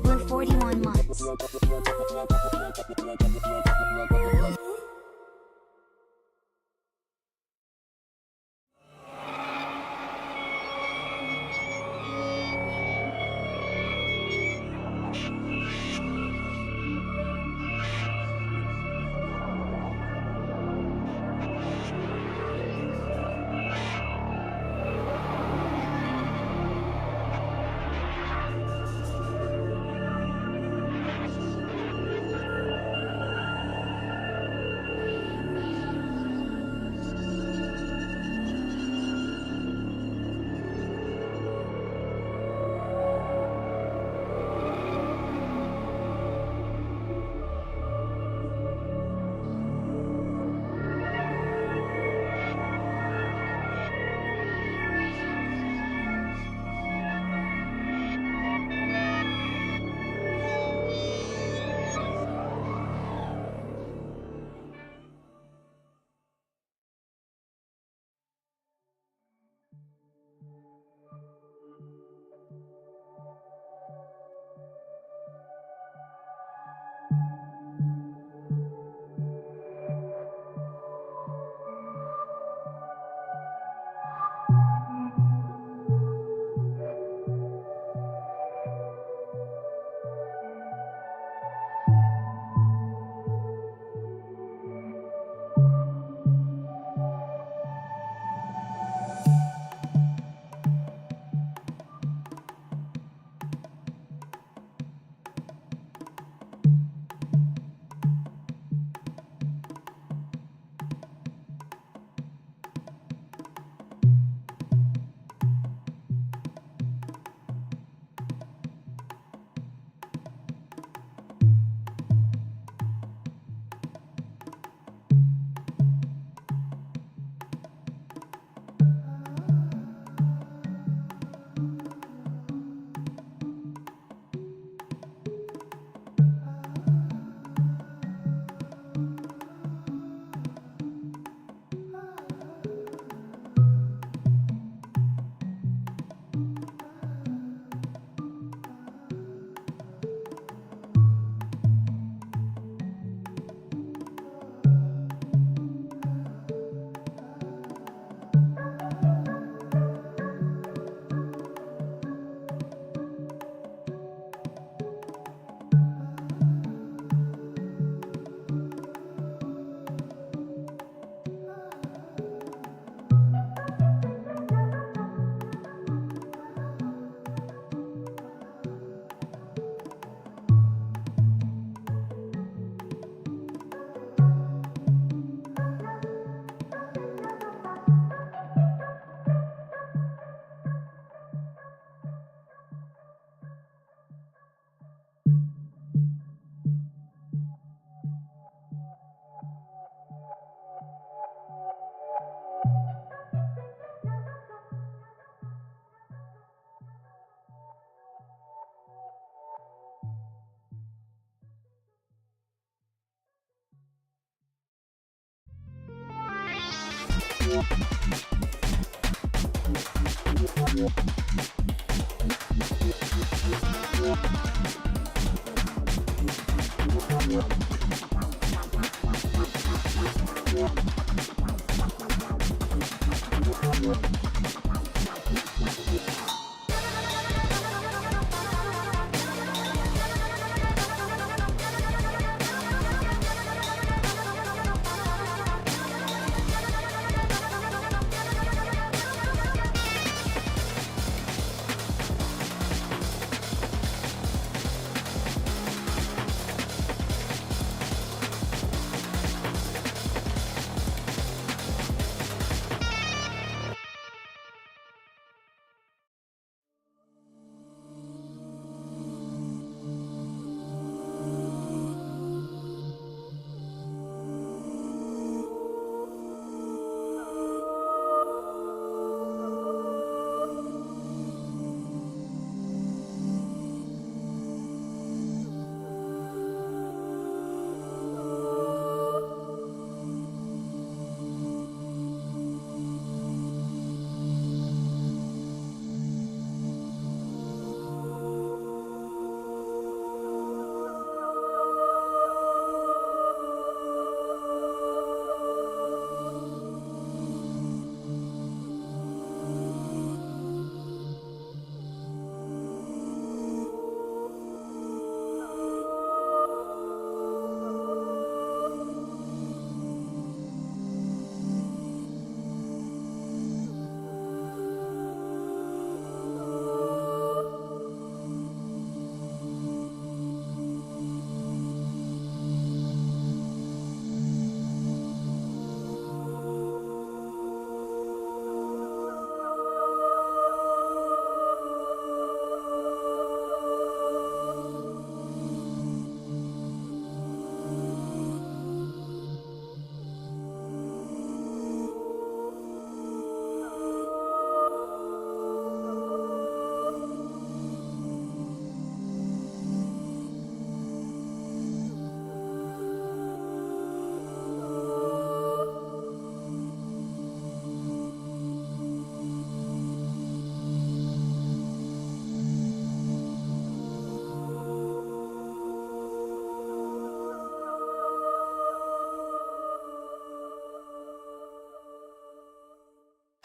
We're 41 months.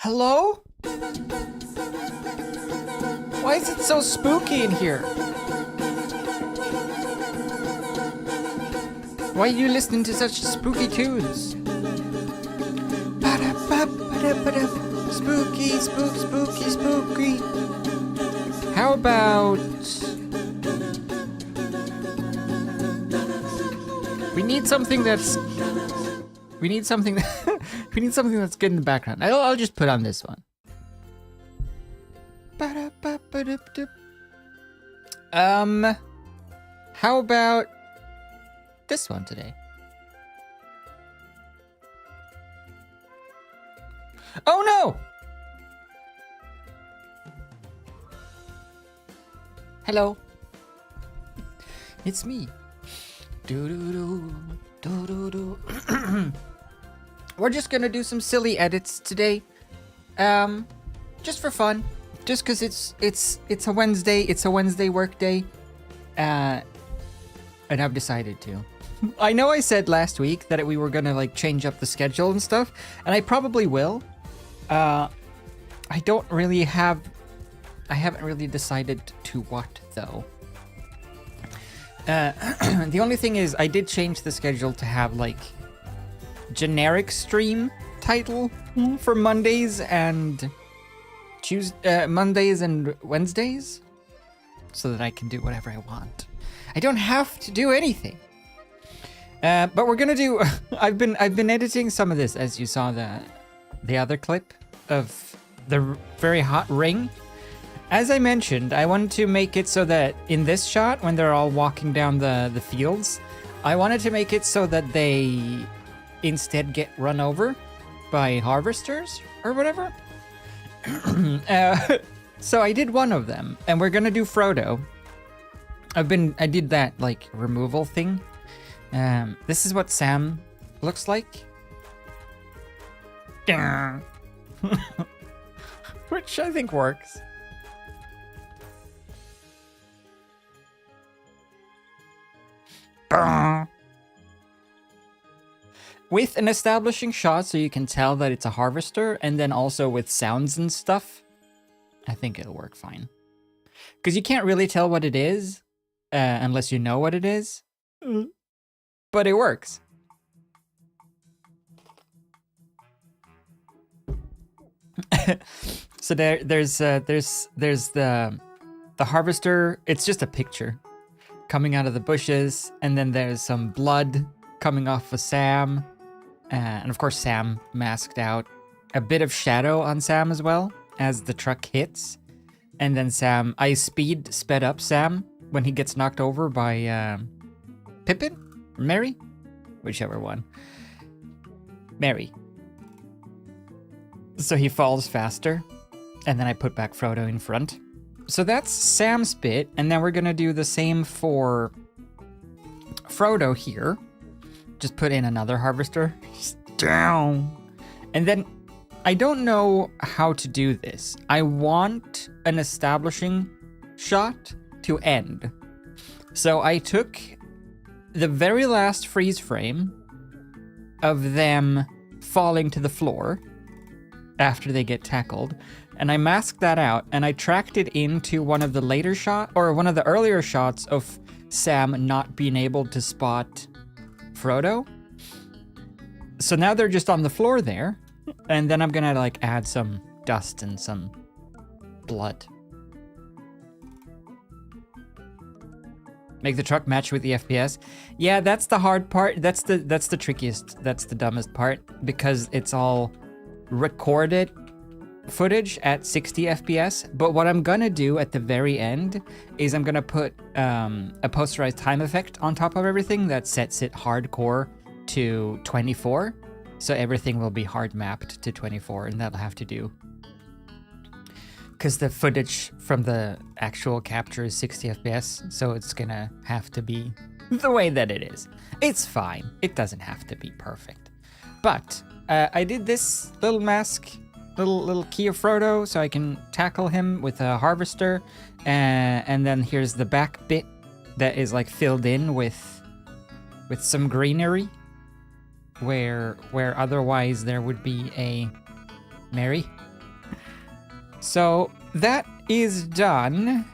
Hello? Why is it so spooky in here? Why are you listening to such spooky tunes? Spooky, spooky, spooky. How about... We need something that's... We need something that's good in the background. I'll just put on this one. How about this one today? Oh no! Hello. It's me. We're just gonna do some silly edits today. Just for fun. Just cause it's a Wednesday, it's a Wednesday work day. And I've decided to. I know I said last week that we were gonna like change up the schedule and stuff, and I probably will. I haven't really decided to what though. The only thing is I did change the schedule to have like generic stream title for Mondays and Mondays and Wednesdays, so that I can do whatever I want. I don't have to do anything. But we're gonna do. I've been editing some of this, as you saw the other clip of the very hot ring. As I mentioned, I wanted to make it so that in this shot, when they're all walking down the fields, I wanted to make it so that they instead get run over by harvesters or whatever. So I did one of them, and we're gonna do Frodo. I did that like removal thing. This is what Sam looks like. Which I think works. With an establishing shot so you can tell that it's a harvester, and then also with sounds and stuff, I think it'll work fine. Because you can't really tell what it is unless you know what it is. But it works. So there's the harvester. It's just a picture coming out of the bushes, and then there's some blood coming off of Sam, and of course Sam masked out. A bit of shadow on Sam as well as the truck hits, and then Sam. I sped up Sam when he gets knocked over by Pippin, or Mary, whichever one. Mary. So he falls faster, and then I put back Frodo in front. So that's Sam's bit, and then we're gonna do the same for Frodo here. Just put in another harvester. Down. And then I don't know how to do this. I want an establishing shot to end. So I took the very last freeze frame of them falling to the floor after they get tackled, and I masked that out, and I tracked it into one of the later shot, or one of the earlier shots of Sam not being able to spot Frodo. So now they're just on the floor there, and then I'm gonna like add some dust and some blood. Make the truck match with the FPS. Yeah, that's the hard part. That's the trickiest. That's the dumbest part, because it's all recorded footage at 60 FPS. But what I'm gonna do at the very end is I'm gonna put a posterized time effect on top of everything that sets it hardcore to 24. So everything will be hard mapped to 24, and that'll have to do. Because the footage from the actual capture is 60 FPS, so it's gonna have to be the way that it is. It's fine. It doesn't have to be perfect. But I did this little mask, little key of Frodo, so I can tackle him with a harvester. And then here's the back bit that is like filled in with some greenery, where otherwise there would be a Mary. So that is done.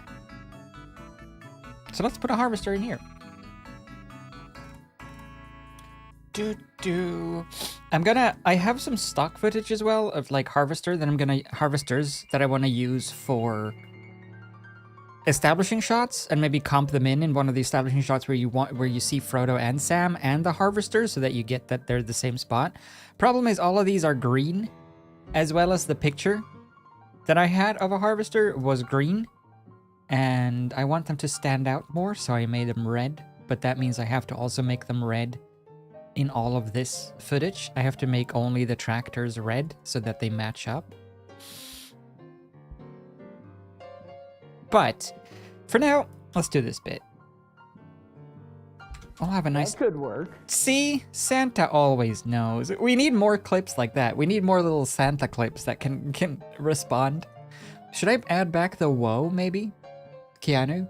So let's put a harvester in here. I have some stock footage as well of like harvesters that I want to use for establishing shots, and maybe comp them in one of the establishing shots where you see Frodo and Sam and the harvester, so that you get that they're the same spot. Problem is all of these are green, as well as the picture that I had of a harvester was green, and I want them to stand out more, so I made them red. But that means I have to also make them red in all of this footage. I have to make only the tractors red so that they match up. But for now, let's do this bit. I'll have a nice... That could work. See? Santa always knows. We need more clips like that. We need more little Santa clips that can respond. Should I add back the whoa, maybe? Keanu?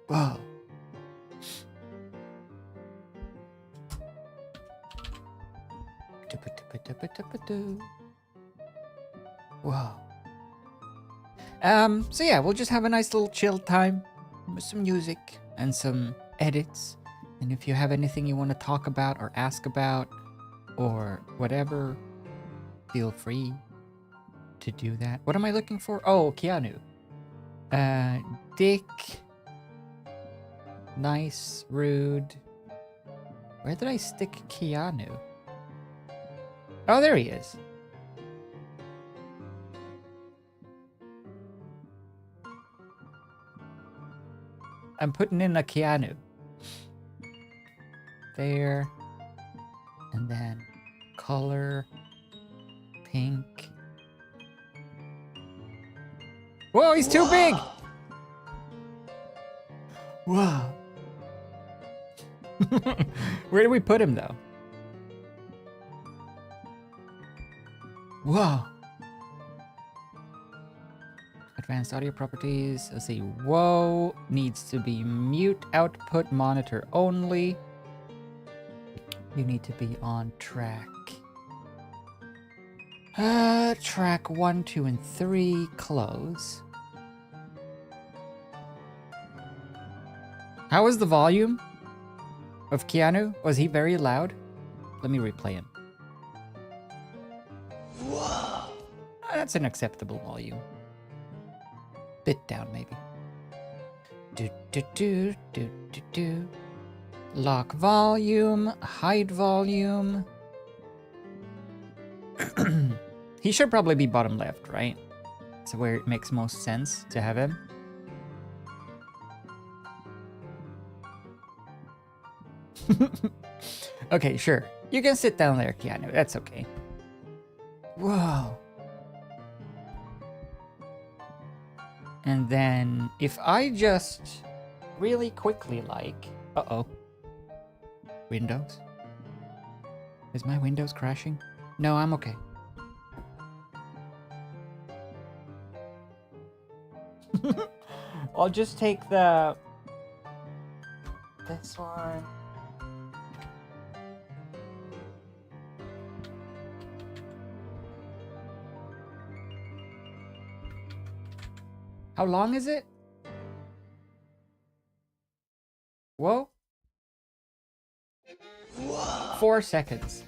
Whoa. Whoa. So yeah, we'll just have a nice little chill time with some music and some edits. And if you have anything you want to talk about or ask about or whatever, feel free to do that. What am I looking for? Oh, Keanu. Dick. Nice, rude. Where did I stick Keanu? Oh, there he is. I'm putting in a Keanu. There. And then color. Pink. Whoa, he's too big! Whoa. Where do we put him, though? Whoa. Advanced audio properties. Let's see. Whoa needs to be mute output monitor only. You need to be on track. Track 1, 2, and 3. Close. How was the volume of Keanu? Was he very loud? Let me replay him. Whoa. That's an acceptable volume. Bit down, maybe. Do. Lock volume, hide volume. He should probably be bottom left, right? So where it makes most sense to have him. Okay, sure. You can sit down there, Keanu. That's okay. Whoa. And then if I just really quickly like... Uh-oh. Windows? Is my Windows crashing? No, I'm okay. I'll just take this one. How long is it? Whoa. 4 seconds.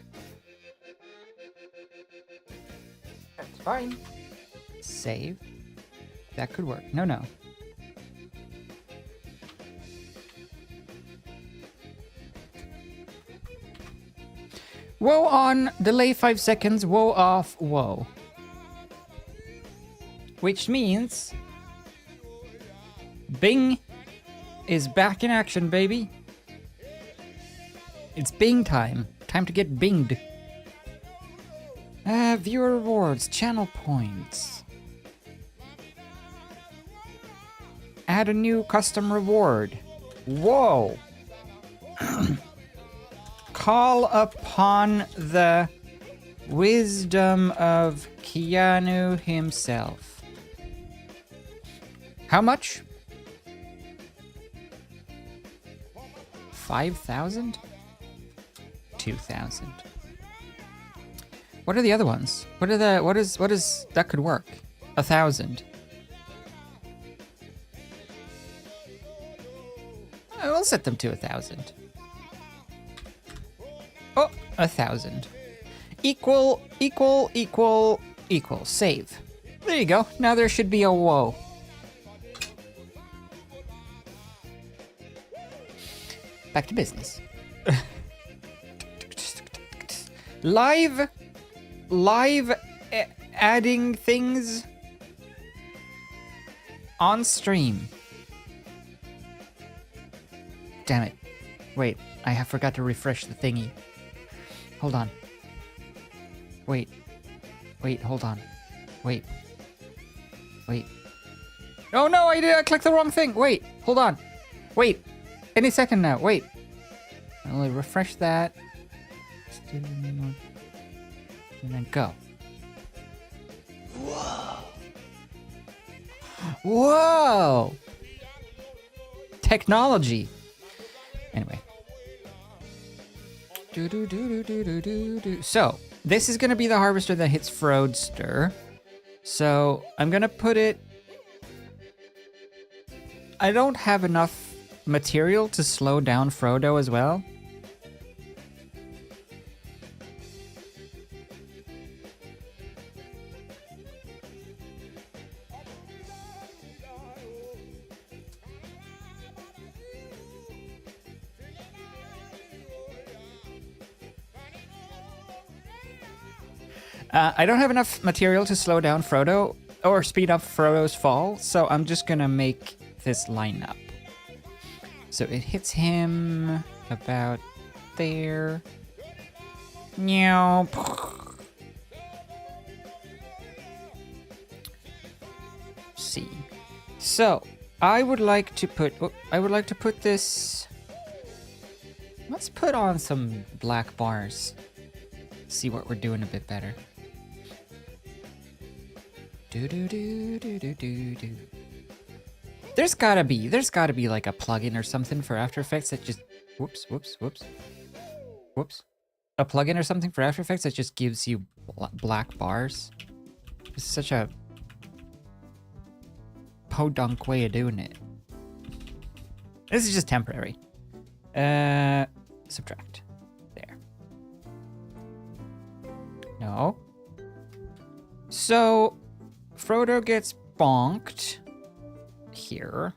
That's fine. Save. That could work. No. Whoa on, delay 5 seconds, whoa off, whoa. Which means Bing is back in action, baby. It's Bing time. Time to get binged. Viewer rewards, channel points. Add a new custom reward. Whoa. Call upon the wisdom of Keanu himself. How much? 5,000? 2,000. What are the other ones? What is that could work? 1,000. We'll set them to 1,000. Oh, 1,000. Equal. Save. There you go. Now there should be a whoa. Back to business. Live adding things on stream. Damn it. Wait, I forgot to refresh the thingy. Hold on. Wait, hold on. Wait. Oh no, I clicked the wrong thing. Wait, hold on. Wait, any second now. Wait. I'll refresh that. And then go. Whoa! Technology. Anyway. So, this is going to be the harvester that hits Froadster. So, I'm going to put it... I don't have enough material to slow down Frodo as well. I don't have enough material to slow down Frodo or speed up Frodo's fall, so I'm just gonna make this line up. So it hits him about there. Meow. See. So I would like to put this. Let's put on some black bars. See what we're doing a bit better. Do do do do do do do. There's gotta be like a plugin or something for After Effects that just whoops. A plugin or something for After Effects that just gives you black bars. It's such a podunk way of doing it. This is just temporary. Subtract. There. No. So Frodo gets bonked here.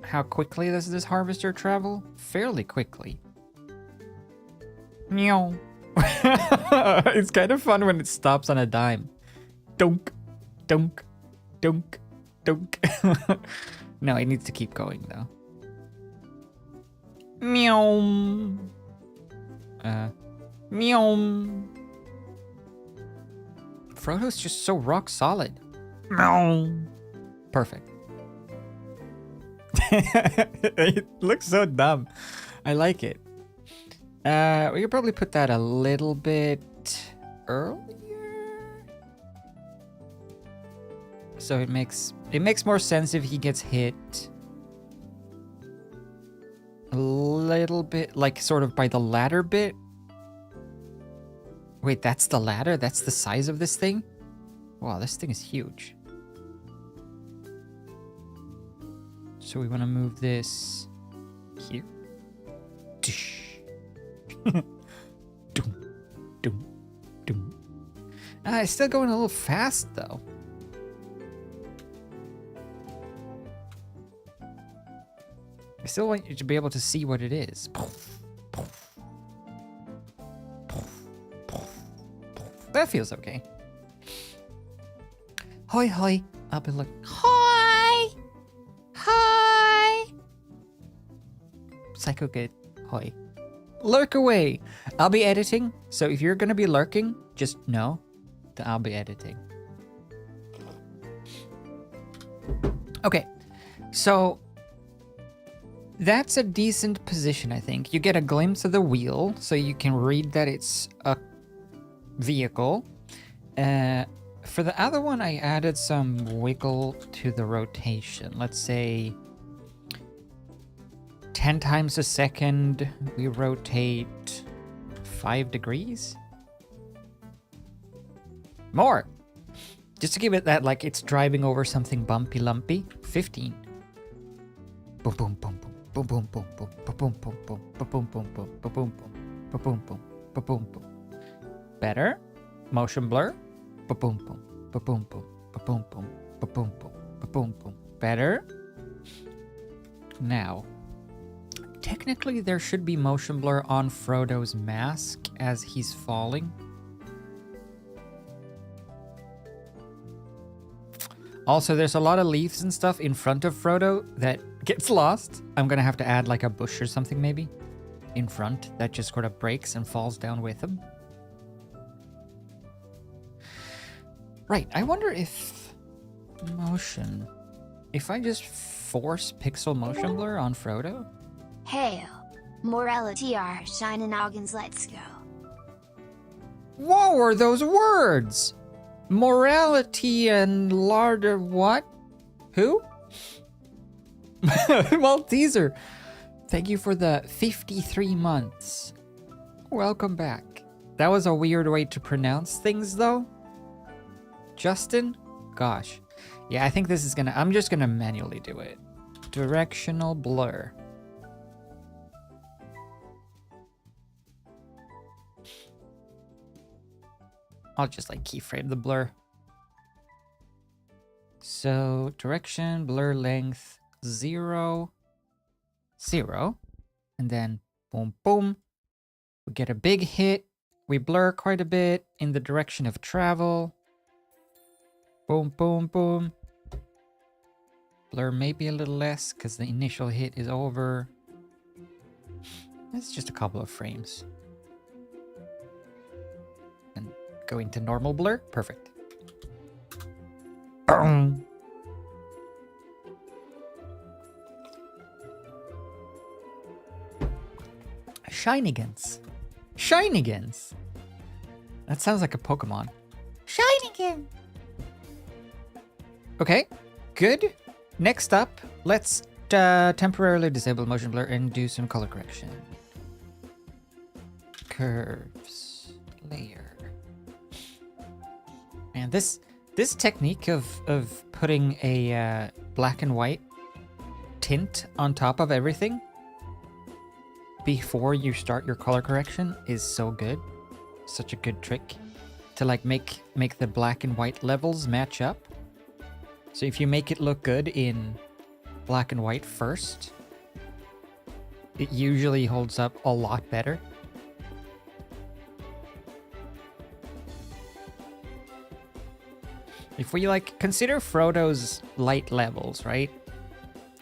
How quickly does this harvester travel? Fairly quickly. Meow. It's kind of fun when it stops on a dime. Dunk, dunk, dunk, dunk. No, it needs to keep going though. Meow. Meow. Frodo's just so rock solid. Meow. Perfect. It looks so dumb. I like it. We could probably put that a little bit earlier. So it makes more sense if he gets hit a little bit, like sort of by the ladder bit. Wait, that's the ladder? That's the size of this thing? Wow, this thing is huge. So we want to move this here. Doom, doom, doom. It's still going a little fast though. I still want you to be able to see what it is. That feels okay. Hoi hoi. I'll be like, hoi! Hi! Psycho good. Hoi. Lurk away. I'll be editing. So if you're going to be lurking, just know that I'll be editing. Okay. So that's a decent position, I think. You get a glimpse of the wheel, so you can read that it's a vehicle. For the other one, I added some wiggle to the rotation. Let's say 10 times a second, we rotate 5 degrees? More! Just to give it that, like, it's driving over something bumpy lumpy. 15. Boom, boom, boom, boom. Boom, boom, boom, boom, boom, boom, boom, boom, boom, boom, boom, boom, boom, boom, boom, boom, boom, boom. Better. Motion blur. Boom, boom, boom, boom, boom, boom, boom, boom, boom, boom, boom. Better. Now, technically there should be motion blur on Frodo's mask as he's falling. Also, there's a lot of leaves and stuff in front of Frodo that gets lost. I'm gonna have to add like a bush or something maybe in front that just sort of breaks and falls down with him. Right, I wonder if if I just force pixel motion blur on Frodo? Hail. Morality are shining noggins, let's go. What were those words? Morality and larder what? Who? Malteser, thank you for the 53 months. Welcome back. That was a weird way to pronounce things though. Justin? Gosh. Yeah, I think this is I'm just gonna manually do it. Directional blur. I'll just like keyframe the blur. So direction, blur length, 0, 0. And then boom, boom. We get a big hit. We blur quite a bit in the direction of travel. Boom, boom, boom. Blur maybe a little less because the initial hit is over. It's just a couple of frames. And go into normal blur. Perfect. Shinigans. Shinigans. That sounds like a Pokemon. Shinigan. Okay, good. Next up, let's temporarily disable motion blur and do some color correction. Curves, layer. And this technique of putting a black and white tint on top of everything before you start your color correction is so good. Such a good trick to like make the black and white levels match up. So if you make it look good in black and white first, it usually holds up a lot better. If we like consider Frodo's light levels, right?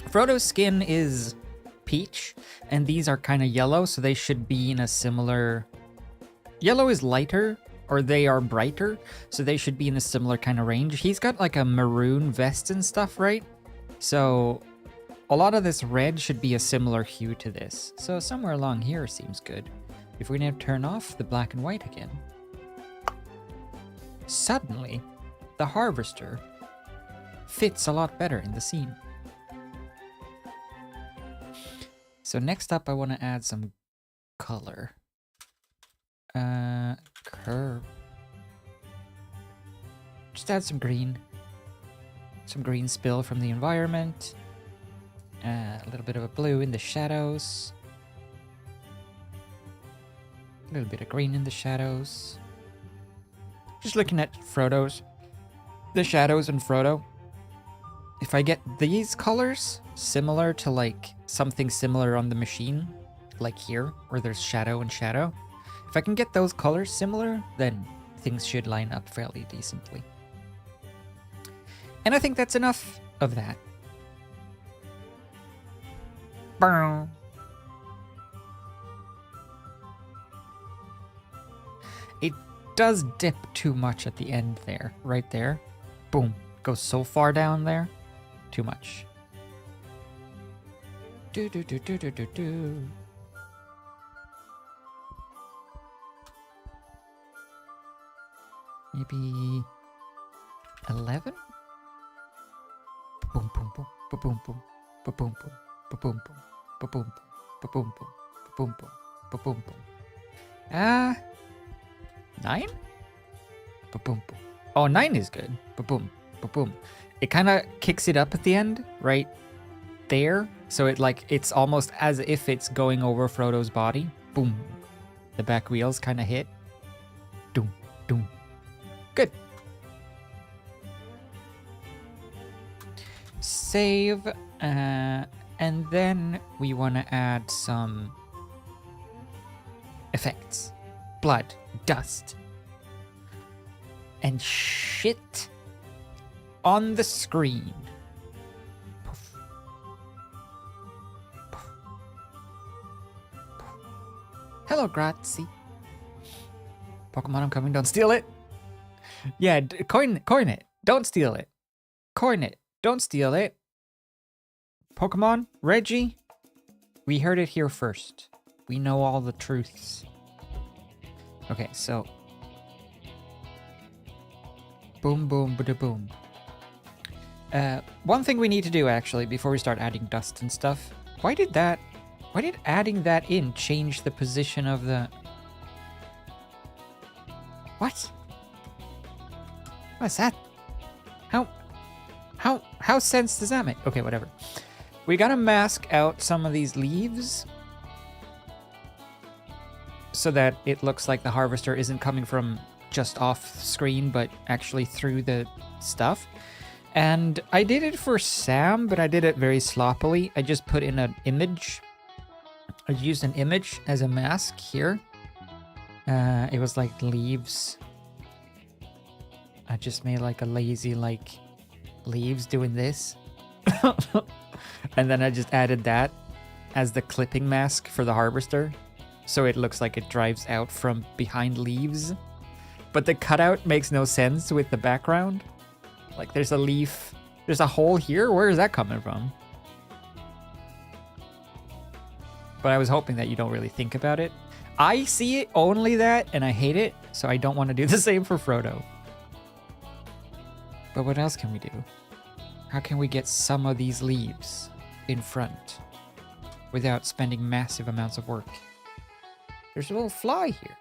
Frodo's skin is peach, and these are kind of yellow, so they should be in a similar... Yellow is lighter, or they are brighter, so they should be in a similar kind of range. He's got like a maroon vest and stuff, right? So a lot of this red should be a similar hue to this. So somewhere along here seems good. If we now turn off the black and white again, suddenly the harvester fits a lot better in the scene. So next up, I want to add some color. Curve. Just add some green. Some green spill from the environment. A little bit of a blue in the shadows. A little bit of green in the shadows. Just looking at Frodo's. The shadows in Frodo. If I get these colors similar to like something similar on the machine, like here, where there's shadow and shadow, if I can get those colors similar, then things should line up fairly decently. And I think that's enough of that. It does dip too much at the end there, right there. Boom. Goes so far down there. Too much. Do do do do do do do. Maybe 11? Boom boom boom boom boom boom boom boom boom boom boom boom boom boom boom boom. 9? Boom boom. Oh, 9 is good. Boom boom. It kind of kicks it up at the end, right there. So it's almost as if it's going over Frodo's body. Boom. The back wheels kind of hit. Doom, doom. Good. Save. And then we want to add some effects. Blood, dust, and shit on the screen. Poof. Poof. Poof. Hello, grazie. Pokemon, I'm coming. Don't steal it. Yeah, coin it. Don't steal it. Coin it. Don't steal it. Pokemon, Reggie, we heard it here first. We know all the truths. Okay, so boom, boom, bada boom. One thing we need to do actually before we start adding dust and stuff. Why did adding that in change the position of the... What? What's that? How sense does that make? Okay, whatever. We gotta mask out some of these leaves so that it looks like the harvester isn't coming from just off screen, but actually through the stuff. And I did it for Sam, but I did it very sloppily. I just put in an image. I used an image as a mask here. It was like leaves. I just made like a lazy, like leaves doing this. And then I just added that as the clipping mask for the harvester. So it looks like it drives out from behind leaves. But the cutout makes no sense with the background. Like there's a leaf, there's a hole here. Where is that coming from? But I was hoping that you don't really think about it. I see it only that and I hate it. So I don't want to do the same for Frodo. But what else can we do? How can we get some of these leaves in front without spending massive amounts of work? There's a little fly here.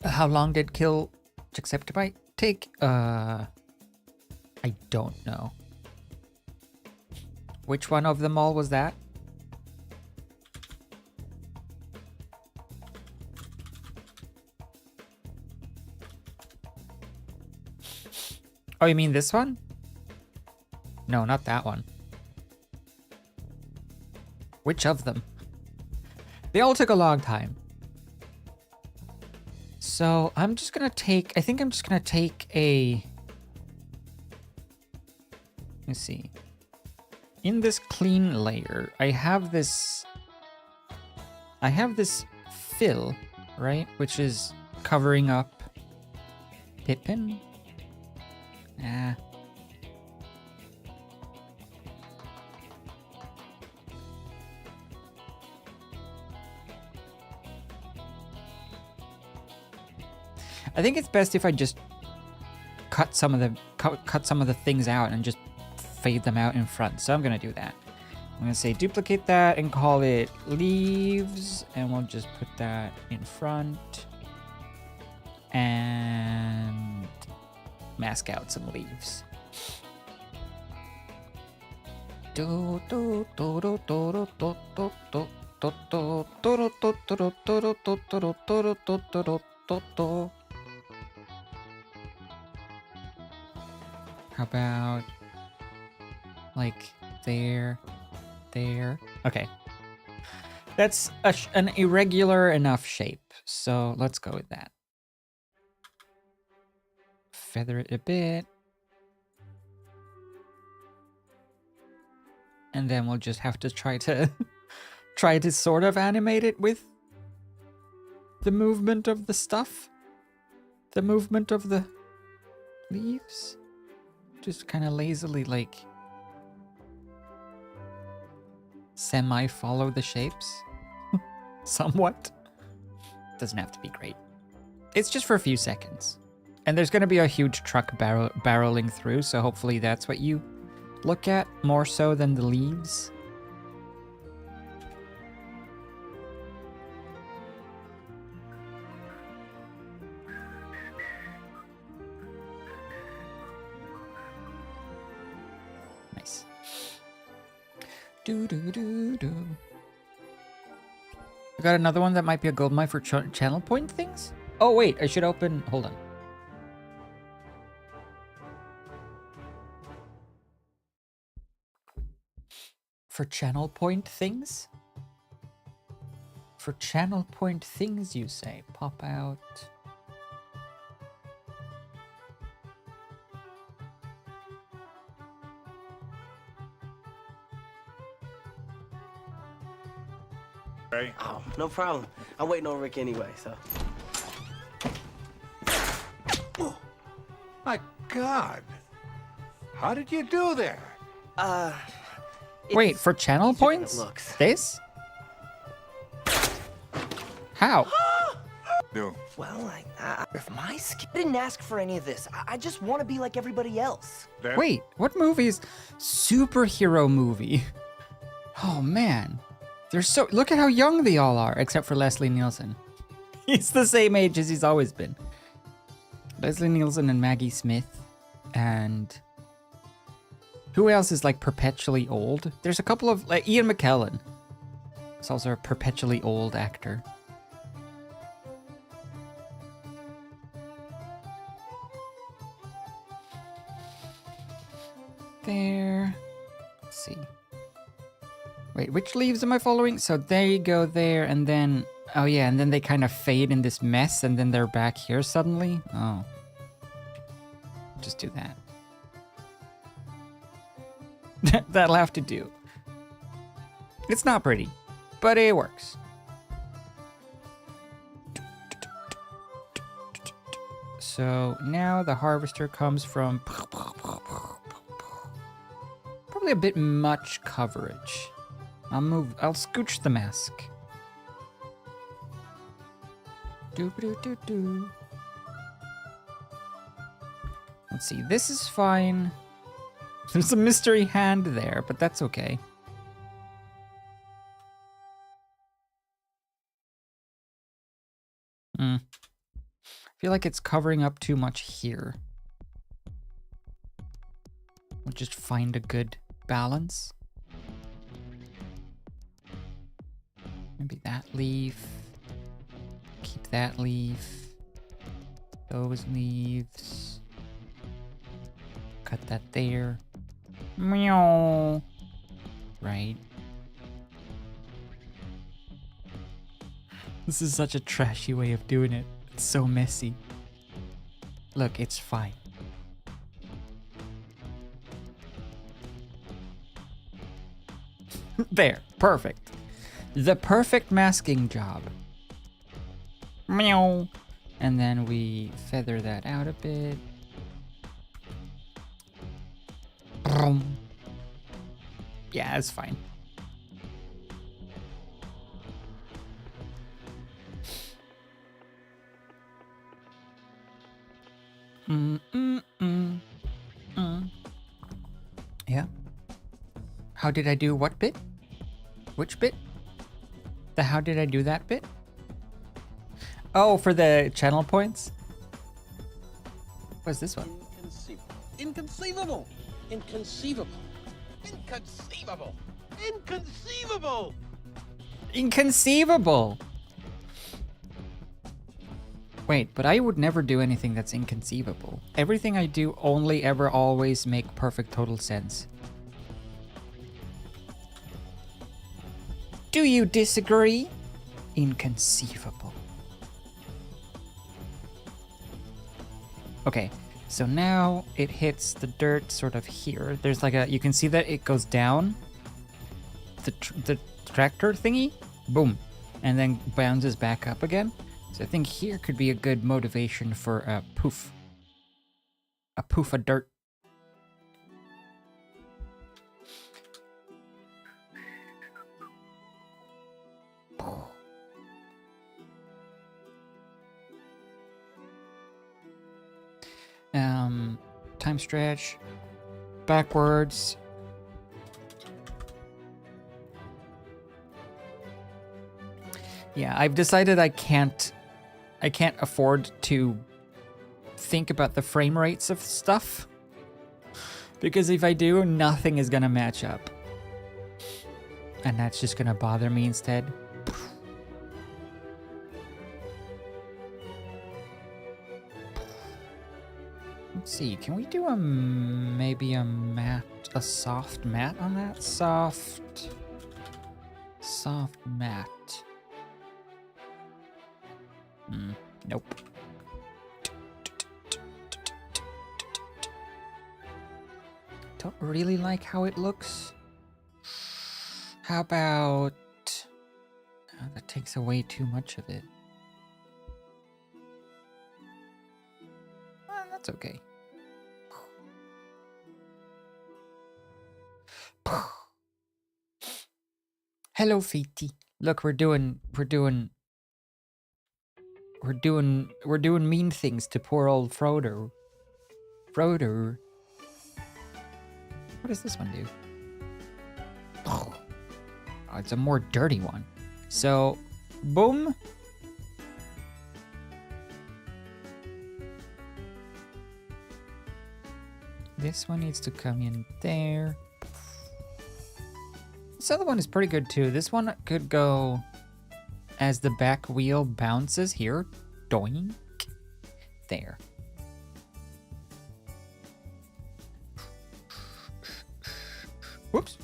How long did kill Jacksepticeye take? I don't know. Which one of them all was that? Oh, you mean this one? No, not that one. Which of them? They all took a long time. So I'm just gonna take, I think I'm just gonna take a, let's see. In this clean layer, I have this fill, right? Which is covering up Pippin. Ah. I think it's best if I just cut some of the things out and just fade them out in front. So I'm gonna do that. I'm gonna say duplicate that and call it leaves, and we'll just put that in front and mask out some leaves. How about like there? Okay. That's an irregular enough shape, so let's go with that. Feather it a bit. And then we'll just have to try to sort of animate it with the movement of the stuff. The movement of the leaves. Just kind of lazily, like, semi-follow the shapes. Somewhat. Doesn't have to be great. It's just for a few seconds. And there's going to be a huge truck barreling through, so hopefully that's what you look at more so than the leaves. Nice. I got another one that might be a gold mine for channel point things. Oh wait, I should open. Hold on. For channel point things? For channel point things, you say? Pop out. Oh, no problem. I'm waiting on Rick anyway, so. My God. How did you do that? Wait, for channel points? Looks. This? How? No. Well, if my skin didn't ask for any of this, I just want to be like everybody else. Wait, what movies? Superhero movie. Oh man. They're so, look at how young they all are, except for Leslie Nielsen. He's the same age as he's always been. Leslie Nielsen and Maggie Smith. And who else is like perpetually old? There's a couple of, like Ian McKellen. He's also a perpetually old actor. There. Let's see. Wait, which leaves am I following? So they go there and then, oh yeah, and then they kind of fade in this mess and then they're back here suddenly. Oh. Just do that. That'll have to do. It's not pretty, but it works. So now the harvester comes from probably a bit much coverage. I'll scooch the mask. Doo-ba-doo-doo-doo. Let's see, this is fine. There's a mystery hand there, but that's okay. I feel like it's covering up too much here. We'll just find a good balance. Maybe that leaf. Keep that leaf. Those leaves. Cut that there. Meow. Right. This is such a trashy way of doing it. It's so messy. Look, it's fine. There, perfect. The perfect masking job. Meow. And then we feather that out a bit. Boom. Yeah, it's fine. Yeah. How did I do what bit? Which bit? The how did I do that bit? Oh, for the channel points? What's this one? Inconceivable! Inconceivable! Inconceivable! Inconceivable! Inconceivable! Wait, but I would never do anything that's inconceivable. Everything I do only ever always make perfect total sense. Do you disagree? Inconceivable. Okay, so now it hits the dirt sort of here. There's like a, you can see that it goes down. The tractor thingy, boom, and then bounces back up again. So I think here could be a good motivation for a poof. A poof of dirt. Time stretch. Backwards. Yeah, I've decided I can't afford to think about the frame rates of stuff. Because if I do, nothing is gonna match up. And that's just gonna bother me instead. Let's see, can we do maybe a matte, a soft matte on that? Soft matte. Nope. Don't really like how it looks. How about... Oh, that takes away too much of it. Well, that's okay. Hello, Fiti. Look, we're doing mean things to poor old Frodo. Frodo. What does this one do? Oh, it's a more dirty one. So, boom. This one needs to come in there. This other one is pretty good too. This one could go as the back wheel bounces here. Doink. There. Whoops.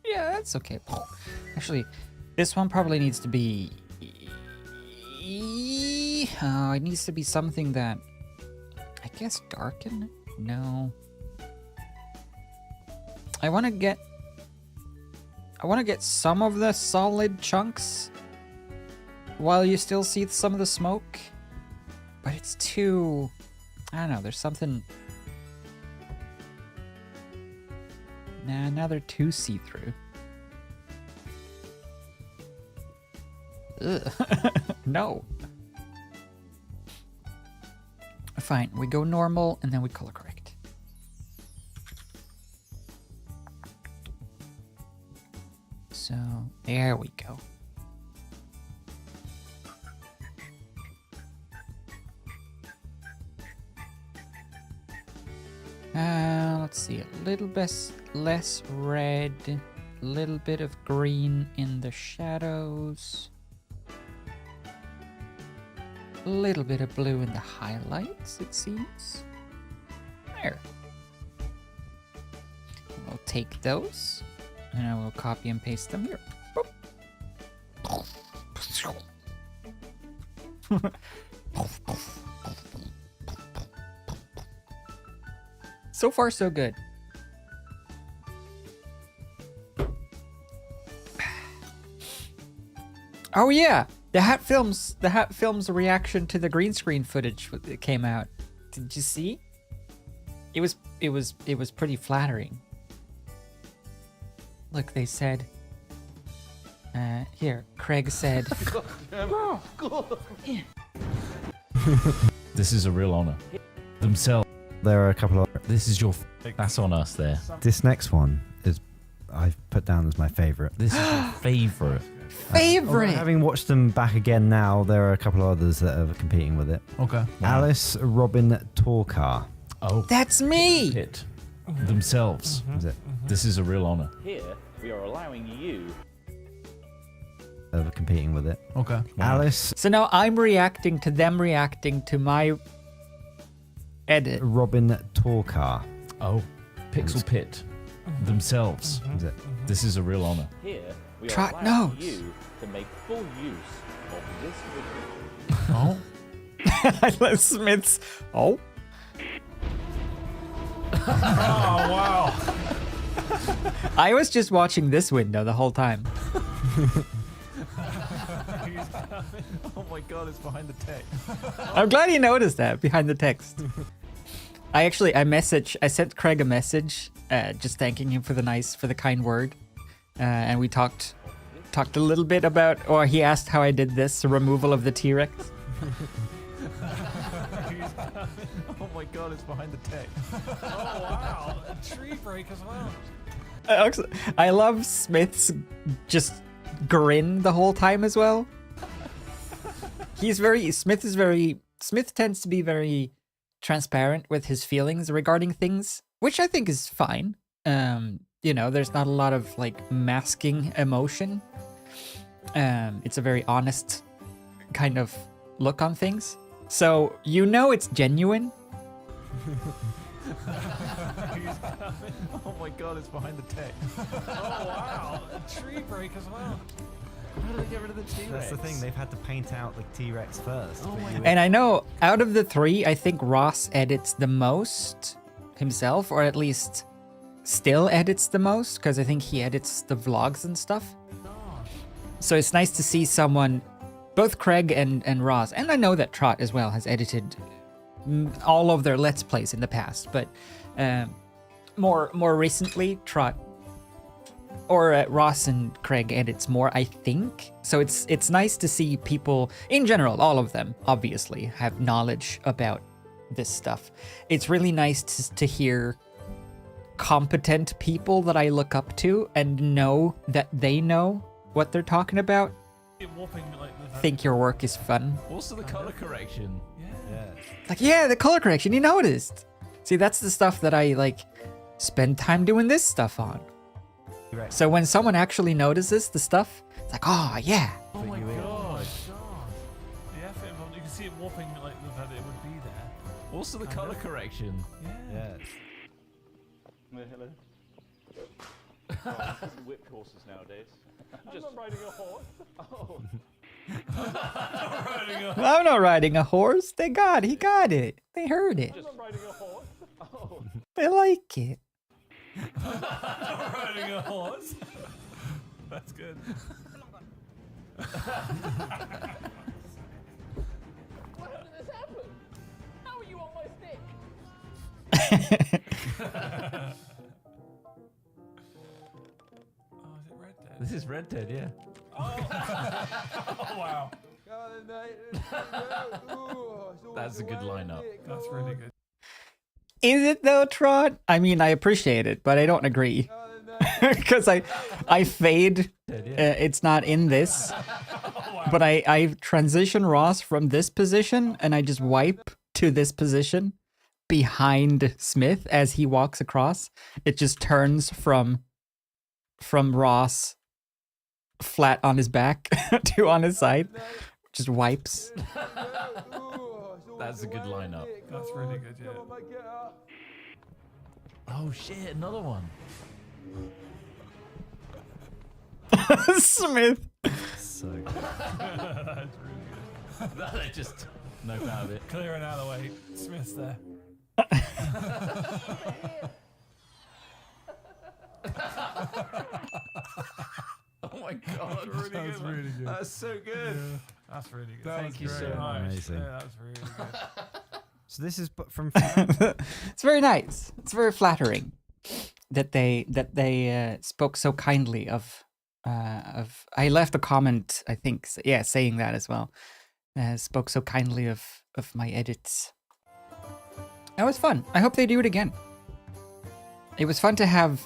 Yeah, that's okay. Actually, this one probably needs to be... it needs to be something that... I guess darken? No. I want to get some of the solid chunks while you still see some of the smoke. But it's too... I don't know, there's something... Nah, now they're too see-through. Ugh. No. Fine, we go normal and then we color correct. So, there we go. Let's see, a little bit less red, a little bit of green in the shadows, a little bit of blue in the highlights, it seems. There. We'll take those, and I will copy and paste them here. So far, so good. Oh yeah, the Hat Films reaction to the green screen footage that came out. Did you see? It was pretty flattering. Look, they said. Here, Craig said. This is a real honor. Themselves. There are a couple of... This is your... That's on us there. This next one is I've put down as my favourite. This is your favorite. Favorite! Having watched them back again now, there are a couple of others that are competing with it. Okay. Alice Robin Torkar. Oh. That's me! It. Themselves. Is it? This is a real honor. Here, we are allowing you... Competing with it. Okay. Alice So now I'm reacting to them reacting to my edit. Robin Torkar. Oh. Pixel Pit. Themselves. Is it? This is a real honor. Here, we Trot are allowing knows. you to make full use of this video. Oh. I love Smith's. Oh. Oh, wow. I was just watching this window the whole time. Oh my god, it's behind the text. I'm glad you noticed that behind the text. I sent Craig a message, just thanking him for the kind word, and we talked a little bit about, or he asked how I did this, the removal of the T-Rex. Oh my god, it's behind the text. Oh, wow. A tree break as well. I love Smith's just grin the whole time as well. Smith tends to be very transparent with his feelings regarding things, which I think is fine. There's not a lot of like masking emotion. It's a very honest kind of look on things. So it's genuine. Oh my god, it's behind the text. Oh, wow. A tree break as well. How do they get rid of the T-Rex? That's the thing, they've had to paint out the T-Rex first. Oh my And I know out of the three, I think Ross edits the most himself, or at least still edits the most, because I think he edits the vlogs and stuff. So it's nice to see someone, both Craig and Ross, and I know that Trot as well has edited all of their Let's Plays in the past, but more recently, Trot or Ross and Craig edits more, I think. So it's nice to see people, in general, all of them, obviously, have knowledge about this stuff. It's really nice to hear competent people that I look up to and know that they know what they're talking about. Think your work is fun. Also the color correction. Like, yeah, the color correction, you noticed. See, that's the stuff that I, spend time doing this stuff on. So when someone actually notices the stuff, it's like, oh, yeah. Oh my god. The effort involved, you can see it warping like that it would be there. Also the color correction. Yes. Hello. Whipped horses nowadays. I'm not riding a horse. Oh. I'm not riding a horse. He got it. They heard it. I'm not riding a horse. Oh. They like it. Not riding a horse. That's good. Oh, is it Red Dead? This is Red Dead, yeah. Oh, wow. That's a good lineup. That's really good. Is it though, Trot? I mean, I appreciate it, but I don't agree. Because I fade. It's not in this. But I transition Ross from this position and I just wipe to this position behind Smith as he walks across. It just turns from Ross flat on his back to on his side. Just wipes. That's a good lineup. That's really good, yeah. Oh shit, another one. Smith. So good. That's really good. They just no out of it. Clearing out of the way. Smith's there. Oh my god, That's really good. That's so good. Yeah, that's really good. Thank you That's so great. much. Amazing. Yeah, that's really good. So this is from. It's very nice. It's very flattering that they spoke so kindly of. I left a comment, I think, yeah, saying that as well. Spoke so kindly of my edits. That was fun. I hope they do it again. It was fun to have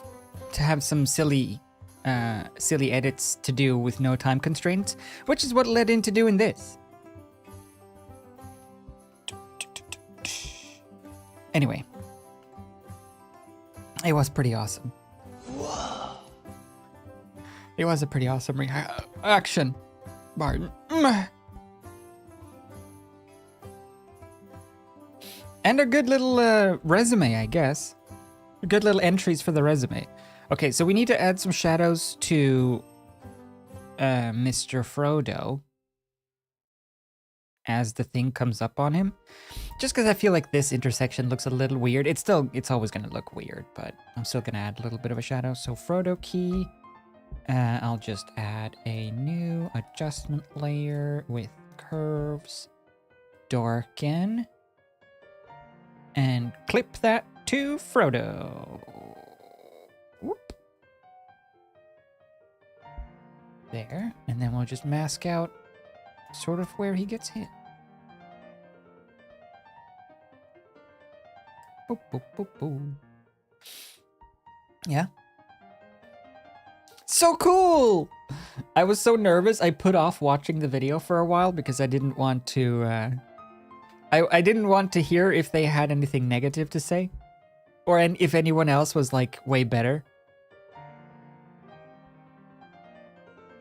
some silly edits to do with no time constraints, which is what led into doing this. Anyway, it was pretty awesome. It was a pretty awesome reaction, Martin. And a good little resume, I guess. Good little entries for the resume. Okay, so we need to add some shadows to Mr. Frodo as the thing comes up on him. Just because I feel like this intersection looks a little weird. It's always going to look weird, but I'm still going to add a little bit of a shadow. So Frodo key. I'll just add a new adjustment layer with curves. Darken. And clip that to Frodo. Whoop. There. And then we'll just mask out sort of where he gets hit. Boop, boop, boop, boop. Yeah. So cool! I was so nervous, I put off watching the video for a while because I didn't want to, I didn't want to hear if they had anything negative to say. Or if anyone else was, like, way better.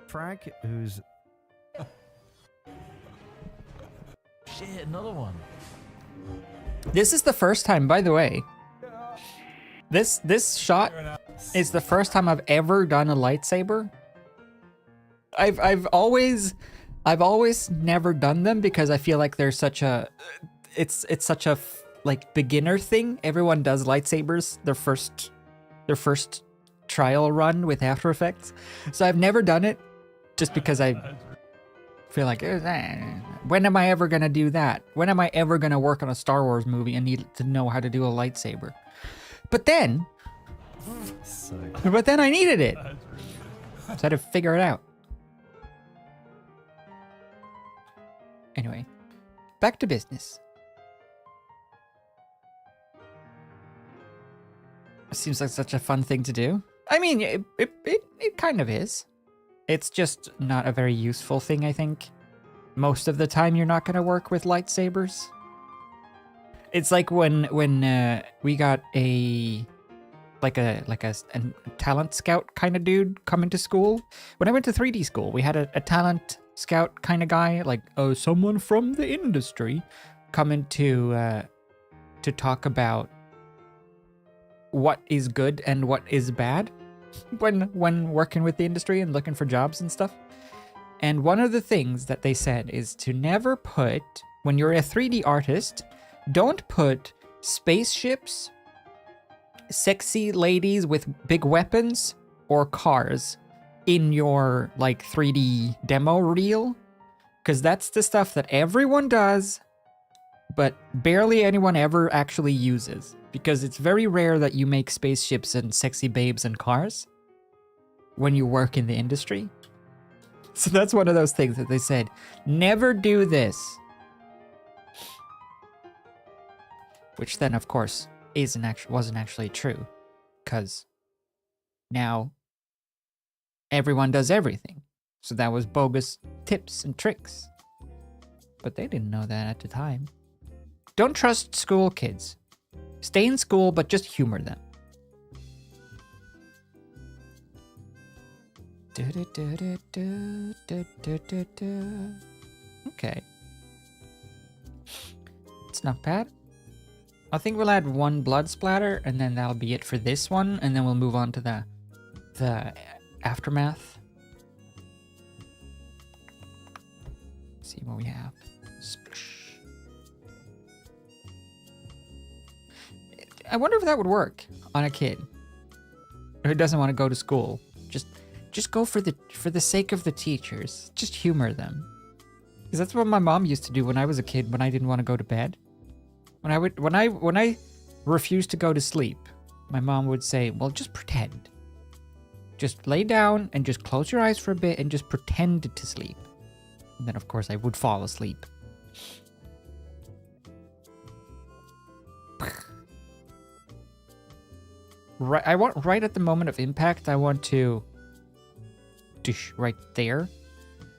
Frag, who's... Shit, another one. This is the first time, by the way. This shot is the first time I've ever done a lightsaber. I've always never done them because I feel like they're such a it's such a like beginner thing. Everyone does lightsabers their first trial run with After Effects. So I've never done it just because I feel like when am I ever gonna do that? When am I ever gonna work on a Star Wars movie and need to know how to do a lightsaber? But then I needed it. So I had to figure it out. Anyway, back to business. Seems like such a fun thing to do. I mean, it kind of is. It's just not a very useful thing, I think. Most of the time, you're not going to work with lightsabers. It's like when we got a talent scout kind of dude coming to school. When I went to 3D school, we had a talent scout kind of guy, like someone from the industry, coming to talk about what is good and what is bad when working with the industry and looking for jobs and stuff. And one of the things that they said is to never put, when you're a 3D artist, don't put spaceships sexy ladies with big weapons or cars in your like 3D demo reel, because that's the stuff that everyone does, but barely anyone ever actually uses, because it's very rare that you make spaceships and sexy babes and cars when you work in the industry. So that's one of those things that they said, never do this. Which then, of course, wasn't actually true, because now everyone does everything. So that was bogus tips and tricks. But they didn't know that at the time. Don't trust school kids. Stay in school, but just humor them. Okay. It's not bad. I think we'll add one blood splatter, and then that'll be it for this one, and then we'll move on to the aftermath. See what we have. Splish. I wonder if that would work on a kid who doesn't want to go to school. Just go for the sake of the teachers. Just humor them. Because that's what my mom used to do when I was a kid, when I didn't want to go to bed. When I refused to go to sleep, my mom would say, well, just pretend. Just lay down and just close your eyes for a bit and just pretend to sleep. And then, of course, I would fall asleep. Right at the moment of impact, I want to... right there.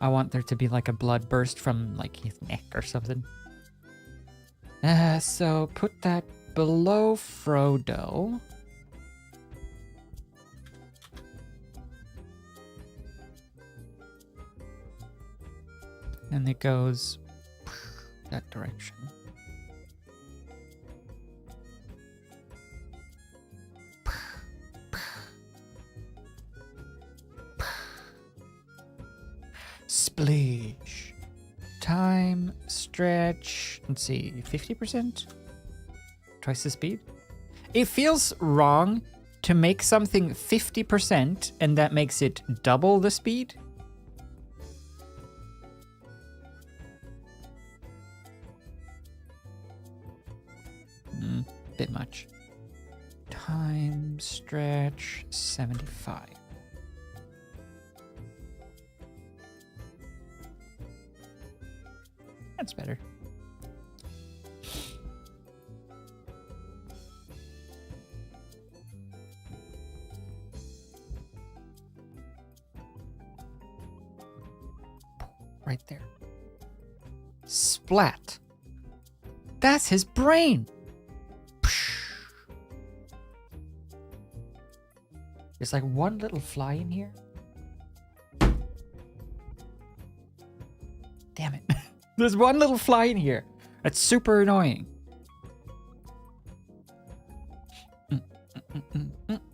I want there to be like a blood burst from like his neck or something. So put that below Frodo. And it goes that direction. Splish. Time, stretch, let's see, 50%? Twice the speed? It feels wrong to make something 50% and that makes it double the speed. Bit much. Time, stretch, 75. That's better. Right there. Splat. That's his brain. There's like one little fly in here. Damn it. There's one little fly in here. That's super annoying.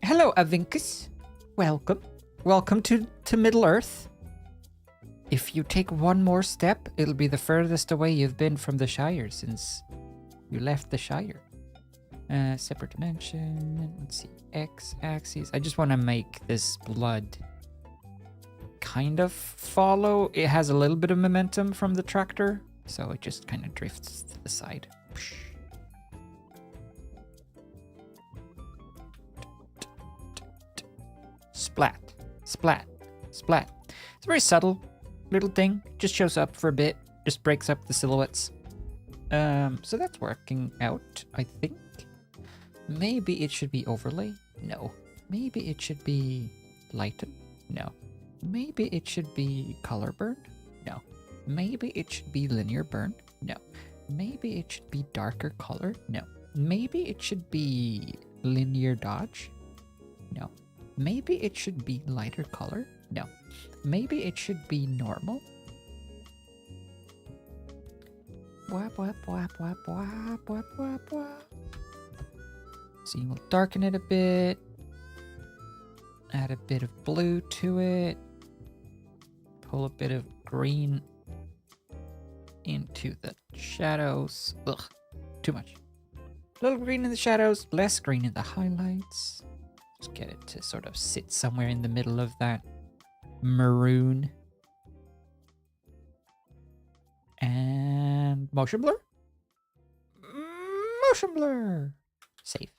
Hello, Avinkus. Welcome. Welcome to Middle Earth. If you take one more step, it'll be the furthest away you've been from the Shire since you left the Shire. Separate dimension. Let's see. X-axis. I just want to make this blood kind of follow. It has a little bit of momentum from the tractor, so it just kind of drifts to the side. Splat, splat, splat. It's a very subtle little thing. Just shows up for a bit, just breaks up the silhouettes. So that's working out, I think. Maybe it should be overlay? No. Maybe it should be lighten? No. Maybe it should be color burn? No. Maybe it should be linear burn? No. Maybe it should be darker color? No. Maybe it should be linear dodge? No. Maybe it should be lighter color? No. Maybe it should be normal? Wap, wap, wap, wap, wap, wap, wap, wap. So we'll darken it a bit. Add a bit of blue to it. Pull a bit of green into the shadows. Ugh, too much. little green in the shadows, less green in the highlights. Just get it to sort of sit somewhere in the middle of that maroon. And motion blur. Motion blur. Save.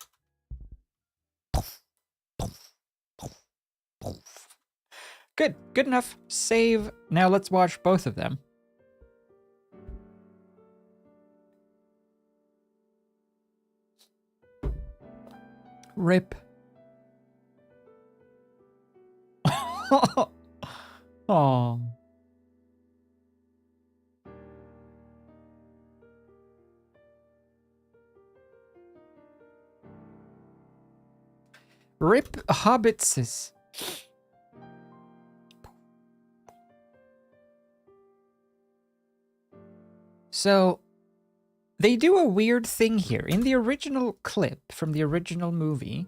Good, good enough. Save. Now let's watch both of them. Rip. Oh. Rip hobbitses. So, they do a weird thing here. In the original clip from the original movie,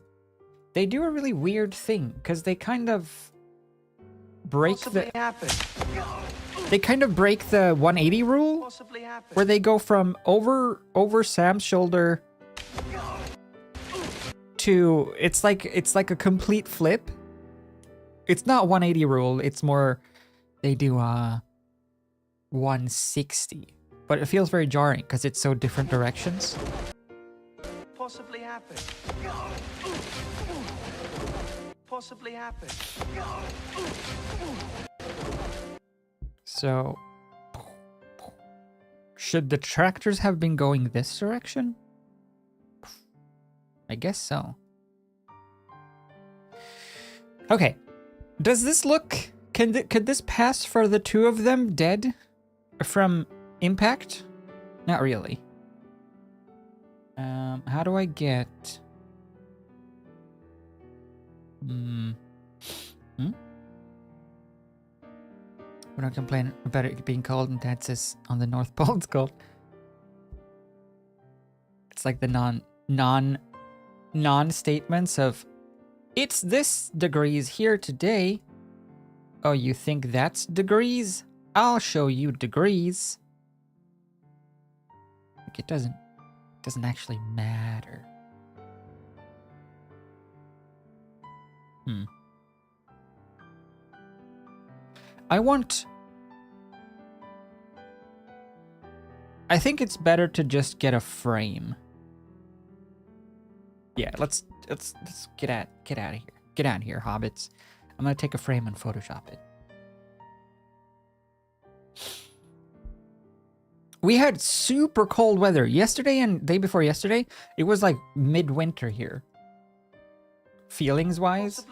they do a really weird thing because they kind of break They kind of break the 180 rule, where they go from over Sam's shoulder to it's like a complete flip. It's not 180 rule. It's more they do 160. But it feels very jarring because it's so different directions. Possibly happen. Possibly happen. So, should the tractors have been going this direction? I guess so. Okay. Does this look... Could this pass for the two of them dead from impact? Not really. How do I get... We don't complain about it being cold, and Dad says on the North Pole it's cold. It's like the non-statements of, it's this degrees here today. Oh, you think that's degrees? I'll show you degrees. Like it doesn't actually matter. I think it's better to just get a frame. Yeah, let's get out of here. Get out of here, hobbits. I'm gonna take a frame and Photoshop it. We had super cold weather yesterday and day before yesterday. It was like midwinter here. Feelings wise,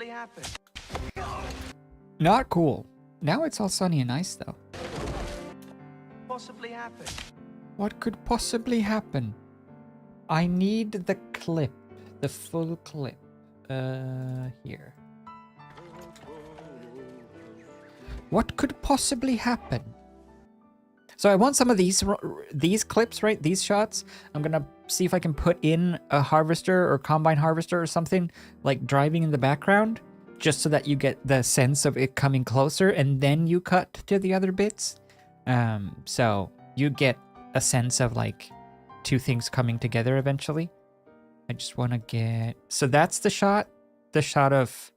not cool. Now it's all sunny and nice though. Possibly happen. What could possibly happen? I need the clip, the full clip. Here. What could possibly happen? So I want some of these clips, right? These shots. I'm gonna see if I can put in a harvester or combine harvester or something like driving in the background, just so that you get the sense of it coming closer, and then you cut to the other bits. So you get a sense of like two things coming together eventually. I just want to get... So that's the shot of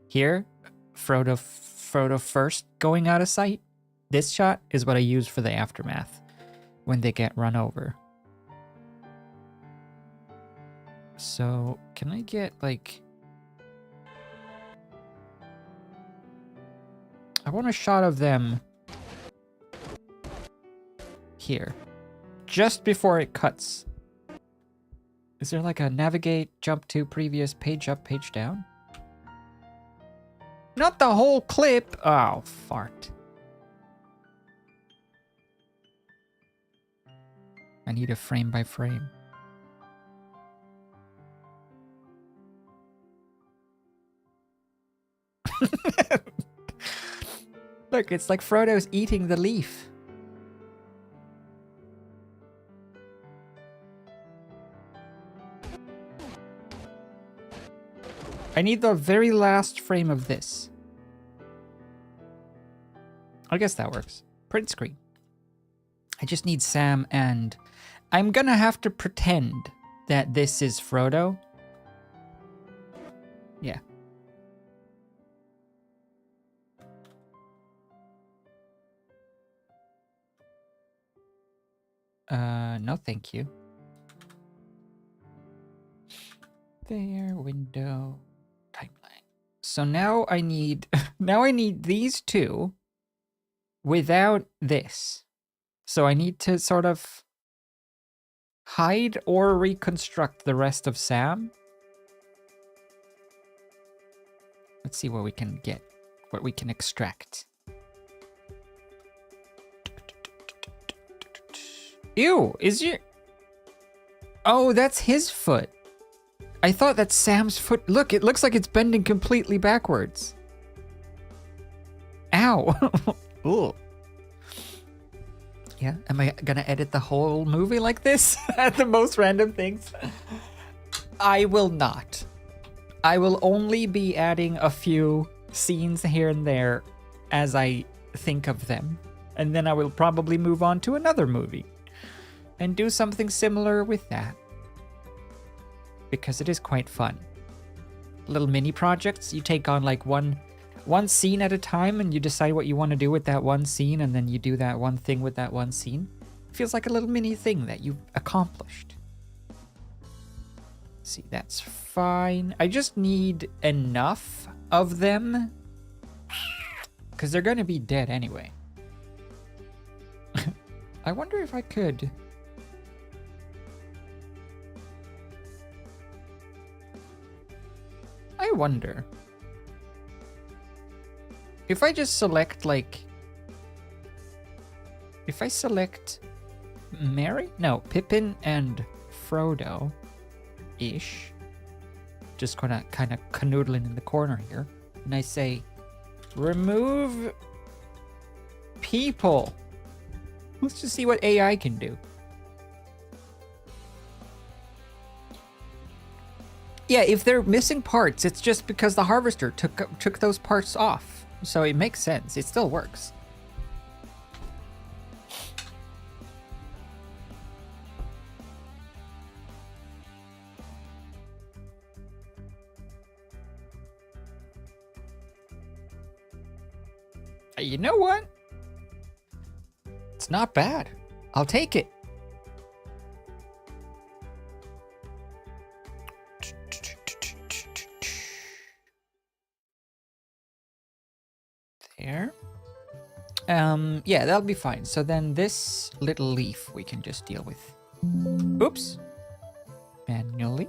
here, Frodo first going out of sight. This shot is what I use for the aftermath when they get run over. So can I get like... I want a shot of them here, just before it cuts. Is there like a navigate, jump to previous, page up, page down? Not the whole clip. Oh, fart. I need a frame by frame. Look, it's like Frodo's eating the leaf. I need the very last frame of this. I guess that works. Print screen. I just need Sam, and I'm gonna have to pretend that this is Frodo. Yeah. No thank you. There, window, timeline. So now I need, now I need these two without this. So I need to sort of hide or reconstruct the rest of Sam. Let's see what we can get, what we can extract. Ew, is your... Oh, that's his foot. I thought that's Sam's foot. Look, it looks like it's bending completely backwards. Ow. Ooh. Yeah, am I gonna edit the whole movie like this? At the most random things? I will not. I will only be adding a few scenes here and there as I think of them. And then I will probably move on to another movie and do something similar with that. Because it is quite fun. Little mini projects, you take on like one scene at a time and you decide what you want to do with that one scene and then you do that one thing with that one scene. It feels like a little mini thing that you've accomplished. See, that's fine. I just need enough of them because they're going to be dead anyway. I wonder if I could... I wonder if I just select like, if I select Merry? No, Pippin and Frodo-ish, just kind of canoodling in the corner here, and I say, remove people. Let's just see what AI can do. Yeah, if they're missing parts, it's just because the harvester took those parts off. So it makes sense. It still works. You know what? It's not bad. I'll take it. There. Yeah, that'll be fine. So then this little leaf we can just deal with. Oops. Manually.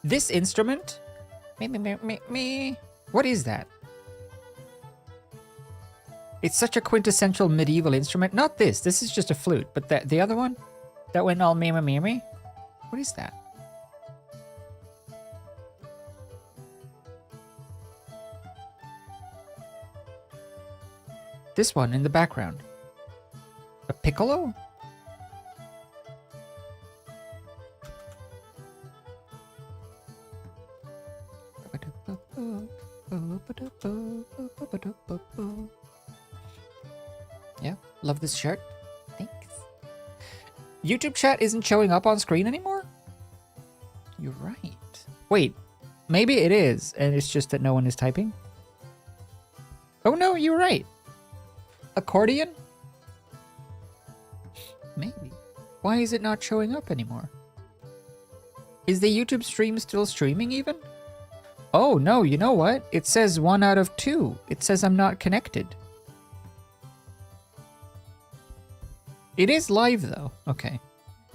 This instrument? What is that? It's such a quintessential medieval instrument. Not this. This is just a flute. But the other one? That went all me. What is that? This one in the background. A piccolo? Yeah, love this shirt. Thanks. YouTube chat isn't showing up on screen anymore? You're right. Wait, maybe it is, and it's just that no one is typing? Oh no, you're right. Accordion? Maybe. Why is it not showing up anymore? Is the YouTube stream still streaming even? Oh no, you know what? It says 1 out of 2. It says I'm not connected. It is live though. Okay.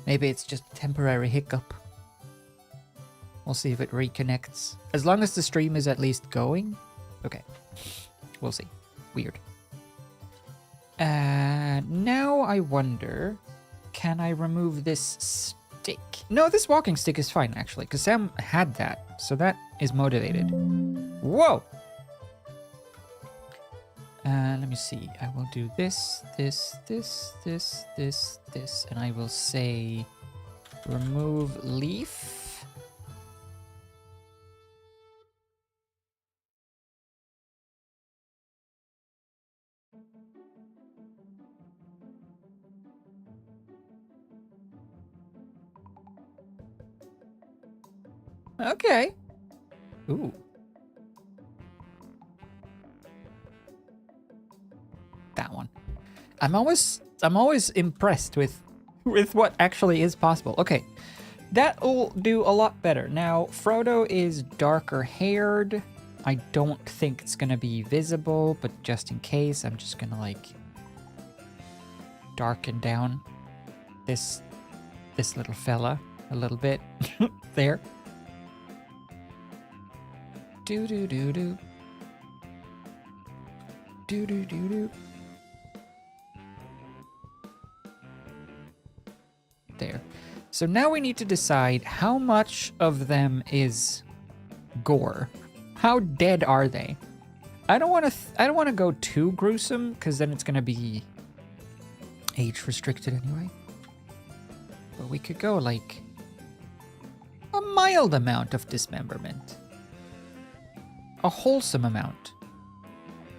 Maybe it's just a temporary hiccup. We'll see if it reconnects. As long as the stream is at least going. Okay. We'll see. Weird. Now I wonder, can I remove this stick? No, this walking stick is fine actually, because Sam had that. So that is motivated. Whoa! Let me see. I will do this, and I will say remove leaf. Okay. Ooh. That one. I'm always impressed with what actually is possible. Okay. That'll do a lot better. Now, Frodo is darker haired. I don't think it's gonna be visible, but just in case, I'm just gonna like darken down this little fella a little bit. There. Do do do do. Do do do do. There. So now we need to decide how much of them is gore. How dead are they? I don't want to go too gruesome because then it's going to be age restricted anyway. But we could go like a mild amount of dismemberment. A wholesome amount.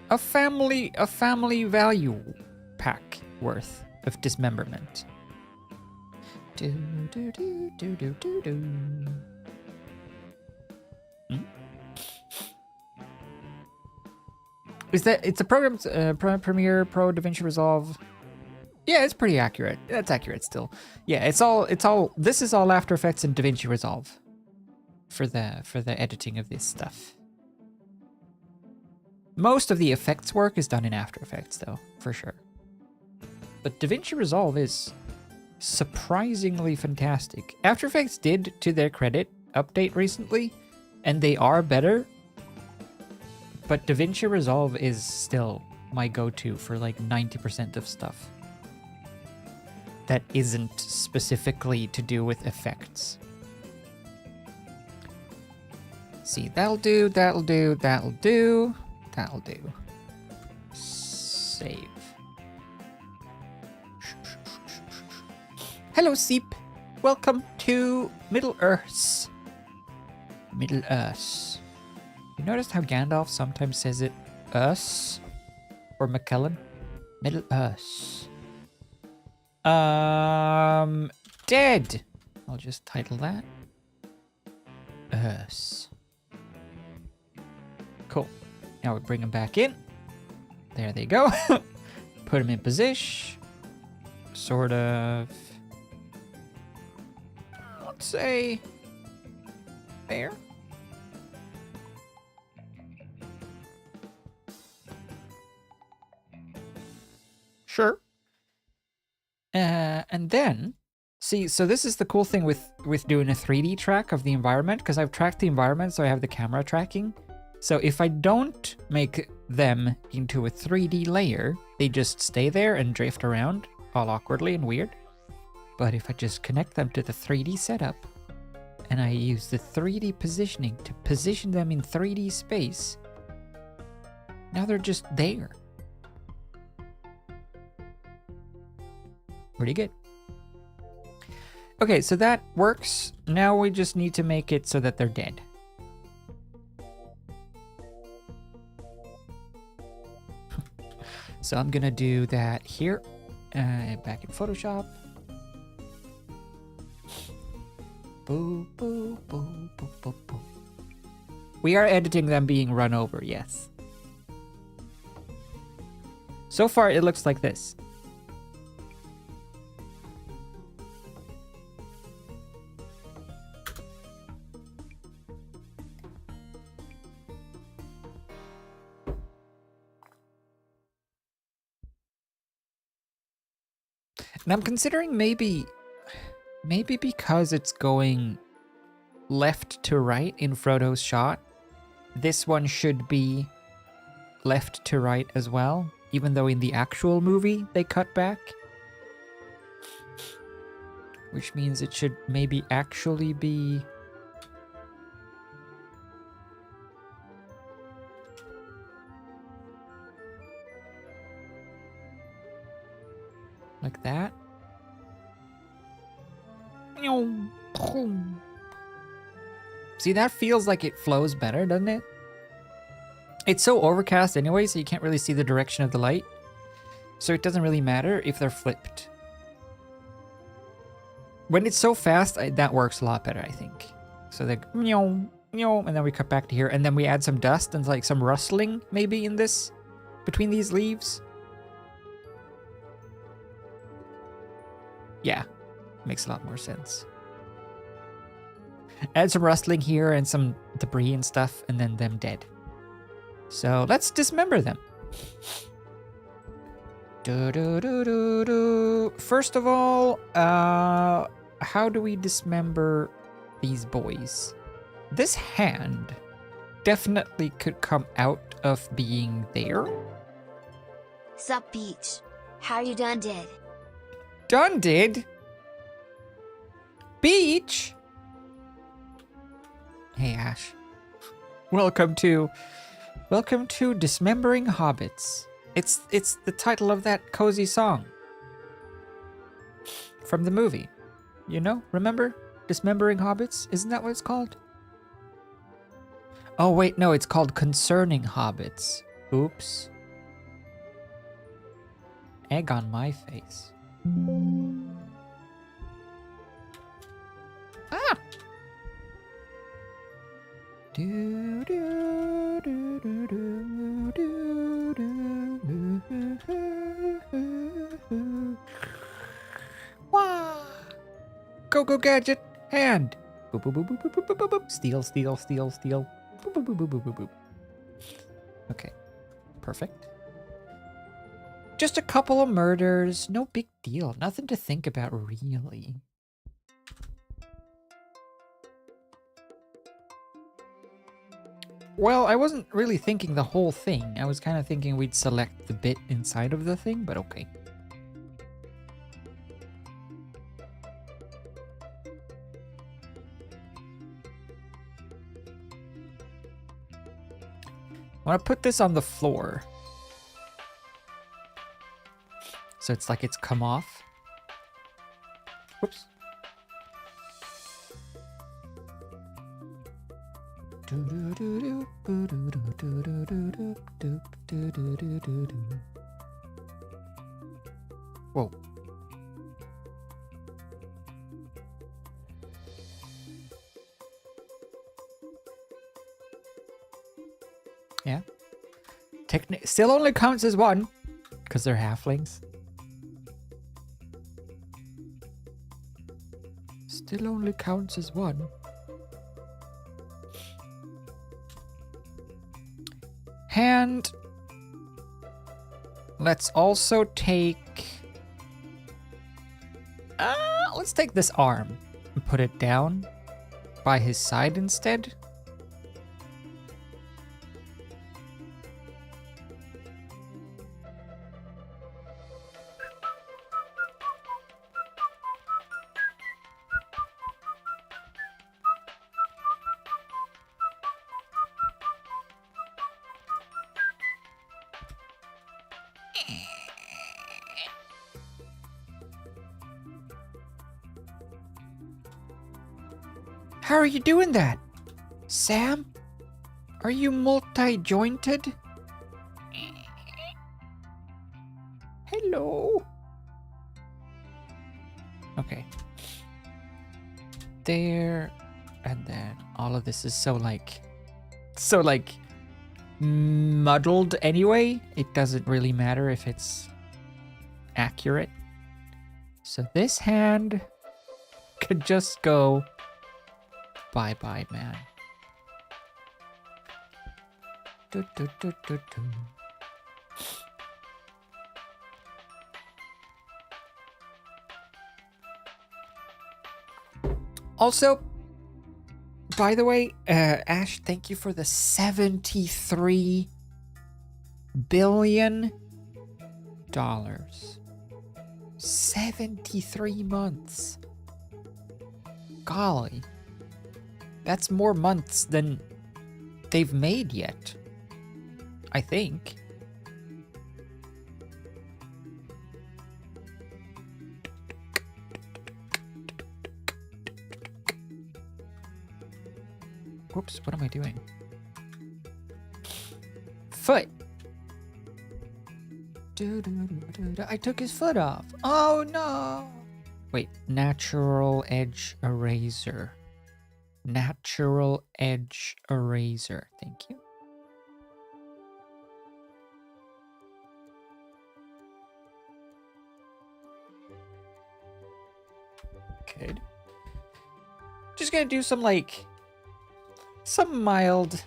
A family value pack worth of dismemberment. Do do do do do do do. Is that it's a program's Premiere Pro DaVinci Resolve? Yeah, it's pretty accurate. That's accurate still. Yeah, it's all. This is all After Effects and DaVinci Resolve for the editing of this stuff. Most of the effects work is done in After Effects though, for sure. But DaVinci Resolve is surprisingly fantastic. After Effects did, to their credit, update recently, and they are better. But DaVinci Resolve is still my go-to for like 90% of stuff that isn't specifically to do with effects. See, that'll do, that'll do, that'll do, that'll do. Save. Hello, Seep. Welcome to Middle-earth. Middle-earth. You noticed how Gandalf sometimes says it us? Or McKellen? Middle-earth. Dead. I'll just title that. Us. Cool. Now we bring them back in. There they go. Put them in position. Sort of. Let's say there. Sure. And then, see, so this is the cool thing with doing a 3D track of the environment, because I've tracked the environment, so I have the camera tracking. So if I don't make them into a 3D layer, they just stay there and drift around all awkwardly and weird. But if I just connect them to the 3D setup, and I use the 3D positioning to position them in 3D space, now they're just there. Pretty good. Okay, so that works. Now we just need to make it so that they're dead. So I'm gonna do that here, back in Photoshop. Boo, boo, boo, boo, boo, boo. We are editing them being run over, yes. So far, it looks like this. And I'm considering maybe because it's going left to right in Frodo's shot, this one should be left to right as well, even though in the actual movie they cut back. Which means it should maybe actually be... like that. See, that feels like it flows better, doesn't it? It's so overcast anyway, so you can't really see the direction of the light. So it doesn't really matter if they're flipped. When it's so fast, that works a lot better, I think. So they meow, meow, and then we cut back to here, and then we add some dust and like some rustling maybe in this, between these leaves. Yeah, makes a lot more sense. Add some rustling here and some debris and stuff, and then them dead. So let's dismember them. First of all, how do we dismember these boys? This hand definitely could come out of being there. Sup, Beach? How you done did? Done did? Beach? Hey, Ash. Welcome to Dismembering Hobbits. It's the title of that cozy song from the movie. You know, remember? Dismembering Hobbits? Isn't that what it's called? Oh wait, no, it's called Concerning Hobbits. Oops. Egg on my face. Ah! Do, do, do, do, do, do, do. Wah! Go gadget hand. Boop, boop, boop, boop, boop, boop, boop, boop. Steal. Boop, boop, boop, boop, boop, boop, boop. Okay, perfect. Just a couple of murders, no big deal. Nothing to think about really. Well, I wasn't really thinking the whole thing. I was kind of thinking we'd select the bit inside of the thing, but okay. I want to put this on the floor. So it's like it's come off. Whoops. Whoa. Yeah. Still only counts as one, because they're halflings. Still only counts as one. And let's also take... let's take this arm and put it down by his side instead. How are you doing that? Sam? Are you multi-jointed? Hello? Okay. There, and then all of this is so muddled anyway. It doesn't really matter if it's accurate. So this hand could just go bye-bye, man. Also, by the way, Ash, thank you for the $73 billion. 73 months. Golly. That's more months than they've made yet, I think. Whoops, what am I doing? Foot. I took his foot off. Oh no. Wait, natural edge eraser. Natural edge eraser. Thank you. Good. Just gonna do some like some mild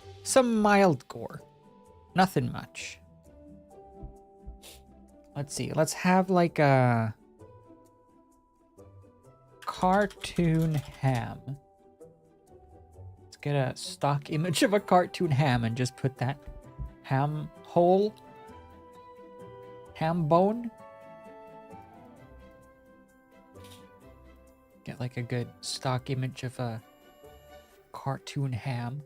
gore. Nothing much. Let's see. Let's have like a cartoon ham. Let's get a stock image of a cartoon ham and just put that ham bone. Get like a good stock image of a cartoon ham.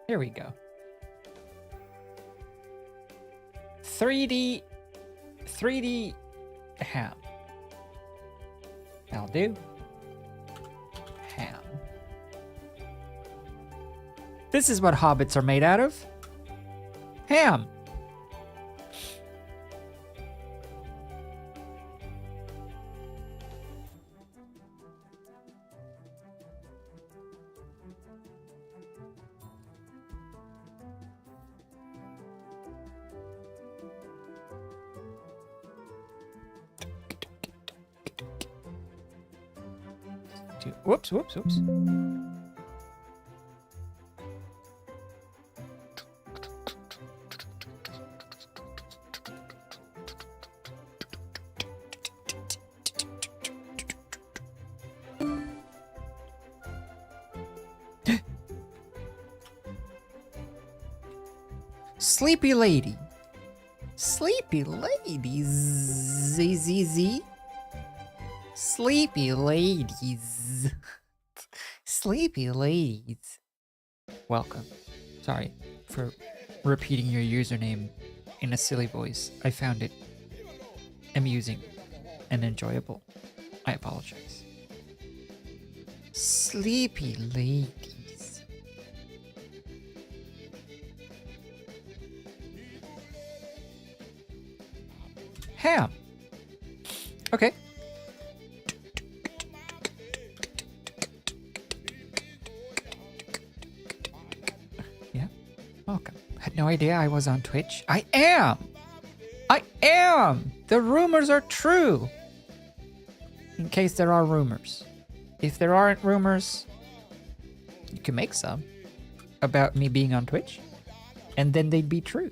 Here we go. 3D ham. That'll do. Ham. This is what hobbits are made out of. Ham. Whoops. Sleepy lady. Sleepy lady. ZZZ. Sleepy ladies. Sleepy ladies. Welcome. Sorry for repeating your username in a silly voice. I found it amusing and enjoyable. I apologize. Sleepy ladies. Ham. Okay. Welcome. Had no idea I was on Twitch. I am! The rumors are true! In case there are rumors. If there aren't rumors, you can make some about me being on Twitch, and then they'd be true.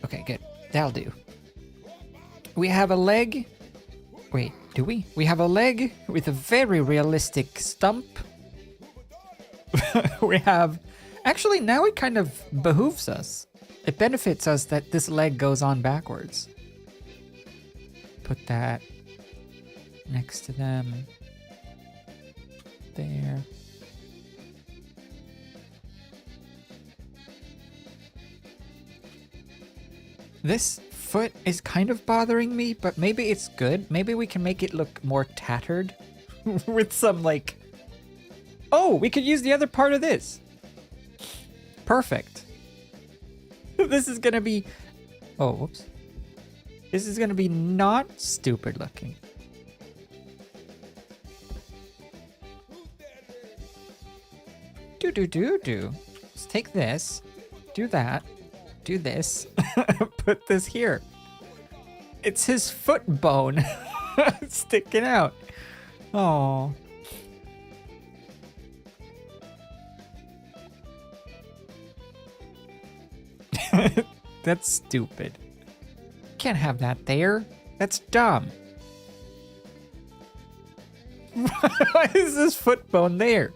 Okay, good. That'll do. We have a leg. Wait, do we? We have a leg with a very realistic stump. We have... Actually, now it kind of behooves us. It benefits us that this leg goes on backwards. Put that next to them. There. This foot is kind of bothering me, but maybe it's good. Maybe we can make it look more tattered with some like... Oh, we could use the other part of this. Perfect. This is gonna be... Oh, whoops. This is gonna be not stupid looking. Do. Let's take this, do that, do this, put this here. It's his foot bone sticking out. Oh. That's stupid. Can't have that there. That's dumb. Why is this foot bone there?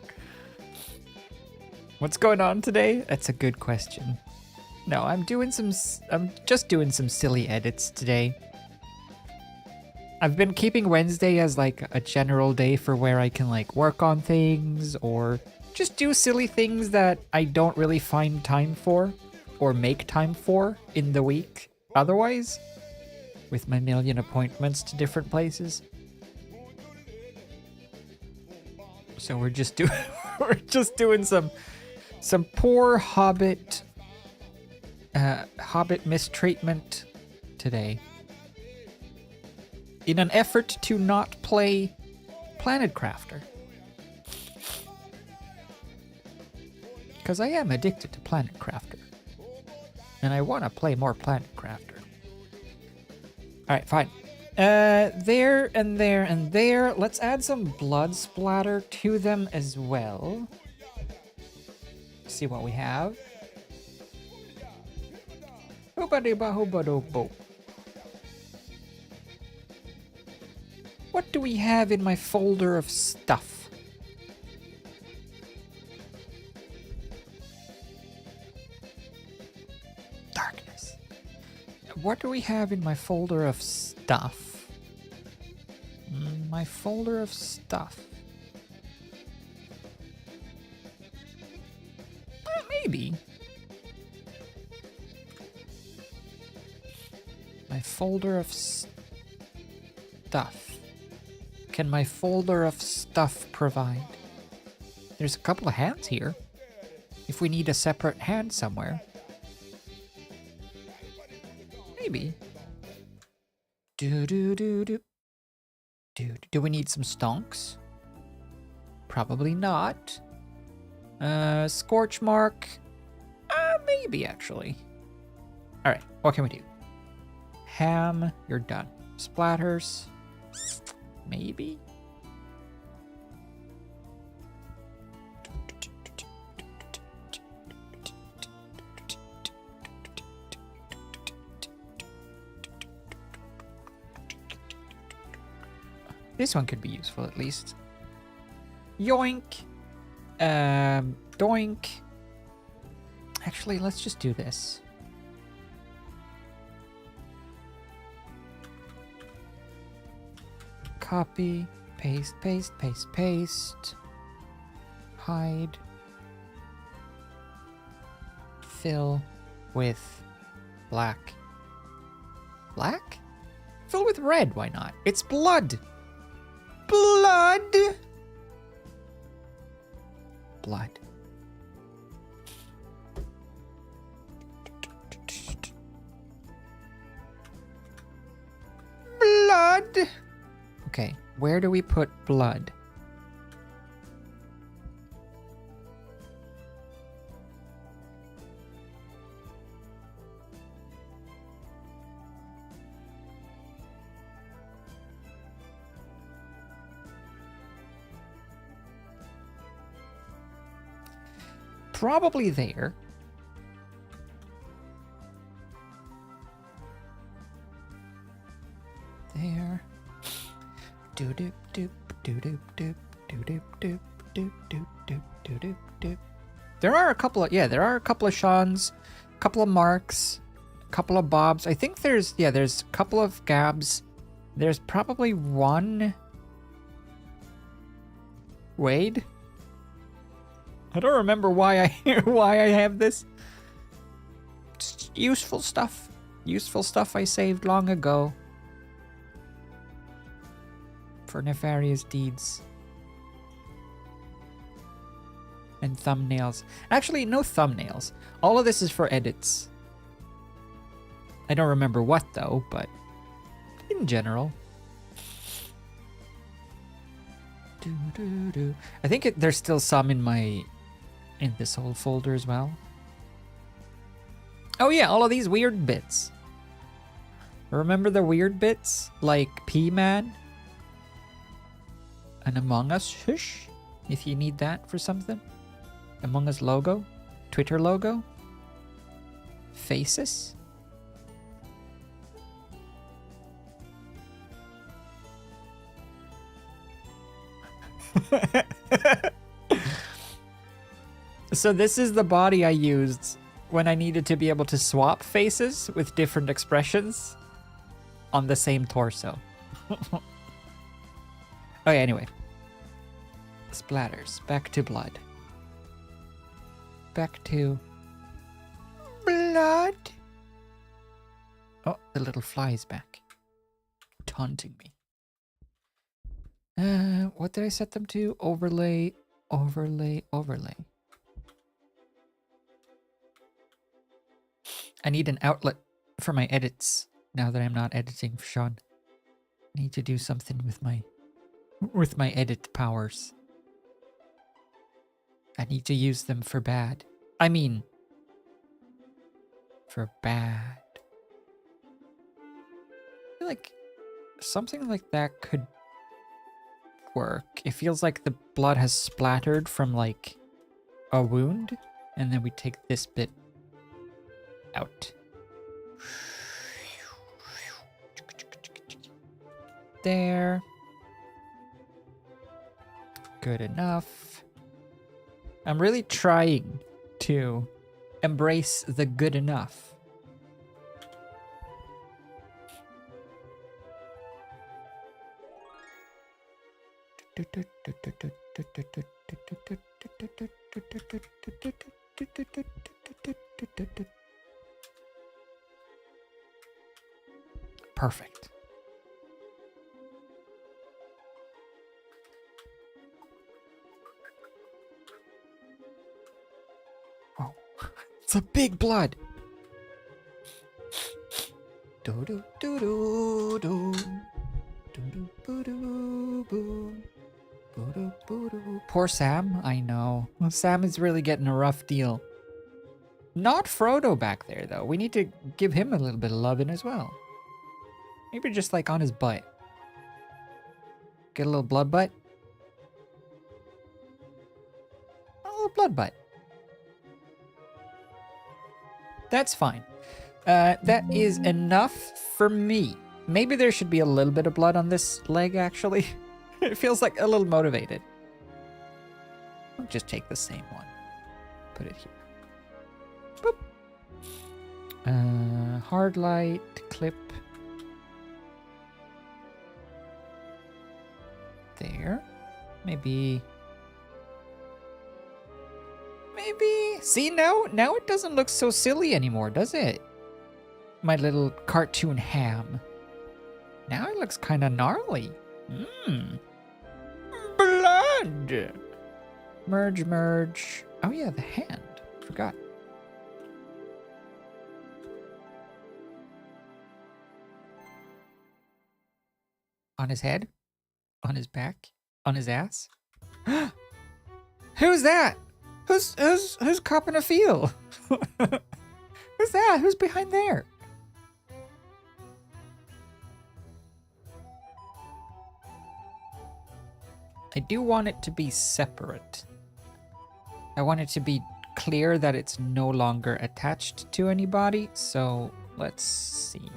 What's going on today? That's a good question. No, I'm just doing some silly edits today. I've been keeping Wednesday as like a general day for where I can like work on things or just do silly things that I don't really find time for or make time for in the week otherwise, with my million appointments to different places. So we're just doing some poor hobbit mistreatment today. in an effort to not play Planet Crafter. Because I am addicted to Planet Crafter. And I want to play more Planet Crafter. Alright, fine. There and there and there. Let's add some blood splatter to them as well. See what we have. Hooba-dooba-hooba-doobo. What do we have in my folder of stuff? Darkness. What do we have in my folder of stuff? My folder of stuff. Maybe. My folder of stuff. Can my folder of stuff provide? There's a couple of hands here. If we need a separate hand somewhere. Maybe. Do we need some stonks? Probably not. Scorch mark. Maybe actually. Alright, what can we do? Ham, you're done. Splatters. Maybe? This one could be useful at least. Yoink. Doink. Actually, let's just do this. Copy, paste, paste, paste, paste. Hide. Fill with black. Black? Fill with red, why not? It's blood! Blood! Blood. Blood! Okay, where do we put blood? Probably there. There. Doop doop doop doop doop doop doop doop doop doop doop doop. There are a couple of Seans, a couple of Marks, a couple of Bobs. I think there's a couple of Gabs. There's probably one Wade. I don't remember why I have this. It's useful stuff. Useful stuff I saved long ago. For nefarious deeds. And thumbnails. Actually, no thumbnails. All of this is for edits. I don't remember what though, but in general. I think there's still some in this whole folder as well. Oh yeah, all of these weird bits. Remember the weird bits? Like P-Man? An Among Us shush? If you need that for something. Among Us logo? Twitter logo? Faces? So this is the body I used when I needed to be able to swap faces with different expressions on the same torso. Okay, anyway. Splatters. Back to blood. Back to blood. Oh, the little fly is back. Taunting me. What did I set them to? Overlay, overlay, overlay. I need an outlet for my edits now that I'm not editing for Sean. Need to do something with my edit powers. I need to use them for bad. I mean, for bad. I feel like something like that could work. It feels like the blood has splattered from like a wound, and then we take this bit out. There. Good enough. I'm really trying to embrace the good enough. Perfect. Oh, it's a big blood. Do do do do do do do do do. Poor Sam, I know. Well, Sam is really getting a rough deal. Not Frodo back there, though. We need to give him a little bit of loving as well. Maybe just like on his butt. Get a little blood butt. A little blood butt. That's fine. That is enough for me. Maybe there should be a little bit of blood on this leg, actually. It feels like a little motivated. I'll just take the same one. Put it here. Boop. Hard light, clip. There. Maybe. See, now it doesn't look so silly anymore, does it? My little cartoon ham. Now it looks kind of gnarly. Blood! Merge. Oh yeah, the hand. Forgot. On his head? On his back? On his ass? Who's that? Who's copping a feel? Who's that? Who's behind there? I do want it to be separate. I want it to be clear that it's no longer attached to anybody, so let's see.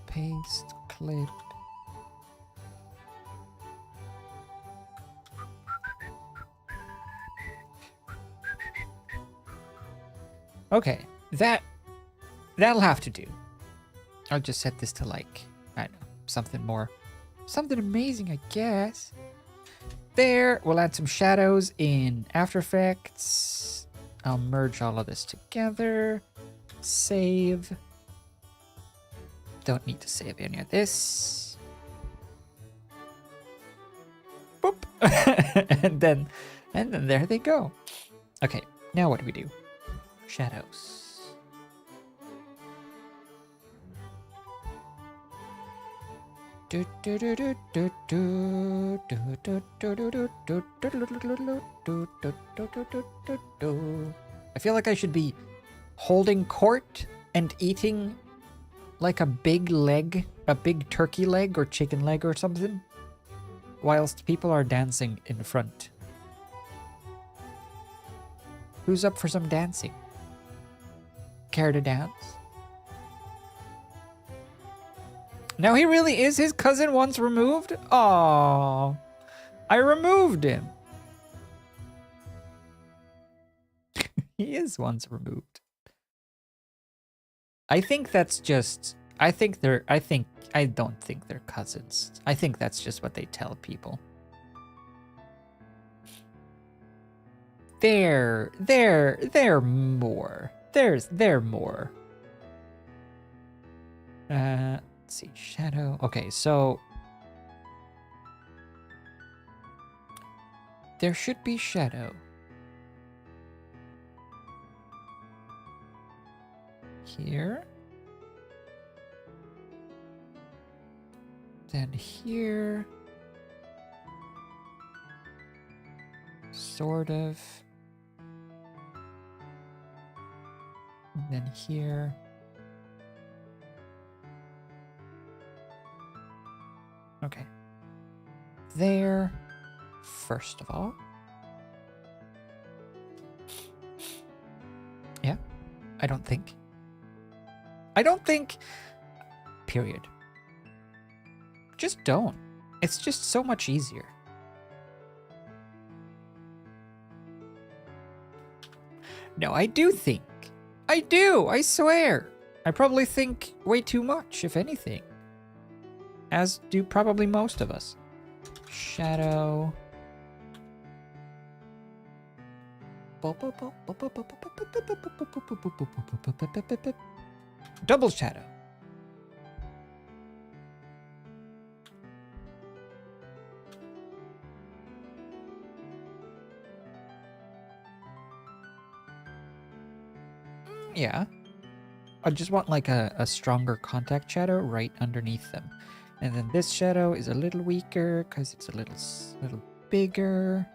Paste, clip. Okay, that'll have to do. I'll just set this to like, I don't know, something amazing, I guess. There, we'll add some shadows in After Effects. I'll merge all of this together. Save. Don't need to save any of this. Boop. and then there they go. Okay, now what do we do? Shadows. I feel like I should be holding court and eating like a big leg, a big turkey leg or chicken leg or something, whilst people are dancing in front. Who's up for some dancing? Care to dance? Now he really is his cousin once removed? Aww. I removed him. He is once removed. I think that's just... I don't think they're cousins. I think that's just what they tell people. They're more. They're more. Let's see, shadow. Okay, so there should be shadow. here. Then here. Sort of. And then here. Okay. There, first of all. Yeah, I don't think. Period. Just don't. It's just so much easier. No, I do think. I do, I swear. I probably think way too much, if anything. As do probably most of us. Shadow. Double shadow. Yeah. I just want like a stronger contact shadow right underneath them. And then this shadow is a little weaker because it's a little bigger.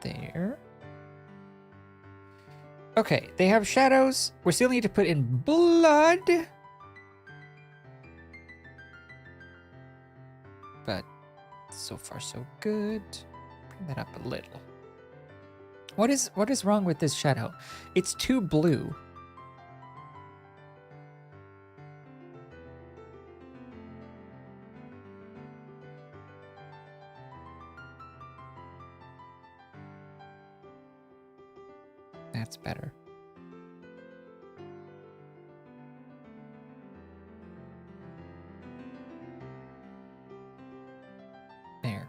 There. Okay, they have shadows. We still need to put in blood. But so far so good. Bring that up a little. What is wrong with this shadow? It's too blue. That's better. There.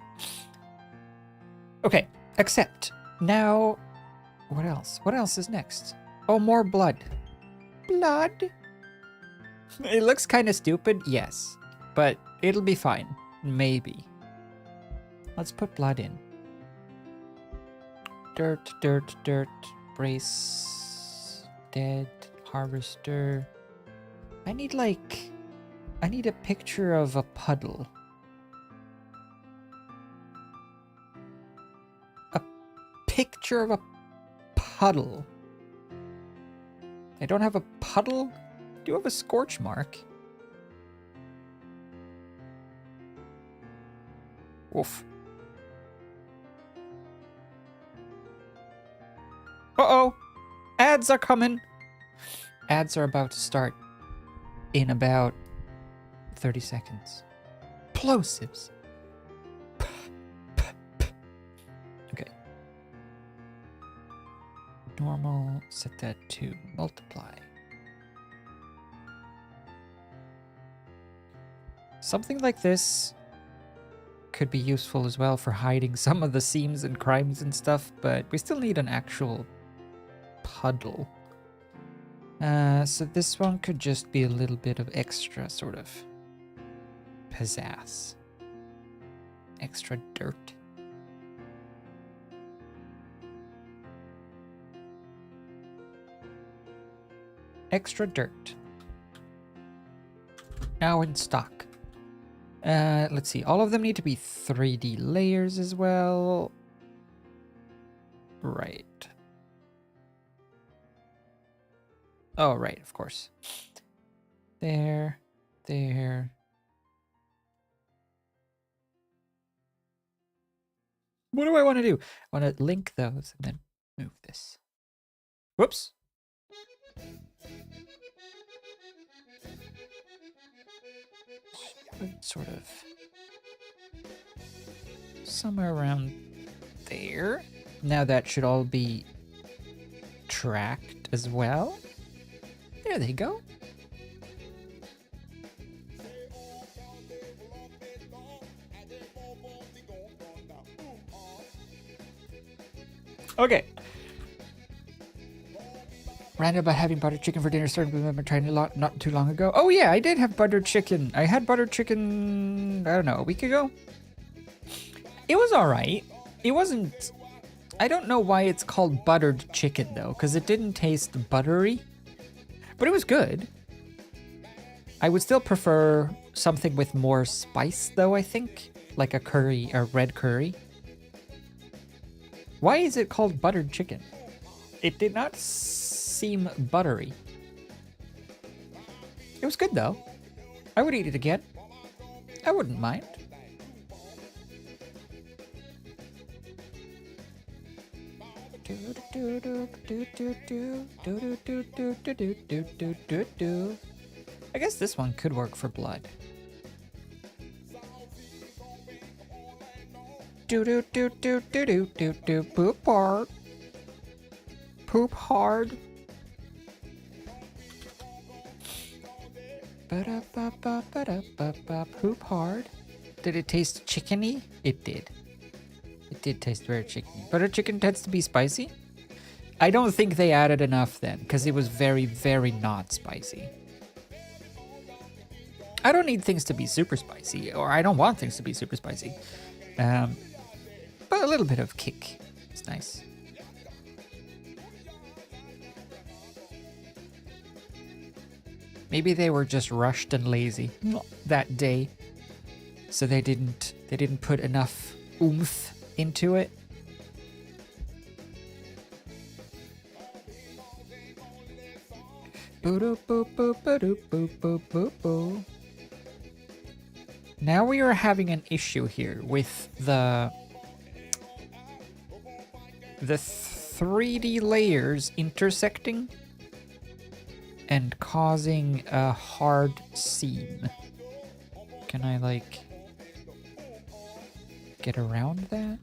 Okay, accept. Now, what else? What else is next? Oh, more blood. Blood? It looks kind of stupid, yes. But it'll be fine. Maybe. Let's put blood in. Dirt, dirt, dirt. Brace. Dead. Harvester. I need a picture of a puddle. Picture of a puddle. I don't have a puddle. Do you have a scorch mark? Woof. Uh-oh. Ads are coming. Ads are about to start in about 30 seconds. Plosives. Okay. Normal, set that to multiply. Something like this could be useful as well for hiding some of the seams and crimes and stuff, but we still need an actual puddle. So this one could just be a little bit of extra sort of pizzazz. Extra dirt. Extra dirt. Now in stock. Let's see. All of them need to be 3D layers as well. Right. Oh, right, of course. There. There. What do I want to do? I want to link those and then move this. Whoops. Sort of somewhere around there. Now that should all be tracked as well. There they go. Okay. Random about having buttered chicken for dinner started remember trying a lot not too long ago. Oh yeah, I did have buttered chicken. I had buttered chicken, I don't know, a week ago. It was alright. It wasn't I don't know why it's called buttered chicken though, because it didn't taste buttery, but it was good. I would still prefer something with more spice though, I think, like a curry, a red curry. Why is it called buttered chicken? It did not seem buttery. It was good though. I would eat it again. I wouldn't mind. I guess this one could work for blood. Poop hard. Poop hard. Poop hard. Did it taste chickeny? It did. It did taste very chickeny. Butter chicken tends to be spicy. I don't think they added enough then, because it was very, very not spicy. I don't need things to be super spicy, or I don't want things to be super spicy. But a little bit of kick is nice. Maybe they were just rushed and lazy that day, so they didn't put enough oomph into it. Now we are having an issue here with the 3D layers intersecting and causing a hard seam. Can I like get around that?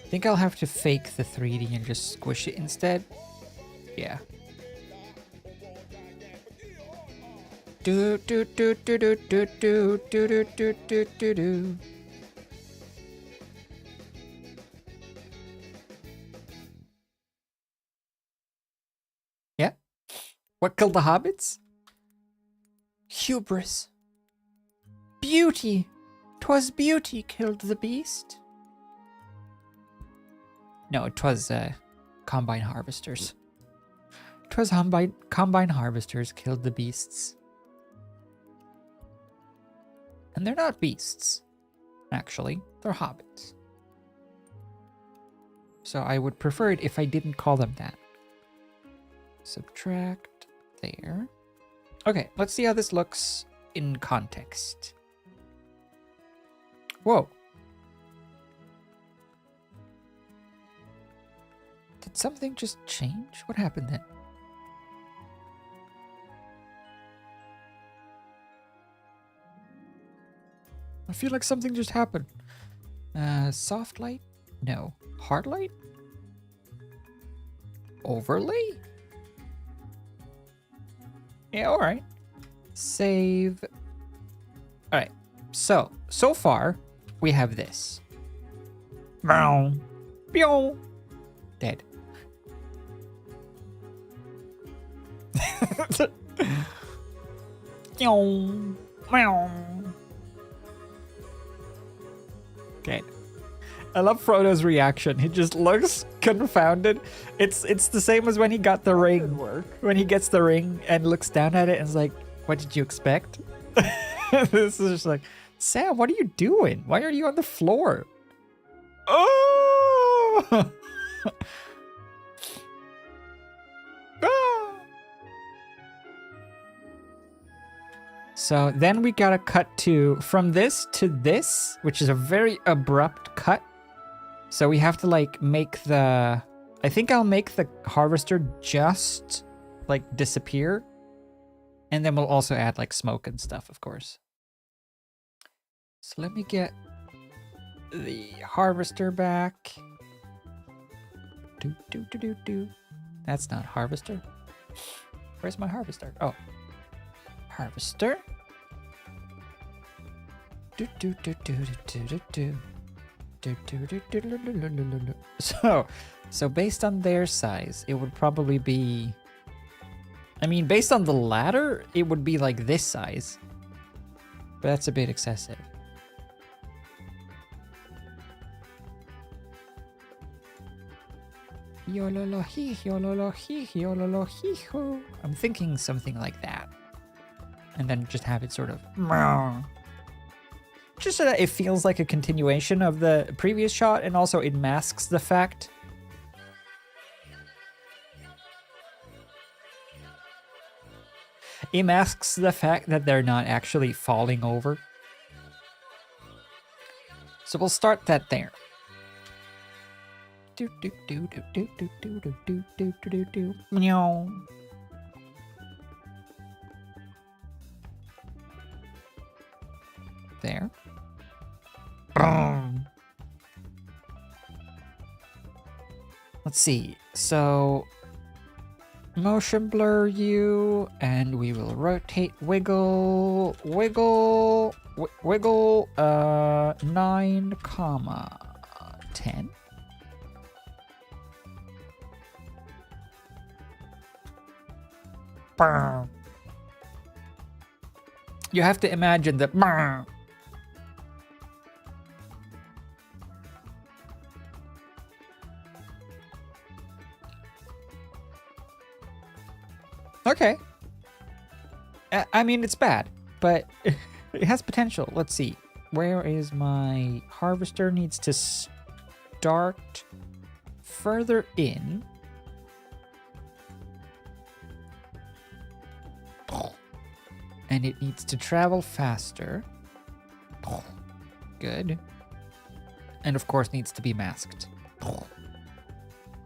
I think I'll have to fake the 3D and just squish it instead. Yeah. Yeah. What killed the hobbits? Hubris. Beauty. 'Twas beauty killed the beast. No, it was combine harvesters. 'Twas combine harvesters killed the beasts. And they're not beasts, actually. They're hobbits. So I would prefer it if I didn't call them that. Subtract there. Okay, let's see how this looks in context. Whoa. Did something just change? What happened then? I feel like something just happened. Soft light? No. Hard light? Overlay? Yeah, alright. Save. Alright. So far, we have this. Meow. Meow. Dead. Okay. I love Frodo's reaction. He just looks confounded. It's the same as when he got the ring. When he gets the ring and looks down at it and is like, "What did you expect?" This is just like, Sam, what are you doing? Why are you on the floor? Oh! So then we gotta cut from this to this, which is a very abrupt cut. So we have to like make I think I'll make the harvester just like disappear. And then we'll also add like smoke and stuff, of course. So let me get the harvester back. That's not harvester. Where's my harvester? Oh. Harvester. So based on their size, it would probably be... I mean, based on the ladder, it would be like this size. But that's a bit excessive. I'm thinking something like that. And then just have it sort of... Just so that it feels like a continuation of the previous shot, and also it masks the fact... It masks the fact that they're not actually falling over. So we'll start that there. Meow. There. Let's see. So motion blur you, and we will rotate, wiggle, 9, 10. You have to imagine that. Okay. I mean, it's bad, but it has potential. Let's see. Where is my harvester? Needs to start further in. And it needs to travel faster. Good. And of course needs to be masked.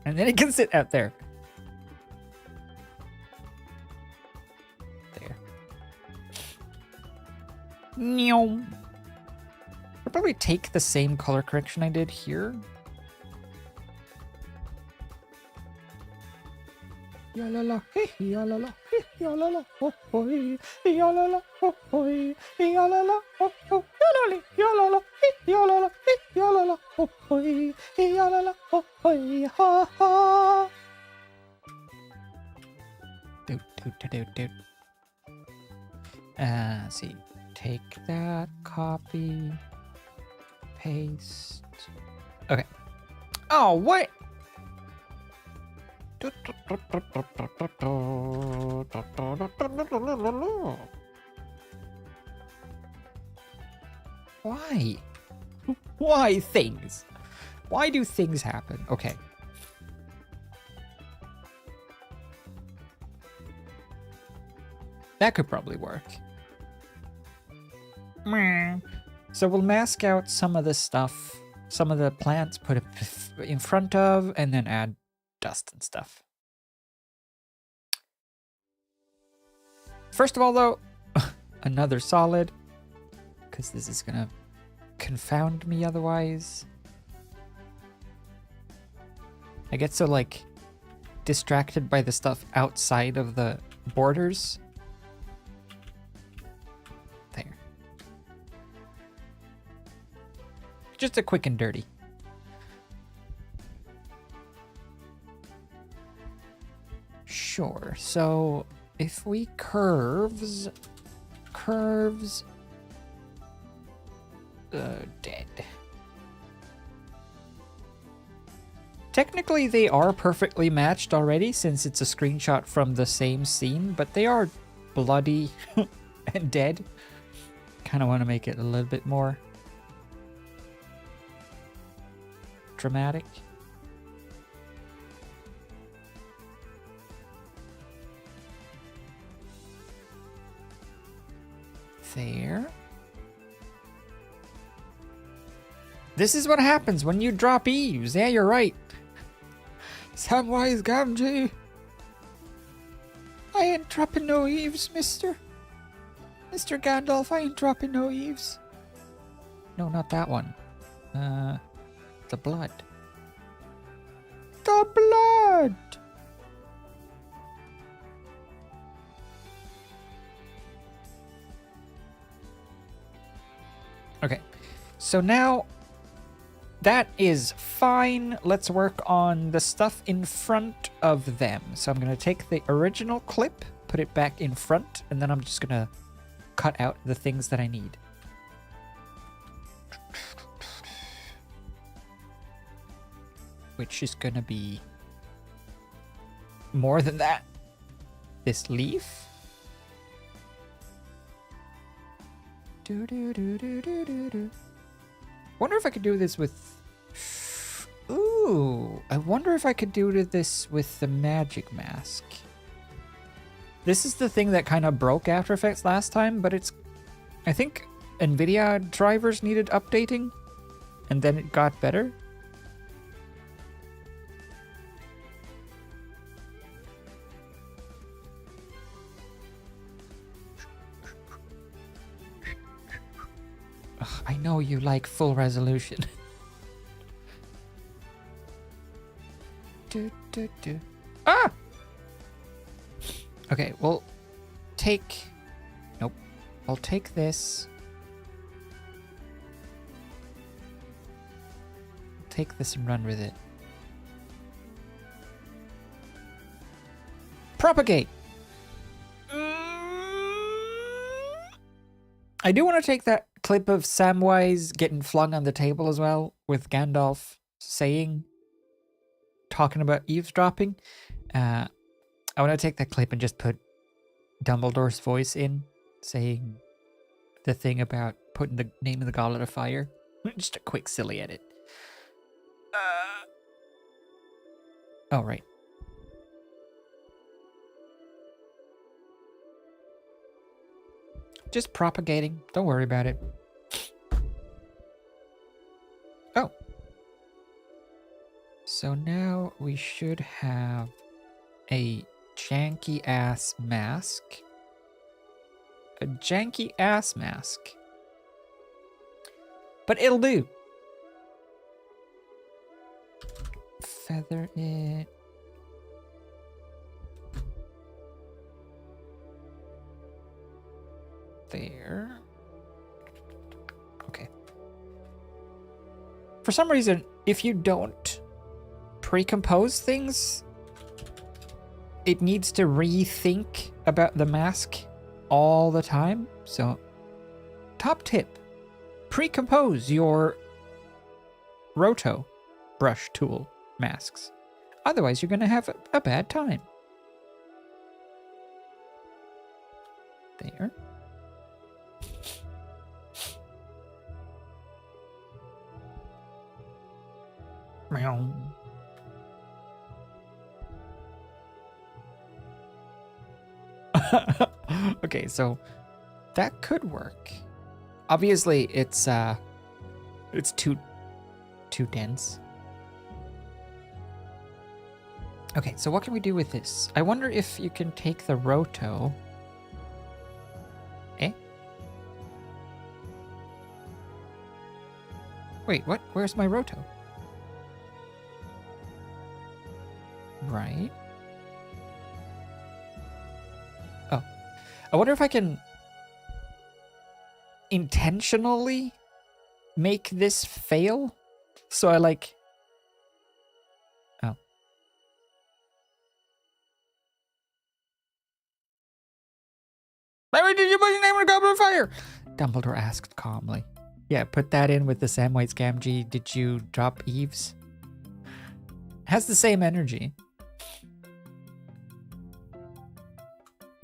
And then it can sit out there. There. I'll probably take the same color correction I did here. Ya la la, ya la la, ya la la, oh boy, ya la la, oh boy, ya la la, oh oh, ya la la, ya la la, ya la la, oh boy, ya la la, oh boy, ha ha. Do. Let's see. Take that, copy, paste. Okay. Oh, what? Why? Why things? Why do things happen? Okay. That could probably work. So we'll mask out some of the stuff, some of the plants, put it in front of, and then add dust and stuff. First of all, though, another solid, because this is gonna confound me otherwise. I get so, like, distracted by the stuff outside of the borders. There. Just a quick and dirty. Sure, so if we curves, dead. Technically they are perfectly matched already since it's a screenshot from the same scene, but they are bloody and dead. Kind of want to make it a little bit more dramatic. There. This is what happens when you drop eaves. Yeah, you're right. Samwise Gamgee. I ain't dropping no eaves, mister. Mr. Gandalf, I ain't dropping no eaves. No, not that one. The blood. The blood! Okay, so now that is fine. Let's work on the stuff in front of them. So I'm going to take the original clip, put it back in front, and then I'm just going to cut out the things that I need. Which is going to be more than that. This leaf. Wonder if I could do this with... Ooh, I wonder if I could do this with the magic mask. This is the thing that kind of broke After Effects last time, but it's... I think NVIDIA drivers needed updating, and then it got better. Ugh, I know you like full resolution. Ah! Okay, well, take... Nope. I'll take this. Take this and run with it. Propagate! I do want to take that clip of Samwise getting flung on the table as well, with Gandalf talking about eavesdropping. I want to take that clip and just put Dumbledore's voice in, saying the thing about putting the name of the Goblet of Fire. Just a quick silly edit. Oh, right. Just propagating. Don't worry about it. Oh. So now we should have a janky ass mask. A janky ass mask. But it'll do. Feather it. There. Okay. For some reason, if you don't pre-compose things, it needs to rethink about the mask all the time. So, top tip, pre-compose your Roto brush tool masks. Otherwise, you're going to have a bad time. There. Meow. Okay, so that could work. Obviously, it's too dense. Okay, so what can we do with this? I wonder if you can take the Roto. Wait, what? Where's my Roto? Right. Oh. I wonder if I can intentionally make this fail? So I like... Oh. Why did you put your name in a Goblet of Fire? Dumbledore asked calmly. Yeah, put that in with the Samwise Gamgee. Did you drop Eves? Has the same energy.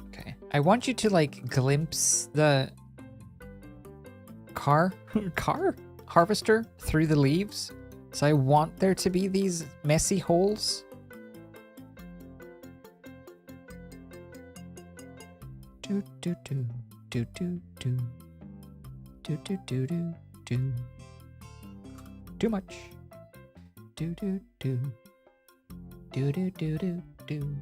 Okay. I want you to like glimpse the car harvester through the leaves. So I want there to be these messy holes. Do do do do do do. Do do do do do. Too much. Do do do. Do do do do do.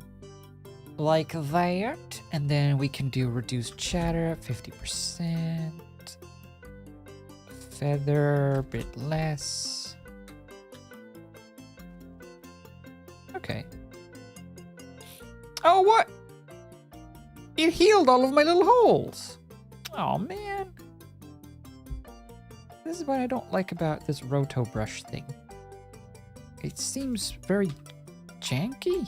Like that. And then we can do reduced chatter at 50%. Feather a bit less. Okay. Oh, what? It healed all of my little holes. Oh man. This is what I don't like about this Roto brush thing. It seems very janky.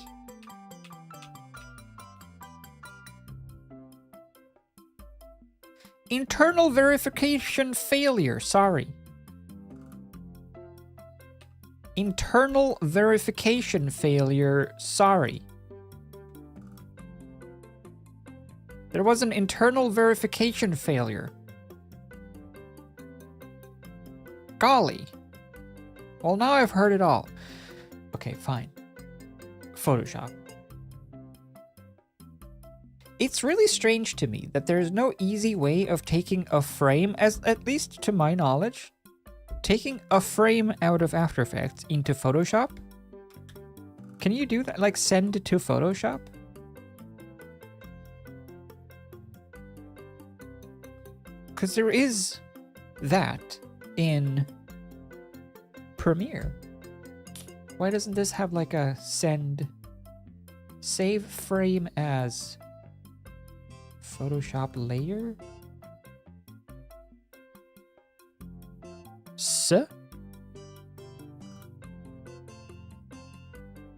Internal verification failure, sorry. Internal verification failure, sorry. There was an internal verification failure. Golly. Well, now I've heard it all. Okay, fine. Photoshop. It's really strange to me that there's no easy way of taking a frame, as at least to my knowledge, taking a frame out of After Effects into Photoshop. Can you do that? Like send it to Photoshop? Because there is that in Premiere. Why doesn't this have like a save frame as Photoshop layer?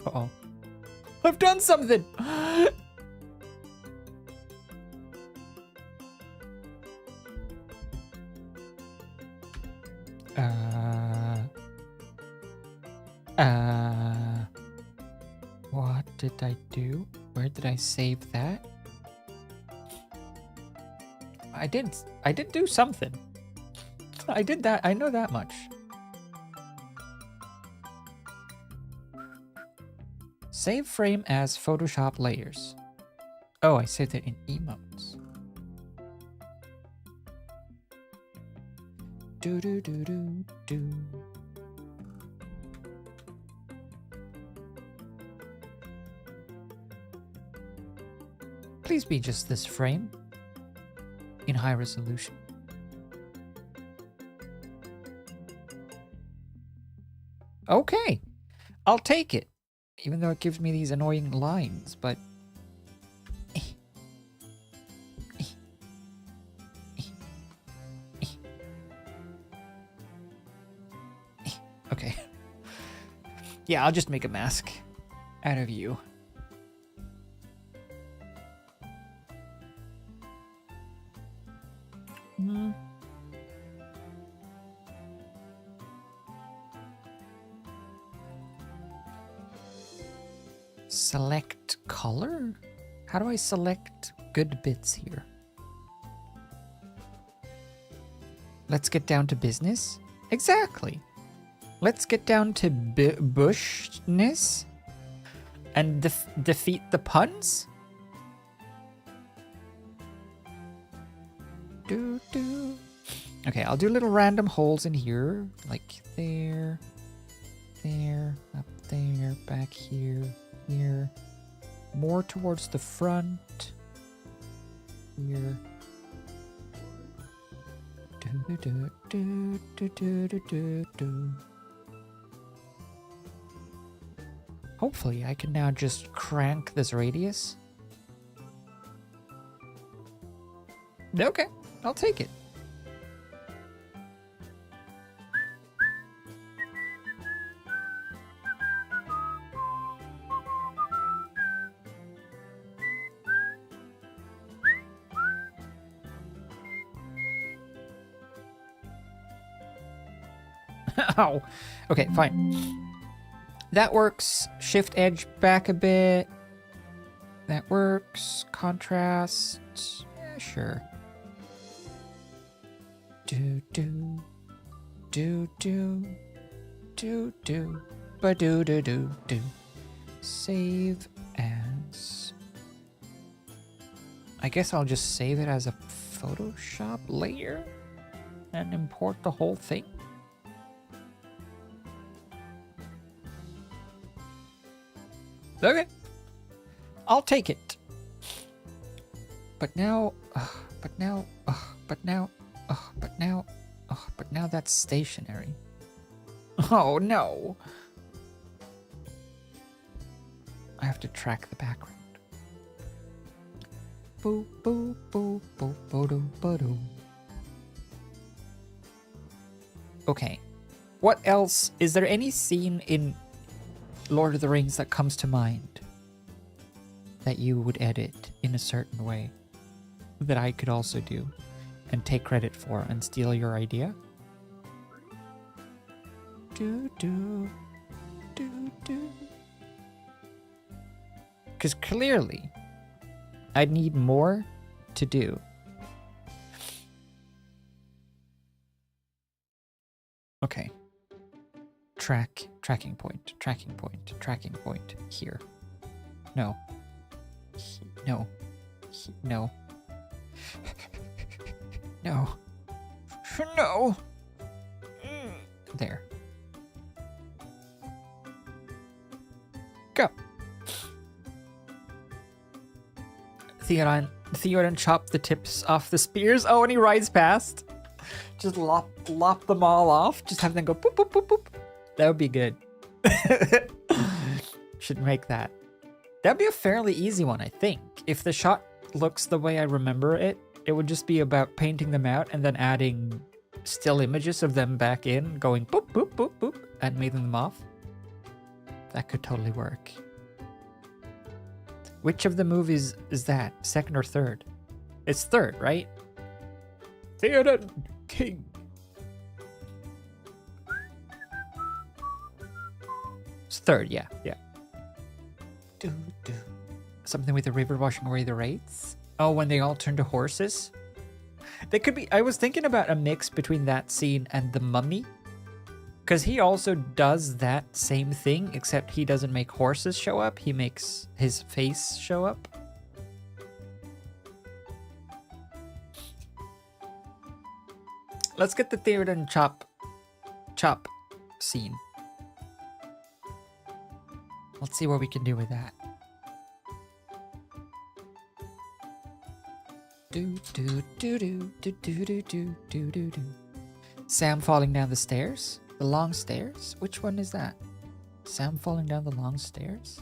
Uh-oh. I've done something! What did I do? Where did I save that? I did do something. I did that, I know that much. Save frame as Photoshop layers. Oh, I saved it in emotes. Do do do do do. Please be just this frame in high resolution. Okay, I'll take it, even though it gives me these annoying lines, but okay. Yeah, I'll just make a mask out of you. Select color? How do I select good bits here? Let's get down to business. Exactly. Let's get down to bushness and defeat the puns. Okay, I'll do little random holes in here, like there, there, up there, back here, here, more towards the front, here. Hopefully I can now just crank this radius. Okay, I'll take it. Ow. Okay, fine. That works. Shift edge back a bit. That works. Contrast. Yeah, sure. Do do do do do do ba do do do do. Save as. I guess I'll just save it as a Photoshop layer and import the whole thing. Okay, I'll take it. But now, but now that's stationary. Oh no. I have to track the background. Boo boo boo boo boo doo boo doo. Okay. What else? Is there any scene in Lord of the Rings that comes to mind that you would edit in a certain way that I could also do and take credit for and steal your idea? Because clearly, I need more to do. Okay. Tracking point here. No. No. No. No. No. There. Go. Theoden chopped the tips off the spears. Oh, and he rides past. Just lop them all off. Just have them go boop, boop, boop, boop. That would be good. Should make that. That'd be a fairly easy one, I think. If the shot looks the way I remember it, it would just be about painting them out and then adding still images of them back in, going boop, boop, boop, boop, and making them off. That could totally work. Which of the movies is that? Second or third? It's third, right? Theoden King. It's third, yeah. Something with the river washing away the wraiths? Oh, when they all turn to horses? They could be. I was thinking about a mix between that scene and the Mummy. Because he also does that same thing, except he doesn't make horses show up. He makes his face show up. Let's get the Theoden chop scene. Let's see what we can do with that. Sam falling down the stairs? The long stairs? Which one is that? Sam falling down the long stairs?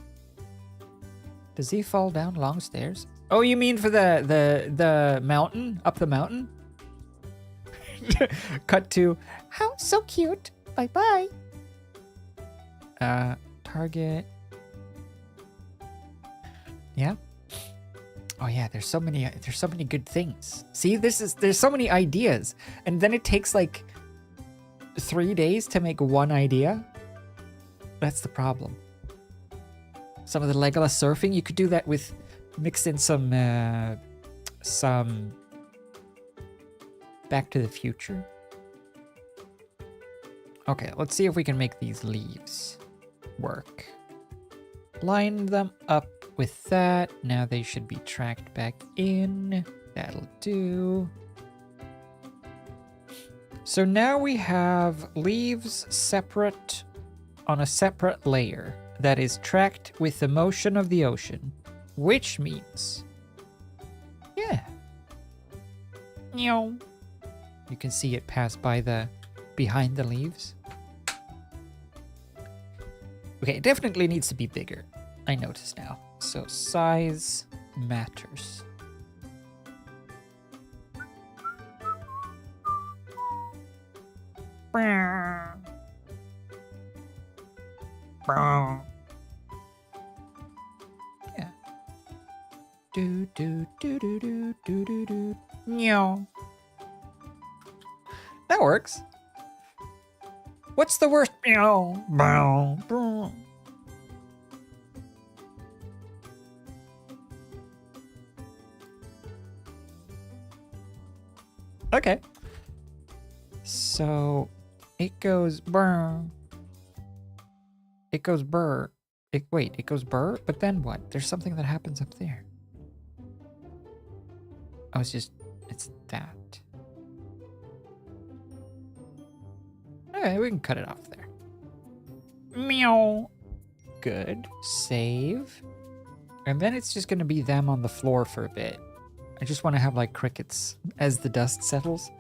Does he fall down long stairs? Oh, you mean for the mountain? Up the mountain? Cut to, how so cute. Bye-bye. Target. Yeah. Oh yeah, there's so many good things. See, there's so many ideas. And then it takes like 3 days to make one idea. That's the problem. Some of the Legolas surfing, you could do that with mix in some Back to the Future. Okay, let's see if we can make these leaves work. Line them up with that. Now they should be tracked back in. That'll do. So now we have leaves separate on a separate layer that is tracked with the motion of the ocean, which means, yeah, you can see it pass by behind the leaves. Okay, it definitely needs to be bigger. I notice now. So size matters. Yeah. Do do do do do do do do. Meow. That works. What's the worst? Meow. Bow. Bow. Okay. So it goes burr. It goes burr. Wait, it goes burr? But then what? There's something that happens up there. Oh, it's that. Okay, we can cut it off there. Meow. Good. Save. And then it's just going to be them on the floor for a bit. I just want to have like crickets as the dust settles.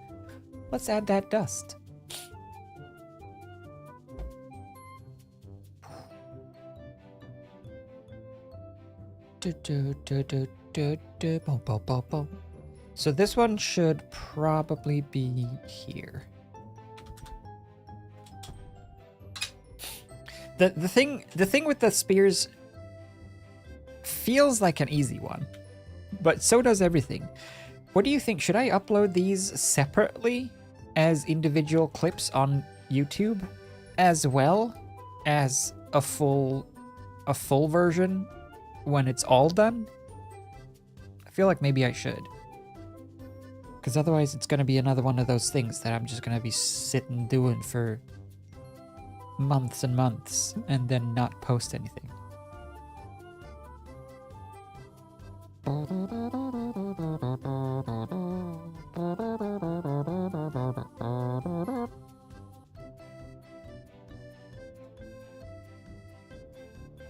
Let's add that dust. So this one should probably be here. The thing with the spears feels like an easy one, but so does everything. What do you think? Should I upload these separately as individual clips on YouTube, as well as a full version when it's all done? I feel like maybe I should. Because otherwise it's going to be another one of those things that I'm just going to be sitting doing for months and months and then not post anything.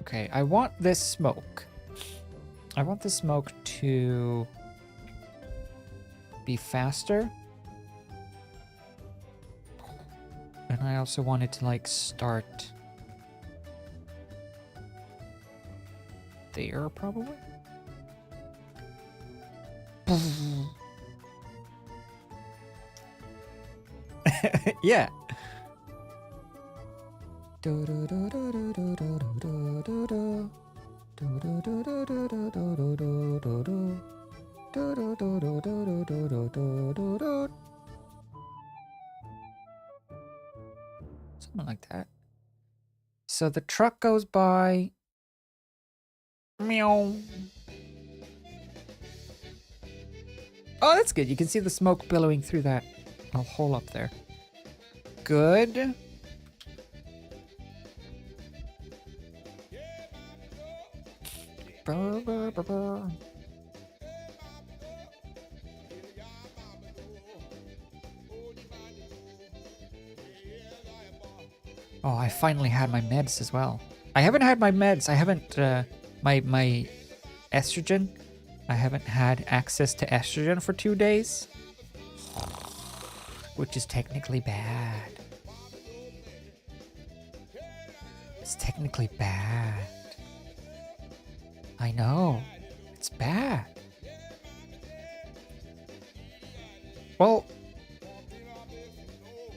Okay, I want this smoke. I want the smoke to be faster. And I also want it to like start there probably. Yeah. Something like that. So the truck goes by. Meow. Oh, that's good. You can see the smoke billowing through that little hole up there. Good. Oh, I finally had my meds as well. I haven't had my meds. I haven't, my estrogen. I haven't had access to estrogen for 2 days. Which is technically bad. It's technically bad. I know. It's bad. Well,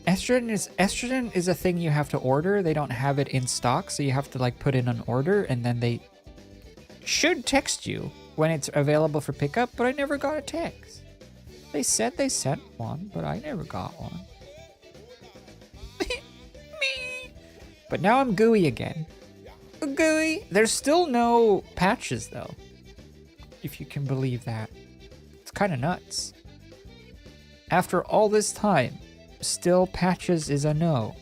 estrogen is a thing you have to order. They don't have it in stock, so you have to like put in an order and then they should text you when it's available for pickup, but I never got a text. They said they sent one, but I never got one. Me. But now I'm gooey again. Gooey. There's still no patches though, if you can believe that. It's kind of nuts. After all this time, still patches is a no.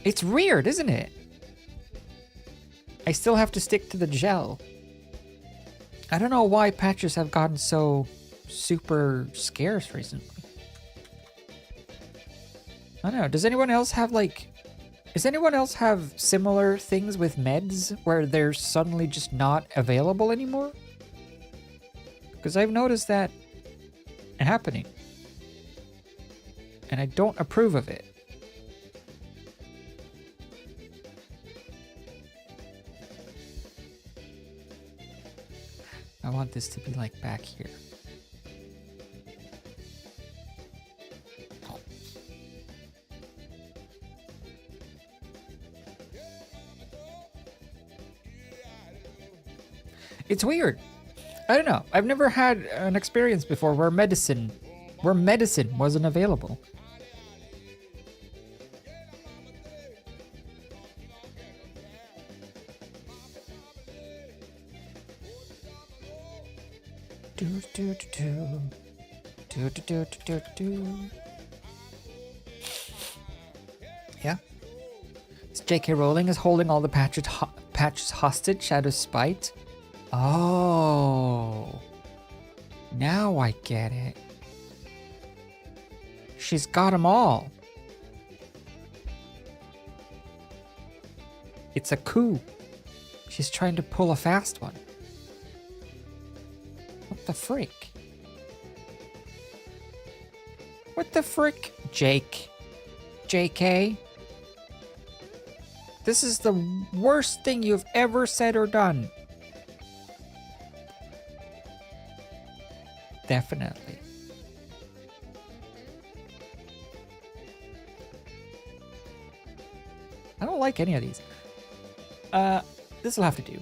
It's weird, isn't it? I still have to stick to the gel. I don't know why patches have gotten so super scarce recently. I don't know. Does anyone else have similar things with meds where they're suddenly just not available anymore? Because I've noticed that happening. And I don't approve of it. I want this to be like back here. It's weird. I don't know. I've never had an experience before where medicine wasn't available. Yeah. J.K. Rowling is holding all the patches hostage out of spite. Oh. Now I get it. She's got them all. It's a coup. She's trying to pull a fast one. What the frick? What the frick, Jake? JK? This is the worst thing you've ever said or done. Definitely. I don't like any of these. This will have to do.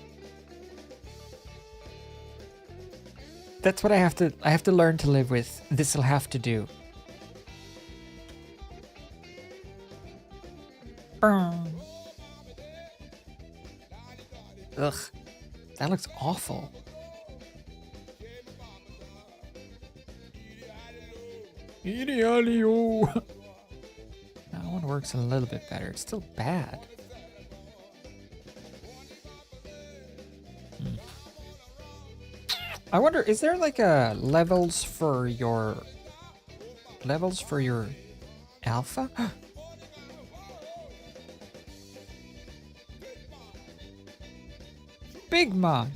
That's what I have to learn to live with. This will have to do. Ugh. That looks awful. Idealio. That one works a little bit better. It's still bad. I wonder, is there like a levels for your alpha? Big Mom.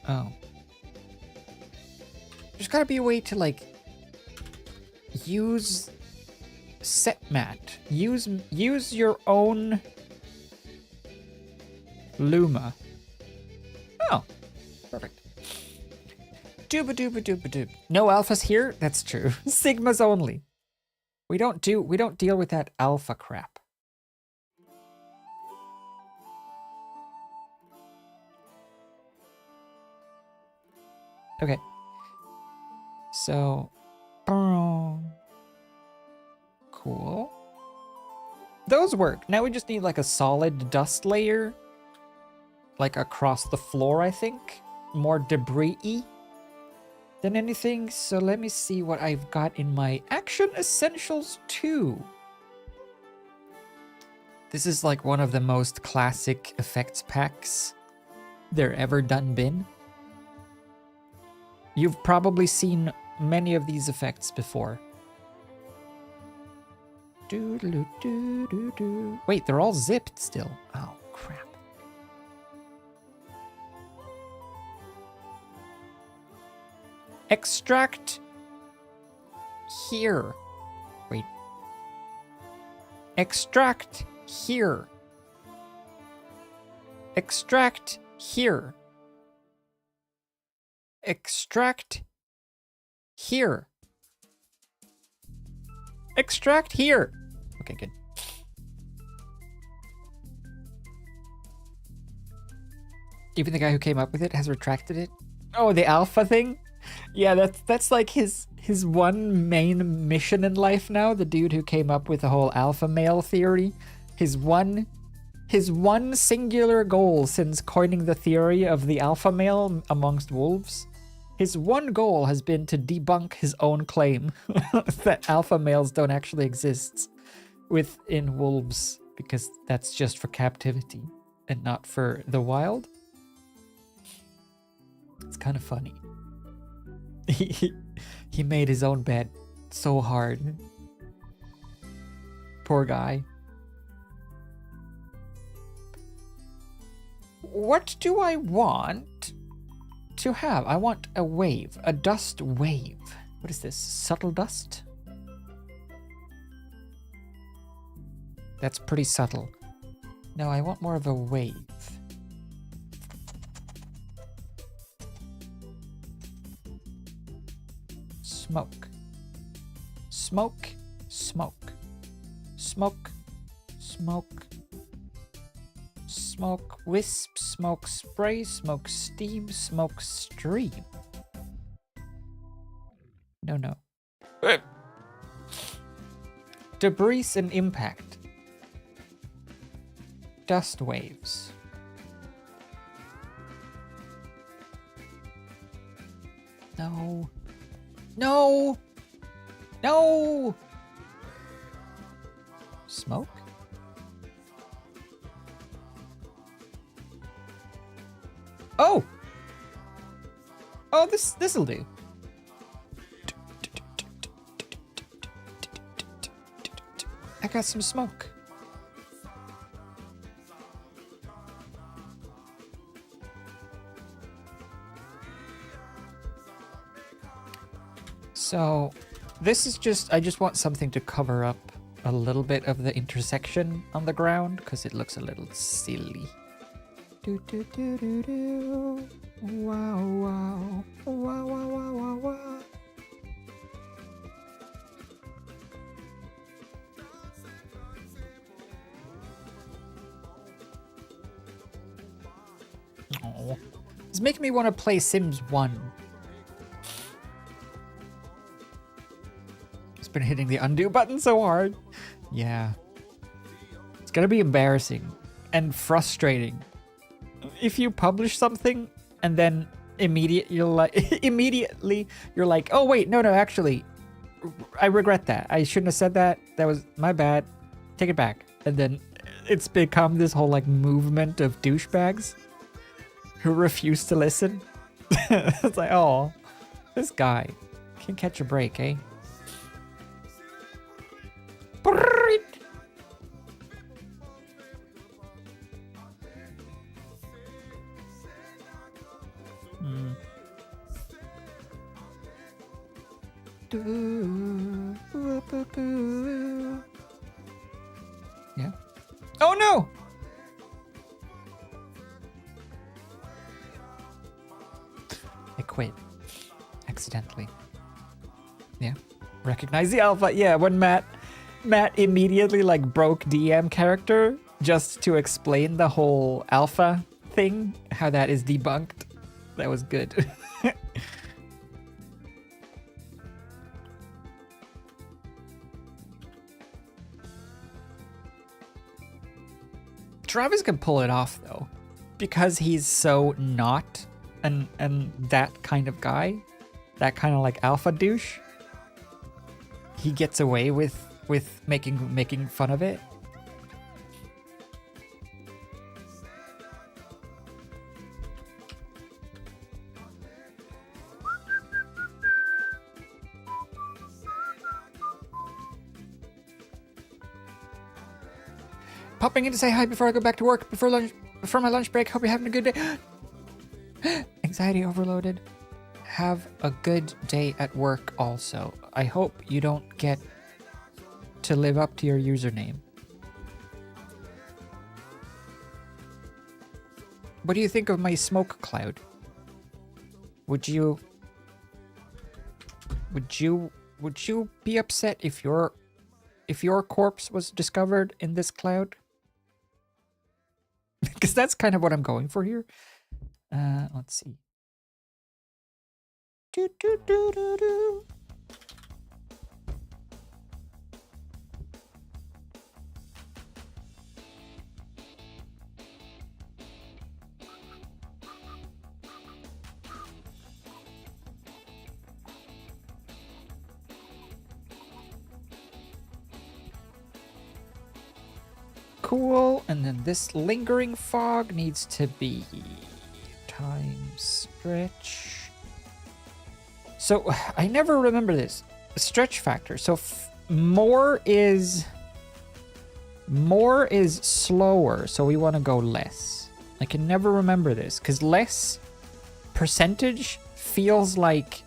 Oh. There's gotta be a way to like use set mat. Use your own Luma. Oh, perfect. Dooba dooba dooba doob. No alphas here? That's true. Sigmas only. We don't deal with that alpha crap. Okay. So, cool. Those work. Now we just need like a solid dust layer, like across the floor, I think. More debris-y than anything. So let me see what I've got in my Action Essentials 2. This is like one of the most classic effects packs there ever done been. You've probably seen many of these effects before. Wait, they're all zipped still. Oh, crap. Extract here. Wait. Extract here. Extract here. Extract here. Extract here. Okay, good. Even the guy who came up with it has retracted it. Oh, the alpha thing? Yeah, that's like his one main mission in life now. The dude who came up with the whole alpha male theory. His one singular goal since coining the theory of the alpha male amongst wolves. His one goal has been to debunk his own claim that alpha males don't actually exist within wolves, because that's just for captivity and not for the wild. It's kind of funny. He made his own bed so hard. Poor guy. What do I want to have? I want a wave, a dust wave. What is this? Subtle dust? That's pretty subtle. No, I want more of a wave. Smoke. Smoke. Smoke. Smoke. Smoke. Smoke wisp, smoke spray, smoke steam, smoke stream. No. Debris and impact. Dust waves. No. No! No! Smoke? Oh! Oh, this'll do. I got some smoke. So, this is just, I just want something to cover up a little bit of the intersection on the ground, because it looks a little silly. Do do do do do. Wow wow. Wow wow wow wow wow. Oh, it's making me want to play Sims 1. It's been hitting the undo button so hard. Yeah. It's gonna be embarrassing and frustrating if you publish something and then immediately you're like, oh wait, no, actually, I regret that. I shouldn't have said that. That was my bad. Take it back. And then it's become this whole like movement of douchebags who refuse to listen. It's like, oh, this guy can't catch a break, eh? Yeah. Oh no! I quit. Accidentally. Yeah. Recognize the alpha. Yeah, when Matt immediately like broke DM character just to explain the whole alpha thing, how that is debunked. That was good. Travis can pull it off though, because he's so not and that kind of guy, that kind of like alpha douche. He gets away with making fun of it. Popping in to say hi before I go back to work before my lunch break. Hope you're having a good day. Anxiety overloaded. Have a good day at work also. I hope you don't get to live up to your username. What do you think of my smoke cloud? Would you be upset if your corpse was discovered in this cloud? Because that's kind of what I'm going for here. Let's see. Do, do, do, do, do. Cool, and then this lingering fog needs to be time stretch. So I never remember this stretch factor. So more is slower, so we want to go less. I can never remember this because less percentage feels like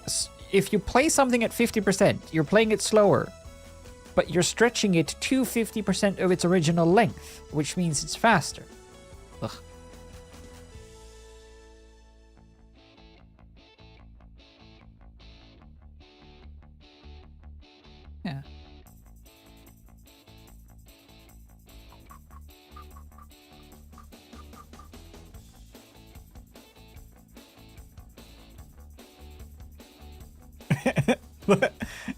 if you play something at 50%, you're playing it slower. But you're stretching it to 50% of its original length, which means it's faster. Ugh. Yeah.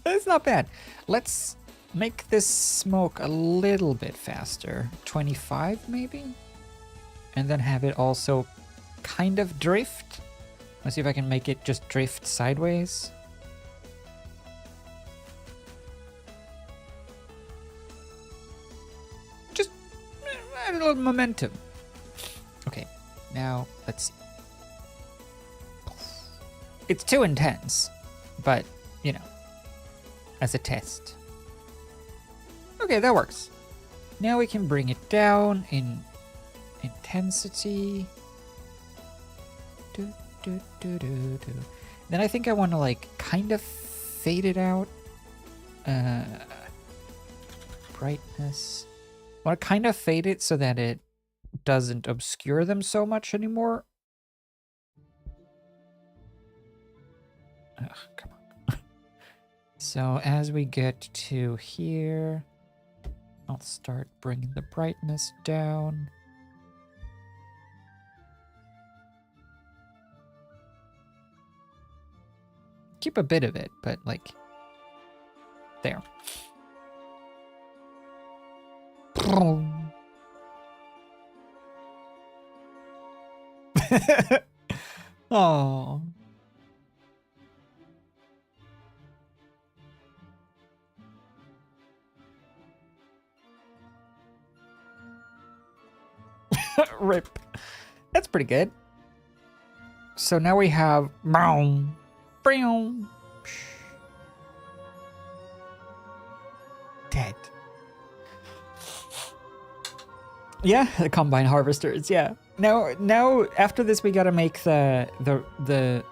That's not bad. Let's make this smoke a little bit faster. 25 maybe? And then have it also kind of drift. Let's see if I can make it just drift sideways. Just add a little momentum. Okay, now let's see. It's too intense, but you know, as a test. Okay, that works. Now we can bring it down in intensity. Do, do, do, do, do. Then I think I want to like kind of fade it out. Brightness. I want to kind of fade it so that it doesn't obscure them so much anymore. Ugh, come on. So as we get to here, I'll start bringing the brightness down. keep a bit of it, but like there. Oh. Rip. That's pretty good. So now we have brown. Dead. Yeah, the combine harvesters, yeah. Now after this we gotta make the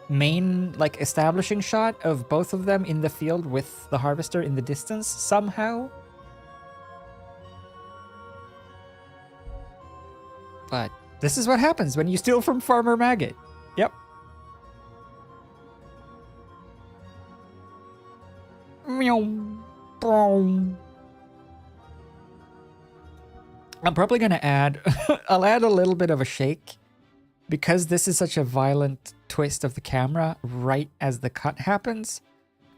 main like establishing shot of both of them in the field with the harvester in the distance somehow. But this is what happens when you steal from Farmer Maggot. Yep. I'm probably gonna add, I'll add a little bit of a shake because this is such a violent twist of the camera right as the cut happens.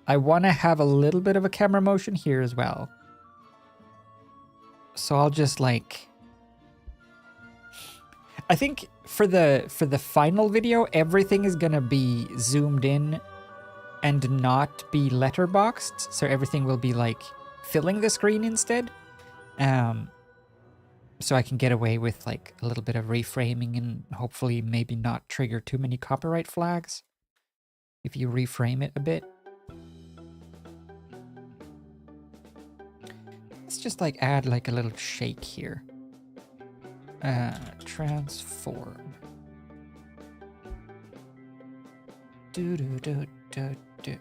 I want to have a little bit of a camera motion here as well. So I'll just like, I think for the final video, everything is gonna be zoomed in and not be letterboxed. So everything will be like filling the screen instead. So I can get away with like a little bit of reframing and hopefully maybe not trigger too many copyright flags if you reframe it a bit. Let's just like add like a little shake here. Transform.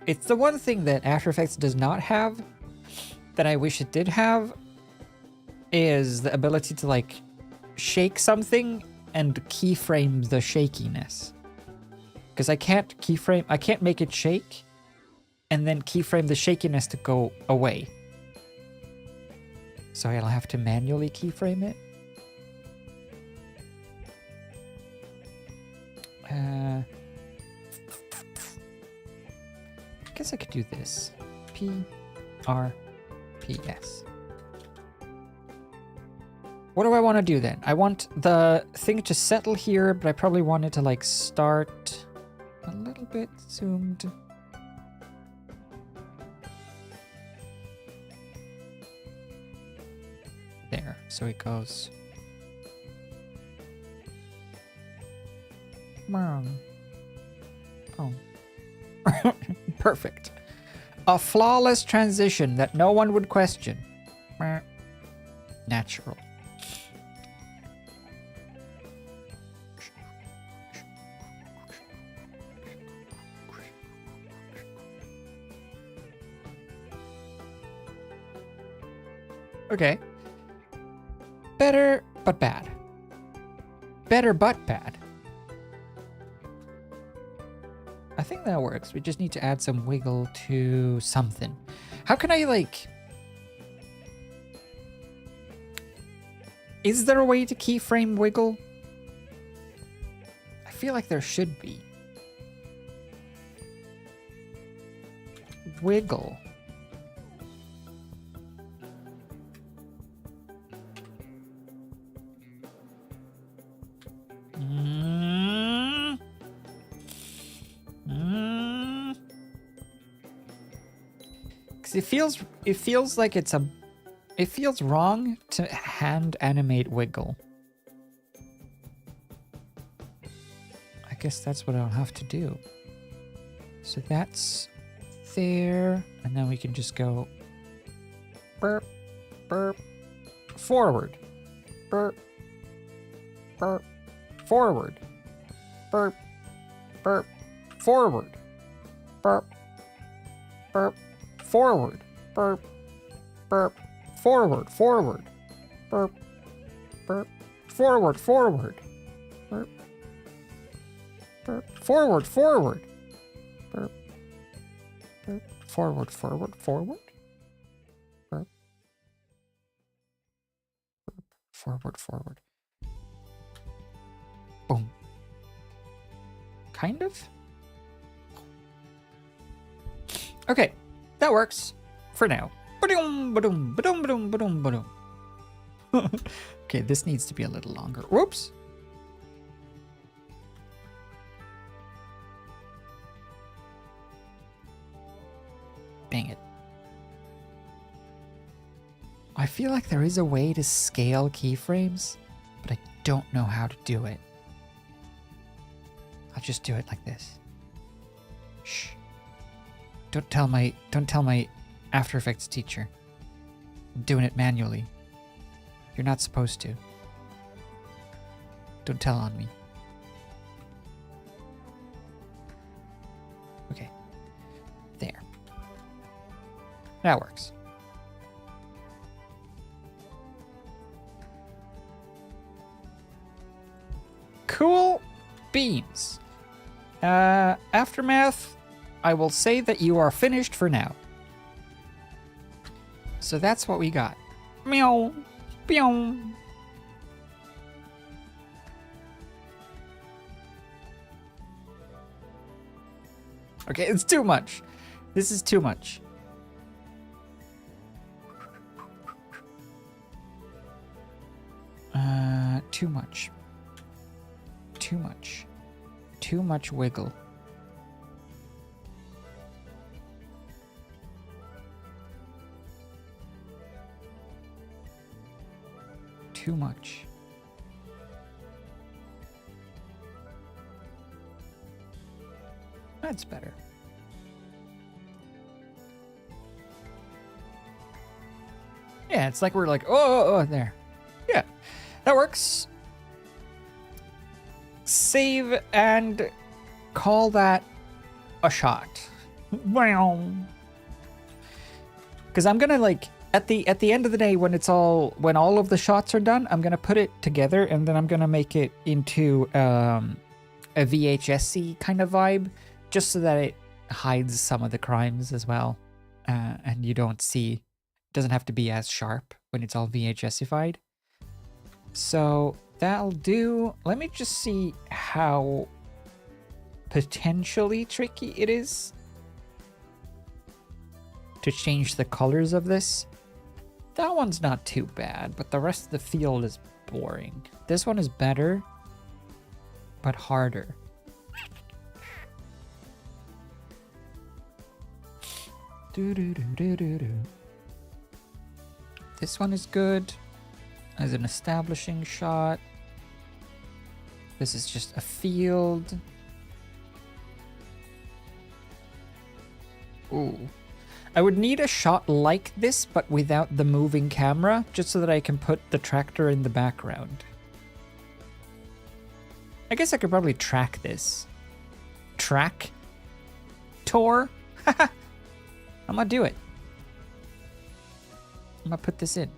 It's the one thing that After Effects does not have that I wish it did have, is the ability to like shake something and keyframe the shakiness. Because I can't make it shake and then keyframe the shakiness to go away. So I'll have to manually keyframe it. I guess I could do this. PRPS. What do I want to do then? I want the thing to settle here, but I probably want it to like start a little bit zoomed. There, so it goes. Oh. Perfect. A flawless transition that no one would question. Natural. Okay. Better, but bad. Better, but bad. I think that works. We just need to add some wiggle to something. How can I, like... Is there a way to keyframe wiggle? I feel like there should be. Wiggle. It feels like it feels wrong to hand animate wiggle. I guess that's what I'll have to do. So that's there, and then we can just go burp, burp, forward, burp, burp, forward, burp, burp, forward, burp, burp, forward, burp, burp, forward, forward, burp, burp, forward, forward, burp, burp, forward, forward, burp, burp, forward, forward, forward, burp, burp, forward, forward. Boom. Kind of? Okay, that works for now. Ba-dum, ba-dum, ba-dum, ba-dum, ba-dum, ba-dum. Okay, this needs to be a little longer. Whoops. Dang it. I feel like there is a way to scale keyframes, but I don't know how to do it. I'll just do it like this. Shh. Don't tell my After Effects teacher. I'm doing it manually. You're not supposed to. Don't tell on me. Okay. There. That works. Cool beans. Aftermath, I will say that you are finished for now. So that's what we got. Meow. Meow. Okay, it's too much. This is too much. Too much. Too much. Too much wiggle. Too much. That's better. Yeah, it's like we're like, oh, there. Yeah, that works. Save and call that a shot. Because I'm gonna like at the end of the day when all of the shots are done, I'm gonna put it together and then I'm gonna make it into a VHS-y kind of vibe, just so that it hides some of the crimes as well, and you don't see. It doesn't have to be as sharp when it's all VHS-ified. So that'll do. Let me just see how potentially tricky it is to change the colors of this. That one's not too bad, but the rest of the field is boring. This one is better, but harder. This one is good as an establishing shot. This is just a field. Ooh. I would need a shot like this, but without the moving camera, just so that I can put the tractor in the background. I guess I could probably track this. Track? Tor? I'm gonna do it. I'm gonna put this in.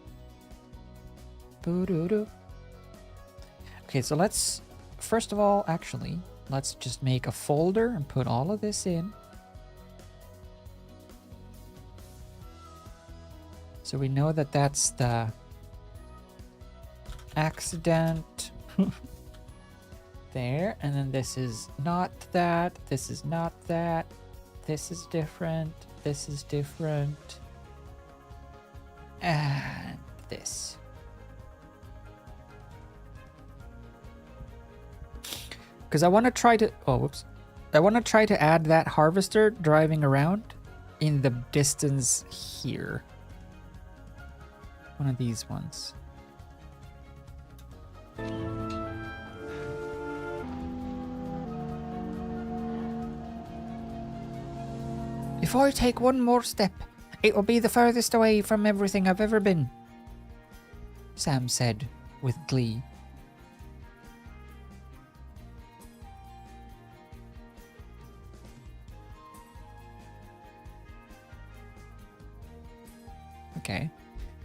Okay, so let's, first of all, actually, let's just make a folder and put all of this in. So we know that that's the accident. There, and then this is not that, this is not that, this is different, this is different, and this. Because I want to try to, oh, whoops. I want to try to add that harvester driving around in the distance here. One of these ones. If I take one more step, it will be the furthest away from everything I've ever been, Sam said with glee. Okay.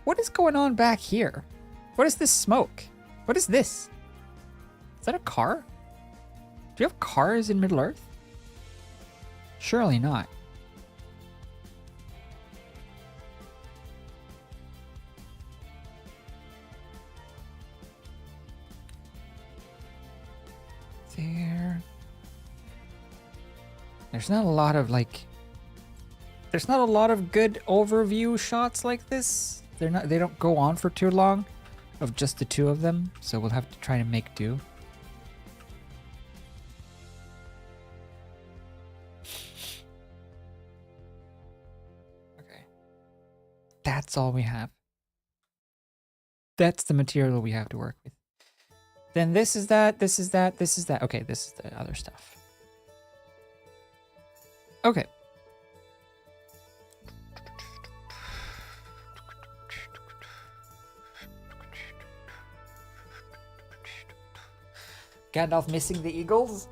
What is going on back here? What is this smoke? What is this? Is that a car? Do you have cars in Middle-earth? Surely not. There's not a lot of like there's not a lot of good overview shots like this. They don't go on for too long of just the two of them, so we'll have to try to make do. Okay. That's all we have. That's the material we have to work with. Then this is that, this is that, this is that. Okay, this is the other stuff. Okay. Gandalf missing the eagles,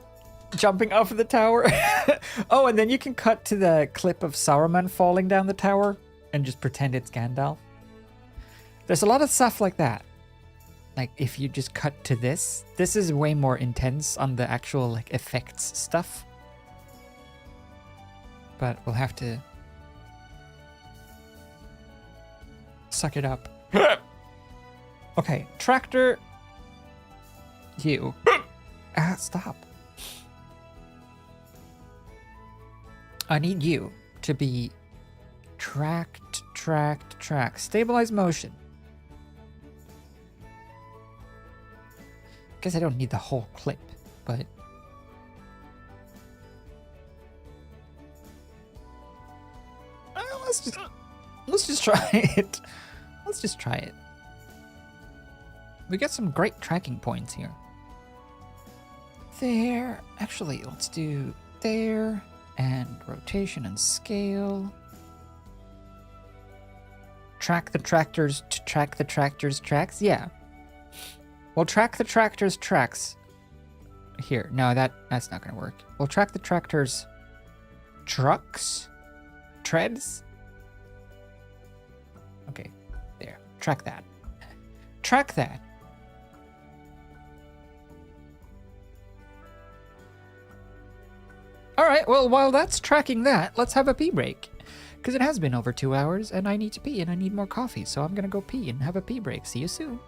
jumping off of the tower. Oh, and then you can cut to the clip of Saruman falling down the tower and just pretend it's Gandalf. There's a lot of stuff like that. Like if you just cut to this is way more intense on the actual like effects stuff. But we'll have to suck it up. Okay, tractor. You. Stop. I need you to be track. Stabilize motion. Guess I don't need the whole clip, but let's just try it. Let's just try it. We got some great tracking points here. There. Actually, let's do there and rotation and scale. Track the tractors to track the tractor's tracks. Yeah. We'll track the tractor's tracks. Here. No, that's not gonna work. We'll track the tractor's trucks. Treads. Okay. There. Track that. Track that. Alright, well, while that's tracking that, let's have a pee break. Because it has been over 2 hours, and I need to pee, and I need more coffee, so I'm gonna go pee and have a pee break. See you soon.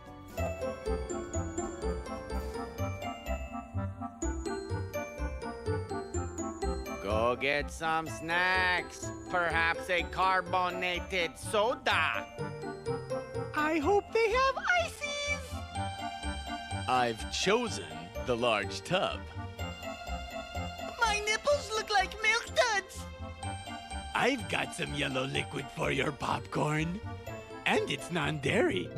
Go get some snacks. Perhaps a carbonated soda. I hope they have ices. I've chosen the large tub. My nipples look like milk duds. I've got some yellow liquid for your popcorn. And it's non-dairy.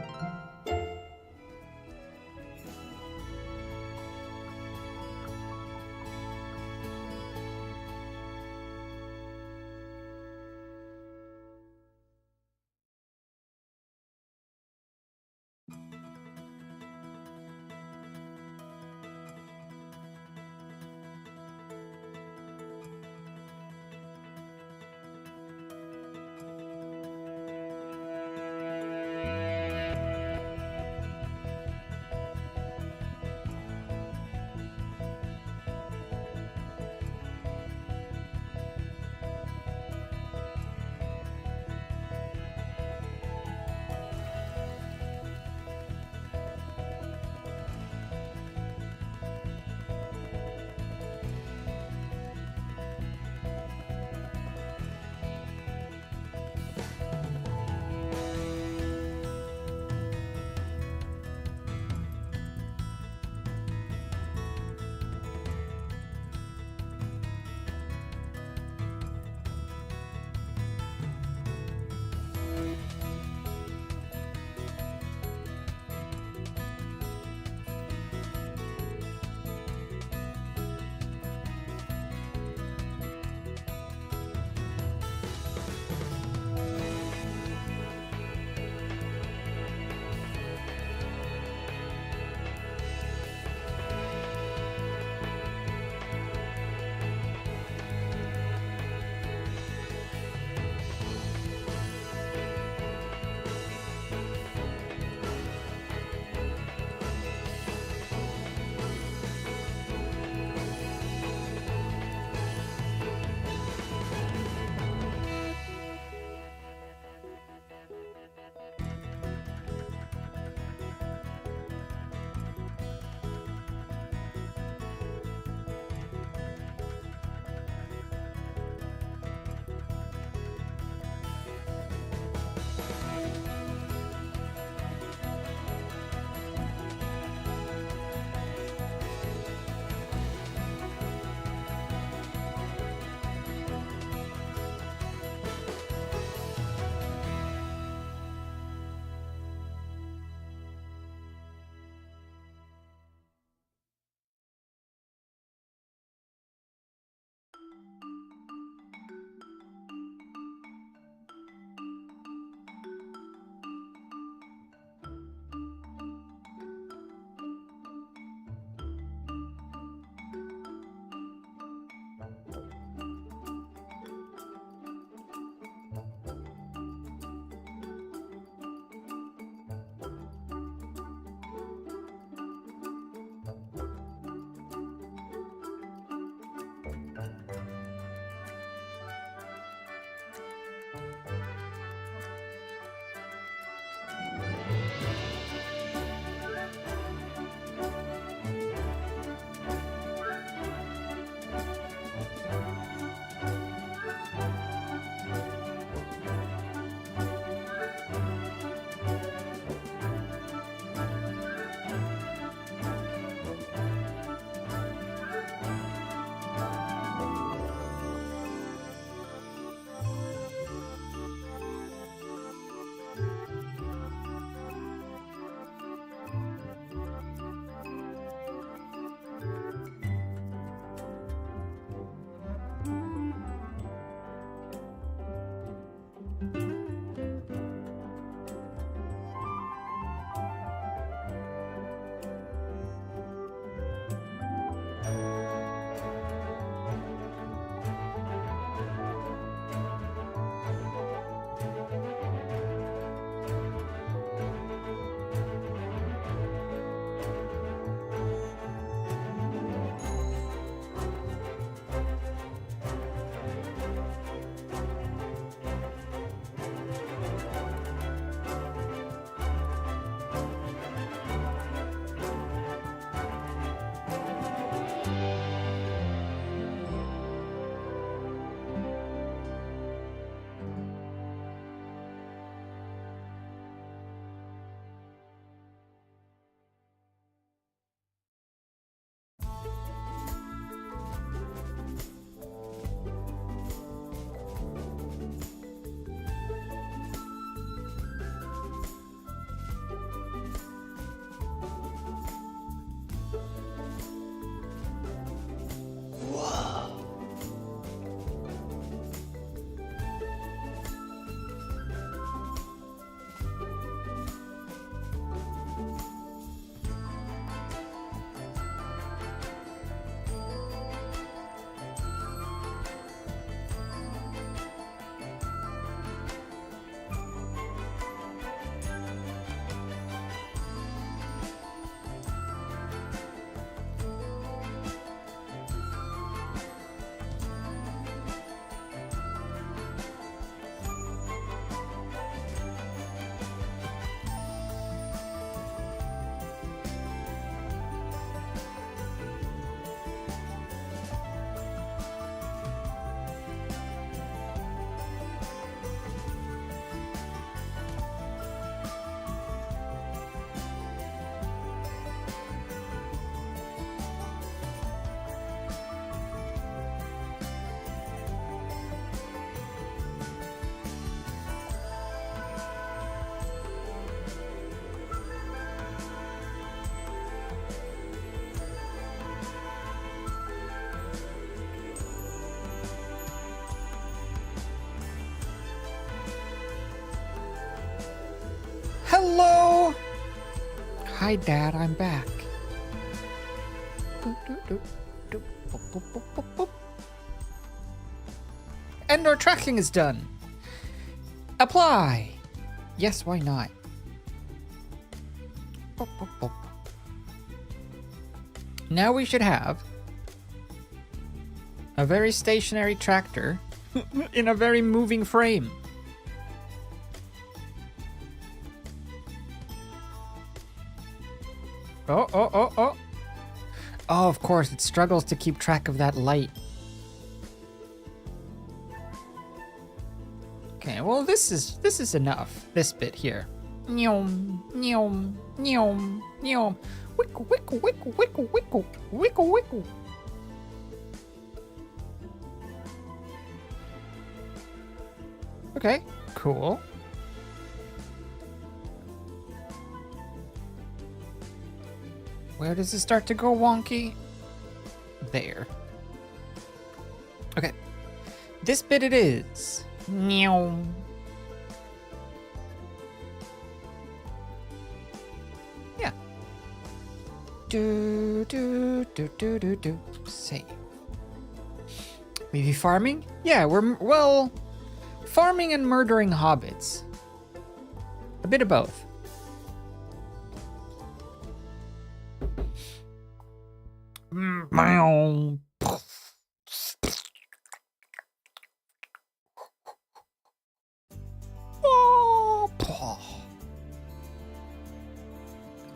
Hello! Hi, Dad, I'm back. And our tracking is done. Apply! Yes, why not? Now we should have a very stationary tractor in a very moving frame. Oh. Oh, of course, it struggles to keep track of that light. Okay, well, this is enough. This bit here. Nyom, nyom, nyom, nyom. Wickle, wickle, wickle, wickle, wickle, wickle, wickle. Okay, cool. Where does it start to go wonky? There. Okay. This bit it is. Meow. Yeah. Do. Save. Maybe farming? Yeah, well, farming and murdering hobbits. A bit of both.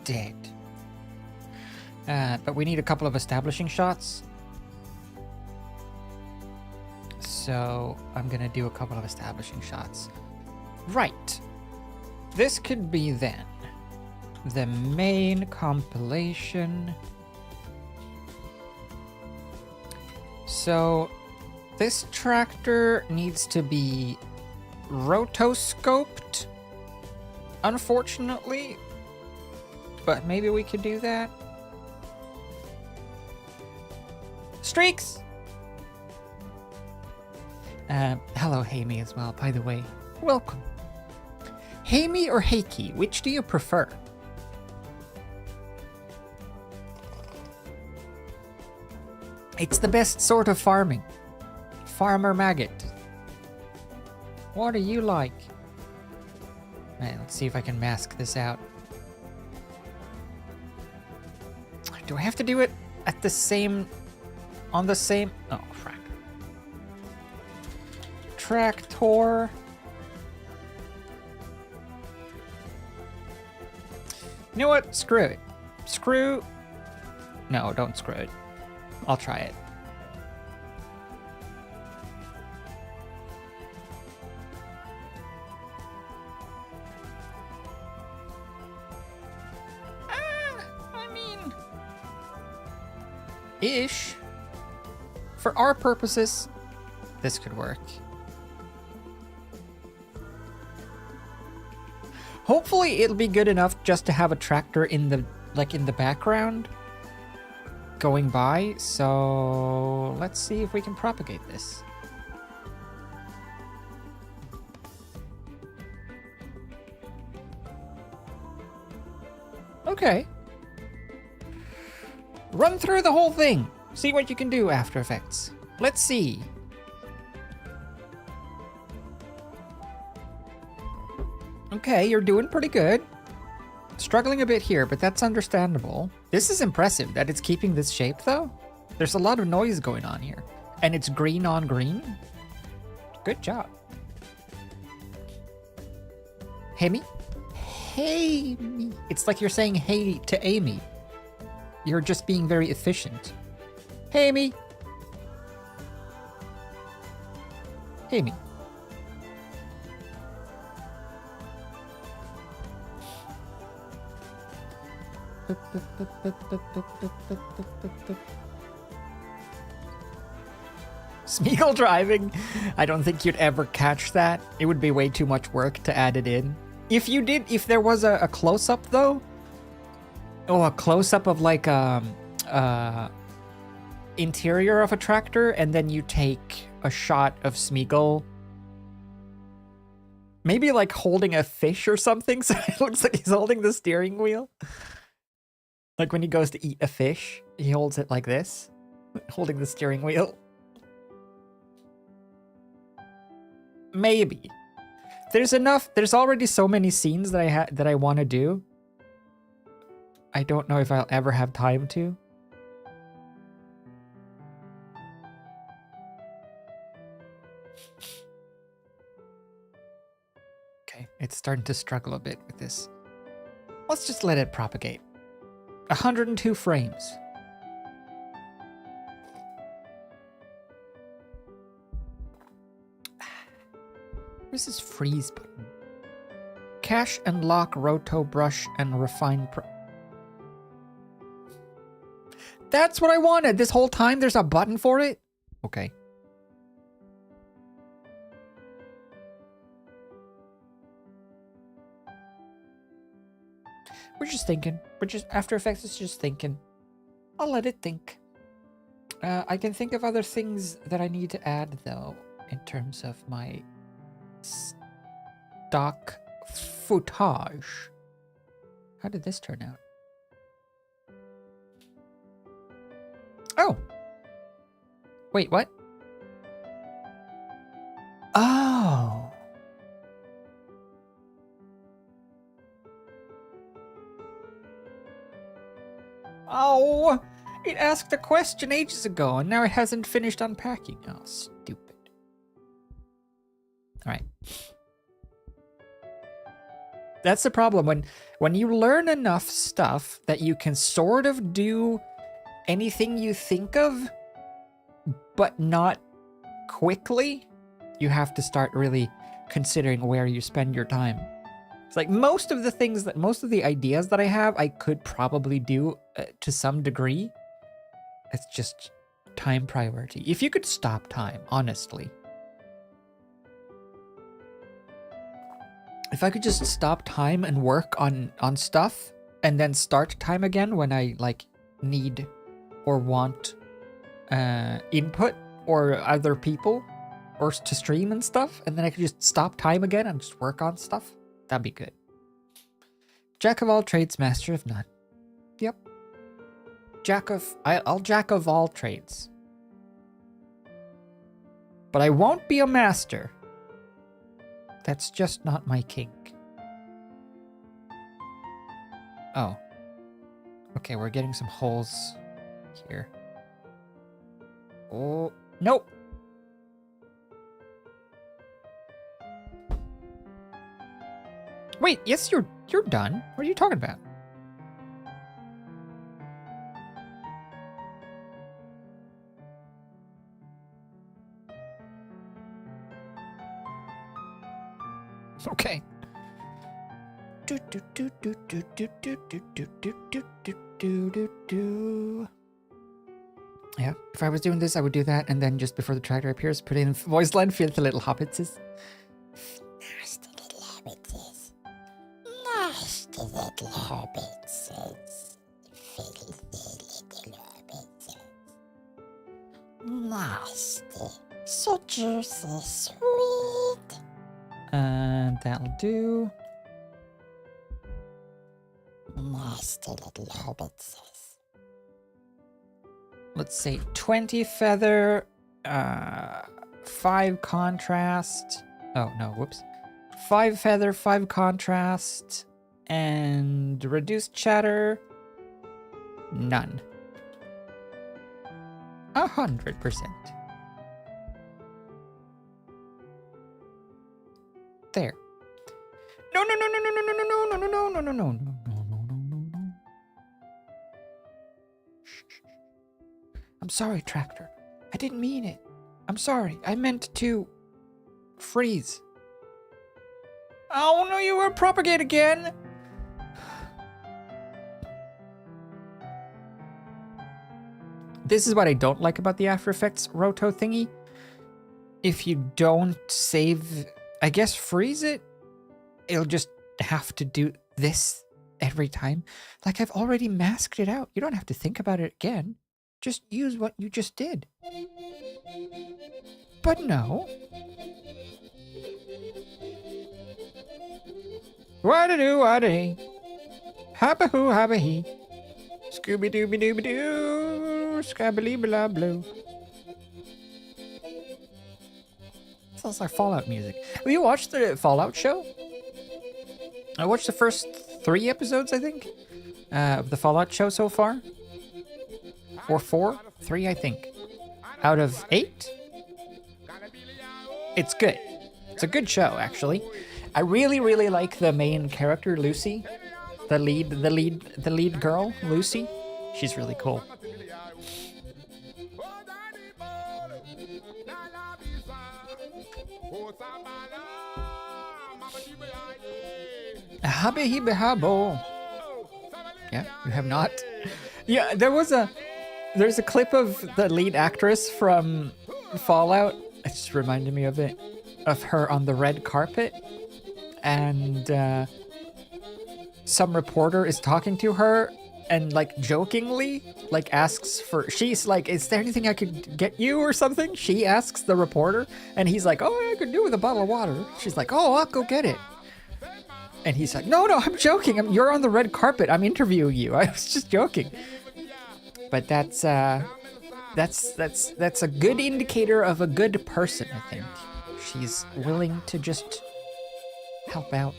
Dead. But we need a couple of establishing shots. So I'm gonna do a couple of establishing shots. Right. This could be then the main compilation. So this tractor needs to be rotoscoped, unfortunately, but maybe we could do that. Streaks! Hello, Hamey, as well, by the way. welcome. Hamey or Hakey, which do you prefer? It's the best sort of farming. Farmer Maggot. What do you like? Alright, let's see if I can mask this out. Do I have to do it at the same... on the same... oh, crap. Tractor. You know what? Screw it. Screw... no, don't screw it. I'll try it. I mean... ish. For our purposes, this could work. Hopefully it'll be good enough just to have a tractor in the, like, in the background going by. So let's see if we can propagate this. Okay. Run through the whole thing. See what you can do, After Effects. Let's see. Okay, you're doing pretty good. Struggling a bit here, but that's understandable. This is impressive that it's keeping this shape, though. There's a lot of noise going on here. And it's green on green. Good job. Hammy? Hammy. It's like you're saying hey to Amy. You're just being very efficient. Hammy. Hammy. Smeagol driving. I don't think you'd ever catch that. It would be way too much work to add it in. If you did, if there was a close-up though. Oh, a close-up of like interior of a tractor, and then you take a shot of Smeagol. Maybe like holding a fish or something, so it looks like he's holding the steering wheel. Like when he goes to eat a fish, he holds it like this, holding the steering wheel. Maybe. There's enough, there's already so many scenes that I want to do. I don't know if I'll ever have time to. Okay, it's starting to struggle a bit with this. Let's just let it propagate. 102 frames. Where's this freeze button? Cache and lock, Roto, brush, and refine. That's what I wanted. This whole time there's a button for it? Okay. We're just thinking. We're just, After Effects is just thinking. I'll let it think. I can think of other things that I need to add, though, in terms of my stock footage. How did this turn out? Oh! Wait, what? Oh! Oh! It asked a question ages ago, and now it hasn't finished unpacking. Oh, stupid. Alright. That's the problem. When you learn enough stuff that you can sort of do anything you think of, but not quickly, you have to start really considering where you spend your time. It's like most of the ideas that I have, I could probably do to some degree. It's just time priority. If you could stop time, honestly. If I could just stop time and work on stuff and then start time again when I like need or want input or other people, or to stream and stuff, and then I could just stop time again and just work on stuff. That'd be good. Jack of all trades, master of none. Yep. I'll jack of all trades. But I won't be a master. That's just not my kink. Oh. Okay, we're getting some holes here. Oh, nope. Wait, yes, you're done. What are you talking about? Okay. Yeah, if I was doing this, I would do that, and then just before the tractor appears, put in voice line, feel the little hobbitses. Nasty little hobbitses. Nasty little hobbitses. Filthy little hobbitses. Nasty. So juicy, sweet. And that'll do. Nasty little hobbitses. Let's say 20 feather, 5 contrast. Oh, no, whoops. 5 feather, 5 contrast, and reduced chatter. None. 100%. There. No, no, no, no, no, no, no, no, no, no, no, no, no, no, no. I'm sorry, Tractor. I didn't mean it. I'm sorry. I meant to freeze. Oh no, you will propagate again. This is what I don't like about the After Effects Roto thingy. If you don't save, I guess freeze it, it'll just have to do this every time. Like I've already masked it out. You don't have to think about it again. Just use what you just did. But no. Wada-doo, wada-dee. Habba-hoo, habba-hee. Scooby-dooby-dooby-doo. Scabba-lee-blah-blue. Sounds like Fallout music. Have you watched the Fallout show? I watched the first 3 episodes, I think, of the Fallout show so far. Or 4? 3, I think. Out of 8? It's good. It's a good show, actually. I really, really like the main character, Lucy. The lead girl, Lucy. She's really cool. Habba-hibba-habbo. Yeah, you have not. Yeah, there's a clip of the lead actress from Fallout. It just reminded me of it. Of her on the red carpet. And some reporter is talking to her and like jokingly like asks for, she's like, is there anything I could get you or something? She asks the reporter and he's like, oh, I could do with a bottle of water. She's like, oh, I'll go get it. And he's like, no, I'm joking. You're on the red carpet. I'm interviewing you. I was just joking. But that's a good indicator of a good person, I think. She's willing to just help out.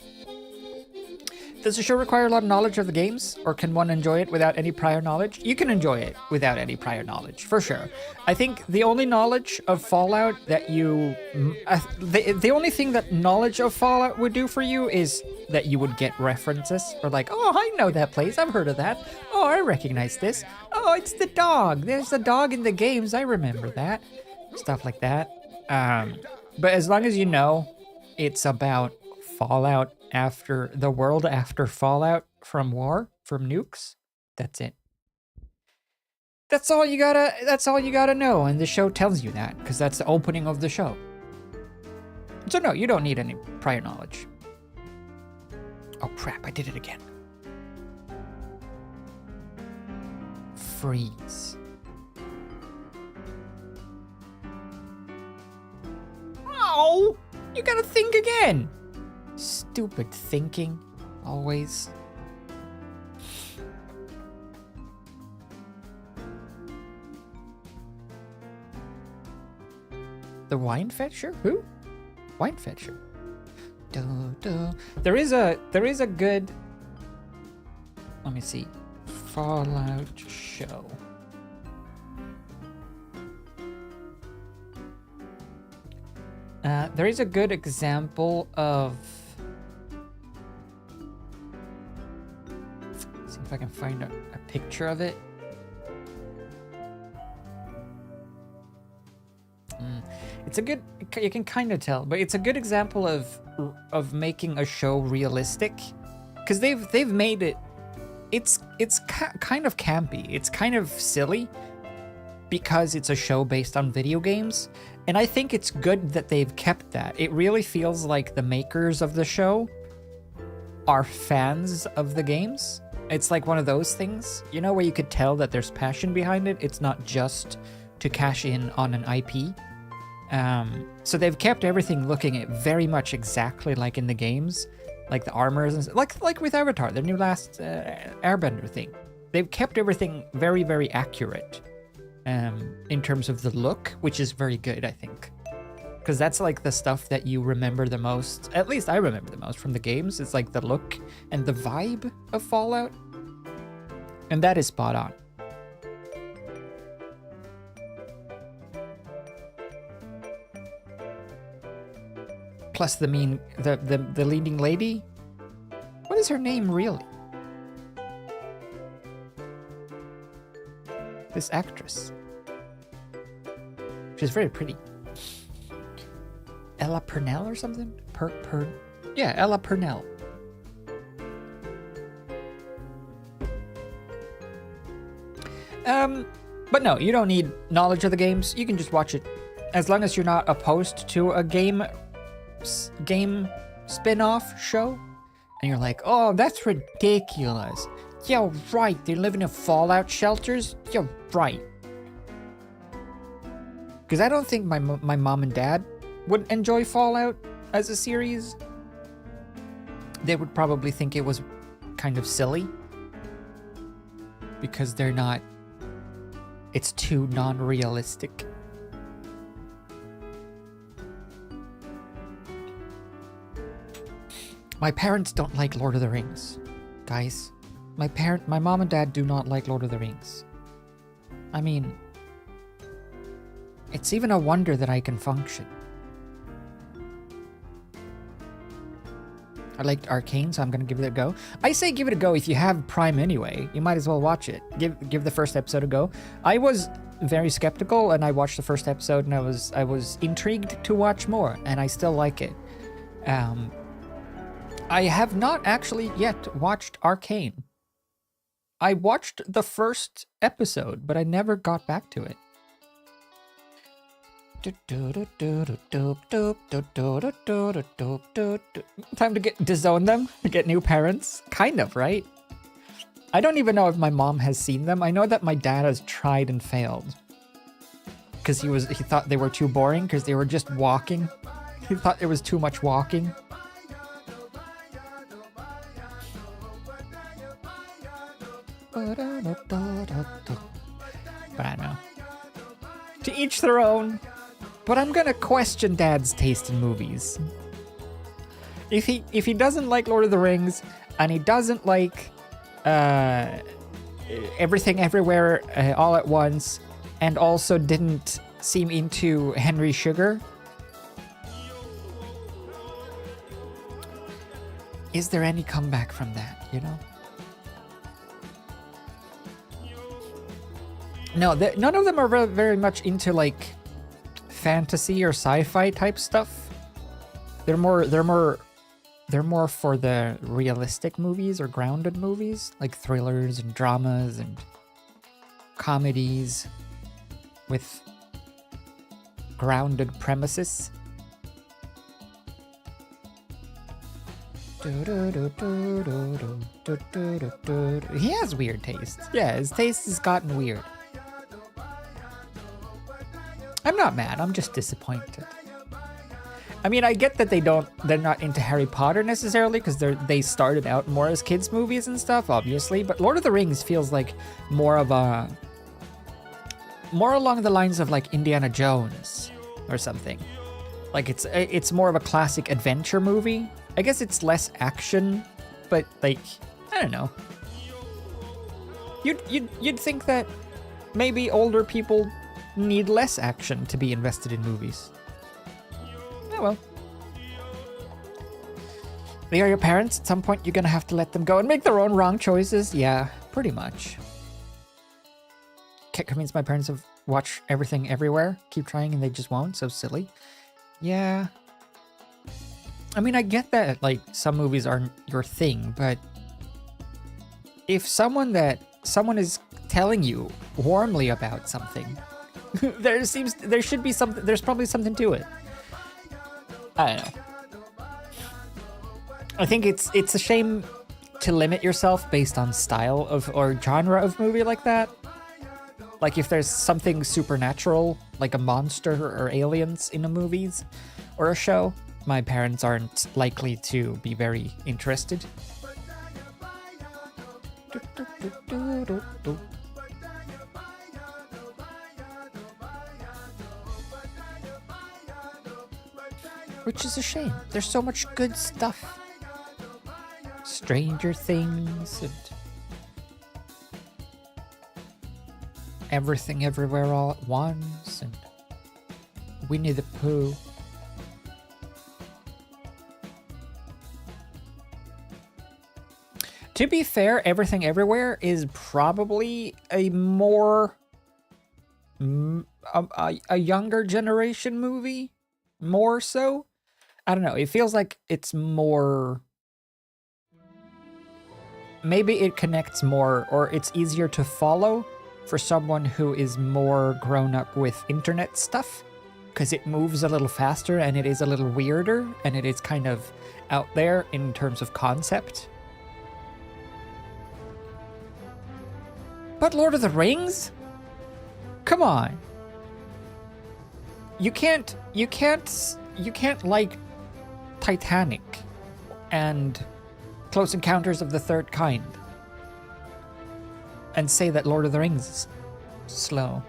Does the show require a lot of knowledge of the games, or can one enjoy it without any prior knowledge? You can enjoy it without any prior knowledge, for sure. I think the only knowledge of Fallout that you... the only thing that knowledge of Fallout would do for you is that you would get references, or like, oh, I know that place, I've heard of that. Oh, I recognize this. Oh, it's the dog. There's a dog in the games, I remember that. Stuff like that. But as long as you know it's about Fallout after the world after Fallout from nukes, that's it. That's all you gotta know, and the show tells you that, because that's the opening of the show. So no, you don't need any prior knowledge. Oh crap, I did it again. Freeze. You gotta think again. Stupid thinking, always. The wine fetcher? Who? Wine fetcher. There is a good. Let me see. Fallout show. There is a good example of. Let's see if I can find a picture of it. It's a good. You can kind of tell, but it's a good example of making a show realistic, because they've made it. It's kind of campy. It's kind of silly, because it's a show based on video games. And I think it's good that they've kept that. It really feels like the makers of the show are fans of the games. It's like one of those things, you know, where you could tell that there's passion behind it. It's not just to cash in on an IP. So they've kept everything looking very much exactly like in the games, like the armors and like with Avatar, the new last Airbender thing. They've kept everything very, very accurate. In terms of the look, which is very good, I think. Because that's like the stuff that you remember the most, at least I remember the most from the games. It's like the look and the vibe of Fallout. And that is spot on. Plus the leading lady. What is her name really? This actress. She's very pretty. Ella Purnell or something? Yeah, Ella Purnell. But no, you don't need knowledge of the games. You can just watch it. As long as you're not opposed to a game spin-off show. And you're like, oh, that's ridiculous. Yeah, right. They live in Fallout shelters. Yeah, right. Because I don't think my mom and dad would enjoy Fallout as a series. They would probably think it was kind of silly. Because they're not. It's too non-realistic. My parents don't like Lord of the Rings, guys. My mom and dad do not like Lord of the Rings. I mean, it's even a wonder that I can function. I liked Arcane, so I'm gonna give it a go. I say give it a go if you have Prime anyway. You might as well watch it. Give the first episode a go. I was very skeptical, and I watched the first episode, and I was intrigued to watch more, and I still like it. I have not actually yet watched Arcane. I watched the first episode, but I never got back to it. Time to disown them, to get new parents. Kind of, right? I don't even know if my mom has seen them. I know that my dad has tried and failed. Because he thought they were too boring, because they were just walking. He thought there was too much walking. But I know. To each their own. But I'm gonna question Dad's taste in movies. If he doesn't like Lord of the Rings, and he doesn't like Everything Everywhere All at Once, and also didn't seem into Henry Sugar, is there any comeback from that, you know? No, none of them are very much into like fantasy or sci-fi type stuff. They're more for the realistic movies or grounded movies, like thrillers and dramas and comedies with grounded premises. He has weird taste. Yeah, his taste has gotten weird. I'm not mad, I'm just disappointed. I mean, I get that they're not into Harry Potter necessarily because they started out more as kids movies and stuff, obviously, but Lord of the Rings feels like more along the lines of like Indiana Jones or something. Like it's more of a classic adventure movie. I guess it's less action, but like, I don't know. You'd think that maybe older people need less action to be invested in movies. Oh well. They are your parents. At some point, you're gonna have to let them go and make their own wrong choices. Yeah, pretty much. Can't convince my parents to watch everything everywhere. Keep trying and they just won't. So silly. Yeah. I mean, I get that, like, some movies aren't your thing, but if someone is telling you warmly about something, there should be something, there's probably something to it. I don't know. I think it's a shame to limit yourself based on style of or genre of movie like that. Like if there's something supernatural, like a monster or aliens in a movies or a show, my parents aren't likely to be very interested. Which is a shame. There's so much good stuff. Stranger Things and Everything Everywhere All at Once and Winnie the Pooh. To be fair, Everything Everywhere is probably a more a younger generation movie, more so. I don't know. It feels like it's more. Maybe it connects more, or it's easier to follow for someone who is more grown up with internet stuff, because it moves a little faster and it is a little weirder and it is kind of out there in terms of concept. But Lord of the Rings? Come on. You can't like Titanic and Close Encounters of the Third Kind and say that Lord of the Rings is slow.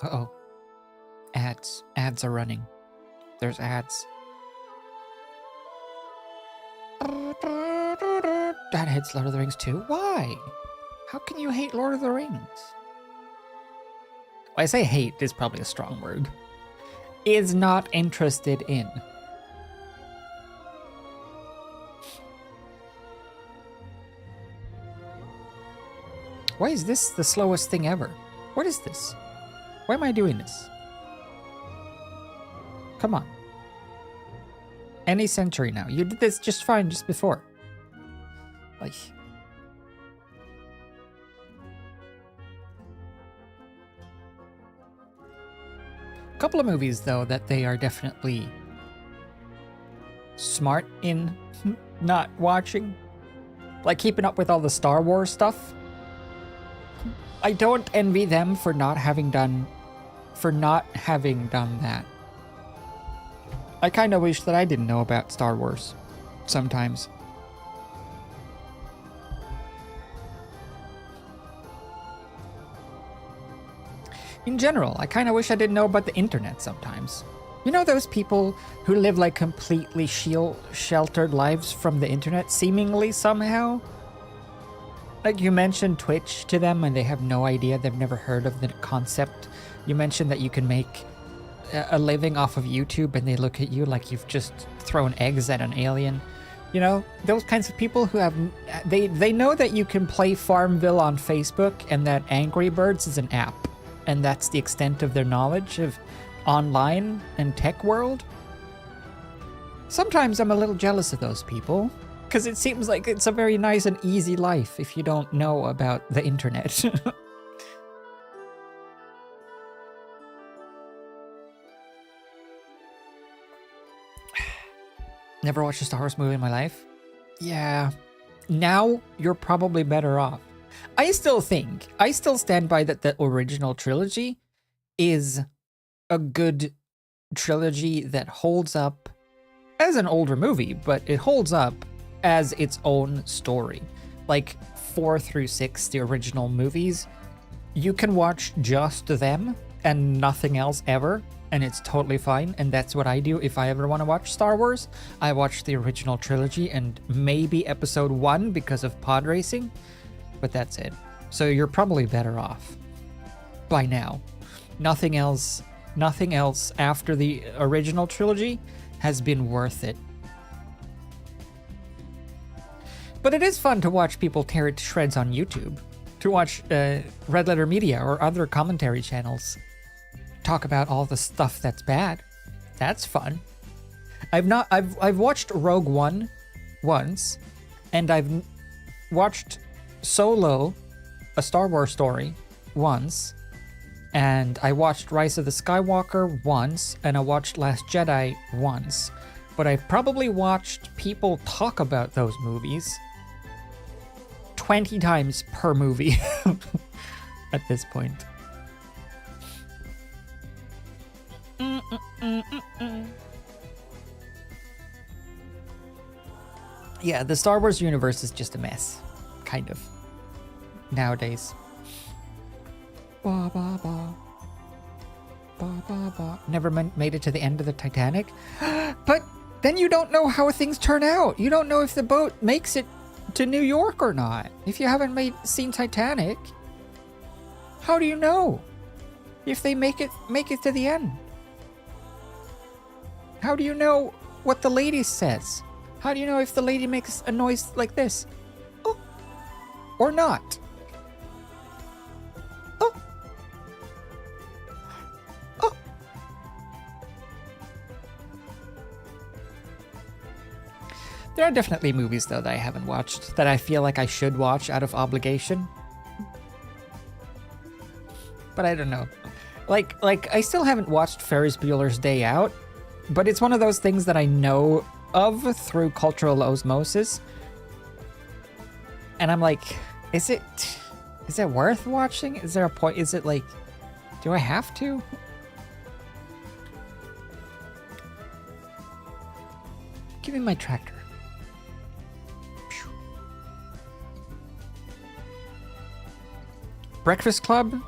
Uh-oh. Ads. Ads are running. There's ads. Dad hates Lord of the Rings too? Why? How can you hate Lord of the Rings? Well, I say hate is probably a strong word. Is not interested in. Why is this the slowest thing ever? What is this? Why am I doing this? Come on. Any century now. You did this just fine just before. Like... A couple of movies, though, that they are definitely smart in not watching. Like keeping up with all the Star Wars stuff. I don't envy them for not having done that. I kind of wish that I didn't know about Star Wars sometimes. In general, I kind of wish I didn't know about the internet sometimes. You know those people who live like completely sheltered lives from the internet, seemingly somehow? Like you mentioned Twitch to them and they have no idea, they've never heard of the concept. You mentioned that you can make a living off of YouTube and they look at you like you've just thrown eggs at an alien. You know, those kinds of people who have, they know that you can play Farmville on Facebook and that Angry Birds is an app. And that's the extent of their knowledge of online and tech world. Sometimes I'm a little jealous of those people, because it seems like it's a very nice and easy life if you don't know about the internet. Never watched a Star Wars movie in my life? Yeah. Now you're probably better off. I still stand by that the original trilogy is a good trilogy that holds up as an older movie, but it holds up as its own story. Like 4 through 6, the original movies, you can watch just them and nothing else ever, and it's totally fine. And that's what I do if I ever want to watch Star Wars. I watch the original trilogy and maybe episode 1 because of pod racing, but that's it. So you're probably better off by now. Nothing else after the original trilogy has been worth it. But it is fun to watch people tear it to shreds on YouTube, to watch Red Letter Media or other commentary channels talk about all the stuff that's bad. That's fun. I've watched Rogue One once, and I've watched Solo, a Star Wars story, once, and I watched Rise of the Skywalker once, and I watched Last Jedi once. But I've probably watched people talk about those movies 20 times per movie at this point. Yeah, the Star Wars universe is just a mess, kind of, nowadays. Ba, ba, ba. Ba, ba, ba. Never made it to the end of the Titanic. But then you don't know how things turn out. You don't know if the boat makes it to New York or not. If you haven't seen Titanic, how do you know if they make it to the end? How do you know what the lady says? How do you know if the lady makes a noise like this? Oh, or not? Oh. Oh. There are definitely movies, though, that I haven't watched that I feel like I should watch out of obligation. But I don't know. Like I still haven't watched Ferris Bueller's Day Out, but it's one of those things that I know of through cultural osmosis. And I'm like, is it worth watching? Is there a point? Is it like, do I have to? Give me my tractor. Breakfast Club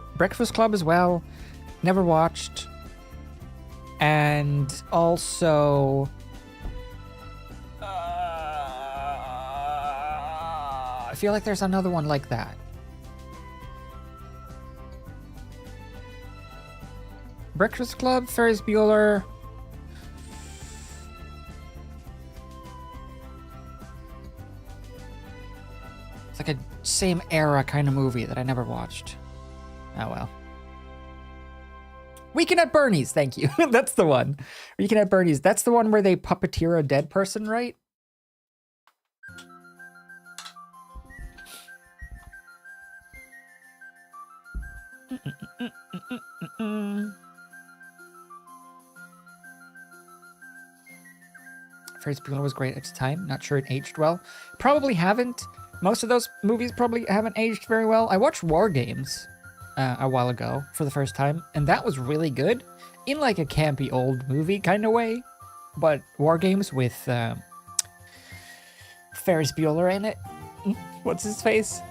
as well. Never watched. And also, I feel like there's another one like that. Breakfast Club, Ferris Bueller. It's like a same era kind of movie that I never watched. Oh well. Weekend at Bernie's, thank you. That's the one. Weekend at Bernie's. That's the one where they puppeteer a dead person, right? Ferris Bueller was great at its time. Not sure it aged well. Probably haven't. Most of those movies probably haven't aged very well. I watched War Games a while ago for the first time, and that was really good in like a campy old movie kind of way. But War Games with Ferris Bueller in it. What's his face?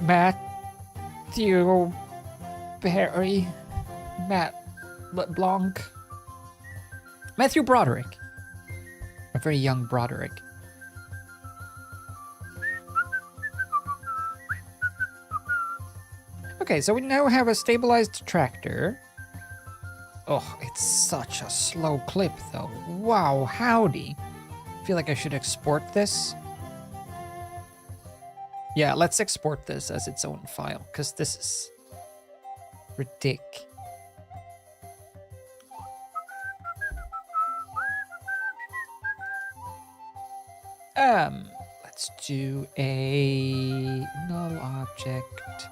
Matthew Perry. Blanc. Matthew Broderick. A very young Broderick. Okay, so we now have a stabilized tractor. Oh, it's such a slow clip, though. Wow, howdy. I feel like I should export this. Yeah, let's export this as its own file, because this is ridiculous. Let's do a null object.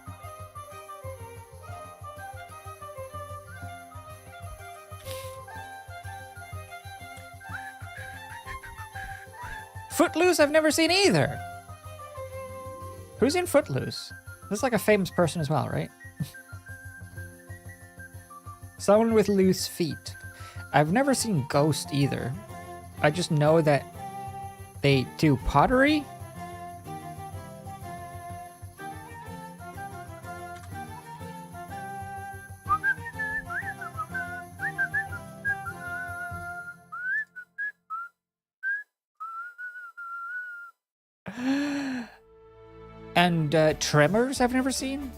Footloose I've never seen either. Who's in Footloose? This is like a famous person as well, right? Someone with loose feet. I've never seen Ghost either. I just know that they do pottery. And Tremors I've never seen.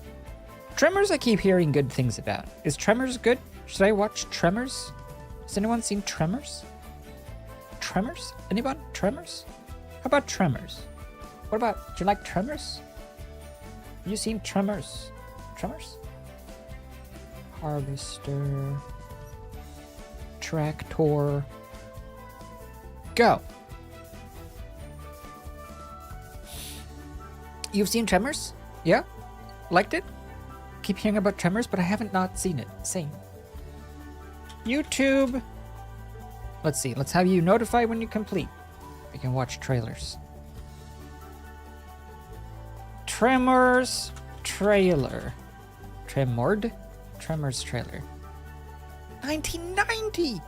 Tremors I keep hearing good things about. Is Tremors good? Should I watch Tremors? Has anyone seen Tremors? Tremors? Anyone? Tremors? How about Tremors? What about, do you like Tremors? Have you seen Tremors? Tremors? Harvester. Tractor. Go. You've seen Tremors? Yeah? Liked it? Keep hearing about Tremors, but I haven't not seen it. Same. YouTube. Let's see. Let's have you notify when you complete. You can watch trailers. Tremors trailer. Tremors trailer. 1990!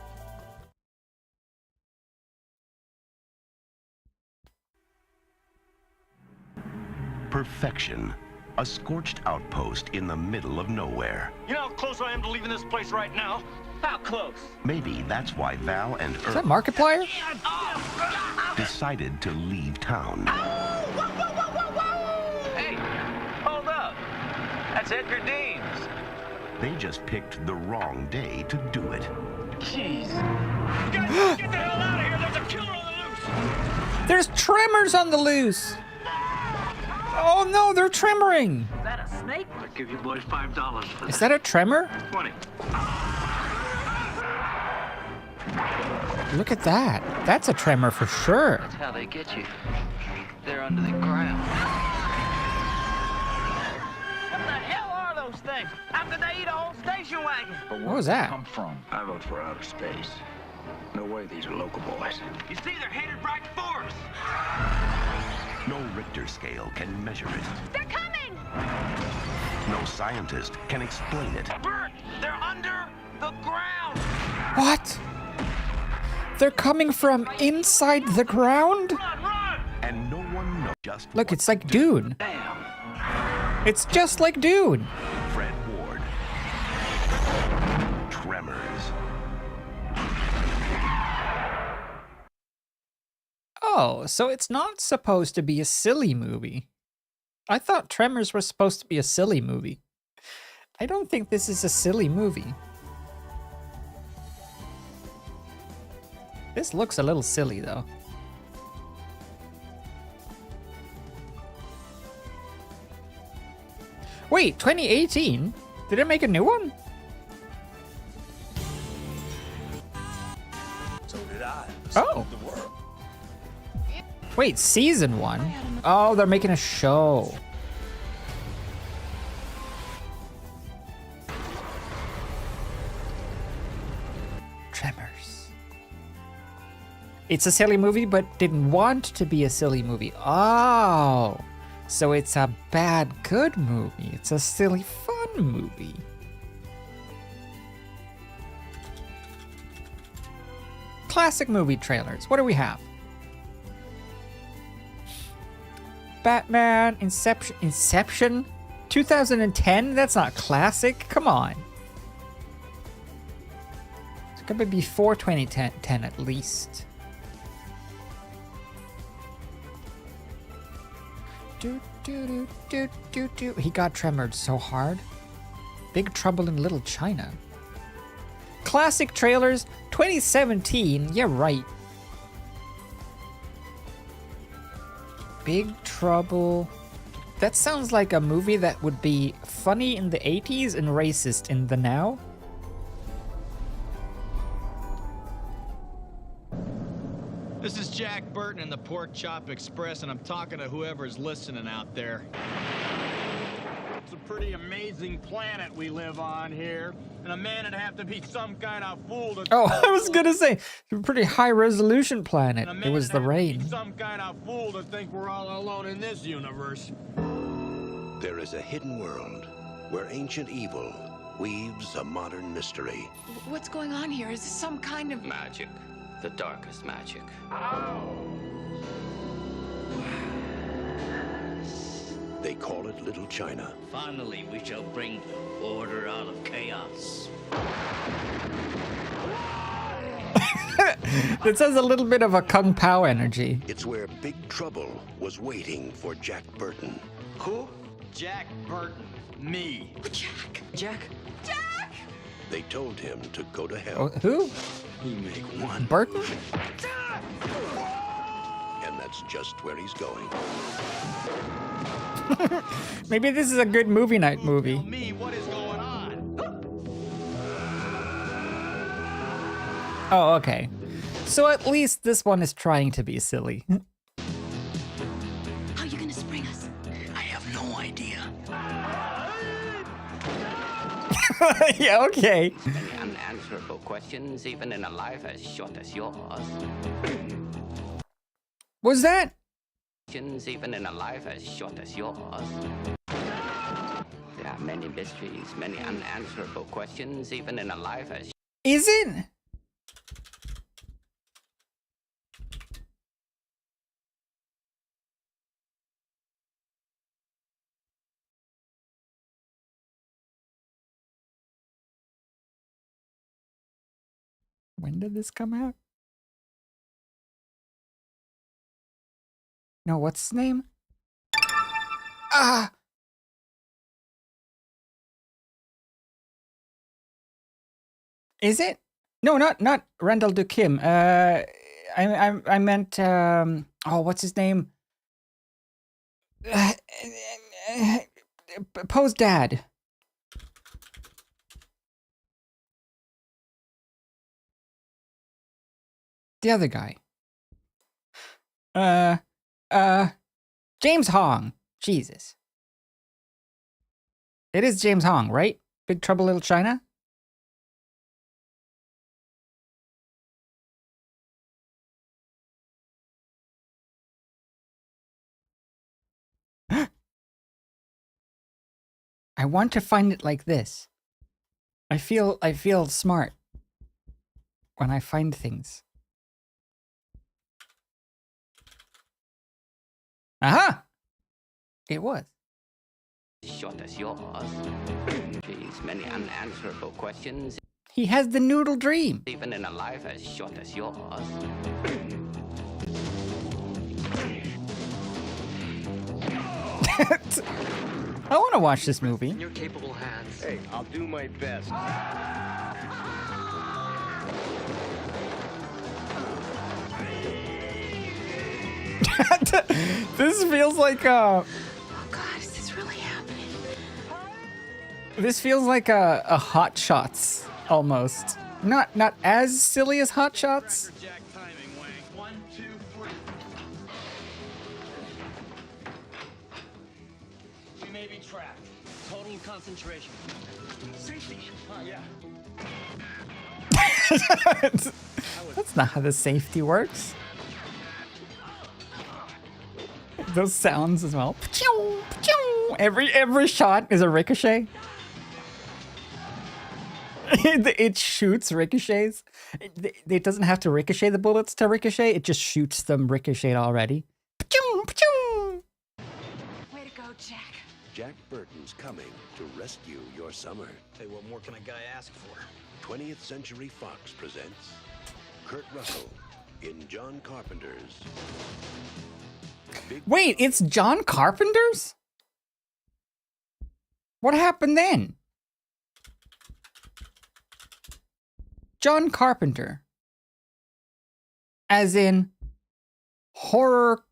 Perfection. A scorched outpost in the middle of nowhere. You know how close I am to leaving this place right now? How close? Maybe that's why Val and Is that Markiplier? decided to leave town. Hey, hold up. That's Edgar Deans. They just picked the wrong day to do it. Jeez. You guys get the hell out of here. There's a killer on the loose. There's Tremors on the loose. Oh no, they're tremoring. Is that a snake? I'll give you boys $5 for Is that a tremor? 20. Look at that. That's a tremor for sure. That's how they get you. They're under the ground. What the hell are those things? How could they eat a whole station wagon? What was that? Come from? I vote for outer space. No way these are local boys. You see, they're headed right for us. No Richter scale can measure it. They're coming! No scientist can explain it. Bert, they're under the ground. What? They're coming from inside the ground? Run, run! And no one knows just Look, what it's like to do. Dune. Damn. It's just like Dune. Fred Ward. Tremors. Oh, so it's not supposed to be a silly movie. I thought Tremors was supposed to be a silly movie. I don't think this is a silly movie. This looks a little silly, though. Wait, 2018? Did it make a new one? So did I. Oh. The world. Wait, season 1? Oh, they're making a show. Tremors. It's a silly movie, but didn't want to be a silly movie. Oh, so it's a bad, good movie. It's a silly, fun movie. Classic movie trailers. What do we have? Batman, Inception, 2010? That's not classic. Come on. It's gonna be before 2010 at least. He got tremored so hard. Big Trouble in Little China. Classic trailers, 2017. Yeah, right. Big Trouble. That sounds like a movie that would be funny in the 80s and racist in the now. This is Jack Burton in the Pork Chop Express, and I'm talking to whoever's listening out there. Some pretty amazing planet we live on here. And a man would have to be some kind of fool to... Oh, I was gonna say, a pretty high-resolution planet. And a It man was would the have to be rain. some kind of fool to think we're all alone in this universe. There is a hidden world where ancient evil weaves a modern mystery. What's going on here? Is this some kind of... Magic. The darkest magic. They call it Little China. Finally, we shall bring order out of chaos. It says a little bit of a Kung Pao energy. It's where Big Trouble was waiting for Jack Burton. Who? Jack Burton. Me. Jack. Jack? Jack! They told him to go to Oh, hell. who? You make one. Burton? And that's just where he's going. Maybe this is a good movie night movie. Tell me what is going on. Oh, okay. So at least this one is trying to be silly. How are you gonna spring us? I have no idea. Yeah, okay. Many unanswerable questions, even in a life as short as yours. Was that? Questions, even in a life as short as yours. There are many mysteries, many unanswerable questions, even in a life as... Is it? When did this come out? No, what's his name? Ah! Is it? No, not Randall Du Kim. I meant oh, what's his name? Poe's dad. The other guy. James Hong. Jesus. It is James Hong, right? Big Trouble Little China? I want to find it like this. I feel smart when I find things. Aha! It was. Short as yours. These many unanswerable questions. He has the noodle dream. Even in a life as short as yours. I want to watch this movie. In your capable hands. Hey, I'll do my best. This feels like Oh God, is this really happening? this feels like a Hot Shots almost. Not as silly as Hot Shots. Jack timing, Wang. 1, 2, 3. We may be trapped. Total concentration. Safety. Yeah. That's not how the safety works. Those sounds as well. Every shot is a ricochet. It shoots ricochets. It doesn't have to ricochet the bullets to ricochet. It just shoots them ricocheted already. Way to go, Jack. Jack Burton's coming to rescue your summer. Hey, what more can a guy ask for? 20th Century Fox presents Kurt Russell in John Carpenter's Wait, it's John Carpenter's? What happened then? John Carpenter. As in horror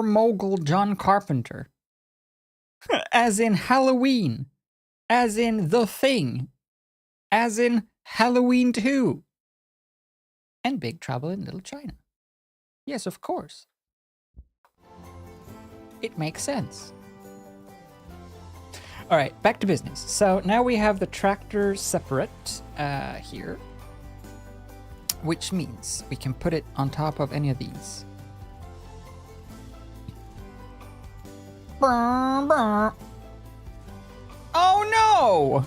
mogul John Carpenter. As in Halloween. As in The Thing. As in Halloween 2. And Big Trouble in Little China. Yes, of course. It makes sense. All right, back to business. So now we have the tractor separate here, which means we can put it on top of any of these. Oh no!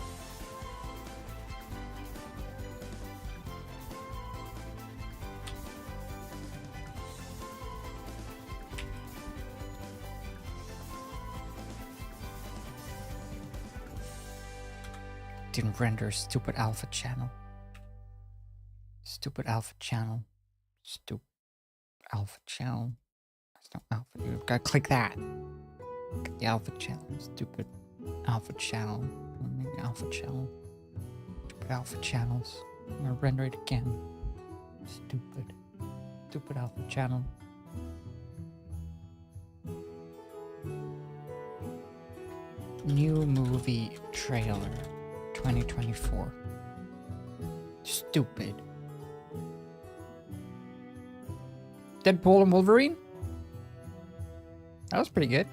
Didn't render stupid alpha channel. Stupid alpha channel. Stupid alpha channel. There's no alpha. You gotta click that. Click the alpha channel. Stupid alpha channel. Maybe alpha channel. Stupid alpha channels. I'm gonna render it again. Stupid. Stupid alpha channel. New movie trailer. 2024. Stupid. Deadpool and Wolverine? That was pretty good.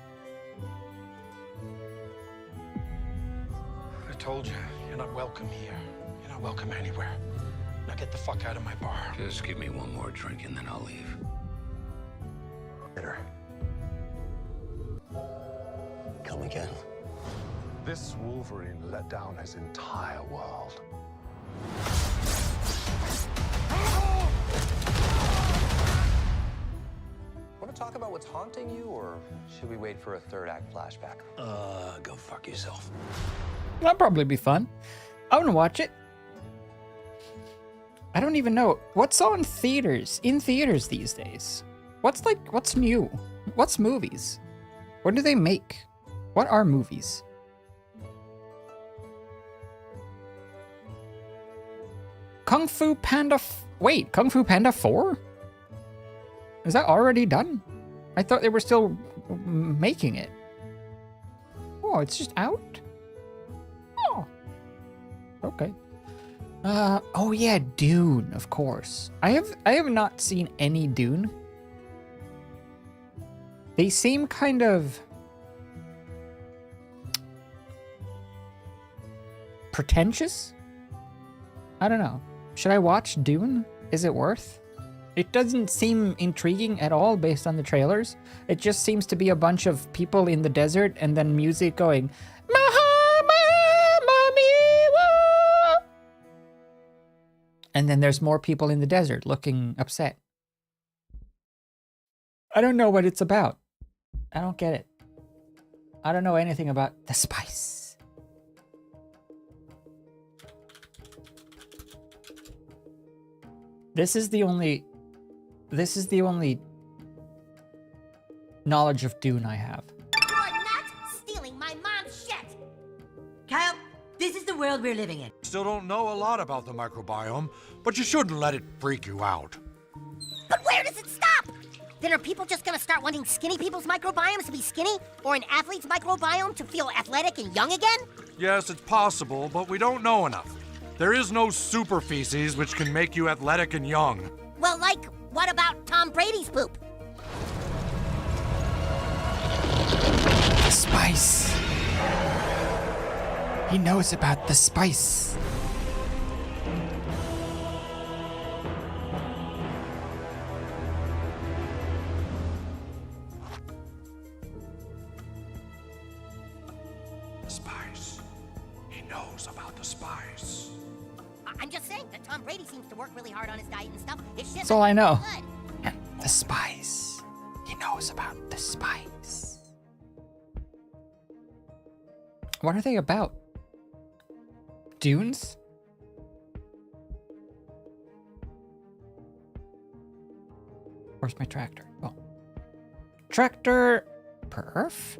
I told you, you're not welcome here. You're not welcome anywhere. Now get the fuck out of my bar. Just give me one more drink and then I'll leave. Come again. This Wolverine let down his entire world. Want to talk about what's haunting you, or should we wait for a third act flashback? Go fuck yourself. That'll probably be fun. I want to watch it. I don't even know. What's on theaters? In theaters these days? What's new? What's movies? What do they make? What are movies? Kung Fu Panda wait, Kung Fu Panda 4? Is that already done? I thought they were still making it. Oh, it's just out? Oh. Okay. Oh yeah, Dune, of course. I have not seen any Dune. They seem kind of pretentious? I don't know. Should I watch Dune? Is it worth? It doesn't seem intriguing at all based on the trailers. It just seems to be a bunch of people in the desert and then music going, and then there's more people in the desert looking upset. I don't know what it's about. I don't get it. I don't know anything about the spice. This is the only knowledge of Dune I have. You are not stealing my mom's shit! Kyle, this is the world we're living in. Still don't know a lot about the microbiome, but you shouldn't let it freak you out. But where does it stop? Then are people just gonna start wanting skinny people's microbiomes to be skinny? Or an athlete's microbiome to feel athletic and young again? Yes, it's possible, but we don't know enough. There is no super feces which can make you athletic and young. Well, like, what about Tom Brady's poop? The spice. He knows about the spice. Spice. He knows about the spice. I'm just saying that Tom Brady seems to work really hard on his diet and stuff. His shit That's all I know. good. The spice. He knows about the spice. What are they about? Dunes? Where's my tractor? Oh. Tractor perf?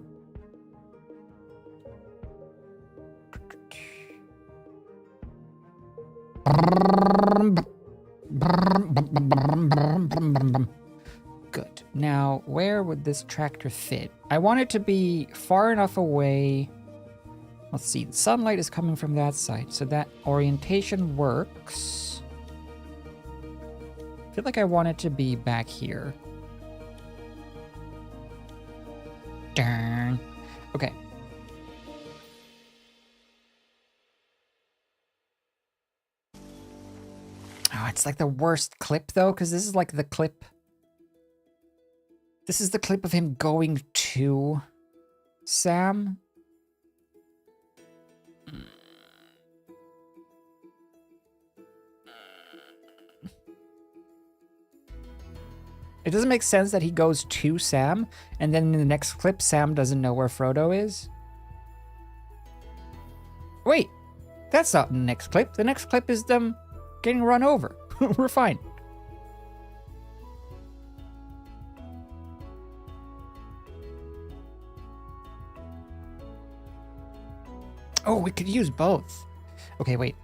Good. Now, where would this tractor fit? I want it to be far enough away. Let's see. Sunlight is coming from that side, so that orientation works. I feel like I want it to be back here. Darn. Okay. it's like the worst clip though, because this is like the clip. This is the clip of him going to Sam. It doesn't make sense that he goes to Sam, and then in the next clip, Sam doesn't know where Frodo is. Wait, that's not the next clip. The next clip is them getting run over. We're fine. Oh, we could use both. Okay, wait.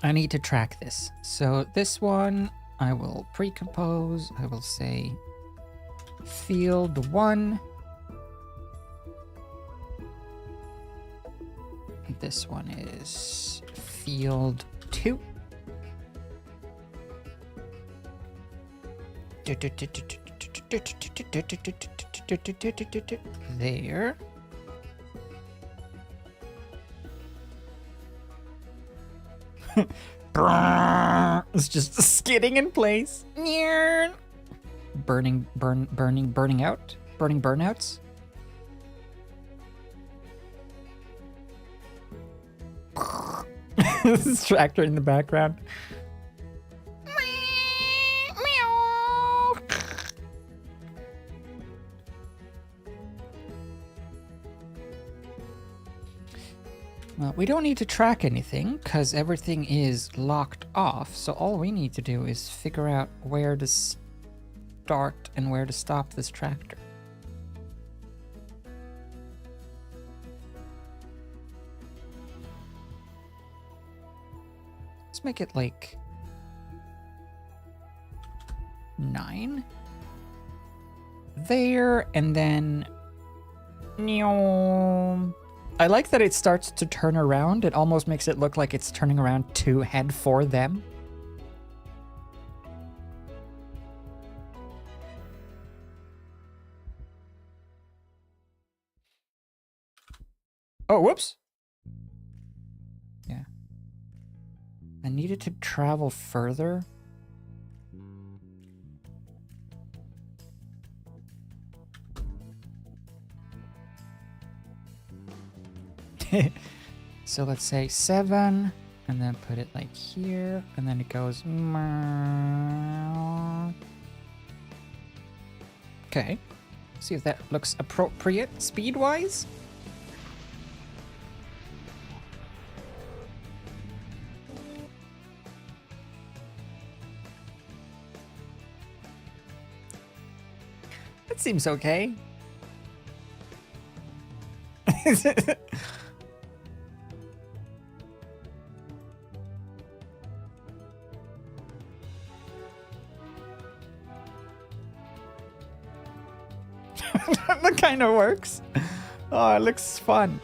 I need to track this. So this one, I will pre-compose. I will say field 1. This one is field 2. There. It's just skidding in place. Burning burnouts. This tractor in the background. Well, we don't need to track anything because everything is locked off. So all we need to do is figure out where to start and where to stop this tractor. Let's make it like 9. There, and then... I like that it starts to turn around. It almost makes it look like it's turning around to head for them. Oh, whoops. Yeah. I needed to travel further. So let's say 7, and then put it like here, and then it goes. Okay. See if that looks appropriate speed-wise. That seems okay. That kind of works. Oh, it looks fun.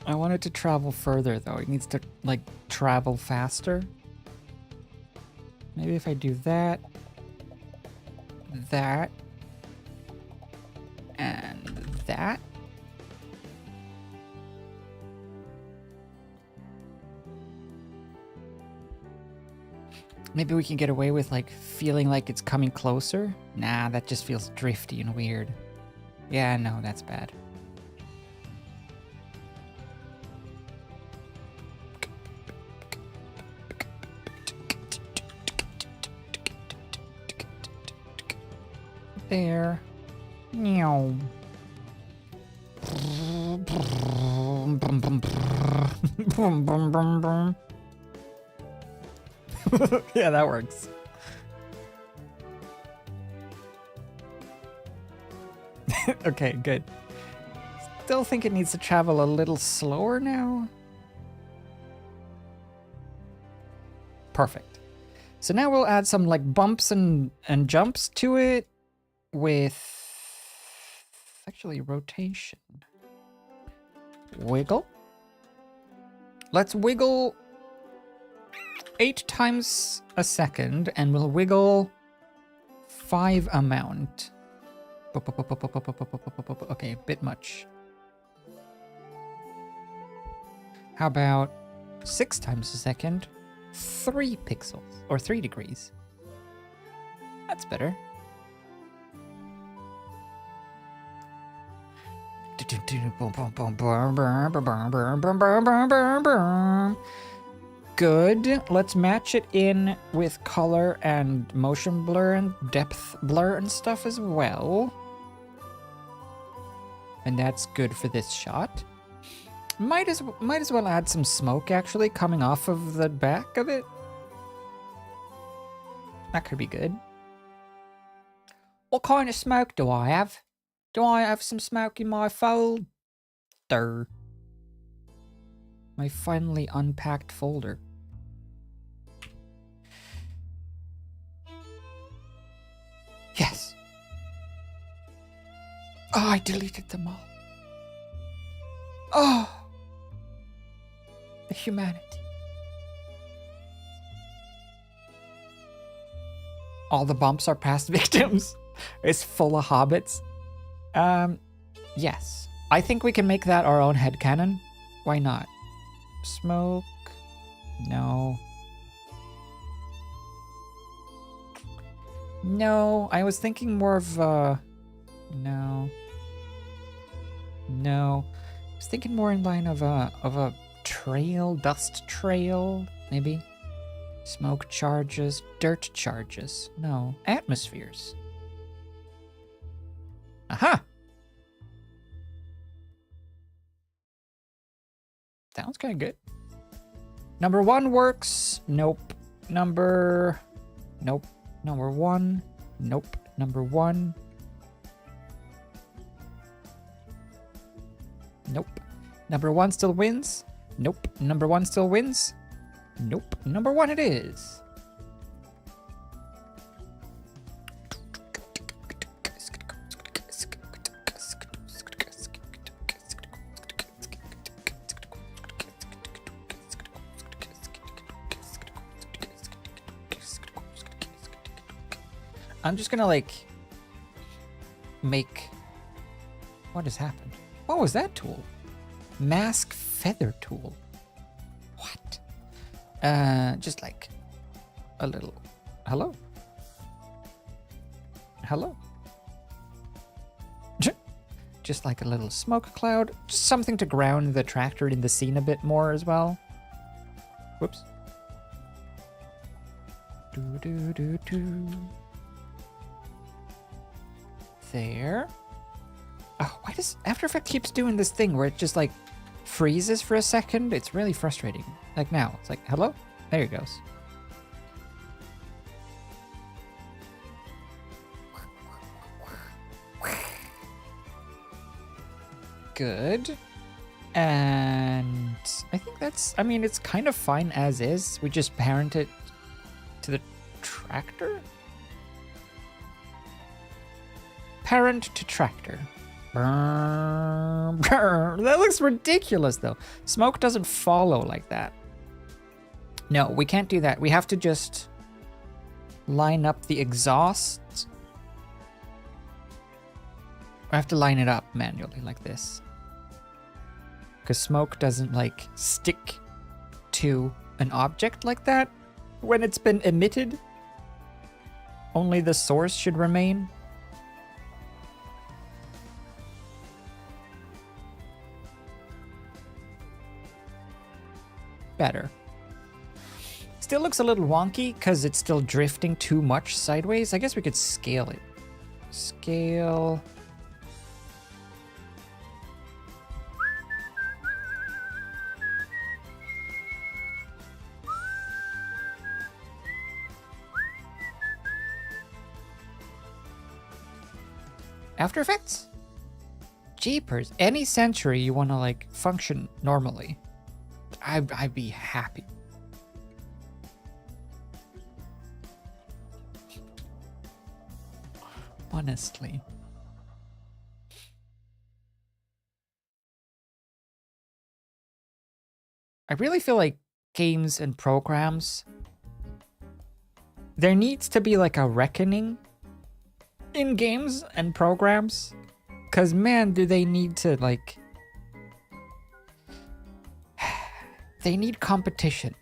I want it to travel further though. It needs to like travel faster. Maybe if I do that, and that. Maybe we can get away with like feeling like it's coming closer. Nah, that just feels drifty and weird. Yeah, no, that's bad. There. Meow. Yeah, that works. Okay, good. Still think it needs to travel a little slower now. Perfect. So now we'll add some like bumps and jumps to it with actually rotation. Wiggle. Let's wiggle 8 times a second, and we'll wiggle 5 amount. Okay, a bit much. How about 6 times a second? 3 pixels, or 3 degrees. That's better. Good. Let's match it in with color and motion blur and depth blur and stuff as well. And that's good for this shot. Might as well add some smoke actually coming off of the back of it. That could be good. What kind of smoke do I have? Do I have some smoke in my folder? My finally unpacked folder. Yes. Oh, I deleted them all. Oh. The humanity. All the bumps are past victims. It's full of hobbits. Yes. I think we can make that our own headcanon. Why not? Smoke. No. No, I was thinking more of, no. No. I was thinking more in line of a trail, dust trail, maybe. Smoke charges, dirt charges. No, atmospheres. Aha! Sounds kind of good. Number 1 works. Nope. Nope. Number 1. Nope. Number 1. Nope. Number 1 still wins. Nope. Number 1 still wins. Nope. Number 1 it is. I'm just gonna like make. What has happened? What was that tool? Mask feather tool. What? Just like a little. Hello. Hello. Just like a little smoke cloud. Just something to ground the tractor in the scene a bit more as well. Whoops. Do do do do. There. Oh, why does After Effects keeps doing this thing where it just like freezes for a second? It's really frustrating. Like now, it's like, hello? There it goes. Good. And I think that's, I mean, it's kind of fine as is. We just parent it to the tractor? Parent to tractor. That looks ridiculous though. Smoke doesn't follow like that. No, we can't do that. We have to just line up the exhaust. I have to line it up manually like this. Because smoke doesn't like stick to an object like that when it's been emitted. Only the source should remain. Better. Still looks a little wonky because it's still drifting too much sideways. I guess we could scale it. Scale. After Effects? Jeepers. Any century you want to like function normally. I'd be happy. Honestly. I really feel like games and programs, there needs to be like a reckoning in games and programs. Because man, do they need to like... They need competition.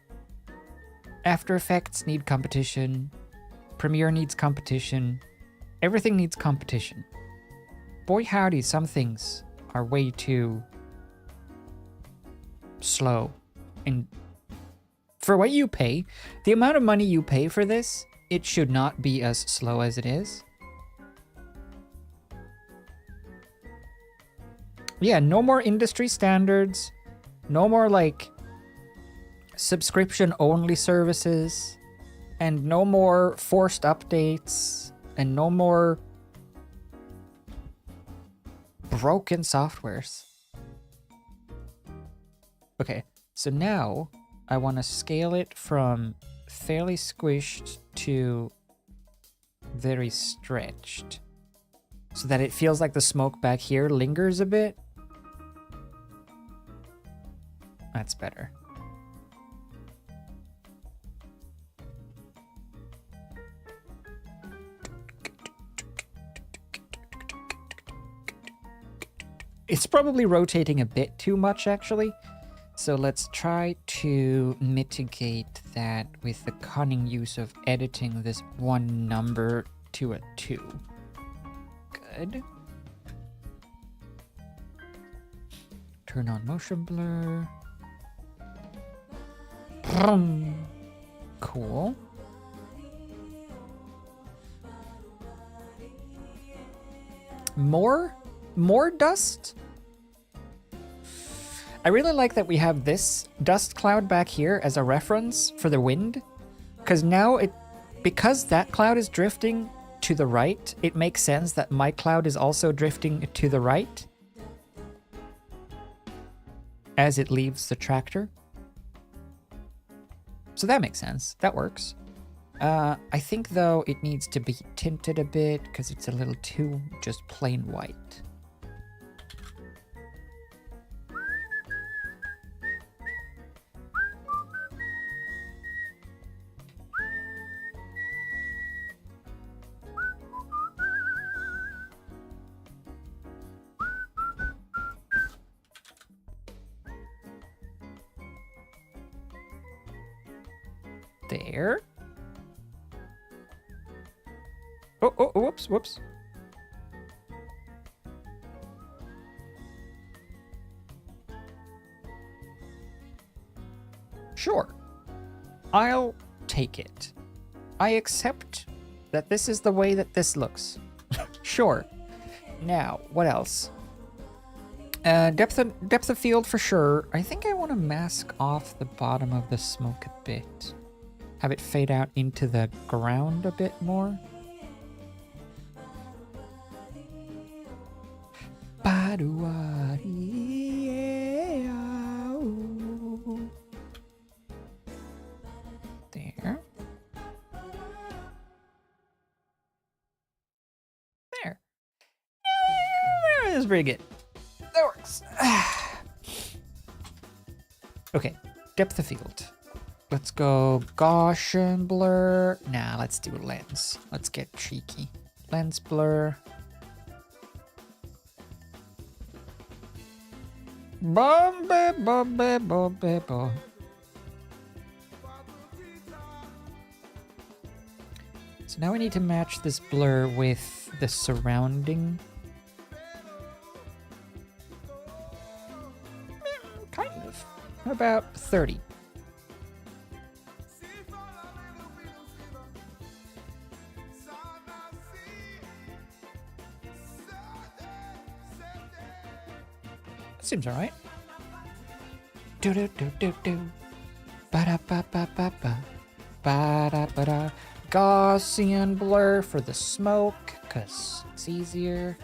After Effects need competition. Premiere needs competition. Everything needs competition. Boy howdy, some things are way too slow. And for what you pay, the amount of money you pay for this, it should not be as slow as it is. Yeah, no more industry standards. No more, like, subscription-only services. And no more forced updates. And no more broken softwares. Okay, so now I want to scale it from fairly squished to very stretched. So that it feels like the smoke back here lingers a bit. That's better. It's probably rotating a bit too much, actually. So let's try to mitigate that with the cunning use of editing this one number to a 2. Good. Turn on motion blur. Cool. More dust? I really like that we have this dust cloud back here as a reference for the wind. Because now because that cloud is drifting to the right, it makes sense that my cloud is also drifting to the right as it leaves the tractor. So that makes sense. That works. I think, though, it needs to be tinted a bit because it's a little too just plain white. There. Oh, whoops. Sure. I'll take it. I accept that this is the way that this looks. Sure. Now, what else? Depth of field for sure. I think I want to mask off the bottom of the smoke a bit. Have it fade out into the ground a bit more. There. There. That's pretty good. That works. Okay, depth of field. Let's go Gaussian blur. Nah, let's do lens. Let's get cheeky. Lens blur. Bo. So now we need to match this blur with the surrounding. Kind of. How about 30? Seems all right. Do. Ba-da-ba-ba-ba-ba. Ba-da-ba-da. Gaussian blur for the smoke, because it's easier.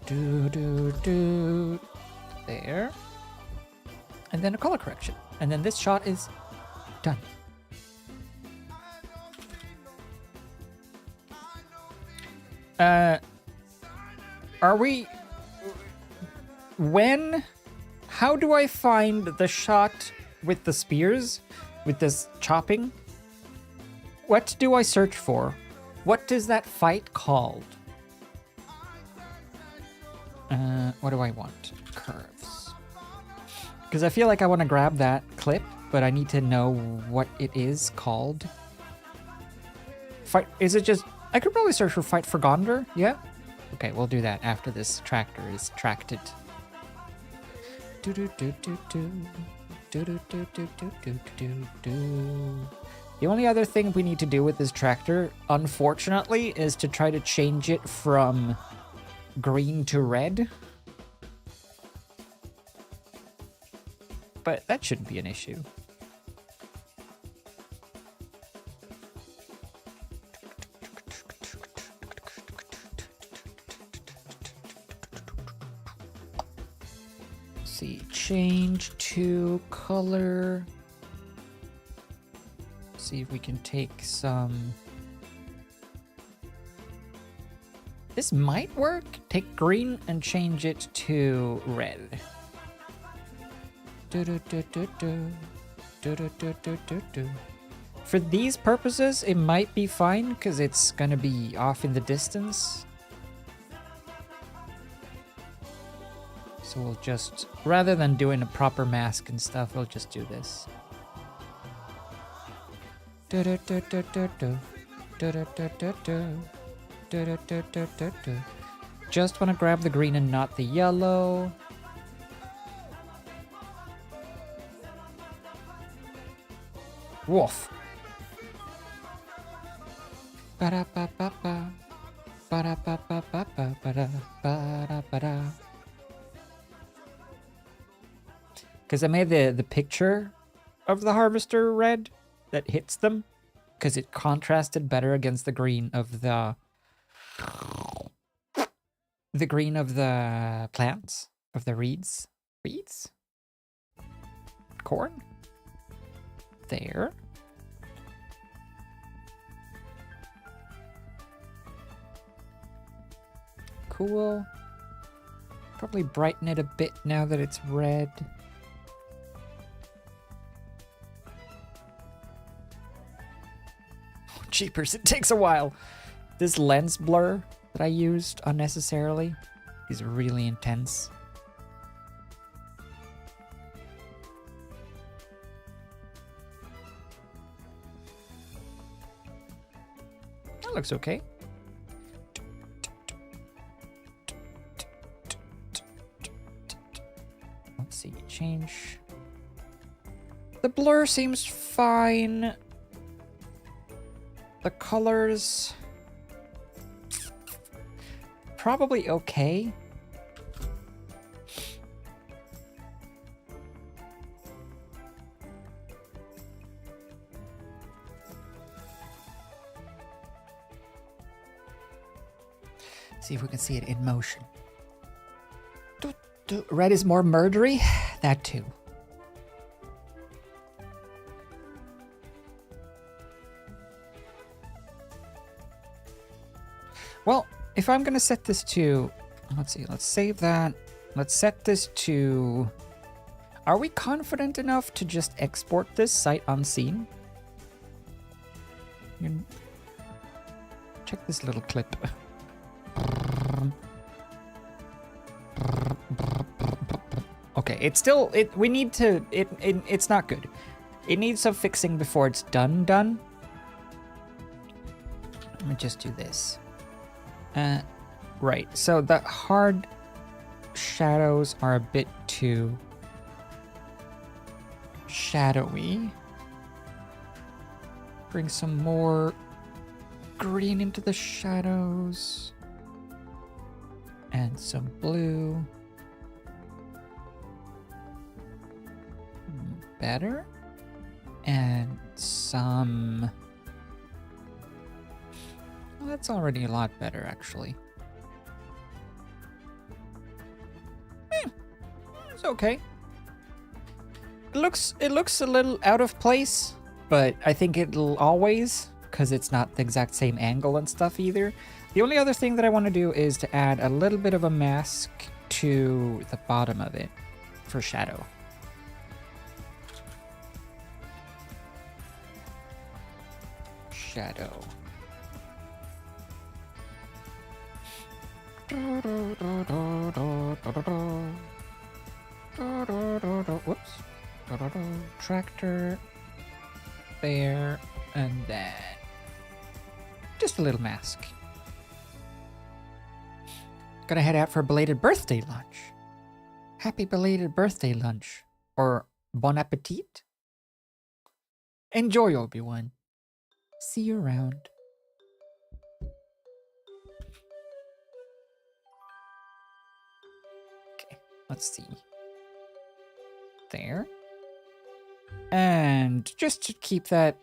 Do. There. And then a color correction. And then this shot is done. Are we... How do I find the shot with the spears? With this chopping? What do I search for? What is that fight called? What do I want? Curves. Because I feel like I want to grab that clip but I need to know what it is called. Fight, is it just, I could probably search for Fight for Gondor, yeah? Okay, we'll do that after this tractor is tracted. The only other thing we need to do with this tractor, unfortunately, is to try to change it from green to red. But that shouldn't be an issue. Let's see, change to color. See if we can take some. This might work. Take green and change it to red. For these purposes, it might be fine because it's gonna be off in the distance. So we'll just, rather than doing a proper mask and stuff, we'll just do this. Just want to grab the green and not the yellow. Woof. Ba-da-ba-ba-ba. Ba-da-ba-ba-ba-ba. Ba-da-ba-da-ba-da. Because I made the picture of the harvester red that hits them, because it contrasted better against the green of the green of the plants, of the reeds. Reeds? Corn? There. Cool. Probably brighten it a bit now that it's red. Oh, jeepers, it takes a while. This lens blur that I used unnecessarily is really intense. That looks okay. Let's see, change. The blur seems fine. The colors probably okay. See if we can see it in motion. Red is more murdery. That too. Well, if I'm gonna set this to, let's see, let's save that. Let's set this to, are we confident enough to just export this sight unseen? Check this little clip. Okay, it's still, we need to, it's not good. It needs some fixing before it's done. Let me just do this. Right, so the hard shadows are a bit too shadowy. Bring some more green into the shadows. And some blue. Better. And some... Well, that's already a lot better, actually. It's okay. It looks a little out of place, but I think it'll always, because it's not the exact same angle and stuff either. The only other thing that I want to do is to add a little bit of a mask to the bottom of it for shadow. Shadow. Whoops. Tractor. There. And then... just a little mask. Gonna head out for a belated birthday lunch. Happy belated birthday lunch. Or bon appetit. Enjoy, Obi-Wan. See you around. Okay, let's see. There. And just to keep that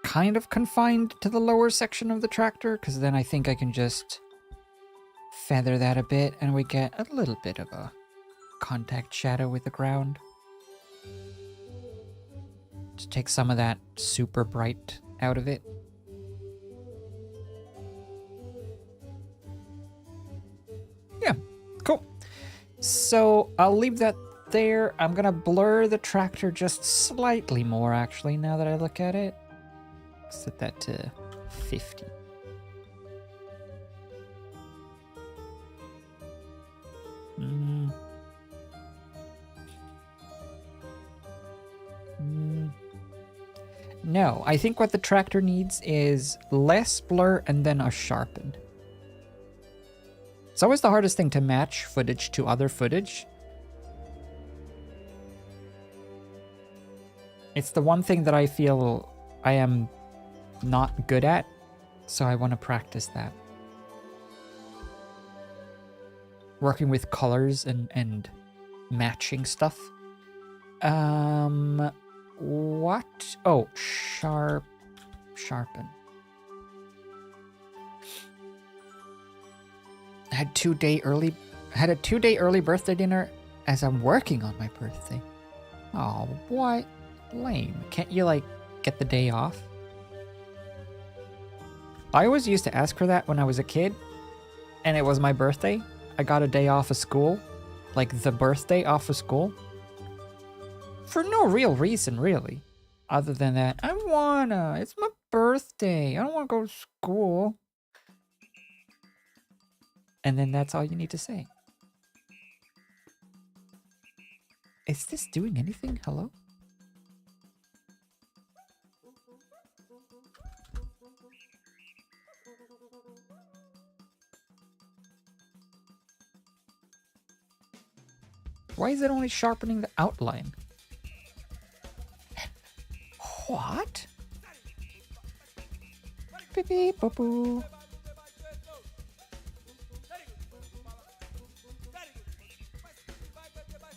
kind of confined to the lower section of the tractor, because then I think I can just feather that a bit and we get a little bit of a contact shadow with the ground. To take some of that super bright out of it. Yeah, cool. So I'll leave that there. I'm gonna blur the tractor just slightly more actually now that I look at it. Set that to 50. No, I think what the tractor needs is less blur and then a sharpen. It's always the hardest thing to match footage to other footage. It's the one thing that I feel I am not good at, so I want to practice that. Working with colors and matching stuff. What? Oh, sharpen. Had a 2-day early birthday dinner as I'm working on my birthday. Oh, what? Lame. Can't you, like, get the day off? I always used to ask for that when I was a kid, and it was my birthday. I got a day off of school, like the birthday off of school. For no real reason, really. Other than that, it's my birthday. I don't want to go to school. And then that's all you need to say. Is this doing anything? Hello? Why is it only sharpening the outline? What? Beep beep boo boo.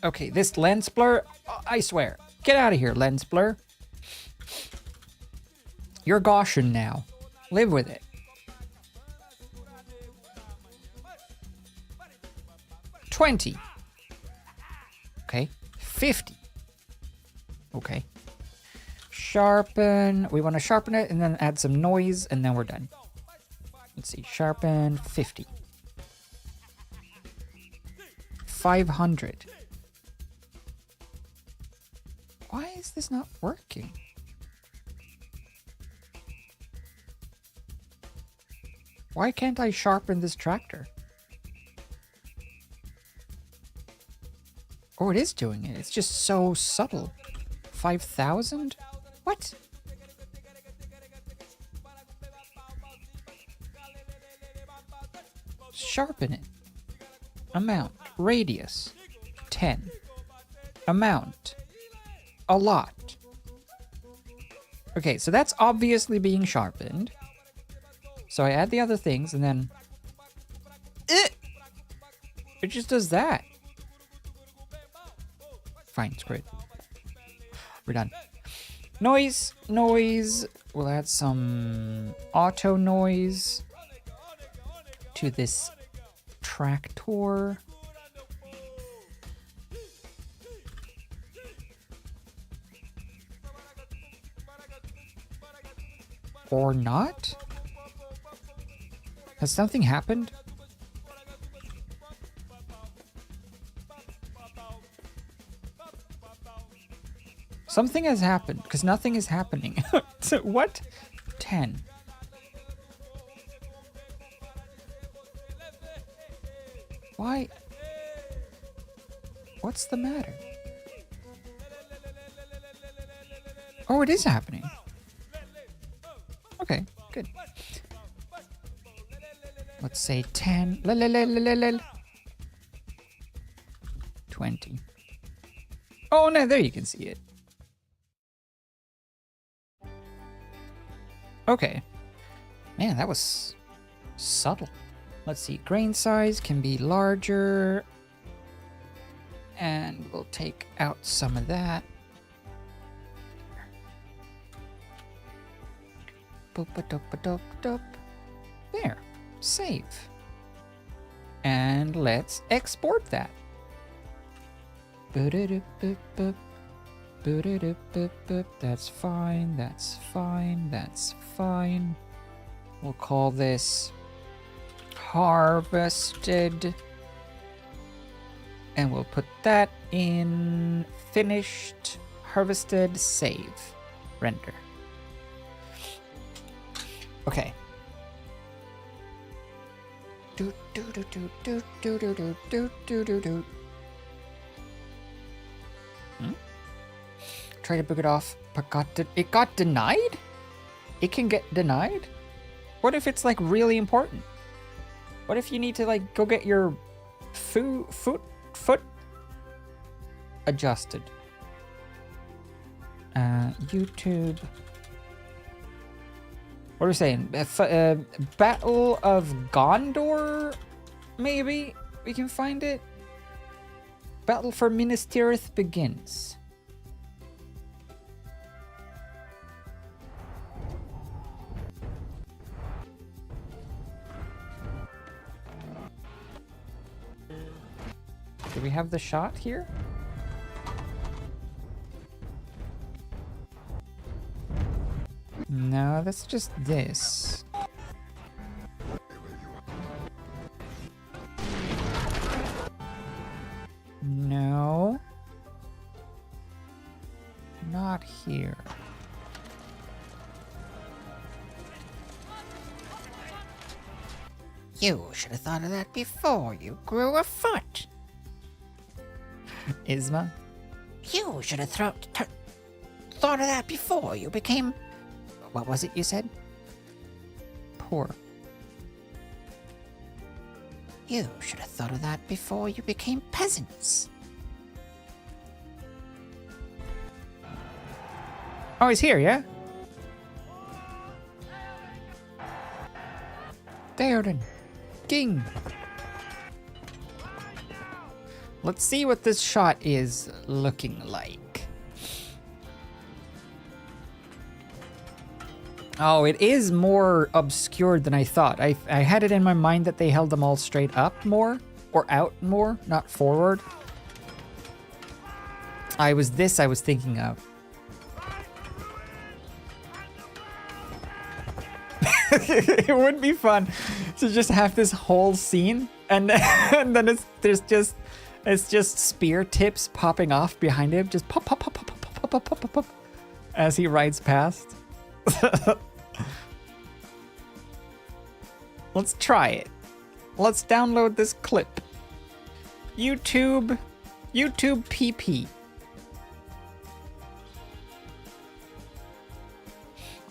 Okay, this lens blur, I swear. Get out of here, lens blur. You're Gaussian now. Live with it. 20. Okay. 50. Okay. Sharpen. We want to sharpen it and then add some noise and then we're done. Let's see. Sharpen 50. 500. Why is this not working? Why can't I sharpen this tractor? Oh, it is doing it. It's just so subtle. 5,000? What? Sharpen it. Amount. Radius. 10. Amount. A lot. Okay, so that's obviously being sharpened. So I add the other things and then... It just does that. Fine, screw it. We're done. Noise. We'll add some auto noise to this tractor. Or not? Has something happened? Something has happened, because nothing is happening. So what? 10. Why? What's the matter? Oh, it is happening. Okay, good. Let's say 10. 20. Oh, no, there you can see it. Okay. Man, that was subtle. Let's see. Grain size can be larger. And we'll take out some of that. Boop-a-doop-a-doop-doop. There. Save. And let's export that. Boop-a-doop-boop-boop. Boop-a-doop-boop-boop. That's fine. That's fine. That's fine. We'll call this harvested. And we'll put that in finished, harvested, save, render. Okay. Do do do do do do do do do do do do. Try to book it off, but it got denied? It can get denied? What if it's like really important? What if you need to like go get your foot adjusted? YouTube. What are we saying? Battle of Gondor? Maybe we can find it. Battle for Minas Tirith begins. Do we have the shot here? No, that's just this. No. Not here. You should have thought of that before you grew a foot. Isma? You should have thought of that before you became... What was it you said? Poor. You should have thought of that before you became peasants. Oh, he's here, yeah? Theoden. King. Let's see what this shot is looking like. Oh, it is more obscured than I thought. I had it in my mind that they held them all straight up more, or out more, not forward. I was thinking of. It would be fun to just have this whole scene, and then it's just spear tips popping off behind him, just pop, pop, pop, pop, pop, pop, pop, pop, pop, pop, as he rides past. Let's try it. Let's download this clip. YouTube PP.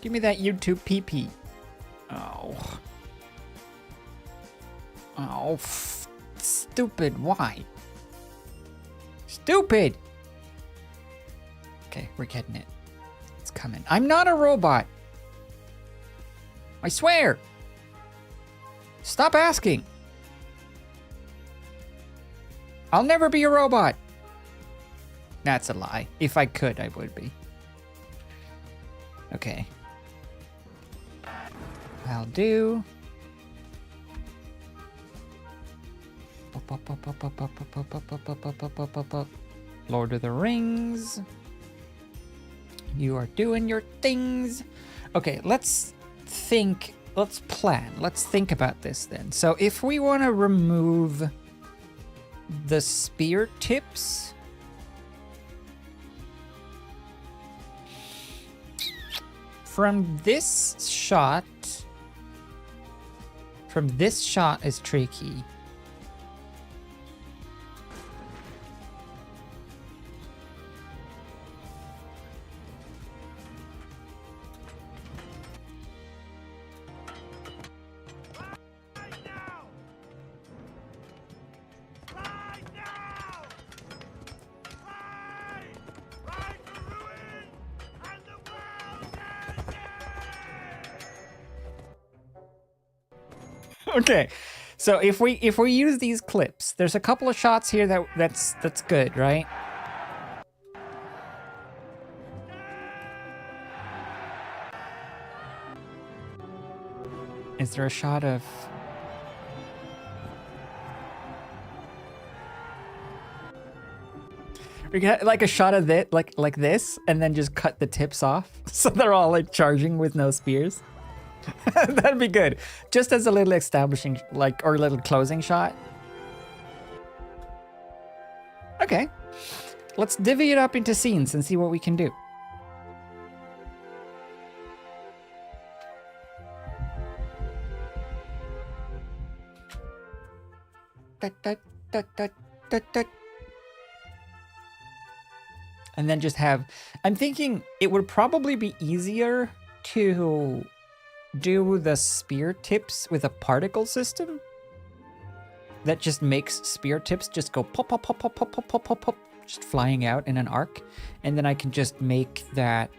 Give me that YouTube PP. Oh. Oh, stupid. Why? Stupid! Okay, we're getting it. It's coming. I'm not a robot. I swear. Stop asking. I'll never be a robot. That's a lie. If I could, I would be. Okay. I'll do. Lord of the Rings. You are doing your things. Okay, let's think. Let's plan. Let's think about this then. So if we want to remove the spear tips, from this shot is tricky. Okay, so if we use these clips, there's a couple of shots here that's good, right? Is there a shot of? We got like a shot of it, like this, and then just cut the tips off, so they're all like charging with no spears. That'd be good, just as a little establishing, like, or a little closing shot. Okay, let's divvy it up into scenes and see what we can do. And then just have, I'm thinking it would probably be easier to do the spear tips with a particle system that just makes spear tips just go pop, pop, pop, pop, pop, pop, pop, pop, pop, just flying out in an arc. And then I can just make that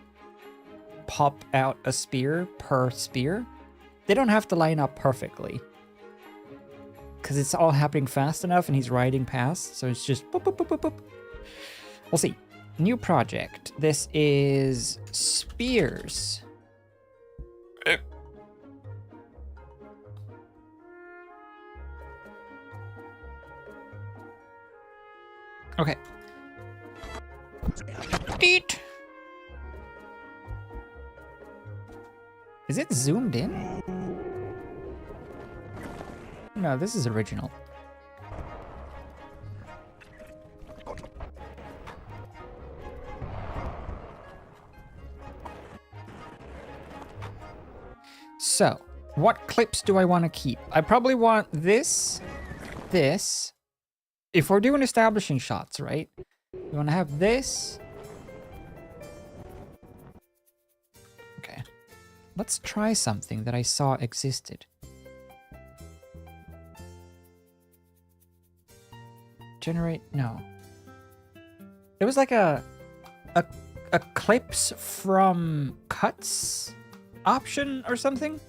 pop out a spear per spear. They don't have to line up perfectly, because it's all happening fast enough and he's riding past, so it's just boop, boop, boop, boop, boop. We'll see. New project. This is spears. Okay. Deet. Is it zoomed in? No, this is original. So, what clips do I want to keep? I probably want this. If we're doing establishing shots, right? We want to have this. Okay. Let's try something that I saw existed. Generate, no. It was like a clips from cuts option or something.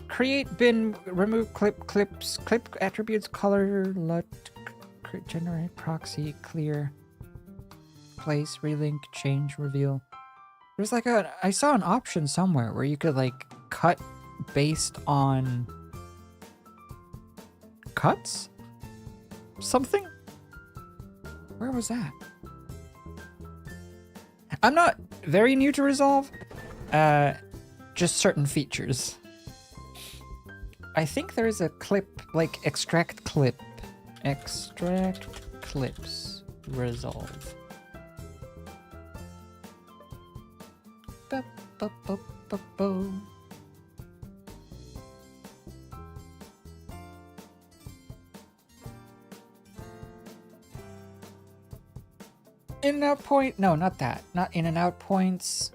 Create bin, remove clips, clip attributes, color, LUT, generate proxy, clear, place, relink, change, reveal. There's like I saw an option somewhere where you could like cut based on cuts? Something? Where was that? I'm not very new to Resolve, just certain features. I think there's a clip, like extract clip. Extract clips. Resolve. Ba-ba-ba-ba-ba. In and out point, no, not that. Not in and out points.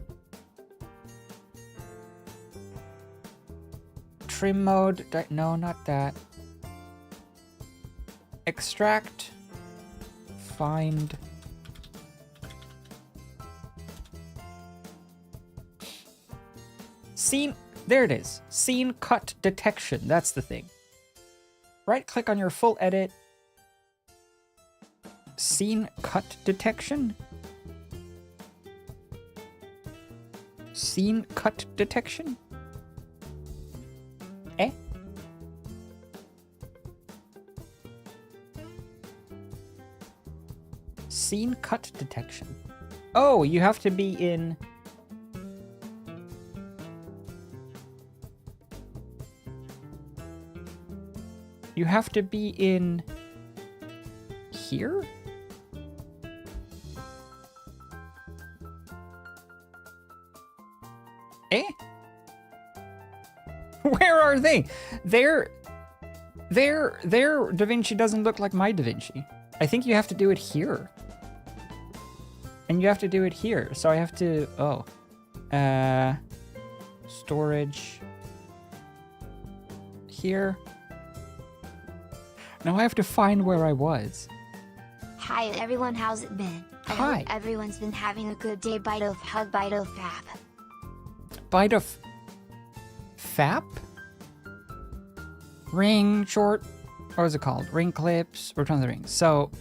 Trim mode, no, not that. Extract, find. Scene, there it is. Scene cut detection, that's the thing. Right click on your full edit. Scene cut detection? Scene cut detection? Eh? Scene cut detection. Oh, you have to be in... You have to be in... here? Eh? Where are they? Their DaVinci doesn't look like my DaVinci. I think you have to do it here. And you have to do it here. So I have to, storage here. Now I have to find where I was. Hi everyone, how's it been? I hope everyone's been having a good day. Bite of hug, bite of fab. Bite of fap? ring short. What was it called? Ring clips. Return of the Ring. So,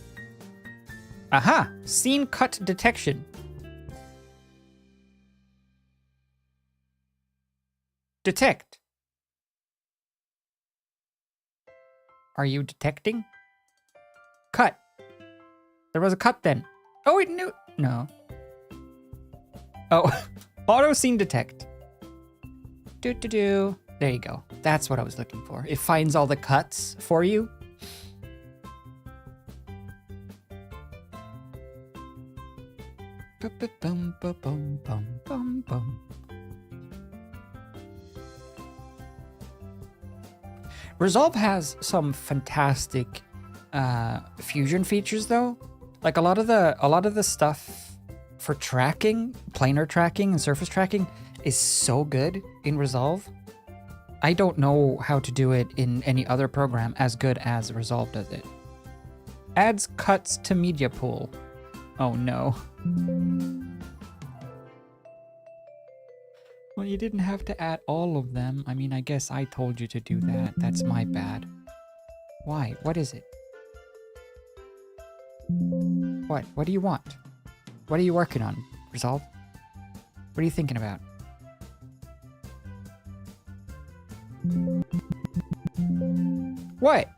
aha! Scene cut detection. Detect. Are you detecting? Cut. There was a cut then. Oh, it knew. No. Oh, auto scene detect. Do. There you go. That's what I was looking for. It finds all the cuts for you. Bum, bum, bum, bum, bum, bum. Resolve has some fantastic fusion features though. Like a lot of the stuff for tracking, planar tracking and surface tracking is so good in Resolve. I don't know how to do it in any other program as good as Resolve does it. Adds cuts to media pool. Oh no. Well, you didn't have to add all of them. I mean, I guess I told you to do that. That's my bad. Why? What is it? What? What do you want? What are you working on, Resolve? What are you thinking about? What?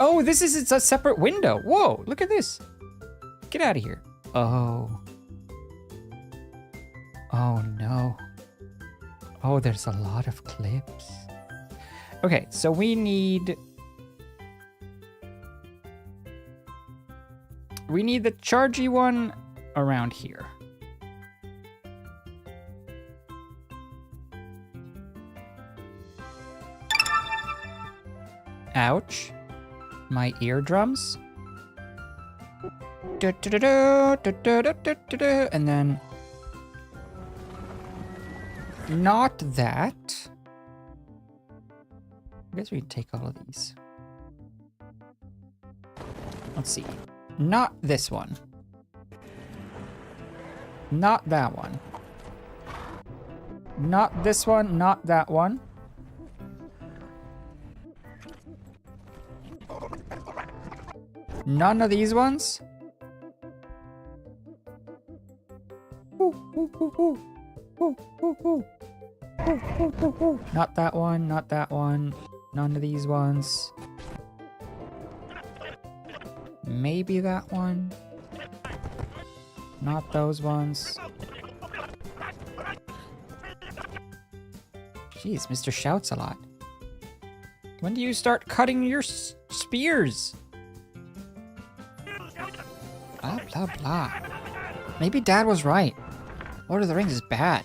Oh, this is it's a separate window. Whoa, look at this. Get out of here. Oh. Oh no. Oh, there's a lot of clips. Okay, so we need the chargy one around here. Ouch. My eardrums. And then not that. I guess we can take all of these. Let's see. Not this one. Not that one. Not this one, not that one. None of these ones. Not that one, not that one. None of these ones. Maybe that one. Not those ones. Jeez, Mr. Shouts a lot. When do you start cutting your spears? Blah, blah, blah. Maybe Dad was right. Lord of the Rings is bad.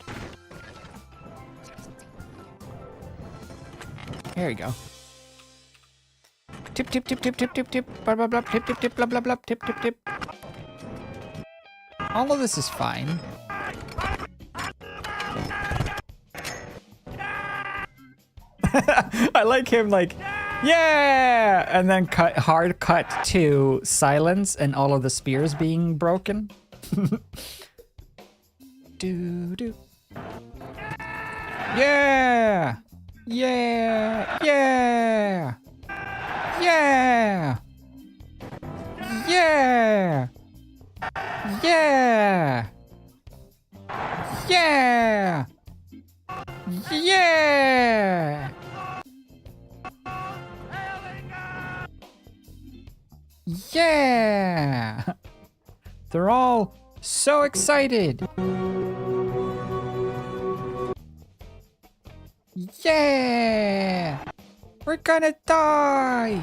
There you go. Tip, tip, tip, tip, tip, tip, tip, blah, blah, blah, tip, tip, tip, blah, blah, blah, tip, tip, tip. All of this is fine. I like him like, yeah! And then hard cut to silence and all of the spears being broken. Do. Yeah! Yeah! Yeah! Yeah! Yeah! Yeah! Yeah! Yeah! Yeah! They're all so excited! Yeah! We're gonna die!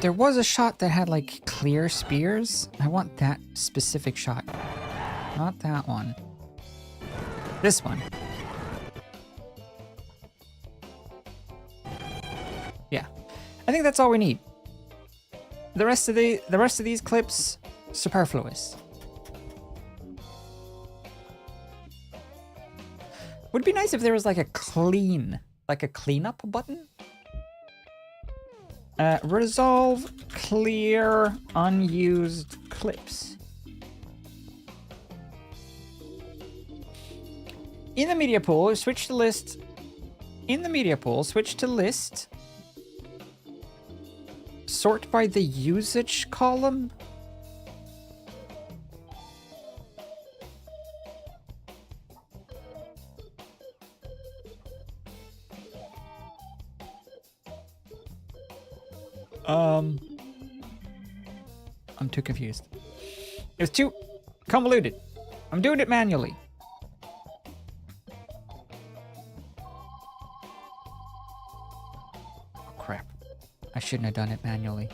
There was a shot that had like clear spears. I want that specific shot. Not that one. This one. Yeah. I think that's all we need. The rest of these clips, superfluous. Would be nice if there was like a cleanup button. Resolve clear unused clips. In the media pool, switch to list. In the media pool, switch to list. Sort by the usage column. I'm too confused. It was too convoluted. I'm doing it manually. Oh, crap. I shouldn't have done it manually.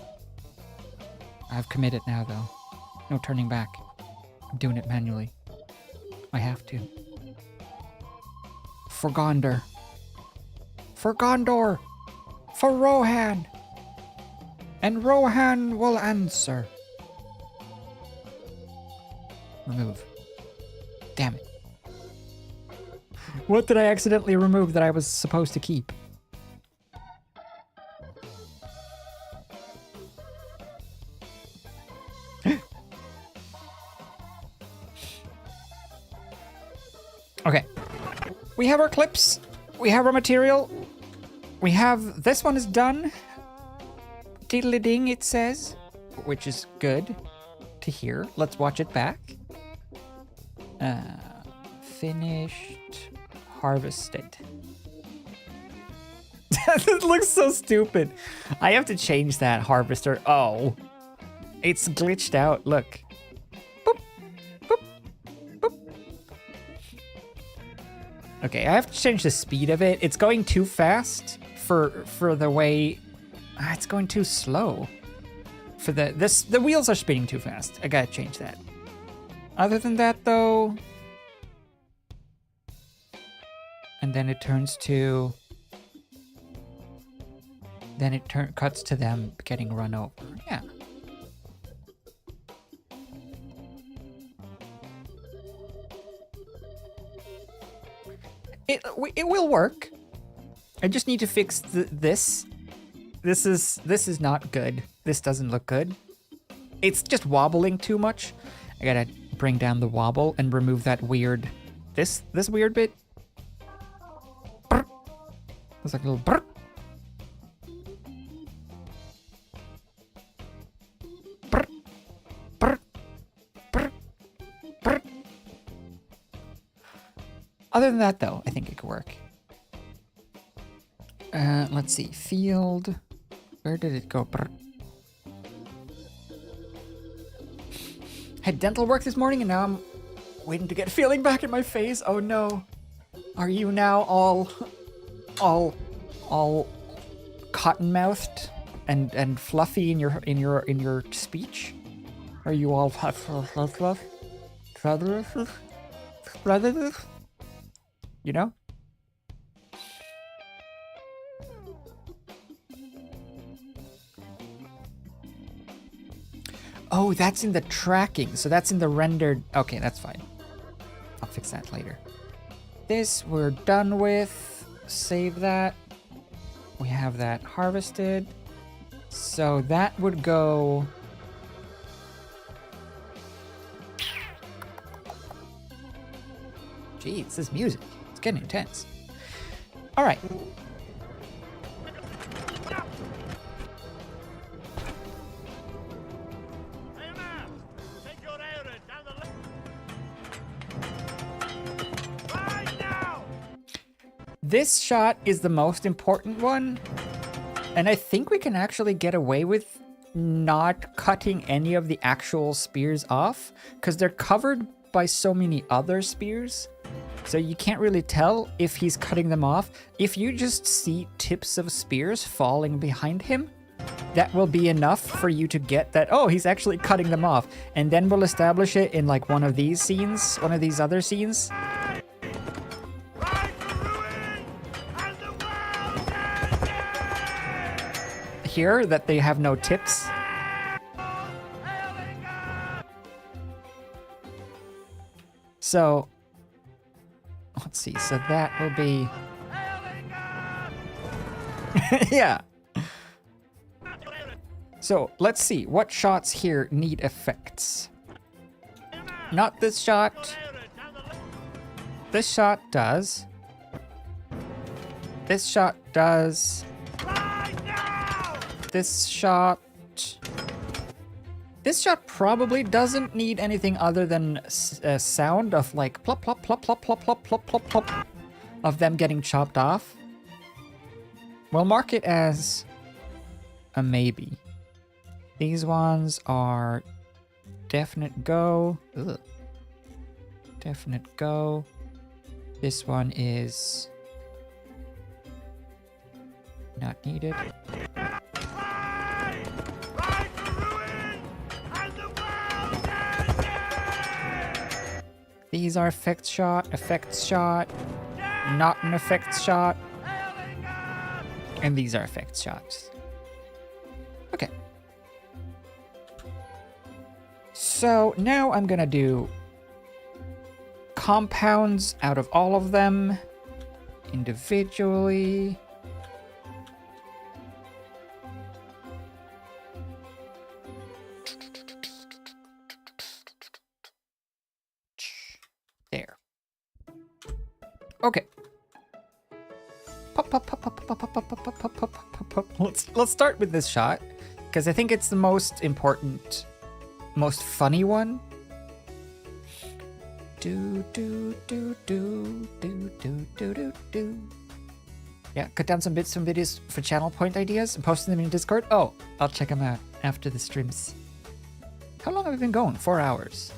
I've committed now, though. No turning back. I'm doing it manually. I have to. For Gondor. For Gondor! For Rohan! And Rohan will answer. Remove. Damn it. What did I accidentally remove that I was supposed to keep? Okay. We have our clips. We have our material. We have... This one is done. Diddly-ding, it says. Which is good to hear. Let's watch it back. Finished. Harvested. It looks so stupid. I have to change that harvester. Oh. It's glitched out. Look. Boop. Boop. Boop. Okay, I have to change the speed of it. It's going too fast for the way... it's going too slow. For the wheels are spinning too fast. I gotta change that. Other than that, though... And then it turns to... Then it cuts to them getting run over. Yeah. It will work. I just need to fix this. This is not good. This doesn't look good. It's just wobbling too much. I gotta bring down the wobble and remove that weird... This weird bit. Brr. It's like a little brr. Brr. Brr. Brr. Brr. Other than that, though, I think it could work. Let's see. Field. Where did it go? Brr. Had dental work this morning and now I'm waiting to get feeling back in my face. Oh no. Are you now all cotton-mouthed and fluffy in your speech? Are you all you know? Oh, that's in the tracking. So that's in the rendered. Okay, that's fine. I'll fix that later. This we're done with. Save that. We have that harvested. So that would go... Gee, this is music. It's getting intense. All right. This shot is the most important one, and I think we can actually get away with not cutting any of the actual spears off, because they're covered by so many other spears, so you can't really tell if he's cutting them off. If you just see tips of spears falling behind him, that will be enough for you to get that, oh, he's actually cutting them off, and then we'll establish it in like one of these scenes, one of these other scenes. Here that they have no tips. So let's see. So that will be yeah. So let's see, what shots here need effects? Not this shot. This shot does. This shot does. This shot... This shot probably doesn't need anything other than a sound of like plop, plop, plop, plop, plop, plop, plop, plop, plop of them getting chopped off. We'll mark it as a maybe. These ones are definite go. Ugh. Definite go. This one is not needed. These are effects shot, not an effects shot, and these are effects shots. Okay. So now I'm gonna do compounds out of all of them individually. There. Okay. Pop, pop, pop, pop, pop, pop, pop, pop, pop, pop, pop, pop. Let's start with this shot because I think it's the most important, most funny one. Do do do do do do do do do. Yeah, cut down some bits from videos for channel point ideas and posting them in Discord. Oh, I'll check them out after the streams. How long have we been going? 4 hours.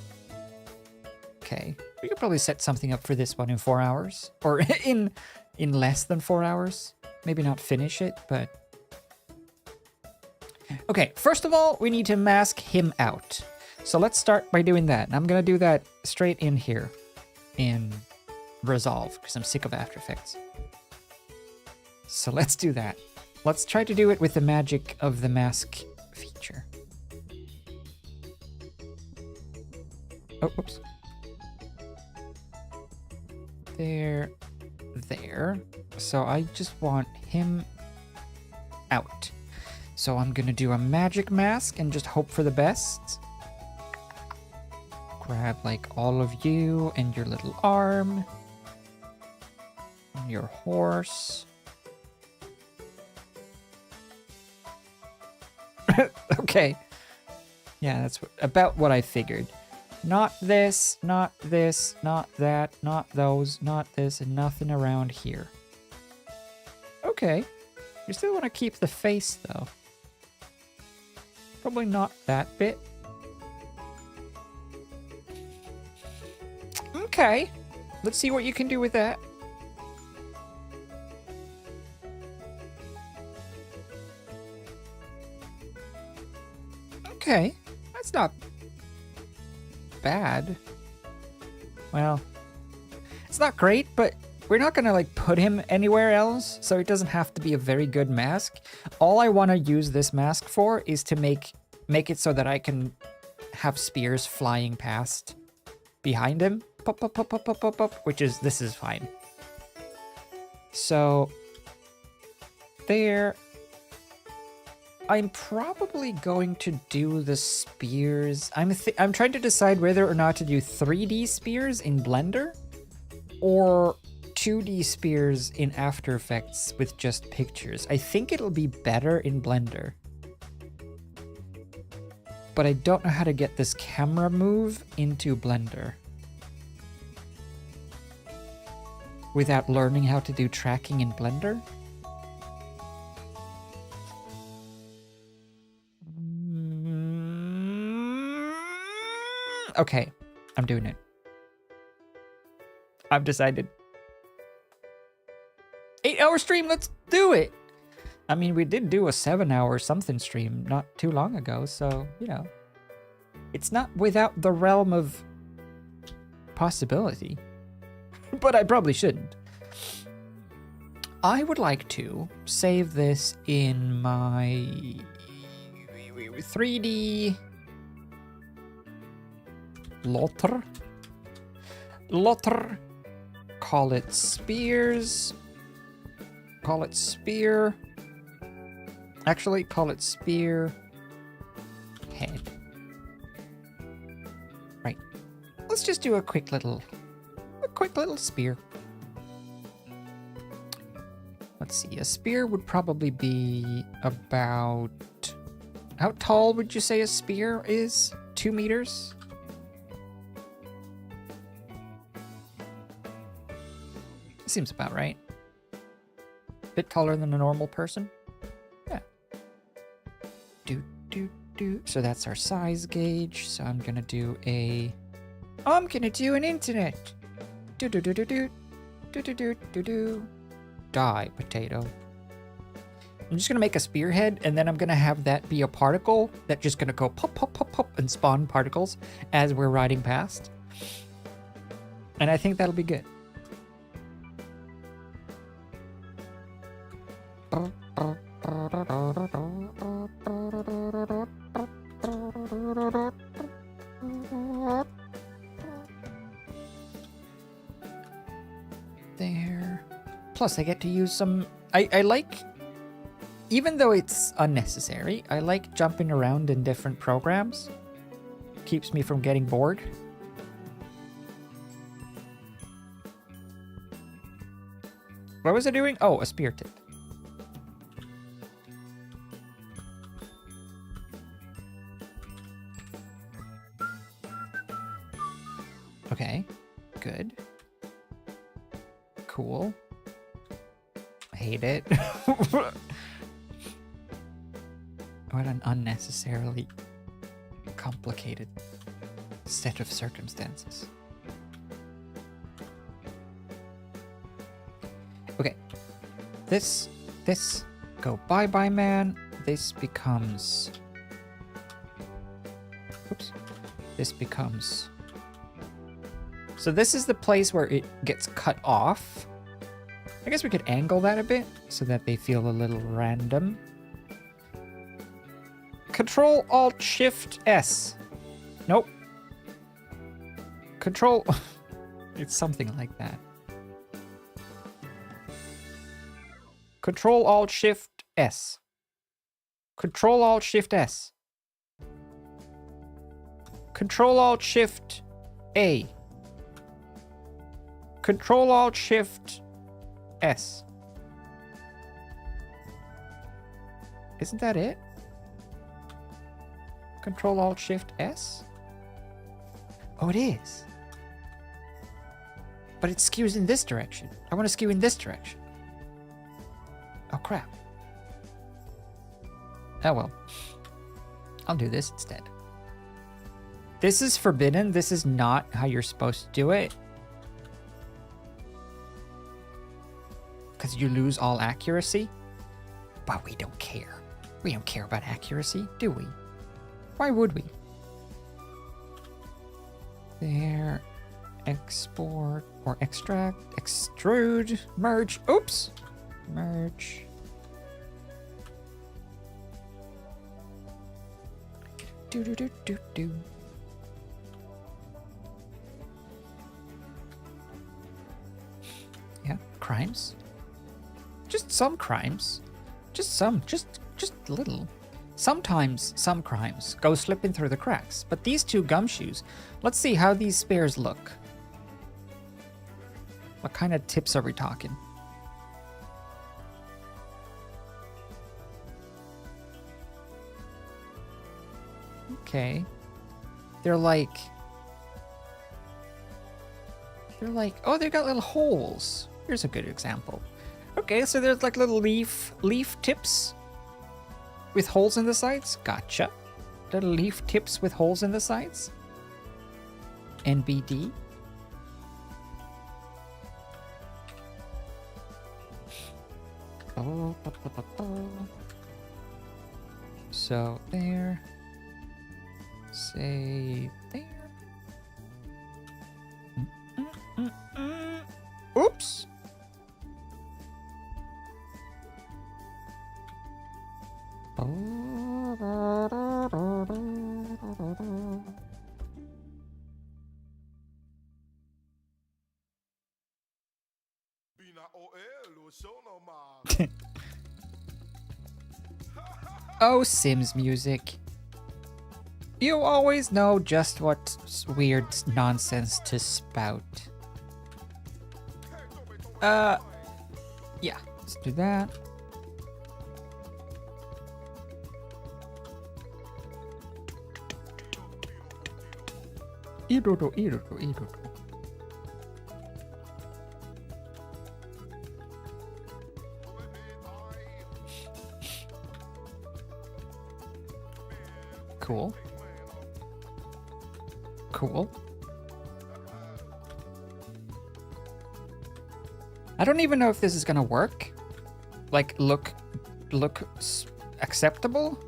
Okay, we could probably set something up for this one in 4 hours, or in less than 4 hours. Maybe not finish it, but okay. First of all, we need to mask him out. So let's start by doing that. And I'm gonna do that straight in here in Resolve because I'm sick of After Effects. So let's do that. Let's try to do it with the magic of the mask feature. Oh, whoops. There. So I just want him out. So I'm gonna do a magic mask and just hope for the best. Grab like all of you and your little arm. And your horse. Okay. Yeah, that's about what I figured. Not this, not this, not that, not those, not this, and nothing around here. Okay. You still want to keep the face, though. Probably not that bit. Okay. Let's see what you can do with that. Okay. That's not bad. Well, it's not great, but we're not gonna like put him anywhere else, so it doesn't have to be a very good mask. All I want to use this mask for is to make it so that I can have spears flying past behind him. Pop, pop, pop, pop, pop, pop, pop, this is fine. So there. I'm probably going to do the spears. I'm trying to decide whether or not to do 3D spears in Blender or 2D spears in After Effects with just pictures. I think it'll be better in Blender. But I don't know how to get this camera move into Blender without learning how to do tracking in Blender. Okay, I'm doing it. I've decided. 8-hour stream, let's do it! I mean, we did do a 7-hour something stream not too long ago, so, you know. It's not without the realm of possibility. But I probably shouldn't. I would like to save this in my 3D Lotter. Call it spears. Call it spear. Actually, call it spear head. Right. Let's just do a quick little spear. Let's see. A spear would probably be about... How tall would you say a spear is? 2 meters? Seems about right. Bit taller than a normal person. Yeah. So that's our size gauge. So I'm gonna do an internet. Die, potato. I'm just gonna make a spearhead, and then I'm gonna have that be a particle that's just gonna go pop, pop, pop, pop, and spawn particles as we're riding past. And I think that'll be good. There. Plus, I get to use some... I like... Even though it's unnecessary, I like jumping around in different programs. Keeps me from getting bored. What was I doing? Oh, a spear tip. Okay, good. Cool. Hate it. What an unnecessarily complicated set of circumstances. Okay. This, go bye-bye, man. This becomes... Oops. This becomes... So this is the place where it gets cut off. I guess we could angle that a bit so that they feel a little random. Control-Alt-Shift-S. Nope. Control... It's something like that. Control-Alt-Shift-S. Control-Alt-Shift-S. Control-Alt-Shift-A. Control-Alt-Shift-S. Isn't that it? Control-Alt-Shift-S? Oh, it is. But it skews in this direction. I want to skew in this direction. Oh, crap. Oh, well. I'll do this instead. This is forbidden. This is not how you're supposed to do it. Because you lose all accuracy. But we don't care. We don't care about accuracy, do we? Why would we? There. Export or extract. Extrude. Merge. Oops. Merge. Do. Yeah, crimes. Just some crimes. Just some. Just little. Sometimes some crimes go slipping through the cracks, but these two gumshoes, let's see how these spares look. What kind of tips are we talking? Okay. They're like, oh, they've got little holes. Here's a good example. Okay, so there's like little leaf tips with holes in the sides. Gotcha. Little leaf tips with holes in the sides. NBD. Oh, so there. Say there. Oops. Oh, Sims music. You always know just what weird nonsense to spout. Yeah, let's do that. Roto. Cool. Cool. I don't even know if this is gonna work. Like, look acceptable,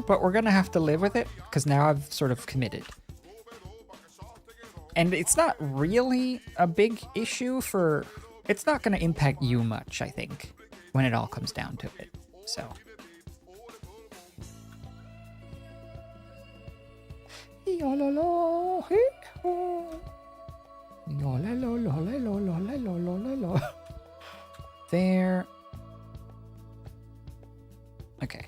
but we're gonna have to live with it because now I've sort of committed. And it's not really a big issue for... It's not gonna impact you much, I think, when it all comes down to it, so... There. Okay.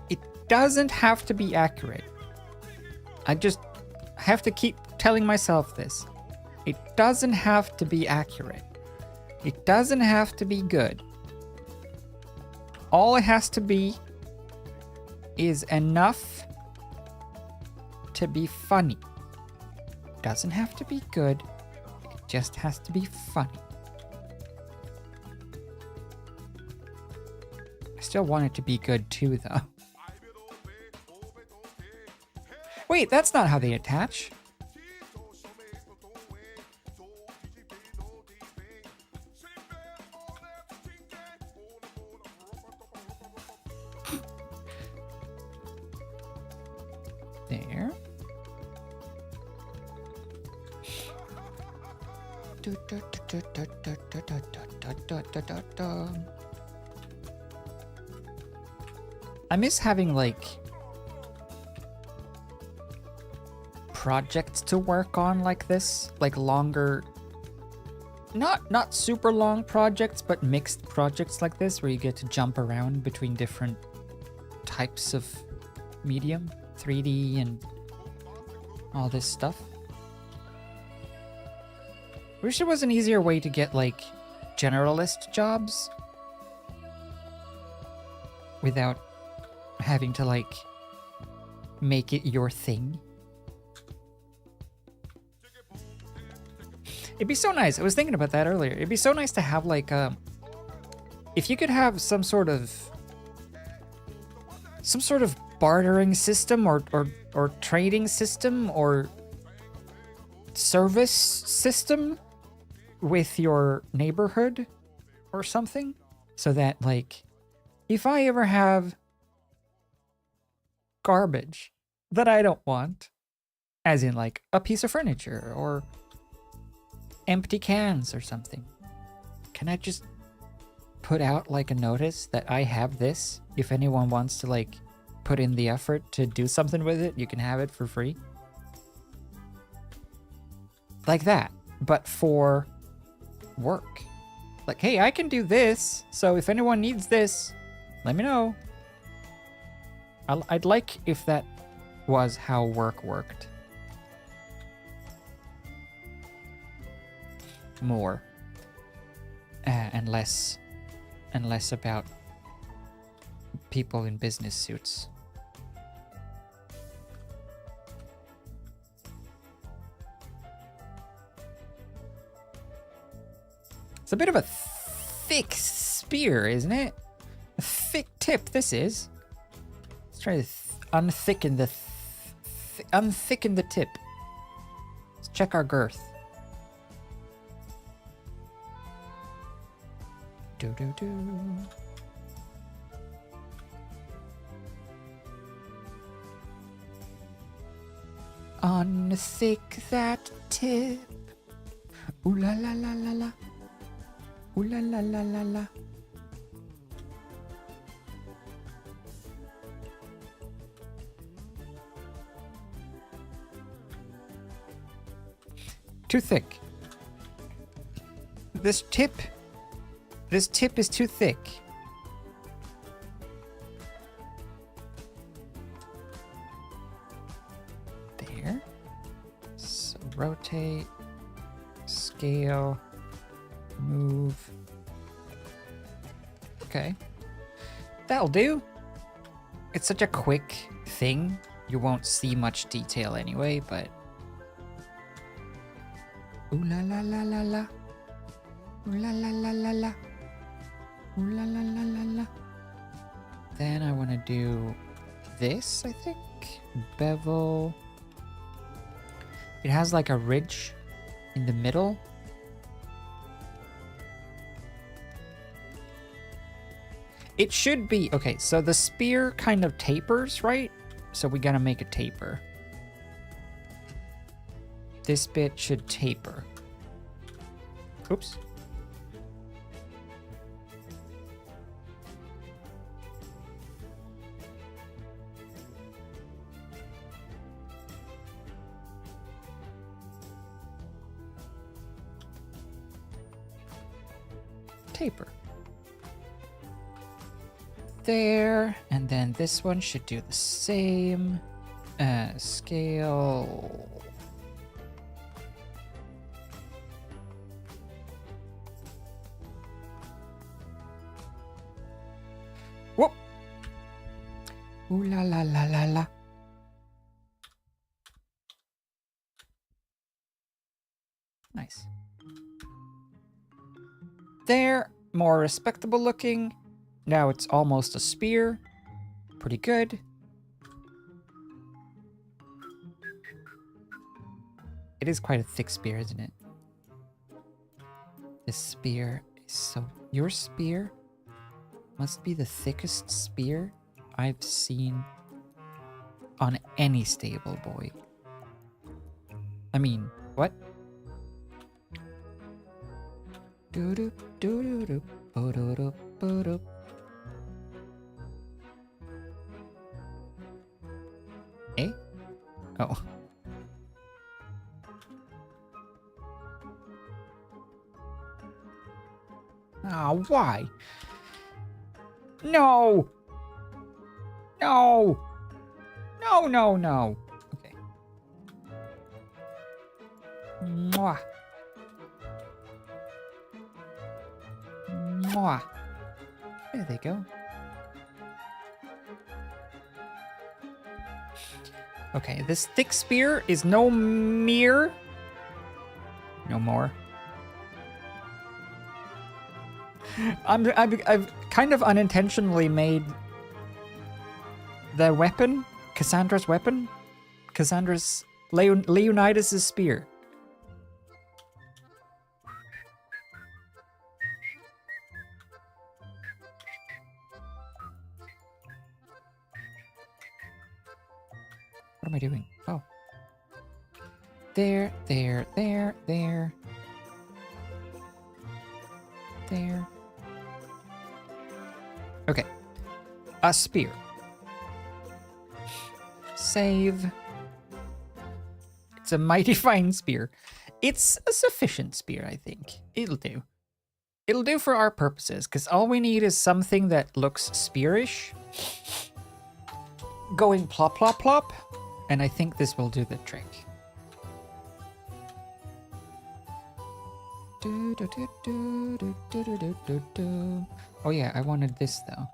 It doesn't have to be accurate. I just have to keep telling myself this. It doesn't have to be accurate. It doesn't have to be good. All it has to be is enough to be funny. Doesn't have to be good. It just has to be funny. I still want it to be good too, though. Wait, that's not how they attach. There. I miss having like projects to work on like this, like longer, not super long projects, but mixed projects like this where you get to jump around between different types of medium, 3D and all this stuff. Wish there was an easier way to get like generalist jobs without having to like make it your thing. It'd be so nice. I was thinking about that earlier. It'd be so nice to have like if you could have some sort of bartering system or trading system or service system with your neighborhood or something, so that like if I ever have garbage that I don't want, as in like a piece of furniture or empty cans or something, can I just put out like a notice that I have this? If anyone wants to like put in the effort to do something with it, you can have it for free. Like that, but for work. Like, hey, I can do this, so if anyone needs this, let me know. I'd like if that was how work worked. More. And less about people in business suits. It's a bit of a thick spear, isn't it? A thick tip, this is. Let's try to unthicken the unthicken the tip. Let's check our girth. Do. Unthick that tip. Ooh la la la la la. Ooh la la la la la. Too thick. This tip This tip is too thick. There. So rotate, scale, move. Okay. That'll do. It's such a quick thing. You won't see much detail anyway, but... Ooh la la la la la. Ooh la la la la la. Ooh la la la la la. Then I want to do this, I think. Bevel. It has like a ridge in the middle. It should be... Okay, so the spear kind of tapers, right? So we gotta make a taper. This bit should taper. Oops. Taper. There, and then this one should do the same. Scale. Whoop. Ooh la la la la la. Nice. There, more respectable looking. Now it's almost a spear. Pretty good. It is quite a thick spear, isn't it? This spear is so... Your spear must be the thickest spear I've seen on any stable boy. I mean, what? Doo-doo, doo-doo-doo, bo-doo-doo, bo-doo. Eh? Oh. Ah, why? No! No! No, no, no. Okay. Mwah. Mwah. There they go. Okay, this thick spear is no mere... No more. I've kind of unintentionally made the weapon, Cassandra's weapon, Cassandra's Leonidas' spear. What am I doing? Oh. There, there, there, there. There. Okay. A spear. Save. It's a mighty fine spear. It's a sufficient spear, I think. It'll do. It'll do for our purposes, because all we need is something that looks spearish. Going plop, plop, plop. And I think this will do the trick. Oh yeah, I wanted this though.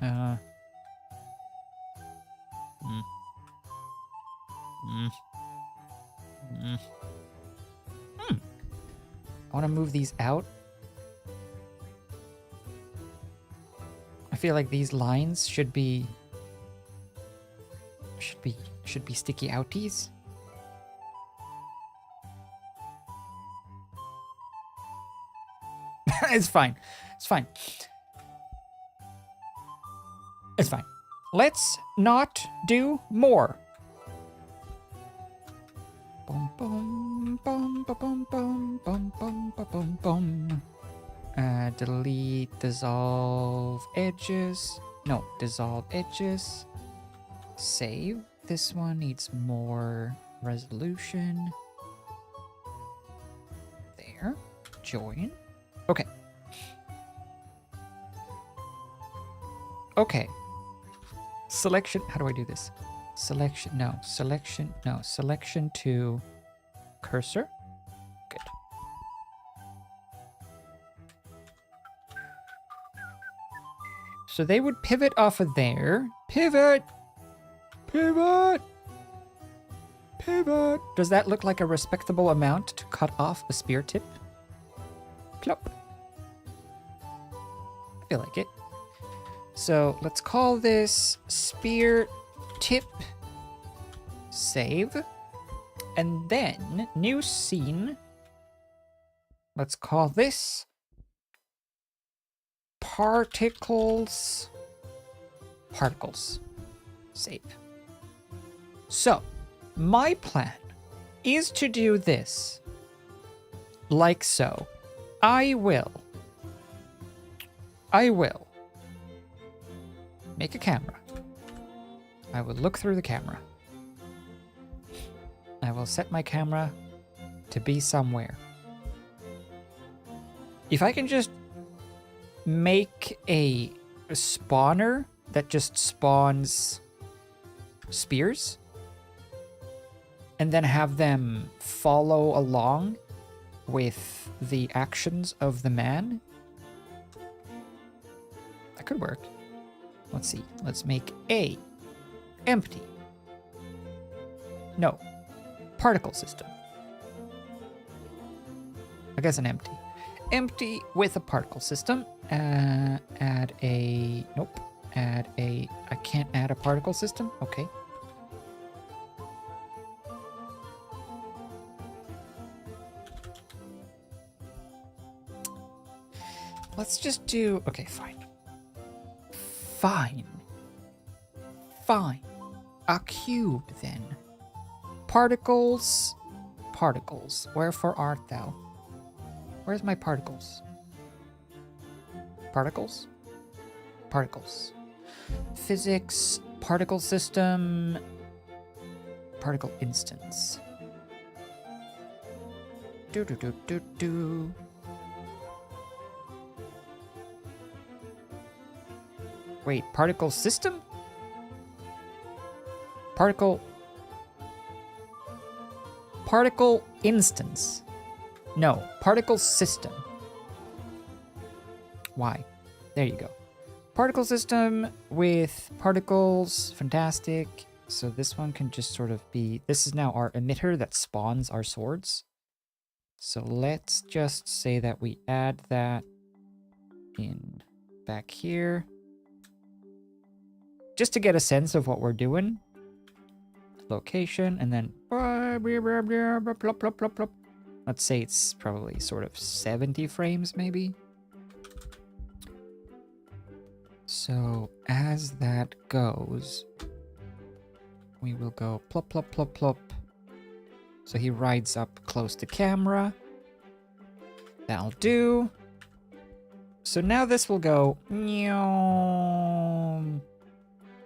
I want to move these out. I feel like these lines should be sticky outies. It's fine. It's fine. It's fine. Let's not do more. Bum bum bum bum bum bum bum bum bum. Delete, dissolve edges. No, dissolve edges. Save. This one needs more resolution. join. Okay. Okay. Selection. How do I do this? Selection. No. Selection. No. Selection to cursor. Good. So they would pivot off of there. Pivot! Pivot! Pivot! Does that look like a respectable amount to cut off a spear tip? Plop. I feel like it. So let's call this spear tip. Save. And then, new scene. Let's call this particles. Particles. Save. So, my plan is to do this like so. I will make a camera. I will look through the camera. I will set my camera to be somewhere. If I can just make a spawner that just spawns spears and then have them follow along with the actions of the man, that could work. Let's see. Let's make a empty. No. Particle system. I guess an empty. Empty with a particle system. Add a... Nope. Add a... I can't add a particle system? Okay. Let's just do... Okay, fine. Fine. Fine. A cube, then. Particles. Particles. Wherefore art thou? Where's my particles? Particles? Particles. Physics. Particle system. Particle instance. Do. Wait, particle system? Particle instance. No, particle system. Why? There you go. Particle system with particles. Fantastic. So this one can just sort of be... This is now our emitter that spawns our swords. So let's just say that we add that in back here. Just to get a sense of what we're doing. Location, and then... Let's say it's probably sort of 70 frames, maybe. So, as that goes, we will go plop, plop, plop, plop. So he rides up close to camera. That'll do. So now this will go...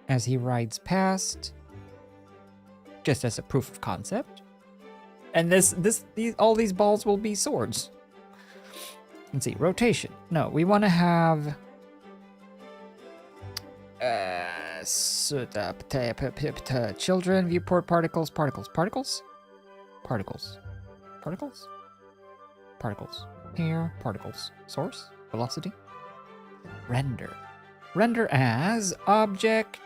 as he rides past, just as a proof of concept. And all these balls will be swords. Let's see, rotation. No, we want to have children, viewport, particles. Here, particles. Source, velocity, render. Render as object.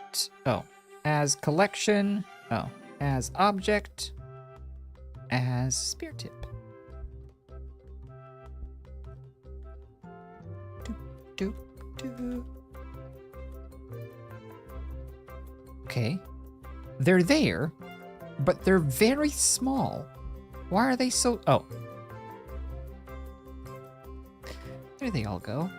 Oh, as collection. Oh, as object. As spear tip. Do. Okay. They're there, but they're very small. Why are they so... Oh. There they all go.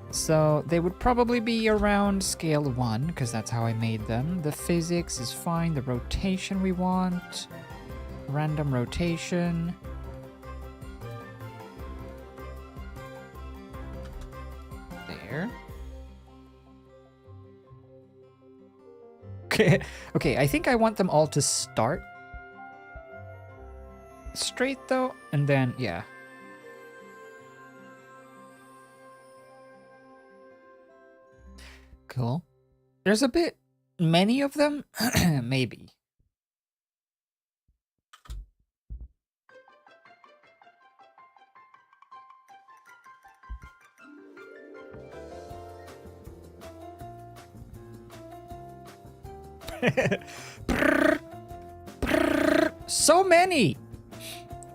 So they would probably be around scale 1, because that's how I made them. The physics is fine. The rotation we want. Random rotation. There. Okay, I think I want them all to start straight though, and then, yeah. cool. There's a bit many of them, maybe. So many!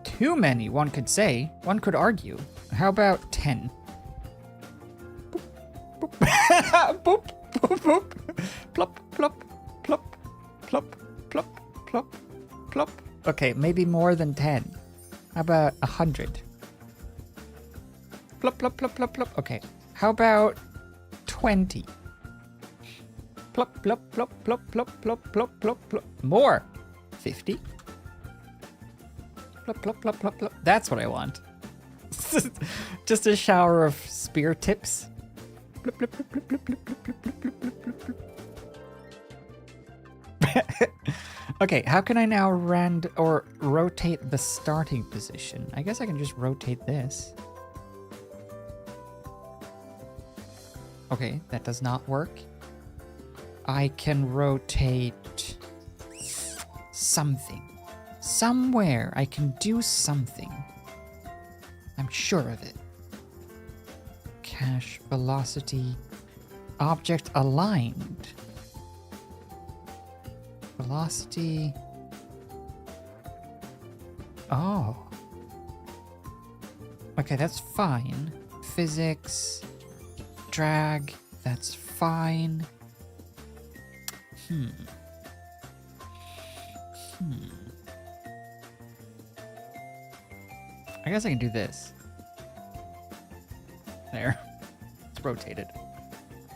Too many, one could say. One could argue. How about 10? Boop. Boop, boop, boop. Plop, plop, plop, plop, plop, plop, plop. Okay, maybe more than 10. How about 100? Plop, plop, plop, plop, plop. Okay. How about 20? Plop, plop, plop, plop, plop, plop, plop, plop, plop. More. 50. Plop, plop, plop, plop, plop. That's what I want. Just a shower of spear tips. Plop, plop, plop, plop, plop, plop, plop, plop, plop, plop, plop, plop. Okay, how can I now rotate the starting position? I guess I can just rotate this. Okay, that does not work. I can rotate something. Somewhere I can do something. I'm sure of it. Cache velocity. Object aligned. Velocity. Oh. Okay, that's fine. Physics. Drag. That's fine. I guess I can do this. There. It's rotated.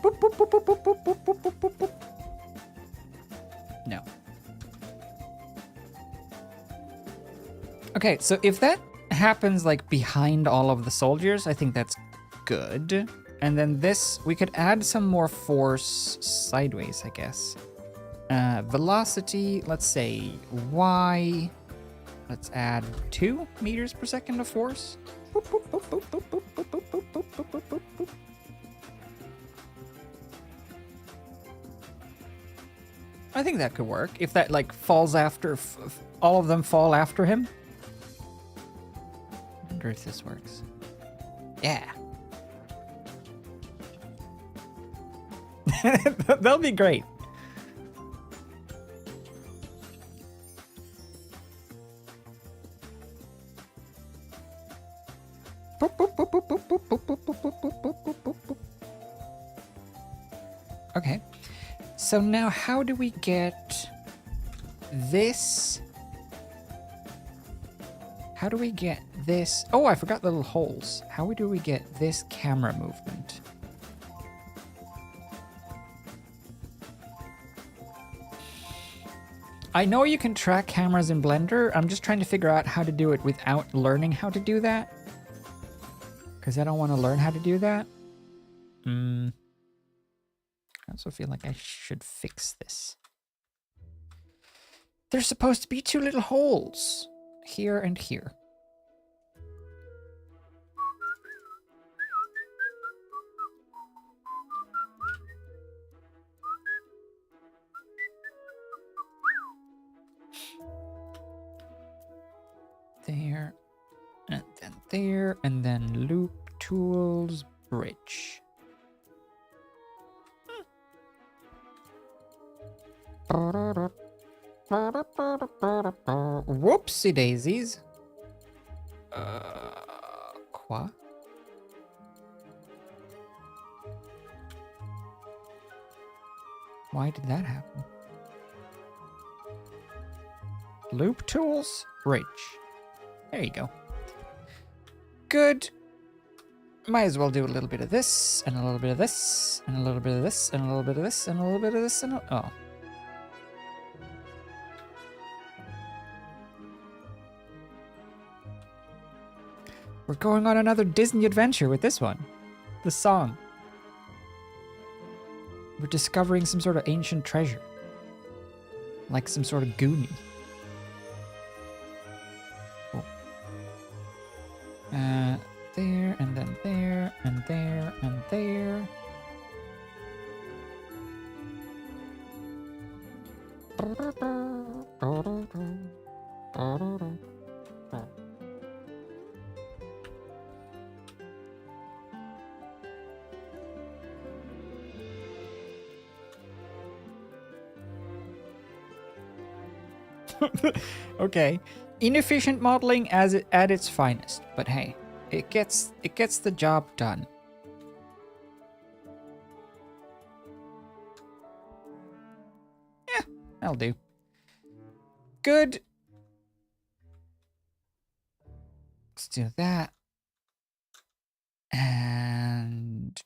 Boop, boop, boop, boop, boop, boop, boop, boop, boop, boop, boop. No. Okay, so if that happens like behind all of the soldiers, I think that's good. And then this, we could add some more force sideways, I guess. Velocity, let's say Y. Let's add 2 meters per second of force. Boop, boop, boop, boop, boop, boop, boop, boop, boop, boop, boop, boop, boop. I think that could work. If that like falls after, if all of them fall after him. I wonder if this works. Yeah. That'll be great. Okay, so now how do we get this? How do we get this? Oh, I forgot the little holes. How do we get this camera movement? I know you can track cameras in Blender. I'm just trying to figure out how to do it without learning how to do that. Because I don't want to learn how to do that. I also feel like I should fix this. There's supposed to be 2 little holes. Here and here. There, and then there, and then loop tools bridge. Whoopsie daisies. Quoi? Why did that happen? Loop tools bridge. There you go. Good. Might as well do a little bit of this, and a little bit of this, and a little bit of this, and a little bit of this, and a little bit of this, and oh. We're going on another Disney adventure with this one. The song. We're discovering some sort of ancient treasure. Like some sort of Goonie. There, and then there, and there, and there. Okay. Inefficient modeling at its finest, but hey, it gets the job done. Yeah, that'll do. Good. Let's do that. And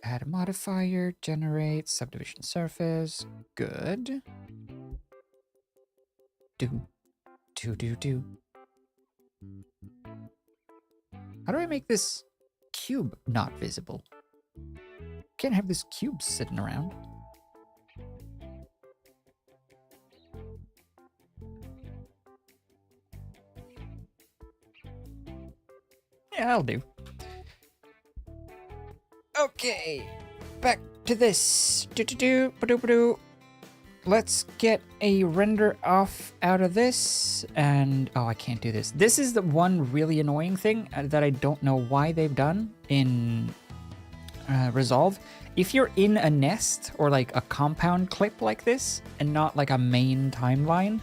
add a modifier, generate subdivision surface. Good. Do. How do I make this cube not visible? Can't have this cube sitting around. Yeah, that'll do. Okay, back to this. Let's get a render off out of this, and oh, I can't do this. This is the one really annoying thing that I don't know why they've done in Resolve. If you're in a nest or like a compound clip like this, and not like a main timeline,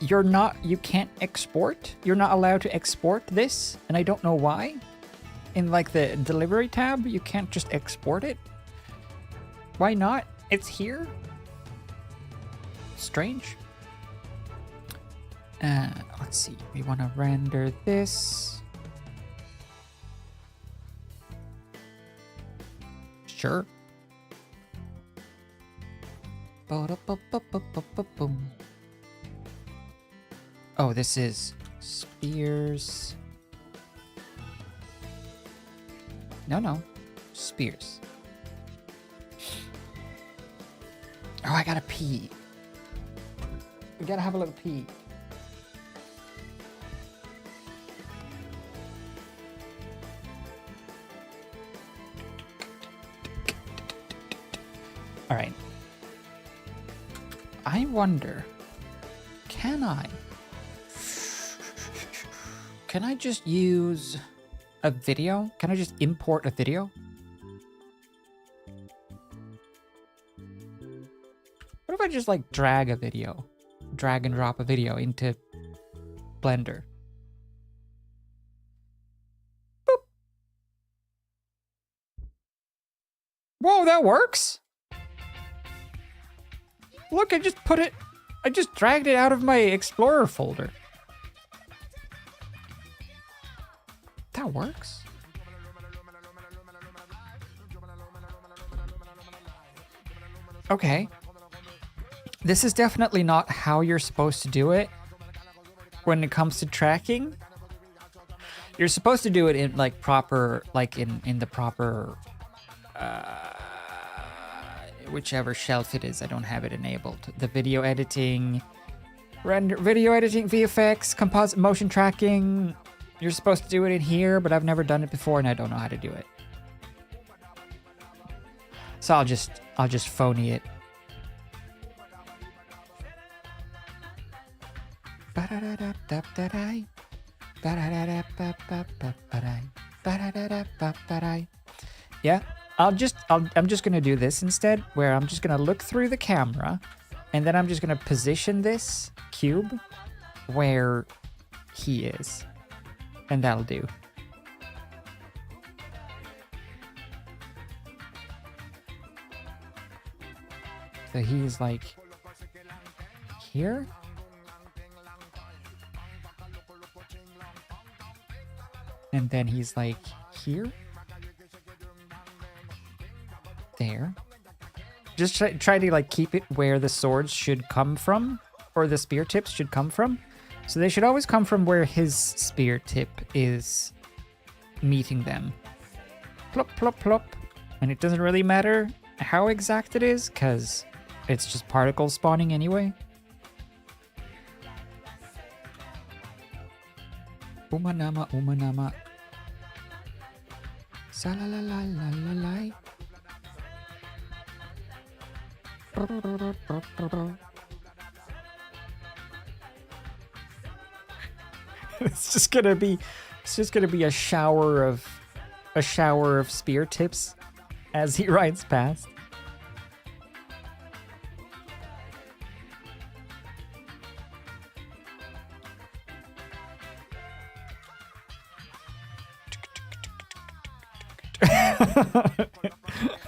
you can't export. You're not allowed to export this, and I don't know why. In like the delivery tab, you can't just export it. Why not? It's here. Strange. Let's see. We want to render this. Sure. Oh, this is spears. No. Spears. Oh, I gotta pee. We gotta have a little pee. All right. I wonder, can I just use a video? Can I just import a video? What if I just like drag and drop a video into Blender? Boop. Whoa, that works? Look, I just dragged it out of my Explorer folder. That works? Okay. This is definitely not how you're supposed to do it when it comes to tracking. You're supposed to do it in like proper, like in the proper, whichever shelf it is. I don't have it enabled. The video editing, video editing, VFX, composite motion tracking. You're supposed to do it in here, but I've never done it before and I don't know how to do it. So I'll just phony it. Yeah, I'm just gonna do this instead, where I'm just gonna look through the camera, and then I'm just gonna position this cube where he is, and that'll do. So he's like here. And then he's like here. There. Just try to like keep it where the swords should come from, or the spear tips should come from. So they should always come from where his spear tip is meeting them. Plop, plop, plop. And it doesn't really matter how exact it is, because it's just particle spawning anyway. Umanama, umanama. Salalalalala. It's just gonna be a shower of spear tips as he rides past.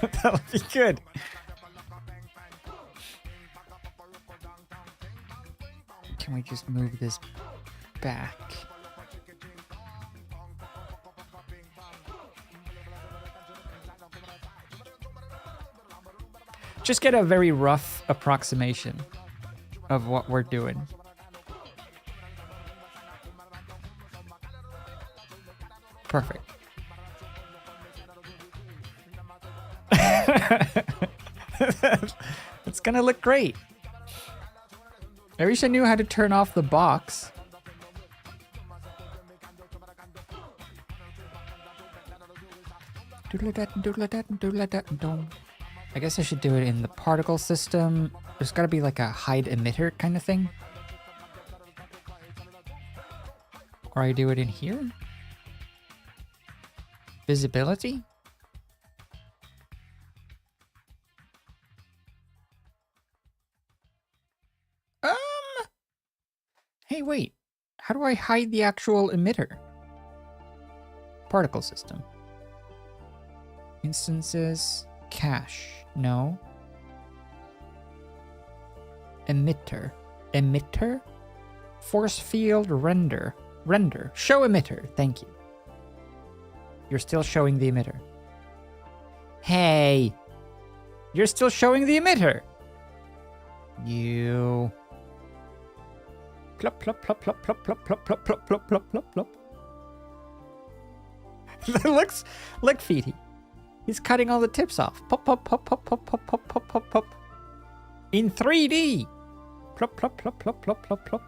That'll be good. Can we just move this back? Just get a very rough approximation of what we're doing. Perfect. It's gonna look great. I wish I knew how to turn off the box. I guess I should do it in the particle system. There's gotta be like a hide emitter kind of thing. Or I do it in here? Visibility? Hey, wait. How do I hide the actual emitter? Particle system. Instances. Cache. No. Emitter. Emitter? Force field render. Render. Show emitter. Thank you. You're still showing the emitter. Hey! You're still showing the emitter! You... Plop, plop, plop, plop, plop, plop, plop, plop, plop, plop, plop, plop, plop. Look, Feety. He's cutting all the tips off. Pop, pop, pop, pop, pop, pop, pop, pop, pop, pop. In 3D! Plop, plop, plop, plop, plop, plop, plop.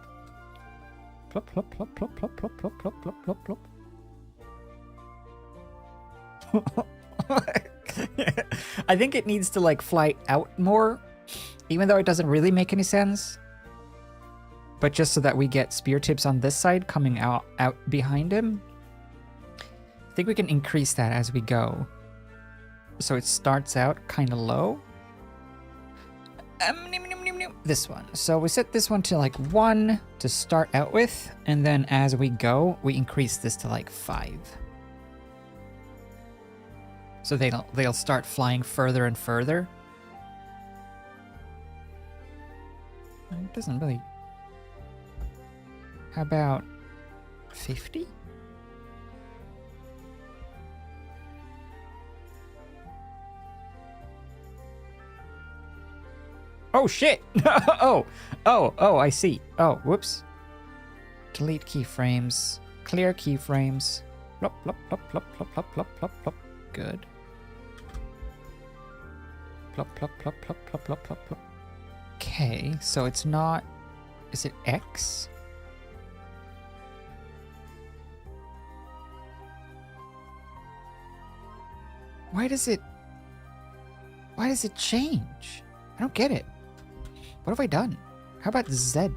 Plop, plop, plop, plop, plop, plop, plop, plop, plop, plop, plop. I think it needs to like fly out more, even though it doesn't really make any sense. But just so that we get spear tips on this side coming out behind him. I think we can increase that as we go. So it starts out kind of low. This one. So we set this one to like 1 to start out with. And then as we go, we increase this to like 5. So they'll start flying further and further. It doesn't really... How about 50? Oh shit! Oh, I see. Oh, whoops. Delete keyframes. Clear keyframes. Plop, plop, plop, plop, plop, plop, plop, plop, plop. Good. Plop, plop, plop, plop, plop, plop, plop, plop. Okay, so it's not... Is it X? Why does it change? I don't get it. What have I done? How about Z?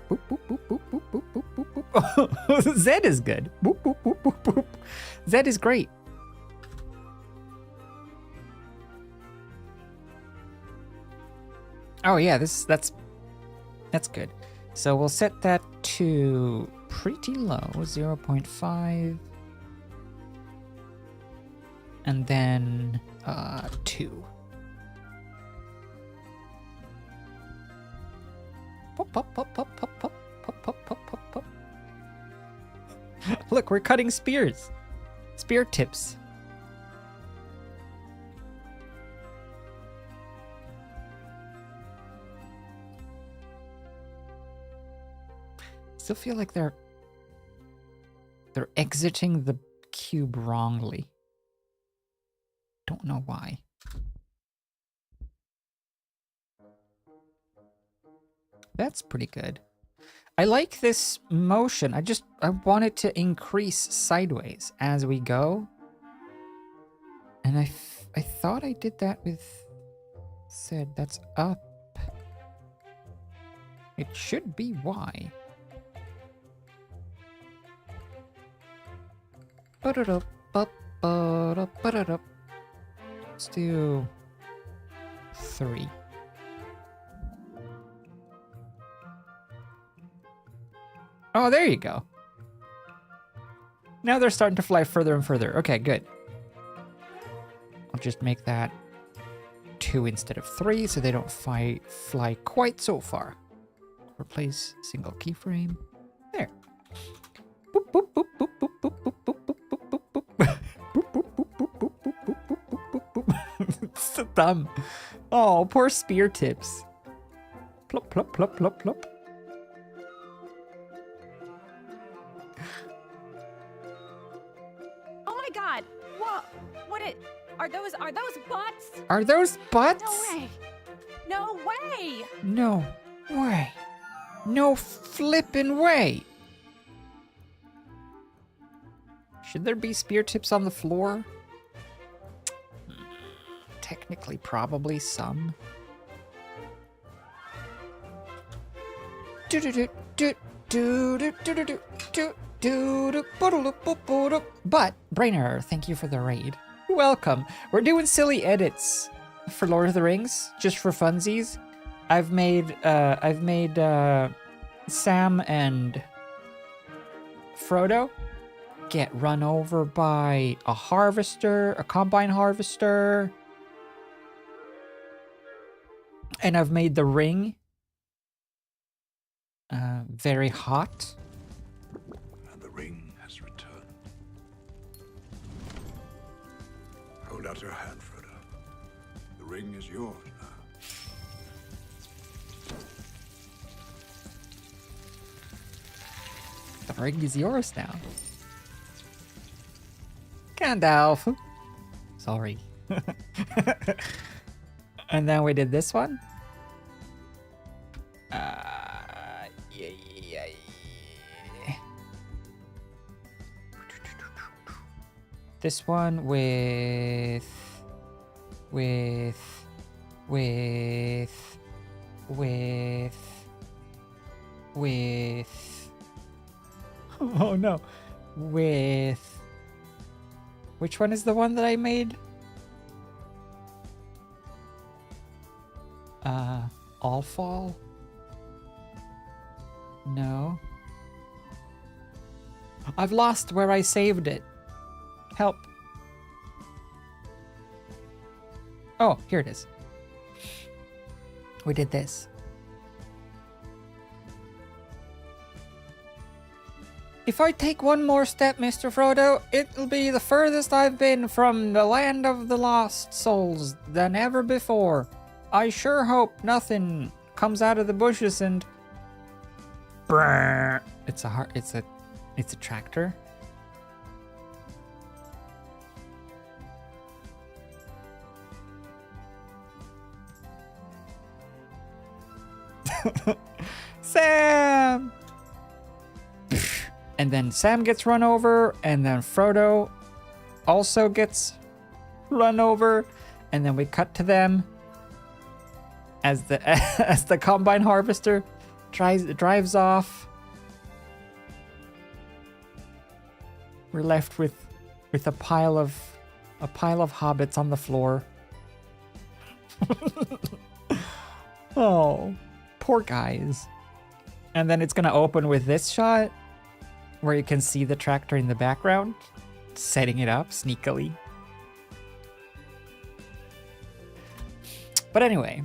Boop, boop, boop, boop, boop, boop, boop, boop, boop. Z is good. Boop, boop, boop, boop, boop. Z is great. Oh yeah, that's good. So we'll set that to pretty low, 0.5. And then 2. Pop, pop, pop, pop, pop, pop, pop, pop, pop, pop, pop. Look, we're cutting spears. Spear tips. Still feel like they're exiting the cube wrongly. Don't know why. That's pretty good. I like this motion. I want it to increase sideways as we go. And I thought I did that with Z. That's up. It should be Y. Let's do 3. Oh, there you go. Now they're starting to fly further and further. Okay, good. I'll just make that 2 instead of 3 so they don't fly quite so far. Replace single keyframe. There. Boop, boop, boop, boop, boop, boop, boop, boop, boop, boop, boop, boop. Boop, boop, boop, boop, boop, boop, boop, boop, boop, boop. It's so dumb. Oh, poor spear tips. Plop, plop, plop, plop, plop. Oh my god! Are those butts? Are those butts? No way! No way! No way. No flippin' way. Should there be spear tips on the floor? Technically, probably some. But, Brainer, thank you for the raid. Welcome. We're doing silly edits for Lord of the Rings, just for funsies. I've made Sam and Frodo get run over by a harvester, a combine harvester. And I've made the ring very hot. And the ring has returned. Hold out your hand, Frodo. The ring is yours now. The ring is yours now. Gandalf. Sorry. And then we did this one. This one with oh no, with which one is the one that I made? All Fall? No. I've lost where I saved it. Help. Oh, here it is. We did this. If I take one more step, Mr. Frodo, it'll be the furthest I've been from the land of the lost souls than ever before. I sure hope nothing comes out of the bushes and... Brrr. It's a tractor. Sam! And then Sam gets run over, and then Frodo also gets run over, and then we cut to them as the combine harvester drives off. We're left with a pile of hobbits on the floor. Oh, poor guys. And then it's gonna open with this shot where you can see the tractor in the background, setting it up sneakily. But anyway.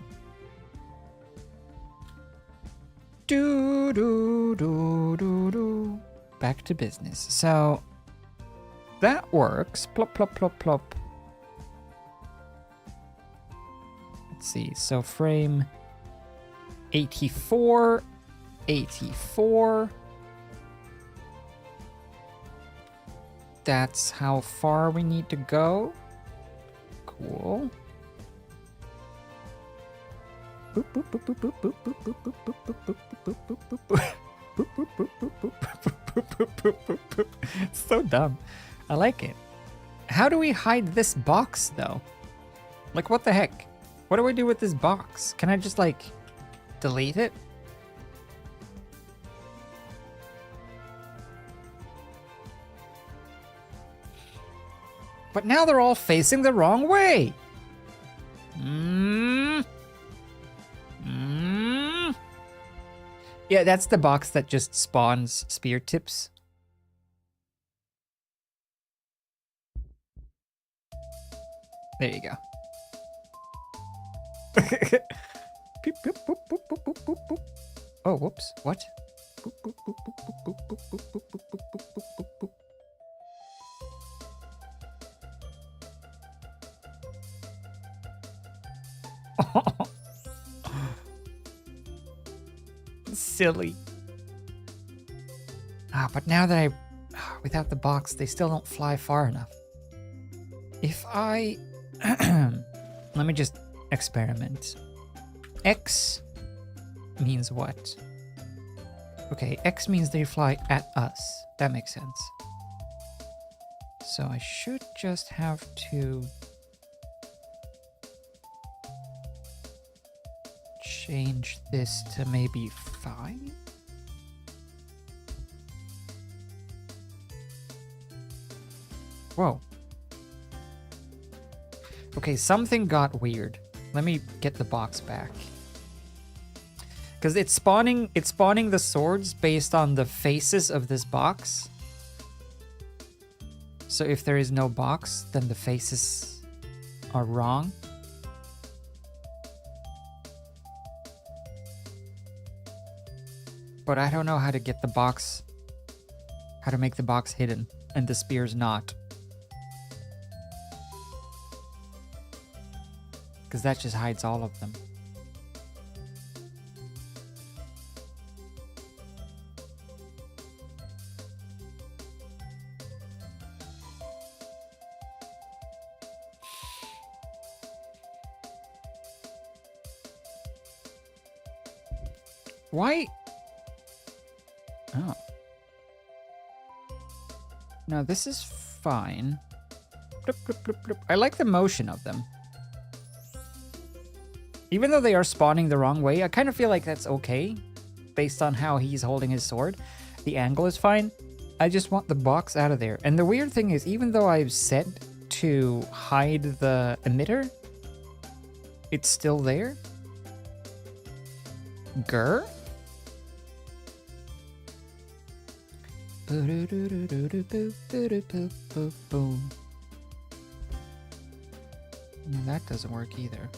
Back to business. So that works. Plop, plop, plop, plop. Let's see. So frame 84. That's how far we need to go. Cool. It's so dumb. I like it. How do we hide this box though? Like what the heck? What do I do with this box? Can I just like delete it? But now they're all facing the wrong way. Yeah, that's the box that just spawns spear tips. There you go. Beep, boop, boop, boop, boop, boop, boop, boop. Oh, whoops. What? Boop, boop, boop, boop, boop, boop, boop, boop, boop, boop, boop, boop, boop, boop. Silly. But now that without the box, they still don't fly far enough. If I... Let me just experiment. X means what? Okay, X means they fly at us. That makes sense. So I should just have to change this to maybe 5? Whoa. Okay, something got weird. Let me get the box back. Because it's spawning the swords based on the faces of this box. So if there is no box, then the faces are wrong. But I don't know how to get the box, how to make the box hidden and the spear's not. Because that just hides all of them. Why? Oh. No, this is fine. Bloop, bloop, bloop, bloop. I like the motion of them. Even though they are spawning the wrong way, I kind of feel like that's okay. Based on how he's holding his sword. The angle is fine. I just want the box out of there. And the weird thing is, even though I've set to hide the emitter, it's still there. Grr? Boom. No, that doesn't work either.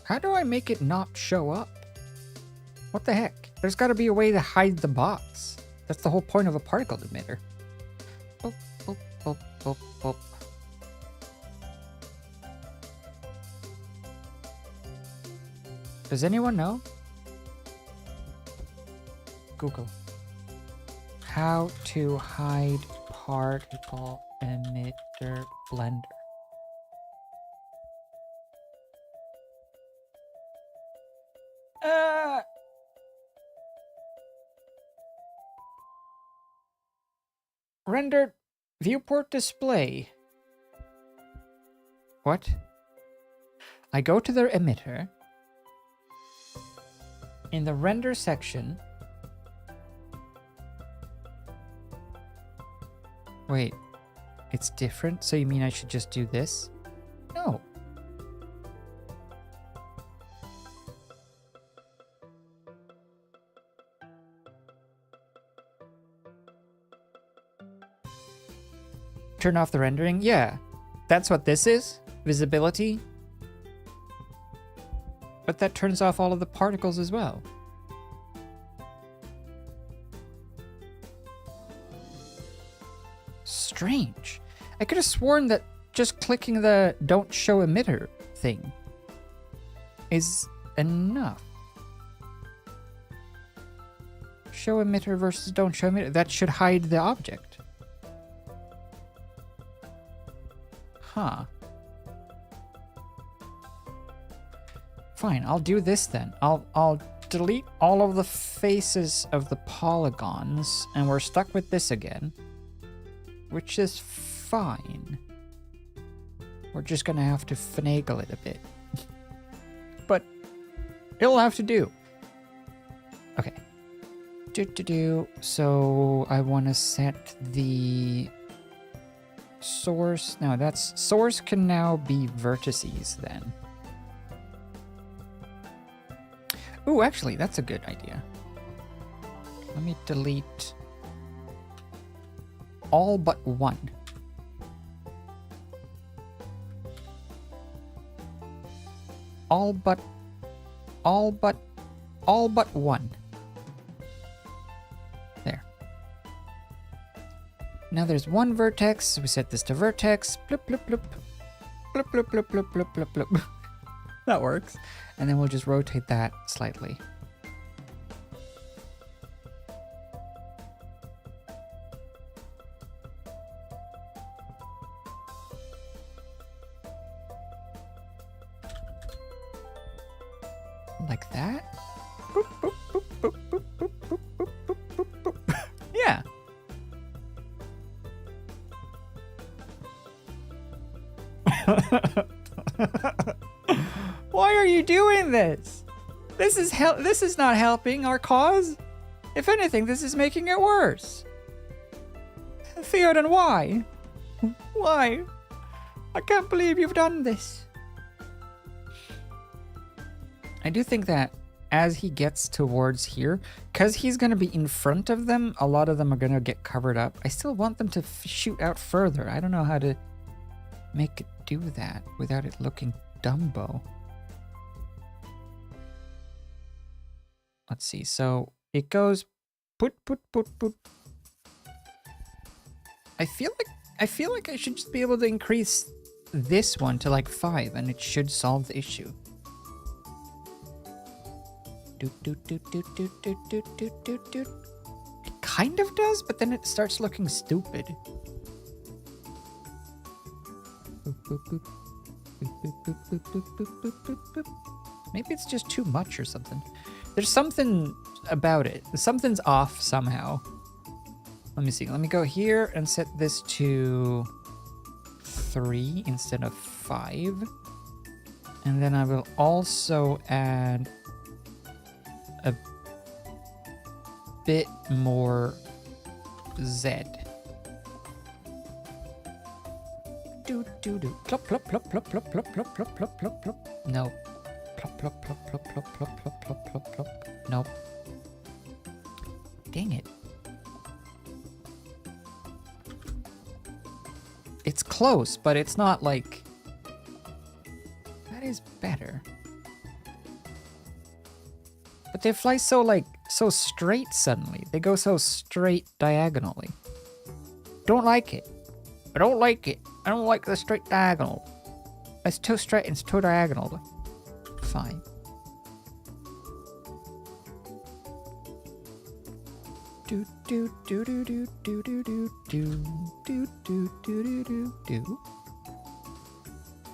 How do I make it not show up? What the heck? There's got to be a way to hide the box. That's the whole point of a particle emitter. Boop, boop, boop, boop, boop. Does anyone know? Google. How to hide particle emitter blender. Rendered viewport display. What? I go to the emitter. In the render section. Wait, it's different? So you mean I should just do this? No. Turn off the rendering? Yeah. That's what this is? Visibility? But that turns off all of the particles as well. Strange. I could have sworn that just clicking the don't show emitter thing is enough. Show emitter versus don't show emitter. That should hide the object. Huh. Fine, I'll do this then. I'll delete all of the faces of the polygons, and we're stuck with this again. Which is fine. We're just gonna have to finagle it a bit. But it'll have to do. Okay. So I want to set the source. No, that's source can now be vertices then. Ooh, actually, that's a good idea. Let me delete all but one. All but one. There. Now there's one vertex, so we set this to vertex. Bloop, bloop, bloop. Bloop, bloop, bloop, bloop, bloop, bloop, bloop. That works. And then we'll just rotate that slightly. Like that. Boop, boop, boop, boop, boop, boop, boop, boop, boop, boop, boop. Yeah. Why are you doing this? This is not helping our cause. If anything, this is making it worse. Theoden, why? Why? I can't believe you've done this. I do think that as he gets towards here, because he's going to be in front of them, a lot of them are going to get covered up. I still want them to shoot out further. I don't know how to make it do that without it looking Dumbo. Let's see. So it goes put. I feel like I should just be able to increase this one to like 5 and it should solve the issue. It kind of does, but then it starts looking stupid. Maybe it's just too much or something. There's something about it. Something's off somehow. Let me see. Let me go here and set this to 3 instead of 5. And then I will also add a bit more Z. Do. Plop, plop, plop, plop, plop, plop, plop, plop, plop, plop, plop. No. Plop, plop, plop, plop, plop, plop, plop, plop, plop, plop. Nope. Dang it. It's close, but it's not like... That is better. But they fly so straight suddenly. They go so straight diagonally. Don't like it. I don't like it. I don't like the straight diagonal. It's too straight and it's too diagonal. Fine. Do.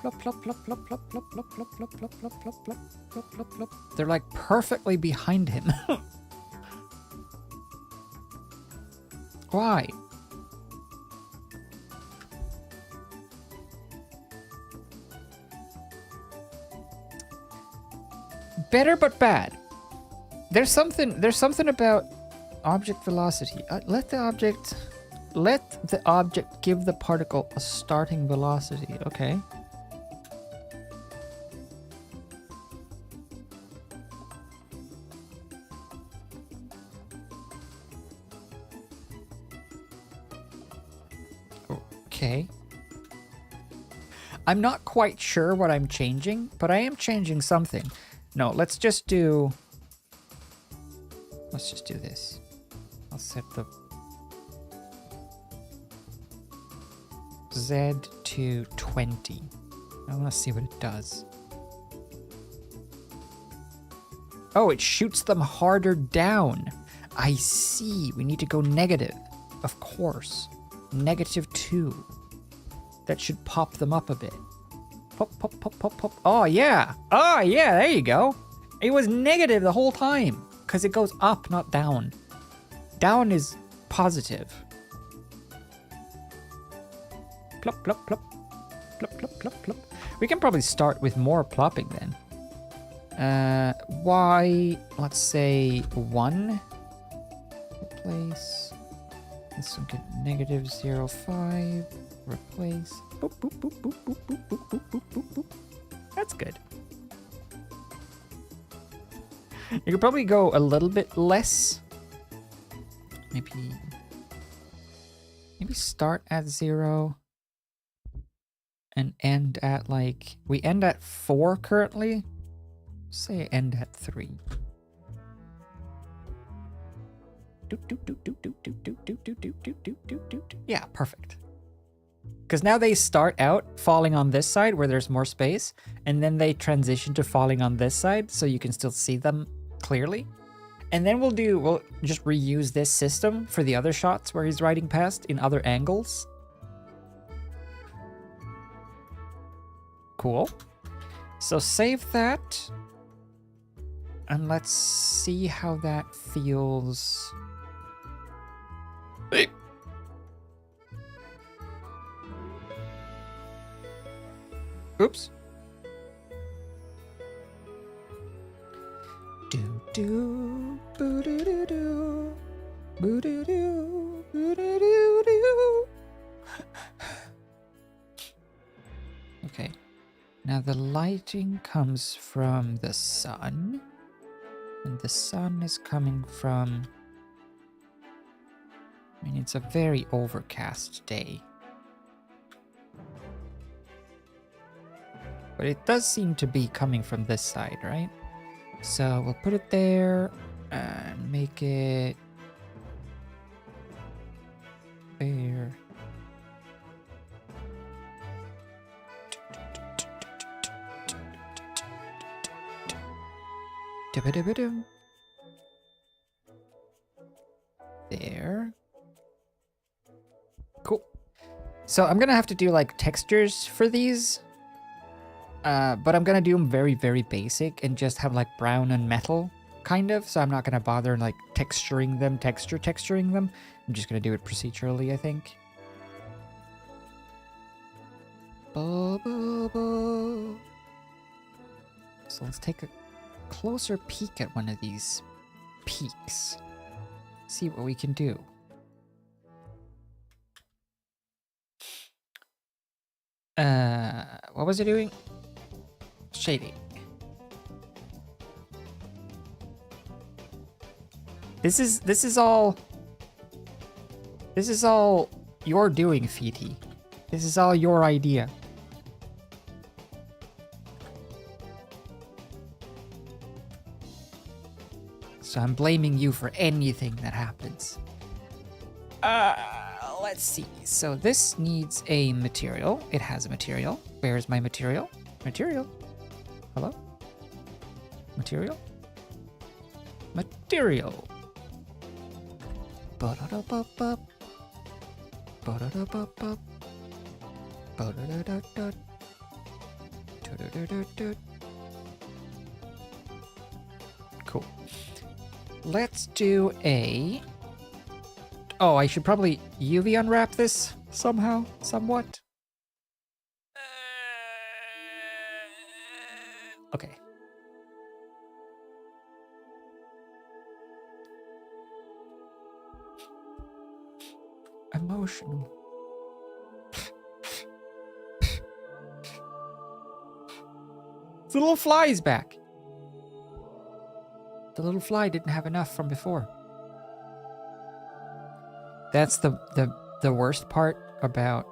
Plop, plop, plop, plop, plop, plop, plop, plop, plop, plop, plop, plop, plop, plop, plop, plop. They're like perfectly behind him. Why? Better but bad. There's something about object velocity. Let the object give the particle a starting velocity. Okay. Okay. I'm not quite sure what I'm changing, but I am changing something. No, let's just do this. I'll set the Z to 20. I want to see what it does. Oh, it shoots them harder down. I see. We need to go negative. Of course. -2. That should pop them up a bit. Pop, pop, pop, pop, pop. Oh, yeah. Oh, yeah, there you go. It was negative the whole time. Because it goes up, not down. Down is positive. Plop, plop, plop. Plop, plop, plop, plop. We can probably start with more plopping then. Y, let's say 1. Replace. This will get -0.5. Replace. Boop, boop, boop, boop, boop, boop, boop, boop, boop, boop, boop. That's good. You could probably go a little bit less. Maybe start at 0 and end at like, we end at 4 currently. Say end at 3. Yeah, perfect. Because now they start out falling on this side where there's more space, and then they transition to falling on this side so you can still see them clearly. And then we'll just reuse this system for the other shots where he's riding past in other angles. Cool. So save that. And let's see how that feels. Hey. Oops. Do do boo doo doo doo boo doo doo boo doo doo doo. Okay. Now the lighting comes from the sun, and the sun is coming from. I mean, it's a very overcast day. But it does seem to be coming from this side, right? So we'll put it there and make it there. There. Cool. So I'm gonna have to do like textures for these. But I'm gonna do them very, very basic and just have like brown and metal, kind of. So I'm not gonna bother like texturing them. I'm just gonna do it procedurally, I think. So let's take a closer peek at one of these peaks. See what we can do. What was it doing? Shading. This is all you're doing, Feety. This is all your idea. So I'm blaming you for anything that happens. Let's see. So this needs a material. It has a material. Where is my material? Material. Hello? Material? Material. Ba-da-da-ba-ba. Ba-da-da-ba-ba. Ba-da-da-da-da. Da-da-da-da-da. Cool. Let's do a... Oh, I should probably UV unwrap this somehow, somewhat. Okay. Emotional. The little fly's back. The little fly didn't have enough from before. That's the worst part about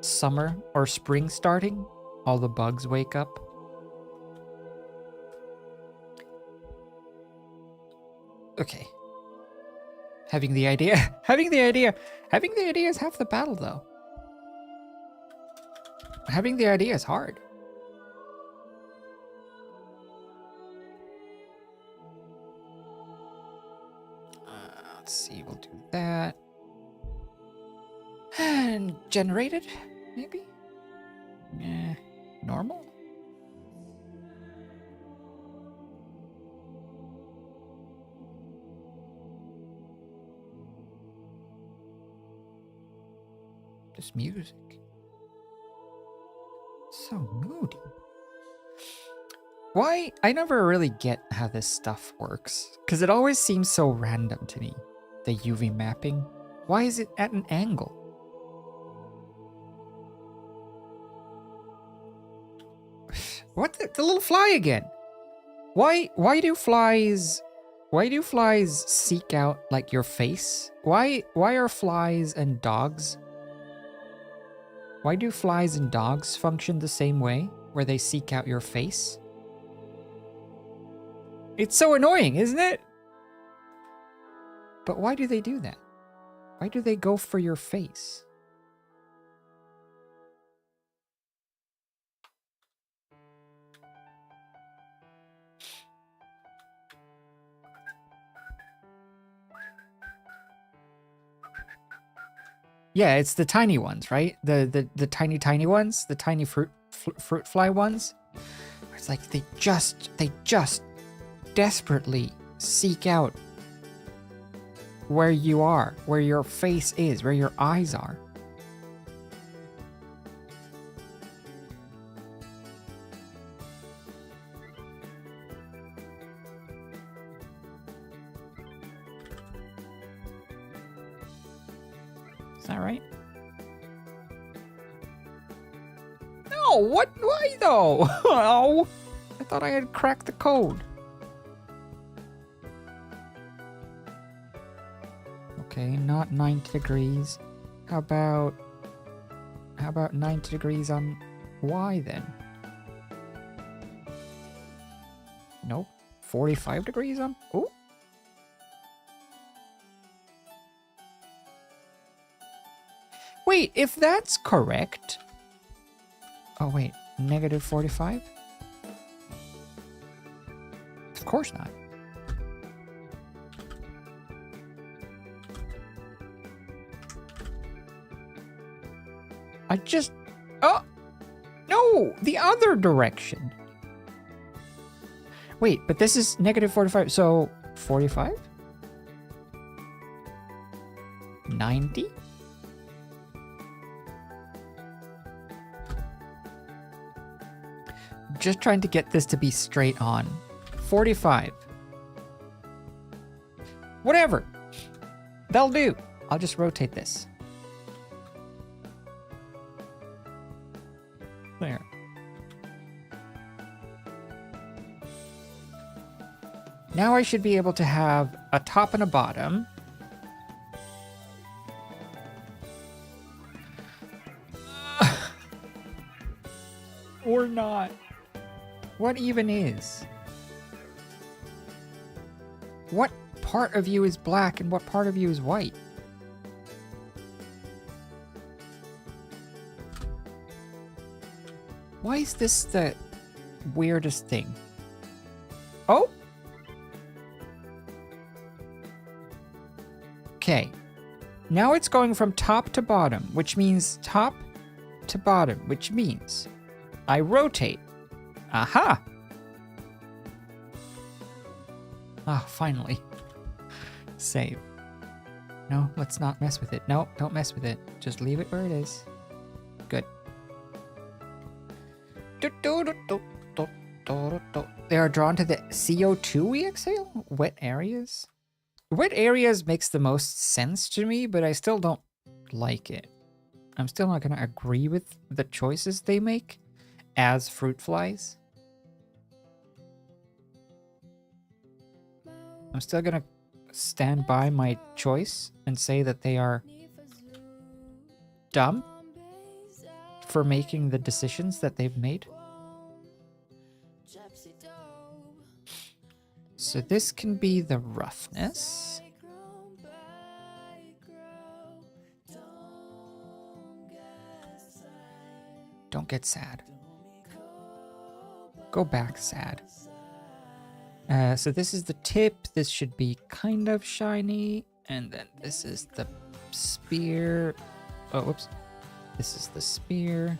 summer or spring starting. All the bugs wake up. Okay. Having the idea is half the battle, though. Having the idea is hard. Let's see, we'll do that. And generated, maybe? Normal? This music. So moody. Why? I never really get how this stuff works. Because it always seems so random to me. The UV mapping. Why is it at an angle? What? The little fly again. Why do flies seek out like your face? Why are flies and dogs? Why do flies and dogs function the same way, where they seek out your face? It's so annoying, isn't it? But why do they do that? Why do they go for your face? Yeah, it's the tiny ones, right? The tiny ones, the tiny fruit fly ones. It's like they just desperately seek out where you are, where your face is, where your eyes are. Is that right? No, what? Why though? Oh, I thought I had cracked the code. Okay, not 90 degrees. How about 90 degrees on Y then? Nope. 45 degrees on? Oh. Wait, if that's correct. Oh wait, negative 45? Of course not. Oh! No! The other direction! Wait, but this is negative 45, so 45? 90? Just trying to get this to be straight on. 45. Whatever. That'll do. I'll just rotate this. There. Now I should be able to have a top and a bottom. Or not. What even is? What part of you is black and what part of you is white? Why is this the weirdest thing? Oh! Okay. Now it's going from top to bottom, which means top to bottom, which means I rotate. Aha! Ah, finally. Save. No, let's not mess with it. No, don't mess with it. Just leave it where it is. Good. They are drawn to the CO2 we exhale? Wet areas? Wet areas makes the most sense to me, but I still don't like it. I'm still not going to agree with the choices they make as fruit flies. I'm still going to stand by my choice and say that they are dumb for making the decisions that they've made. So this can be the roughness. Don't get sad. Go back sad. So this is the tip. This should be kind of shiny. And then this is the spear. Oh, whoops. This is the spear,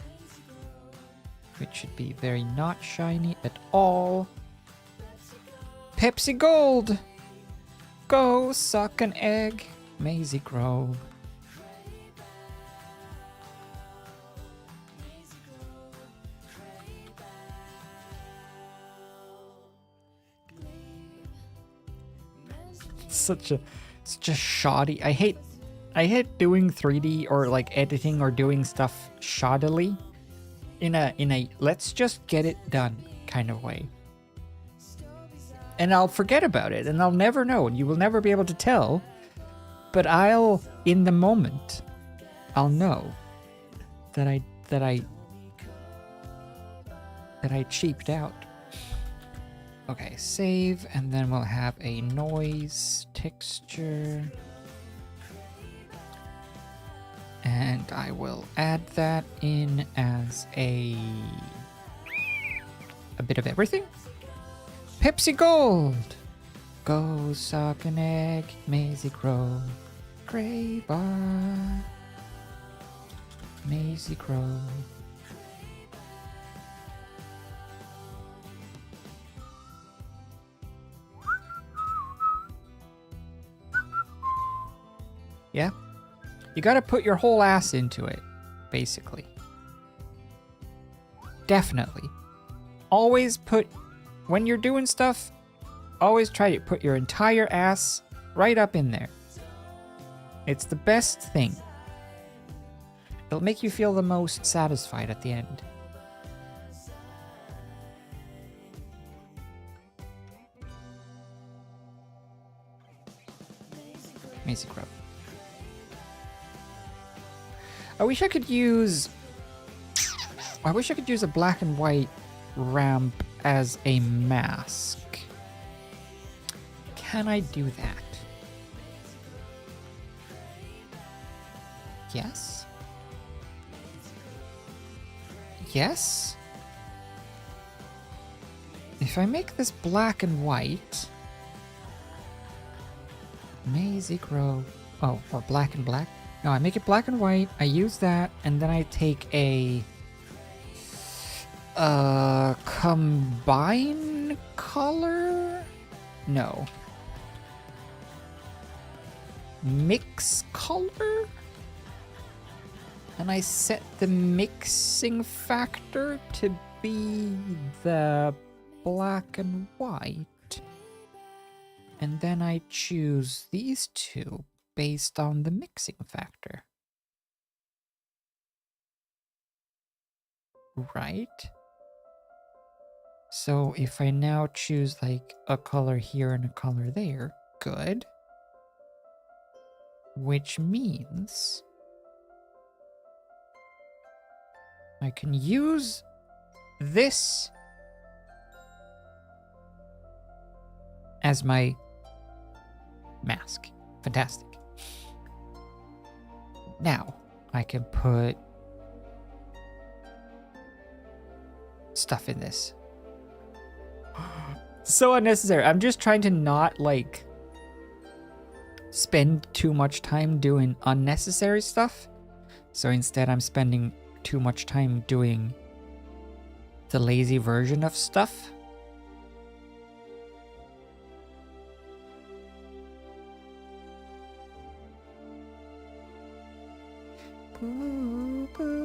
which should be very not shiny at all. Pepsi Gold! Go suck an egg, Maisie Grove. Such a shoddy. I hate doing 3D or like editing or doing stuff shoddily in a let's just get it done kind of way. and I'll forget about it, and I'll never know, and you will never be able to tell. But I'll, in the moment, I'll know that I cheaped out. Okay, save, and then we'll have a noise texture. And I will add that in as a bit of everything. Pepsi Gold! Go suck an egg, Maisie Crow. Gray bar. Maisie Crow. Yeah? You gotta put your whole ass into it, basically. Definitely. Always put, when you're doing stuff, always try to put your entire ass right up in there. It's the best thing. It'll make you feel the most satisfied at the end. Maisie Crow. I wish I could use a black and white ramp as a mask. Can I do that? Yes? Yes? If I make this black and white... Maisie Crow... Oh, or black and black? No, I make it black and white, I use that, and then I take a... combine color? No. Mix color? And I set the mixing factor to be the black and white. And then I choose these two based on the mixing factor. Right? So if I now choose like a color here and a color there, good. Which means I can use this as my mask. Fantastic. Now I can put stuff in this. So unnecessary. I'm just trying to not like spend too much time doing unnecessary stuff. So instead I'm spending too much time doing the lazy version of stuff. Boo, boo,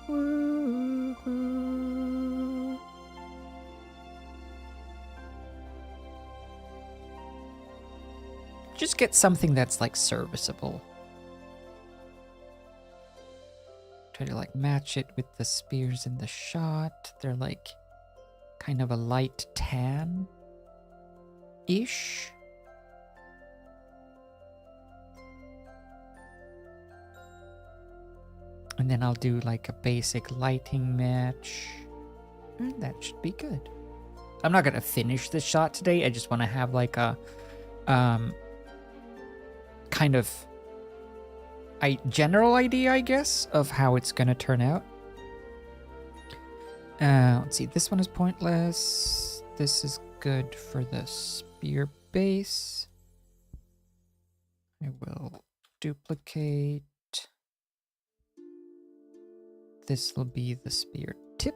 woo, woo. Just get something that's like serviceable. Try to like match it with the spears in the shot. They're like kind of a light tan-ish. And then I'll do like a basic lighting match. And that should be good. I'm not gonna finish this shot today. I just want to have like a kind of general idea, I guess, of how it's gonna turn out. Let's see, this one is pointless. This is good for the spear base. I will duplicate. This will be the spear tip.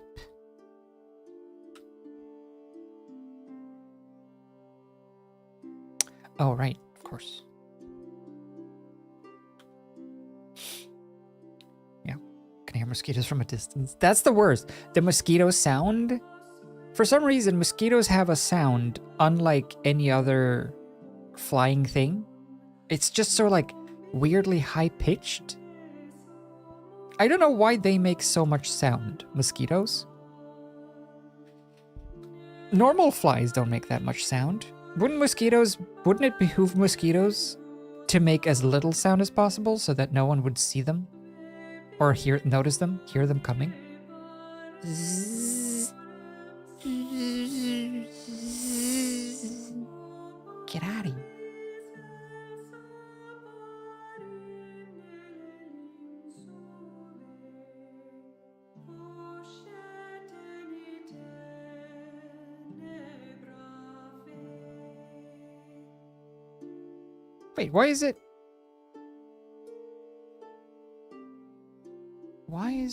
Oh, right, of course. Yeah, can hear mosquitoes from a distance. That's the worst. The mosquito sound. For some reason, mosquitoes have a sound unlike any other flying thing. It's just so like weirdly high-pitched. I don't know why they make so much sound, mosquitoes. normal flies don't make that much sound. Wouldn't it behoove mosquitoes to make as little sound as possible so that no one would see them? Or hear them coming? Get out of here. Wait, why is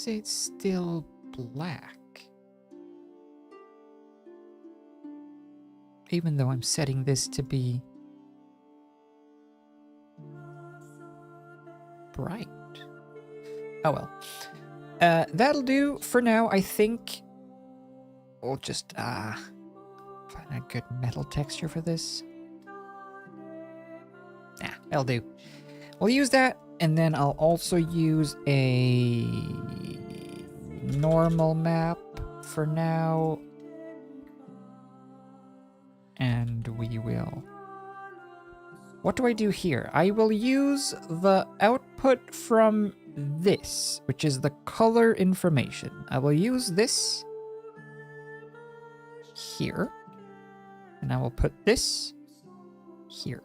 it still black? Even though I'm setting this to be bright. Oh well. That'll do for now, I think. We'll just find a good metal texture for this. Nah, that'll do. We'll use that, and then I'll also use a normal map for now. And we will... What do I do here? I will use the output from this, which is the color information. I will use this here, and I will put this here.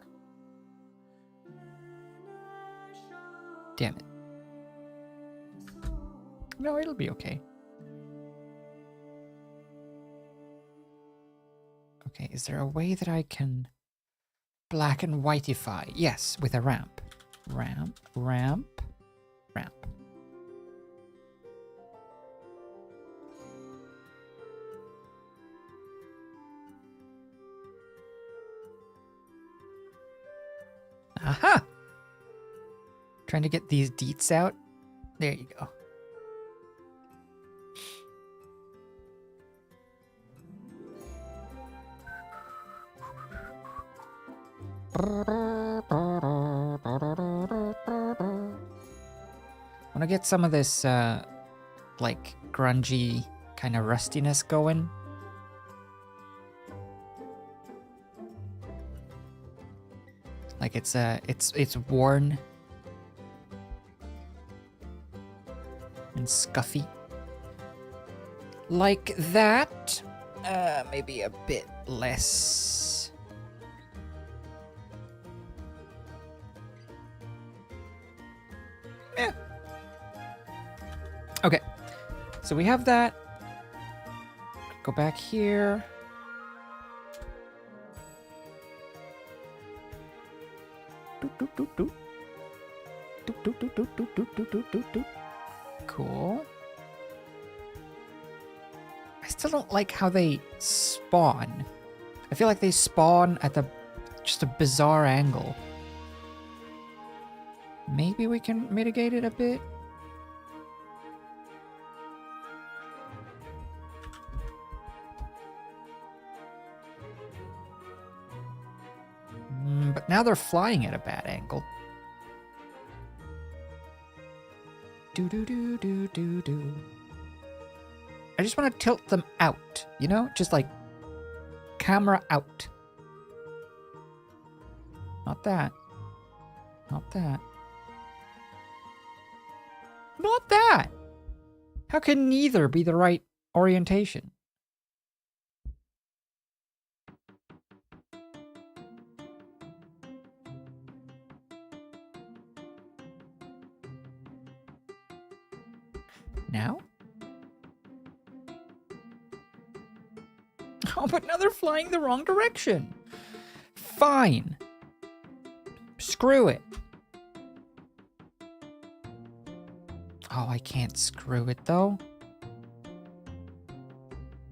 Damn it. No, it'll be okay. Okay, is there a way that I can black and whiteify? Yes, with a ramp. Ramp, ramp, ramp. Aha! Trying to get these deets out. There you go. I want to get some of this, like, grungy kind of rustiness going. Like it's worn and scuffy. Like that. Maybe a bit less. Yeah. Okay. So we have that. Go back here. Cool. I still don't like how they spawn. I feel like they spawn at just a bizarre angle. Maybe we can mitigate it a bit. But now they're flying at a bad angle. Do. I just want to tilt them out, you know? Just like camera out. Not that. Not that. Not that! How can neither be the right orientation? Now? Oh, but now they're flying the wrong direction. Fine. Screw it. Oh, I can't screw it though.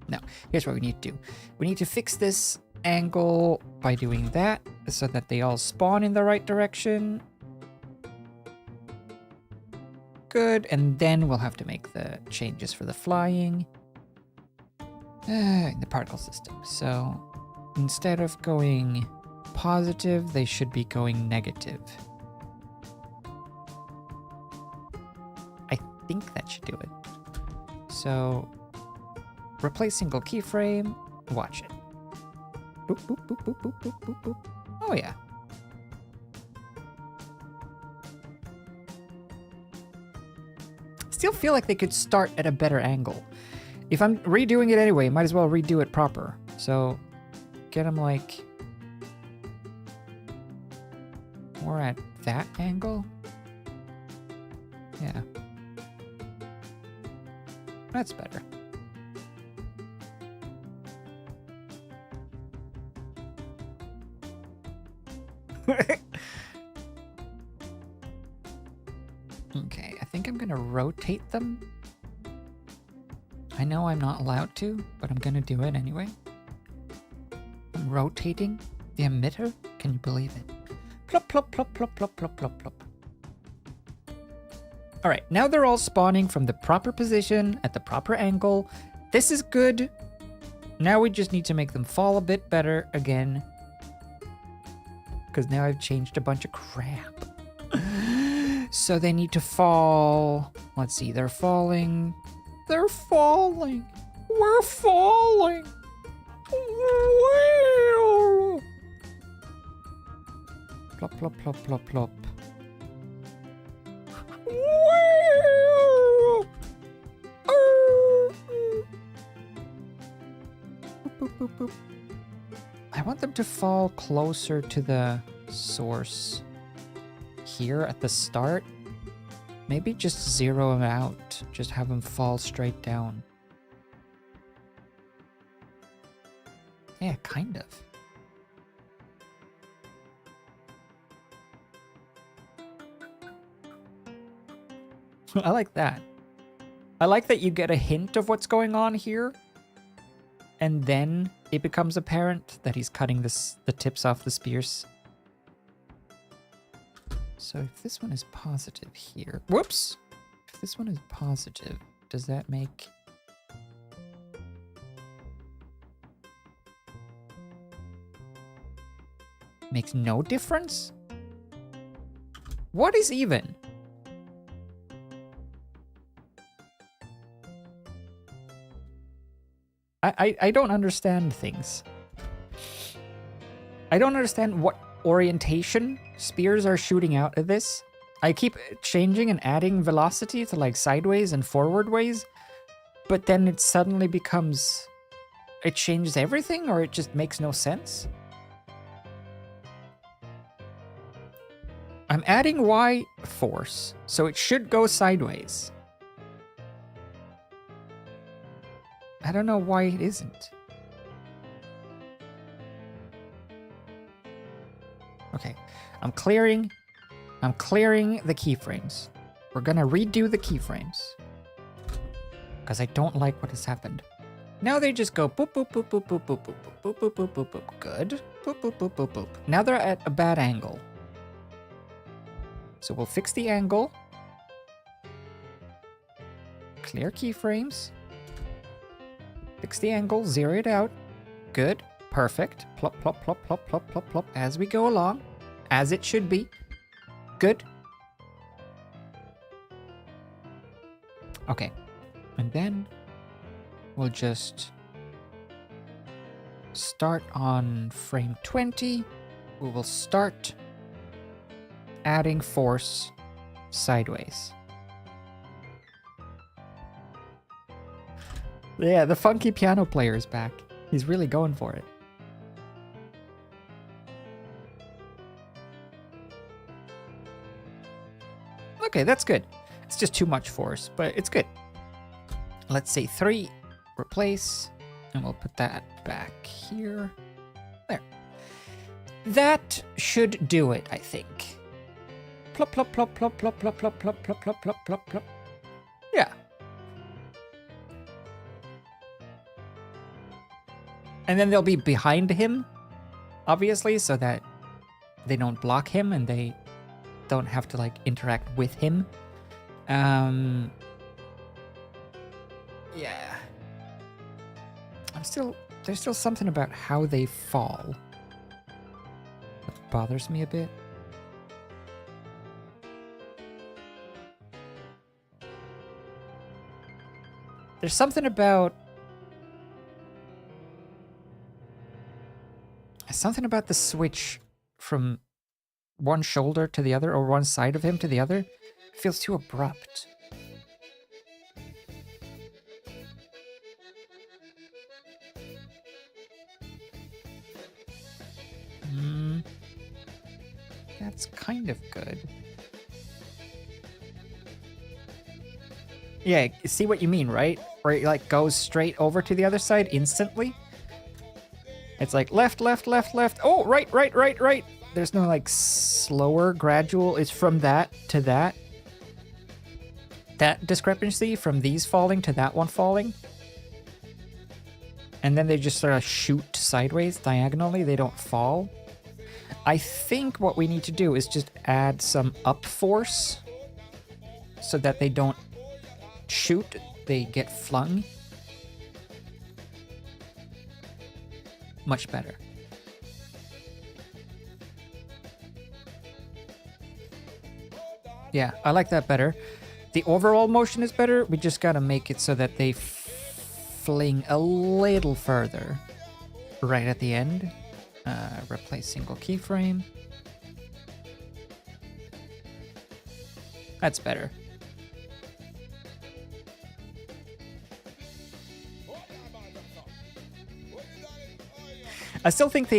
No, here's what we need to do. We need to fix this angle by doing that so that they all spawn in the right direction. Good, and then we'll have to make the changes for the flying in the particle system. So instead of going positive, they should be going negative. I think that should do it. So replace single keyframe, Watch it. Boop, boop, boop, boop, boop, boop, boop, boop. Oh, yeah. Still feel like they could start at a better angle. If I'm redoing it anyway, might as well redo it proper. So, get them like more at that angle. Yeah. That's better. Okay, I think I'm gonna rotate them. I know I'm not allowed to, but I'm gonna do it anyway. I'm rotating the emitter. Can you believe it? Plop, plop, plop, plop, plop, plop, plop, plop. All right, now they're all spawning from the proper position at the proper angle. This is good. Now we just need to make them fall a bit better again. Because now I've changed a bunch of crap. So they need to fall. Let's see, they're falling. They're falling. We're falling. Plop, plop, plop, plop, plop. I want them to fall closer to the source here at the start. Maybe just zero them out. Just have them fall straight down. Yeah, kind of. I like that. I like that you get a hint of what's going on here, and then it becomes apparent that he's cutting the tips off the spears. So if this one is positive here... Whoops! If this one is positive, does that make... Makes no difference? What is even? I don't understand things. I don't understand what orientation spears are shooting out of this. I keep changing and adding velocity to like sideways and forward ways, but then it suddenly becomes... It changes everything, or it just makes no sense? I'm adding Y force, so it should go sideways. I don't know why it isn't. Okay, I'm clearing the keyframes. We're gonna redo the keyframes. Because I don't like what has happened. Now they just go boop, boop, boop, boop, boop, boop, boop, boop, boop, boop, boop, boop. Good. Boop, boop, boop, boop, boop. Now they're at a bad angle. So we'll fix the angle. Clear keyframes. Fix the angle, zero it out. Good, perfect. Plop, plop, plop, plop, plop, plop, plop, as we go along. As it should be. Good. Okay, and then we'll just start on frame 20. We will start adding force sideways. Yeah, the funky piano player is back. He's really going for it. Okay, that's good. It's just too much force, but it's good. Let's say 3, replace, and we'll put that back here. There. That should do it, I think. Plop, plop, plop, plop, plop, plop, plop, plop, plop, plop, plop, plop, plop. Yeah. And then they'll be behind him, obviously, so that they don't block him and they don't have to, like, interact with him. Yeah. There's still something about how they fall that bothers me a bit. There's something about something about the switch from one shoulder to the other or one side of him to the other feels too abrupt. That's kind of good. Yeah, see what you mean, right? Where it like goes straight over to the other side instantly. It's like left, left, left, left. Oh, right, right, right, right. There's no like slower, gradual. It's from that to that. That discrepancy from these falling to that one falling. And then they just sort of shoot sideways diagonally. They don't fall. I think what we need to do is just add some up force so that they don't shoot, they get flung. Much better. Yeah, I like that better. The overall motion is better. We just gotta make it so that they fling a little further right at the end. Replace single keyframe. That's better. I still think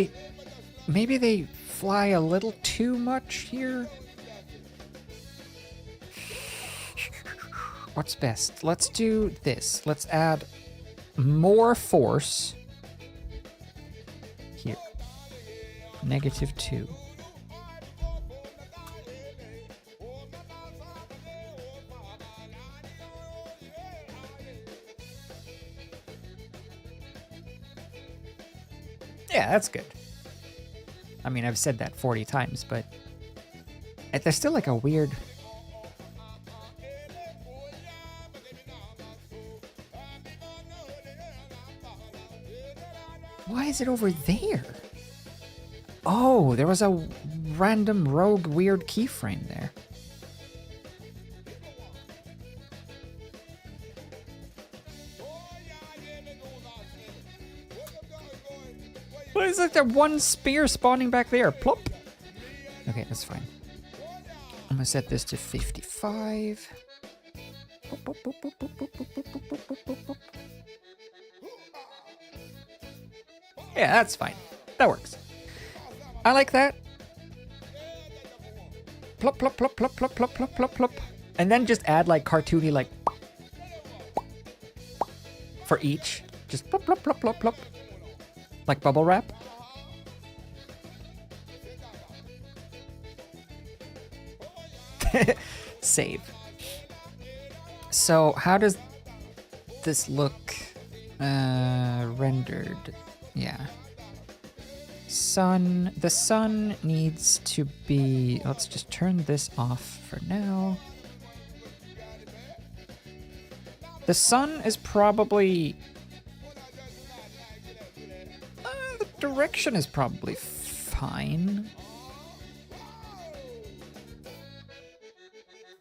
maybe they fly a little too much here. What's best? Let's do this. Let's add more force here. -2. Yeah, that's good. I mean, I've said that 40 times, but there's still like a weird... Why is it over there? Oh, there was a random rogue weird keyframe there. What is it? That one spear spawning back there? Plop. Okay, that's fine. I'm gonna set this to 55. Yeah, that's fine. That works. I like that. Plop, plop, plop, plop, plop, plop, plop, plop, plop. And then just add like cartoony like for each. Just plop, plop, plop, plop, plop. Like bubble wrap. Save. So how does this look rendered? Yeah. Sun. The sun needs to be... Let's just turn this off for now. The sun is probably... the direction is probably fine.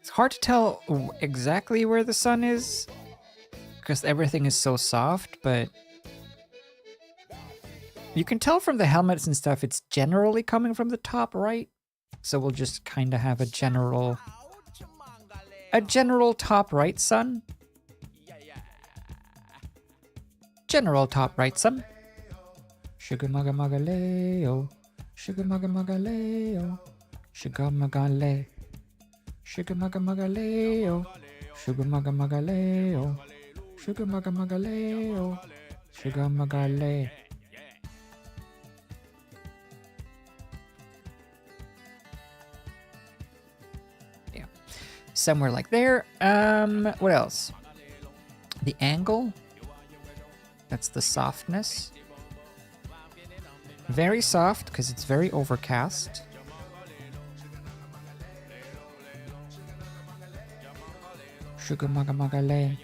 It's hard to tell exactly where the sun is because everything is so soft, but you can tell from the helmets and stuff it's generally coming from the top right. So we'll just kind of have a general top right sun. General top right sun. Sugar maga maga leo. Sugar maga maga leo. Sugar maga le. Sugar maga maga leo. Sugar maga maga leo. Sugar maga maga leo. Sugar maga le. Yeah. Somewhere like there. What else? The angle. That's the softness. Very soft because it's very overcast. Sugar maga maga le.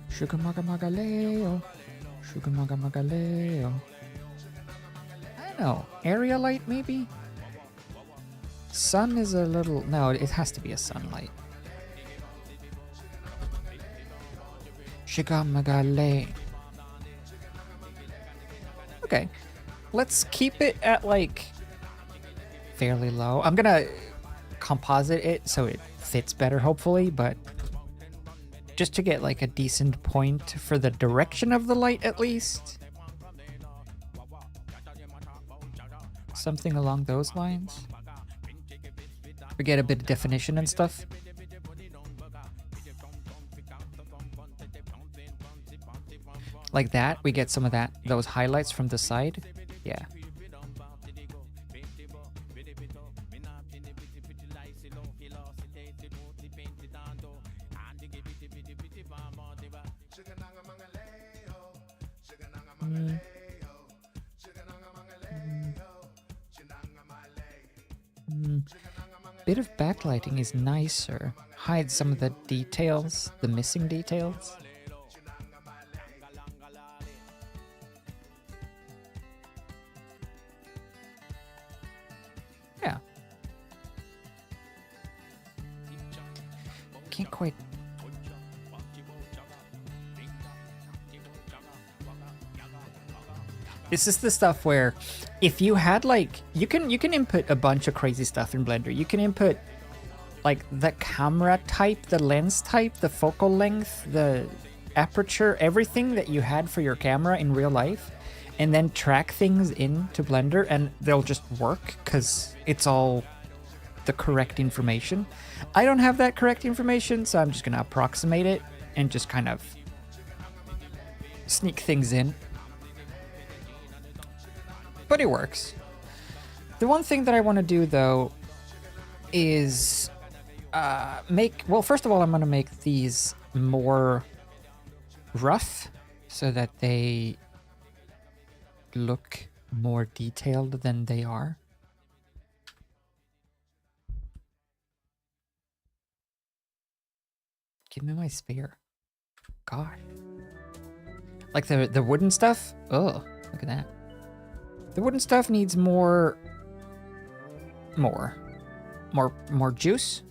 Sugar maga maga leo. Sugar maga maga leo. I don't know. Area light maybe? Sun is a little... No, it has to be a sunlight. Sugar maga le. Okay. let's keep it at like fairly low. I'm gonna composite it so it fits better, hopefully, but just to get like a decent point for the direction of the light at least. Something along those lines. We get a bit of definition and stuff. Like that, we get some of that, those highlights from the side. Yeah. Bit of backlighting is nicer. Hides some of the details, the missing details. Yeah. Can't quite. This is the stuff where if you had like you can input a bunch of crazy stuff in Blender. You can input like the camera type, the lens type, the focal length, the aperture, everything that you had for your camera in real life, and then track things into Blender and they'll just work because it's all the correct information. I don't have that correct information, so I'm just gonna approximate it and just kind of sneak things in. But it works. The one thing that I want to do though is well, first of all, I'm going to make these more rough so that they look more detailed than they are. Give me my spear. God. Like the wooden stuff? Oh, look at that. The wooden stuff needs more juice.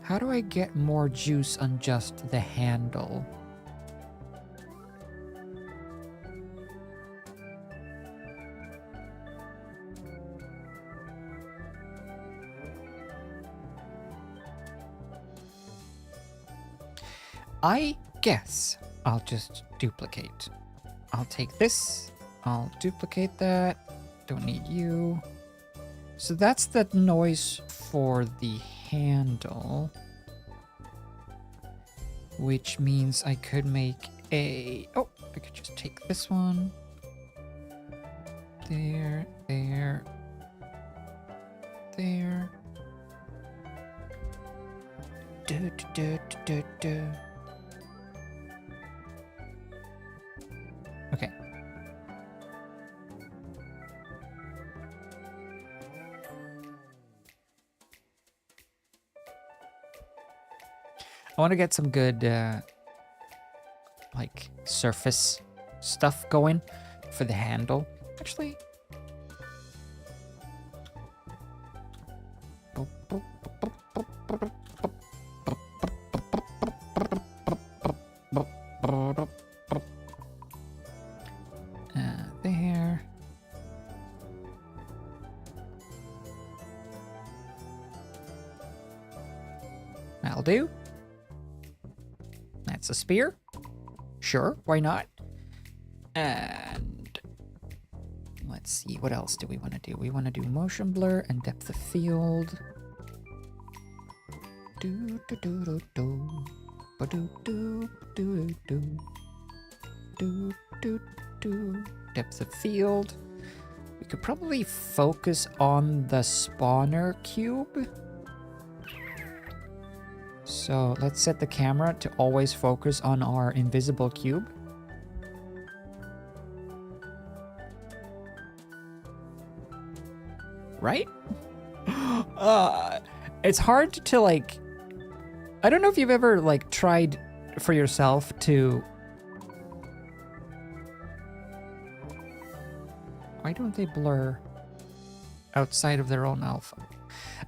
How do I get more juice on just the handle? I guess I'll just duplicate. I'll take this, I'll duplicate that, don't need you. So that's the noise for the handle, which means I could make a, oh, I could just take this one, there, there, there. Do, do, do, do, do. Okay. I want to get some good, like, surface stuff going for the handle. Actually, there. That'll do. That's a spear. Sure, why not? And let's see, what else do we want to do? We want to do motion blur and depth of field. Do do do do do. Ba do do do do do do do. Depth of field. We could probably focus on the spawner cube. So let's set the camera to always focus on our invisible cube. Right? It's hard to like, I don't know if you've ever like tried for yourself to, why don't they blur outside of their own alpha?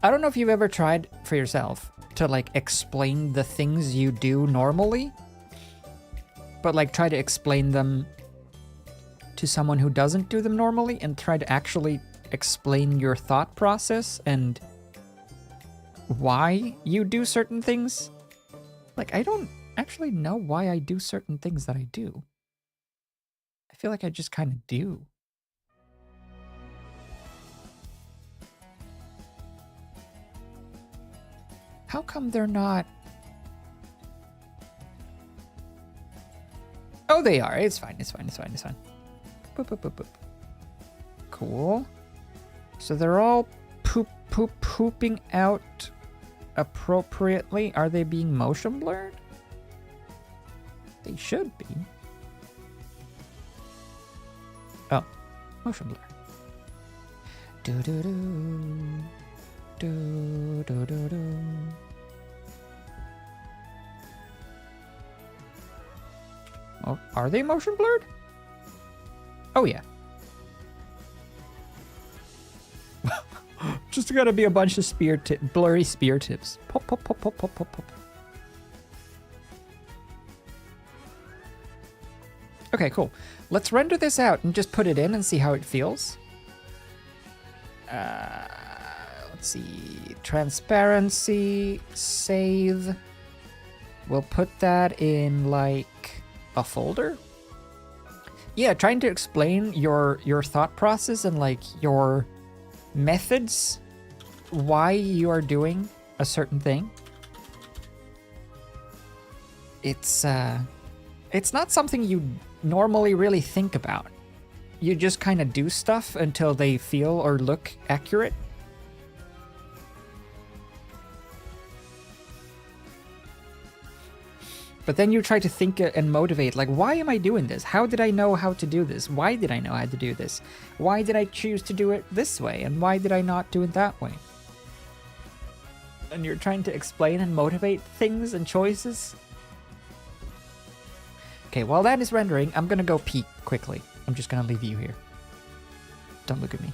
I don't know if you've ever tried for yourself to like explain the things you do normally but like try to explain them to someone who doesn't do them normally, and try to actually explain your thought process and why you do certain things. Like, I don't actually know why I do certain things that I do. I feel like I just kind of do. How come they're not... Oh, they are. It's fine. It's fine. It's fine. It's fine. Boop, boop, boop, boop. Cool. So they're all pooping out appropriately. Are they being motion blurred? They should be. Oh, motion blur. Do do do. Do do do do. Oh, are they motion blurred? Oh yeah. Just gotta be a bunch of blurry spear tips. Pop, pop, pop, pop, pop, pop, pop. Okay, cool. Let's render this out and just put it in and see how it feels. Let's see. Transparency, save. We'll put that in like a folder. Yeah, trying to explain your thought process and like your methods, why you are doing a certain thing. It's not something you normally really think about. You just kind of do stuff until they feel or look accurate. But then you try to think and motivate, like, why am I doing this? How did I know how to do this? Why did I know how to do this? Why did I choose to do it this way? And why did I not do it that way? And you're trying to explain and motivate things and choices. Okay, while that is rendering, I'm gonna go pee quickly. I'm just gonna leave you here. Don't look at me.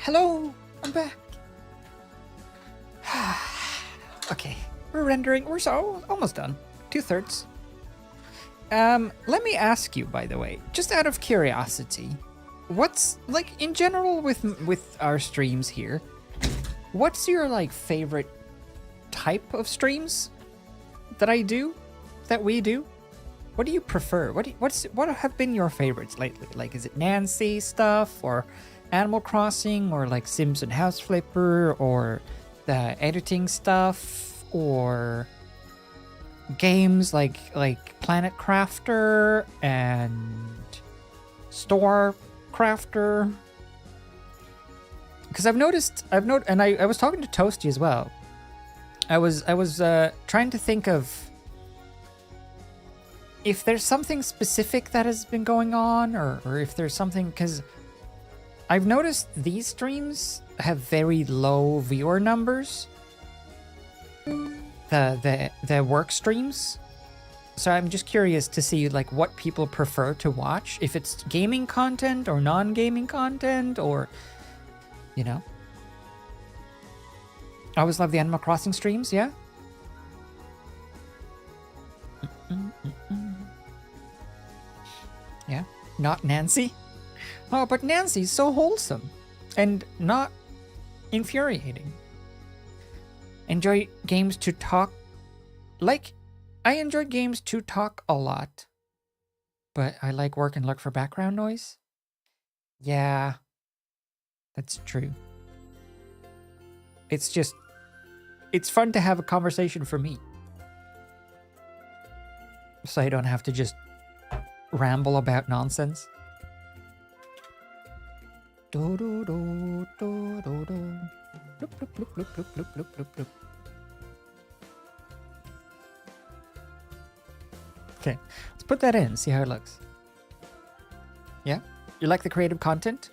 Hello, I'm back. Okay, we're rendering. We're almost done. 2/3. Let me ask you, by the way, just out of curiosity, what's like in general with our streams here? What's your like favorite type of streams that we do? What do you prefer? What have been your favorites lately? Like, is it Nancy stuff or Animal Crossing or like Sims and House Flipper or the editing stuff or games like Planet Crafter and Store Crafter. Because I've noticed, and I was talking to Toasty as well. I was trying to think of if there's something specific that has been going on, or if there's something, because I've noticed these streams have very low viewer numbers. The work streams. So I'm just curious to see like what people prefer to watch, if it's gaming content or non-gaming content, or you know. I always love the Animal Crossing streams, yeah? Yeah, not Nancy. Oh, but Nancy's so wholesome and not infuriating. Enjoy games to talk. Like, I enjoy games to talk a lot, but I like work and look for background noise. Yeah, that's true. It's just, it's fun to have a conversation for me. So I don't have to just ramble about nonsense. Do do do do do do. Bloop, bloop, bloop, bloop, bloop, bloop, bloop, bloop, bloop. Okay, let's put that in, see how it looks. Yeah? You like the creative content?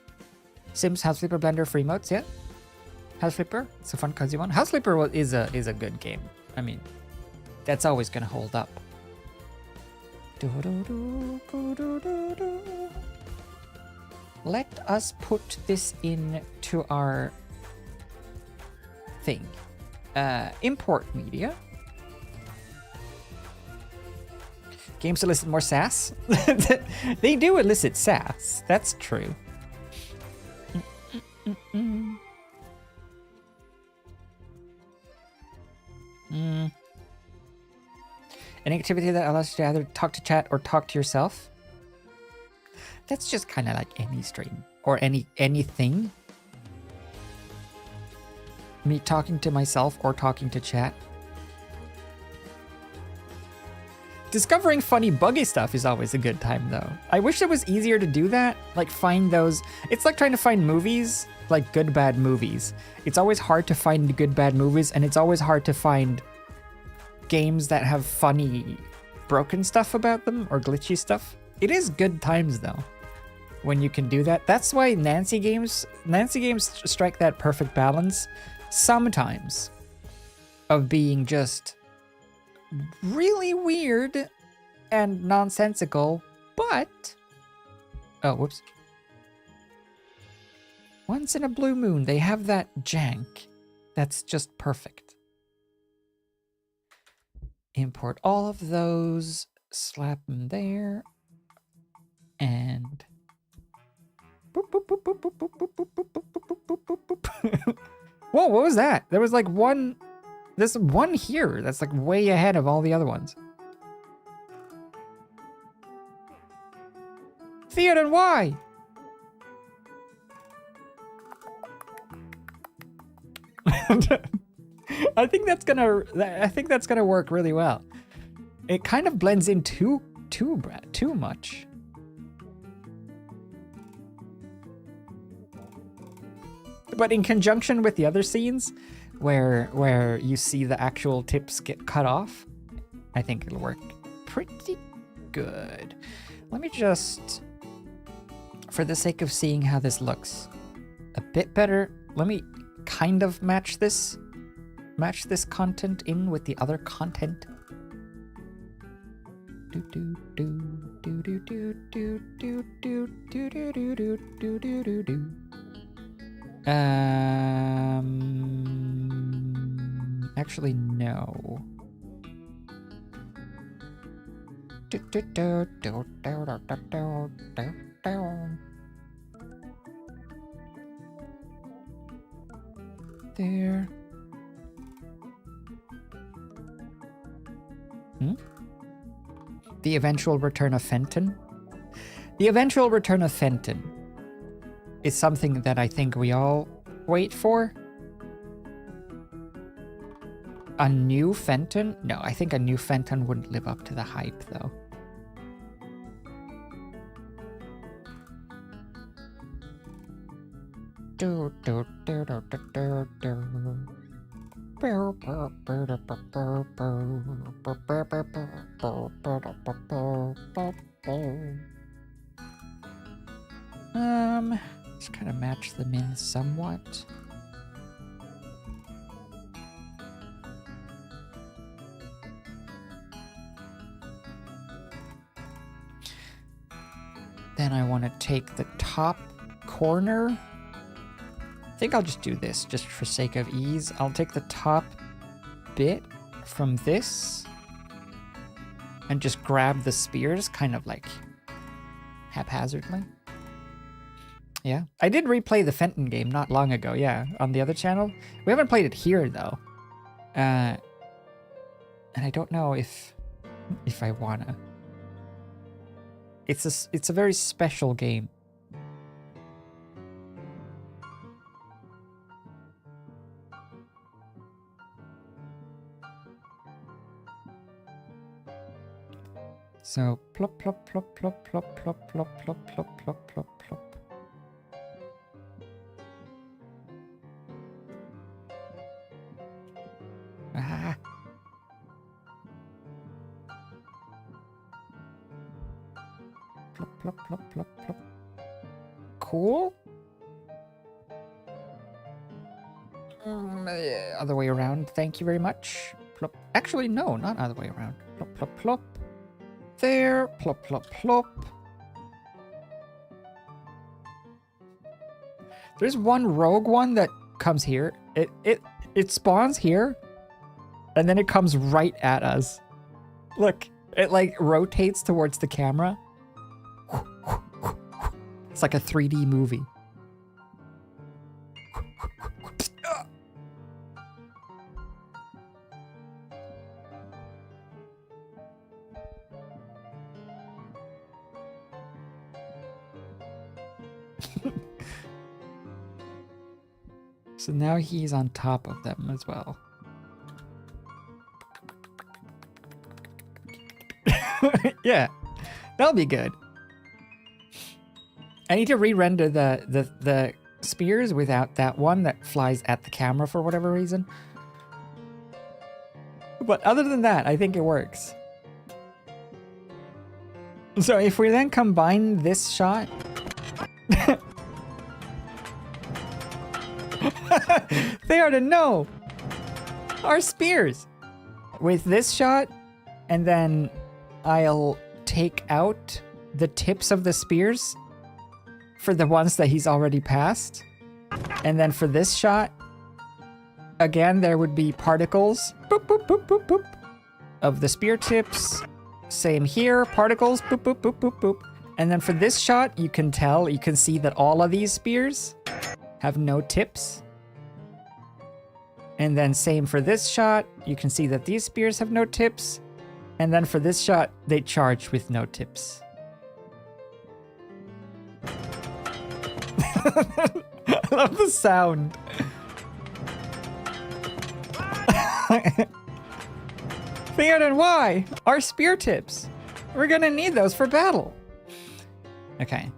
Sims, House Flipper, Blender, free modes, yeah? House Flipper, it's a fun cozy one. House Flipper is a good game. I mean, that's always gonna hold up. Let us put this into our thing. Import media. Games elicit more sass. They do elicit sass. That's true. An activity that allows you to either talk to chat or talk to yourself. That's just kind of like any stream or anything. Me talking to myself or talking to chat. Discovering funny, buggy stuff is always a good time, though. I wish it was easier to do that. Like, find those. It's like trying to find movies, like good, bad movies. It's always hard to find good, bad movies, and it's always hard to find games that have funny, broken stuff about them or glitchy stuff. It is good times, though, when you can do that. That's why Nancy games strike that perfect balance sometimes of being just really weird and nonsensical, but oh, whoops. Once in a blue moon, they have that jank that's just perfect. Import all of those, slap them there, and whoa, what was that? There was like one. There's one here that's like way ahead of all the other ones. Theoden, why? I think that's gonna work really well. It kind of blends in too much. But in conjunction with the other scenes, where you see the actual tips get cut off, I think it'll work pretty good. Let me just, for the sake of seeing how this looks a bit better, let me kind of match this content in with the other content. Actually, no. There. The eventual return of Fenton. The eventual return of Fenton is something that I think we all wait for. A new Fenton? No, I think a new Fenton wouldn't live up to the hype, though. Let's kind of match them in somewhat. Then I want to take the top corner. I think I'll just do this just for sake of ease. I'll take the top bit from this and just grab the spears kind of like haphazardly. Yeah, I did replay the Fenton game not long ago, yeah, on the other channel. We haven't played it here though. And I don't know if I wanna. It's a very special game. So plop plop plop plop plop plop plop plop plop plop plop plop. Ah. Plop plop plop plop plop. Cool. Other way around. Thank you very much. Plop. Actually, no, not other way around. Plop plop plop. There, plop, plop, plop. There's one rogue one that comes here. It spawns here, and then it comes right at us. Look, it like rotates towards the camera. It's like a 3D movie. So now he's on top of them as well. Yeah, that'll be good. I need to re-render the spears without that one that flies at the camera for whatever reason. But other than that, I think it works. So if we then combine this shot... They are to know our spears with this shot, and then I'll take out the tips of the spears for the ones that he's already passed, and then for this shot again there would be particles boop, boop, boop, boop, boop, of the spear tips. Same here, particles boop, boop, boop, boop, boop. And then for this shot you can see that all of these spears have no tips. And then same for this shot, you can see that these spears have no tips. And then for this shot, they charge with no tips. I love the sound. Theoden, why? Our spear tips. We're gonna need those for battle. Okay.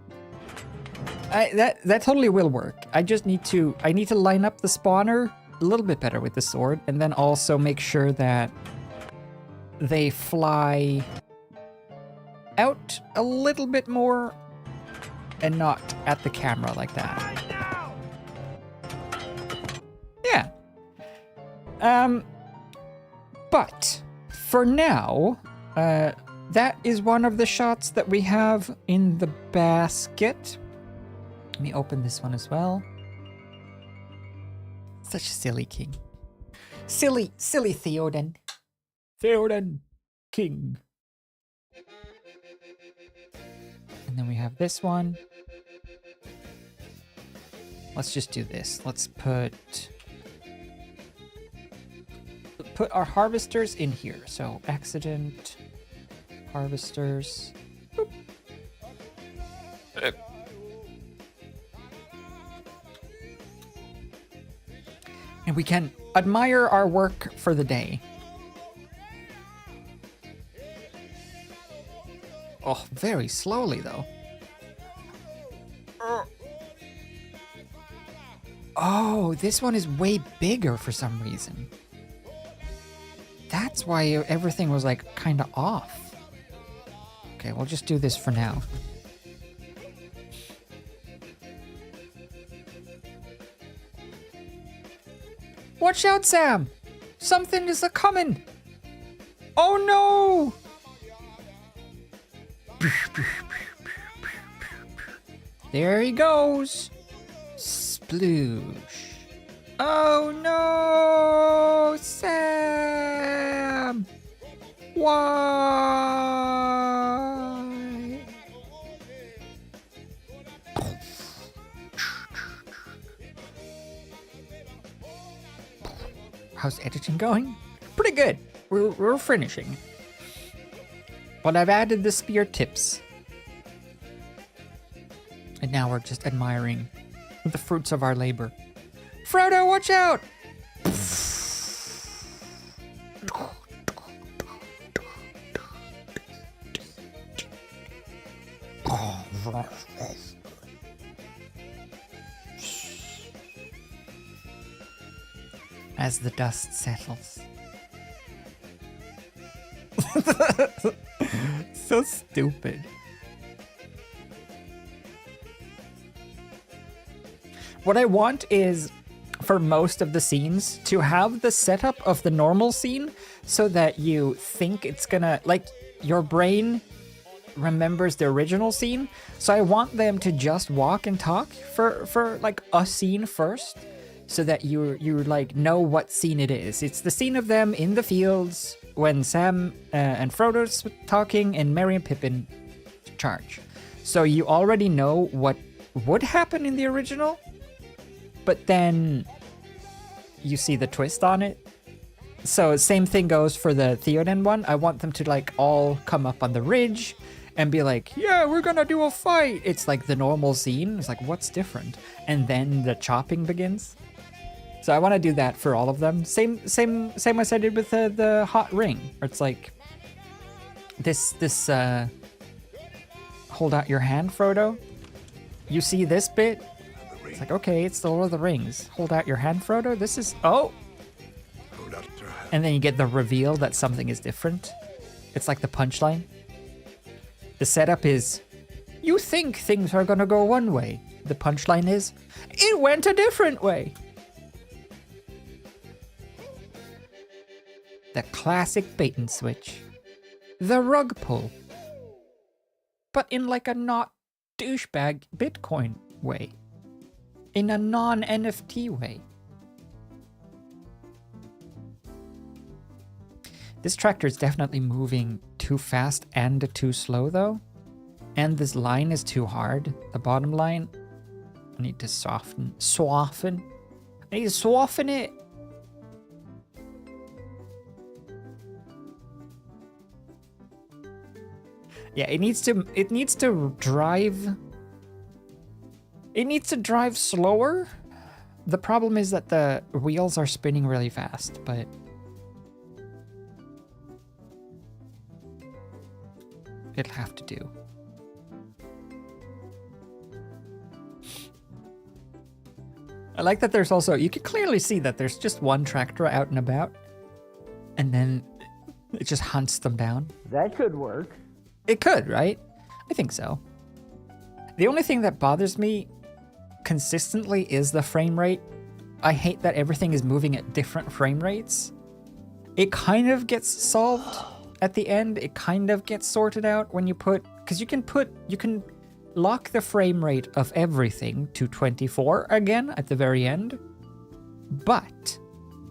That totally will work. I need to line up the spawner a little bit better with the sword, and then also make sure that they fly out a little bit more and not at the camera like that. Yeah. But for now, that is one of the shots that we have in the basket. Let me open this one as well. Such a silly king. Silly Theoden. Theoden King. And then we have this one. Let's just do this. Let's put our harvesters in here. So accident, harvesters. Boop. And we can admire our work for the day. Oh, very slowly though. Oh, this one is way bigger for some reason. That's why everything was like kind of off. Okay, we'll just do this for now. Watch out, Sam! Something is a-coming! Oh no! There he goes! Sploosh. Oh no! Sam! Why? How's editing going? Pretty good. We're finishing. But I've added the spear tips. And now we're just admiring the fruits of our labor. Frodo, watch out! As the dust settles. So stupid. What I want is, for most of the scenes, to have the setup of the normal scene so that you think it's gonna, like, your brain remembers the original scene. So I want them to just walk and talk for like a scene first, so that you like know what scene it is. It's the scene of them in the fields when Sam and Frodo's talking and Merry and Pippin charge. So you already know what would happen in the original, but then you see the twist on it. So same thing goes for the Theoden one. I want them to like all come up on the ridge and be like, yeah, we're gonna do a fight. It's like the normal scene. It's like, what's different? And then the chopping begins. So I want to do that for all of them. Same as I did with the hot ring. Or it's like this hold out your hand, Frodo. You see this bit? It's like, okay, it's the Lord of the Rings. Hold out your hand, Frodo. This is, oh. And then you get the reveal that something is different. It's like the punchline. The setup is, you think things are gonna go one way. The punchline is, it went a different way. The classic bait and switch. The rug pull. But in like a not douchebag Bitcoin way. In a non-NFT way. This tractor is definitely moving too fast and too slow though. And this line is too hard. The bottom line. I need to soften. I need to soften it. Yeah, it needs to drive. It needs to drive slower. The problem is that the wheels are spinning really fast, but it'll have to do. I like that there's also, you can clearly see that there's just one tractor out and about, and then it just hunts them down. That could work. It could, right? I think so. The only thing that bothers me consistently is the frame rate. I hate that everything is moving at different frame rates. It kind of gets solved at the end. It kind of gets sorted out when you put, because you can lock the frame rate of everything to 24 again at the very end, but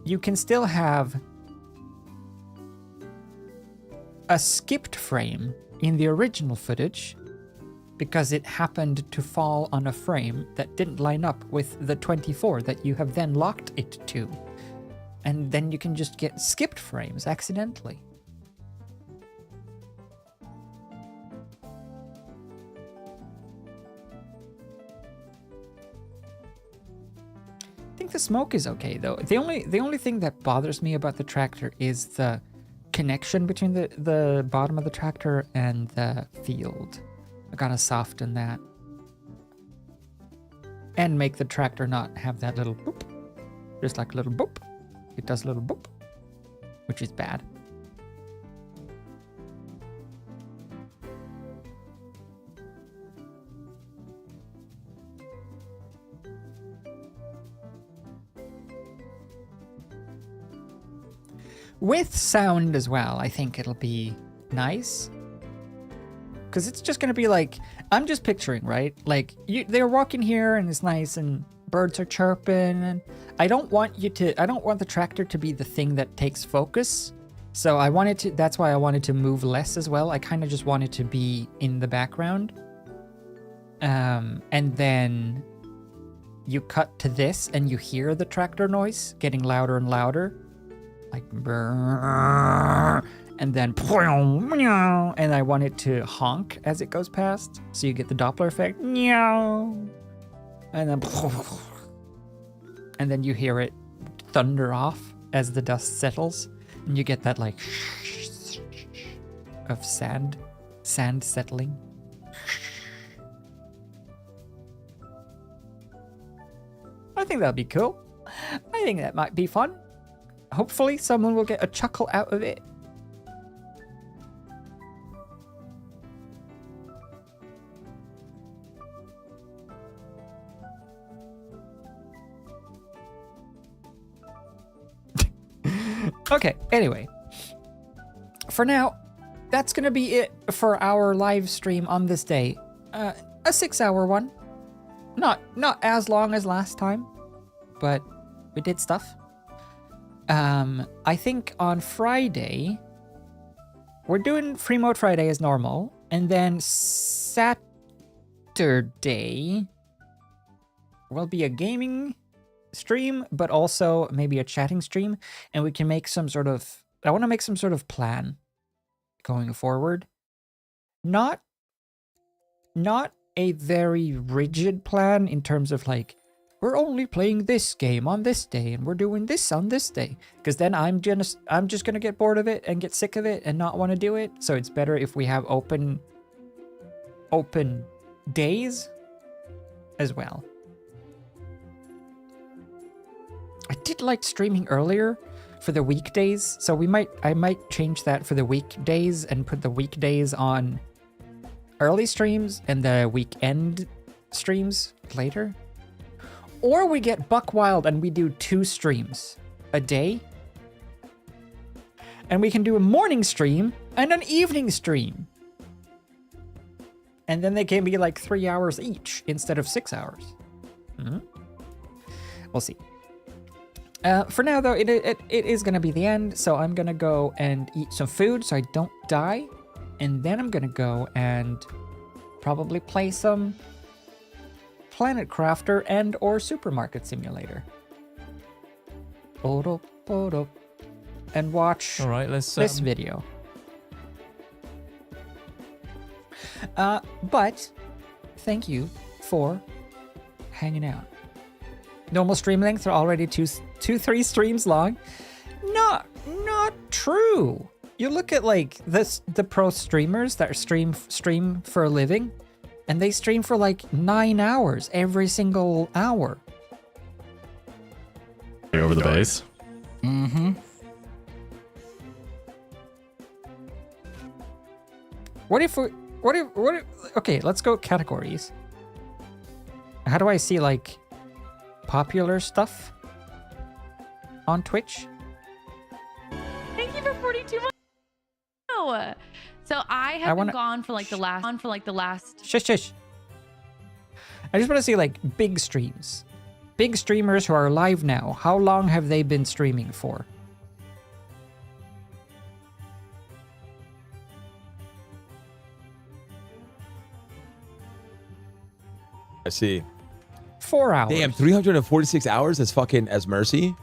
you can still have a skipped frame in the original footage because it happened to fall on a frame that didn't line up with the 24 that you have then locked it to. And then you can just get skipped frames accidentally. think the smoke is okay though. The only thing that bothers me about the tractor is the connection between the bottom of the tractor and the field. I gotta soften that. And make the tractor not have that little boop. Just like a little boop. It does a little boop. Which is bad. With sound as well, I think it'll be nice. Because it's just going to be like, I'm just picturing, right? Like, they're walking here and it's nice and birds are chirping. And I don't want the tractor to be the thing that takes focus. So that's why I wanted to move less as well. I kind of just wanted to be in the background. And then you cut to this and you hear the tractor noise getting louder and louder. Like, brrr, and then, and I want it to honk as it goes past, so you get the Doppler effect, and then you hear it thunder off as the dust settles, and you get that like of sand settling. I think that'd be cool. I think that might be fun. Hopefully someone will get a chuckle out of it. Okay, anyway. For now, that's gonna be it for our live stream on this day. A 6-hour one. Not as long as last time, but we did stuff. I think on Friday, we're doing Free Mode Friday as normal, and then Saturday will be a gaming stream, but also maybe a chatting stream, and we can make some sort of, I want to make some sort of plan going forward. Not a very rigid plan in terms of like, we're only playing this game on this day and we're doing this on this day, because then I'm just gonna get bored of it and get sick of it and not want to do it. So it's better if we have open days as well. I did like streaming earlier for the weekdays, so I might change that for the weekdays and put the weekdays on early streams and the weekend streams later. Or we get buck wild and we do 2 streams a day. And we can do a morning stream and an evening stream. And then they can be like 3 hours each instead of 6 hours. We'll see. For now though, it is going to be the end. So I'm going to go and eat some food so I don't die. And then I'm going to go and probably play some Planet Crafter and or Supermarket Simulator. And watch this video. But thank you for hanging out. Normal stream lengths are already 3 streams long. Not true. You look at like the pro streamers that stream for a living. And they stream for like 9 hours every single hour. Over the base. Mm-hmm. What if okay, let's go categories. How do I see like popular stuff on Twitch? Thank you for 42 months. No. So I have been gone for like the last. Shush. I just want to see like big streams. Big streamers who are live now. How long have they been streaming for? I see. 4 hours. Damn, 346 hours as fucking as Mercy?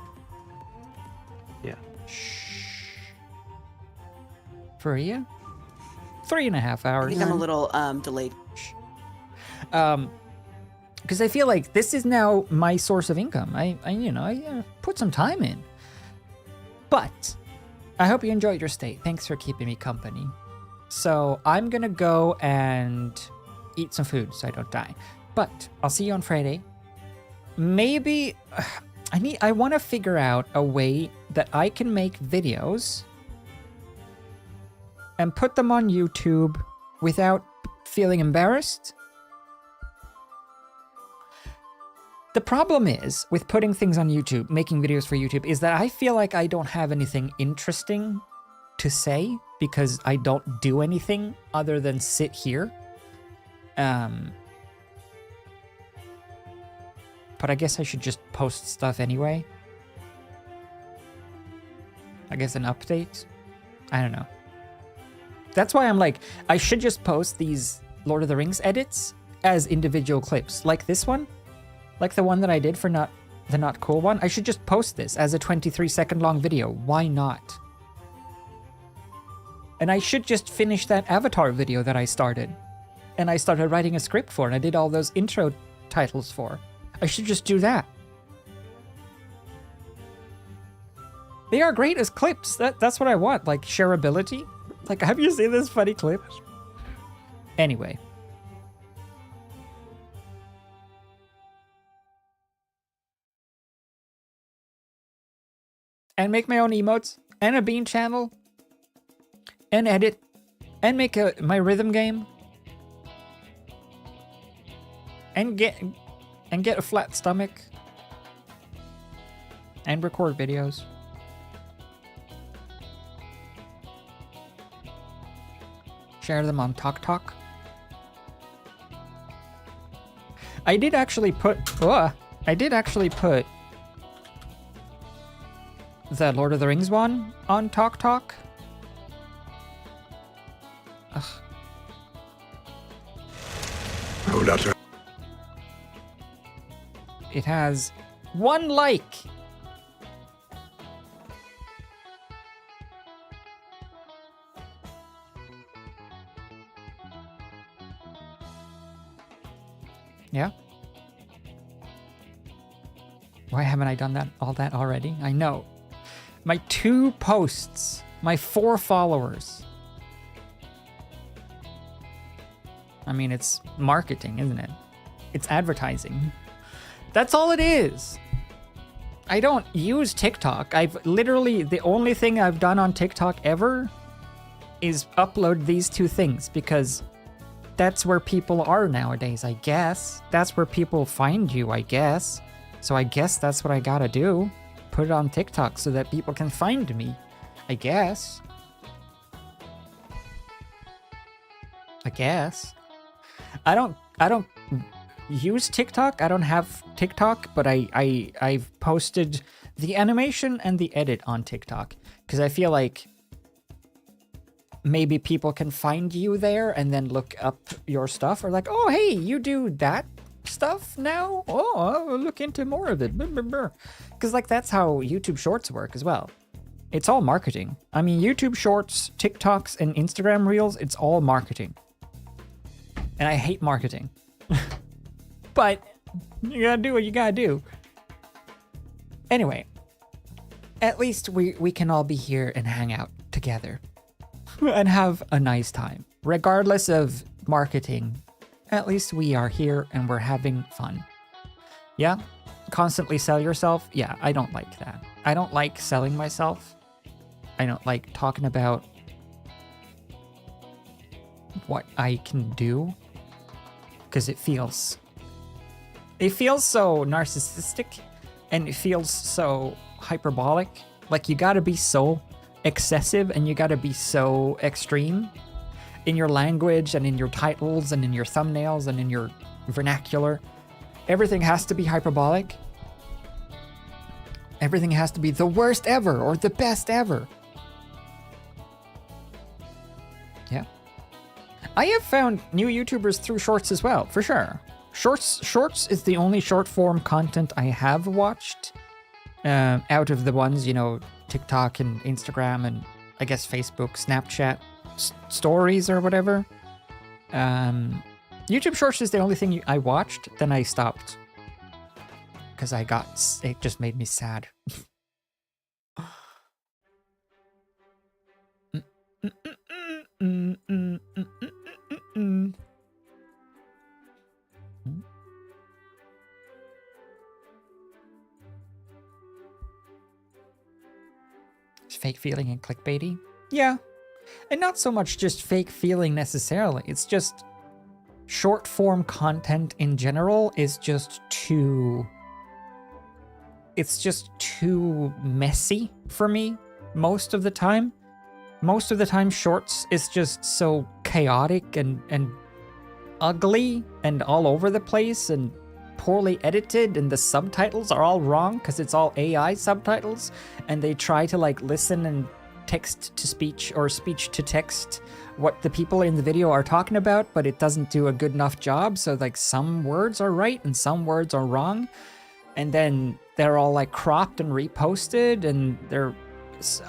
Yeah. For you? 3.5 hours. I think I'm a little delayed. Because I feel like this is now my source of income. I put some time in. But I hope you enjoyed your stay. Thanks for keeping me company. So I'm gonna go and eat some food so I don't die. But I'll see you on Friday. Maybe I want to figure out a way that I can make videos and put them on YouTube without feeling embarrassed. The problem is with putting things on YouTube, making videos for YouTube, is that I feel like I don't have anything interesting to say because I don't do anything other than sit here. But I guess I should just post stuff anyway. I guess an update? I don't know. That's why I'm like, I should just post these Lord of the Rings edits as individual clips. Like this one. Like the one that I did for the not cool one. I should just post this as a 23-second long video. Why not? And I should just finish that Avatar video that I started. And I started writing a script for, and I did all those intro titles for. I should just do that. They are great as clips. That's what I want. Like shareability. Like, have you seen this funny clip? Anyway. And make my own emotes. And a bean channel. And edit. And make my rhythm game. And get a flat stomach. And record videos. Share them on TokTok. I did actually put the Lord of the Rings one on TokTok. Ugh. It has 1 like. Yeah? Why haven't I done all that already? I know. My 2 posts, my 4 followers. I mean, it's marketing, isn't it? It's advertising. That's all it is. I don't use TikTok. I've literally, the only thing I've done on TikTok ever is upload these 2 things because that's where people are nowadays, I guess. That's where people find you, I guess. So I guess that's what I gotta do. Put it on TikTok so that people can find me, I guess. I guess. I don't use TikTok. I don't have TikTok, but I've posted the animation and the edit on TikTok because I feel like maybe people can find you there and then look up your stuff or like, oh, hey, you do that stuff now? Oh, I'll look into more of it. Because like that's how YouTube Shorts work as well. It's all marketing. I mean, YouTube Shorts, TikToks, and Instagram Reels, it's all marketing. And I hate marketing. But you gotta do what you gotta do. Anyway, at least we can all be here and hang out together. And have a nice time. Regardless of marketing, at least we are here and we're having fun. Yeah? Constantly sell yourself? Yeah, I don't like that. I don't like selling myself. I don't like talking about what I can do. Because it feels so narcissistic and it feels so hyperbolic. Like you gotta be so excessive and you gotta be so extreme in your language and in your titles and in your thumbnails and in your vernacular. Everything has to be hyperbolic. Everything has to be the worst ever or the best ever. Yeah. I have found new YouTubers through Shorts as well, for sure. Shorts is the only short form content I have watched out of the ones, you know, TikTok and Instagram and I guess Facebook, Snapchat, stories or whatever. YouTube Shorts is the only thing I watched, then I stopped. Because it just made me sad. Fake feeling and clickbaity? Yeah. And not so much just fake feeling necessarily. It's just short form content in general is just too... It's just too messy for me most of the time. Most of the time shorts is just so chaotic and ugly and all over the place and poorly edited, and the subtitles are all wrong because it's all AI subtitles, and they try to like listen and text to speech or speech to text what the people in the video are talking about, but it doesn't do a good enough job. So like some words are right and some words are wrong, and then they're all like cropped and reposted, and they're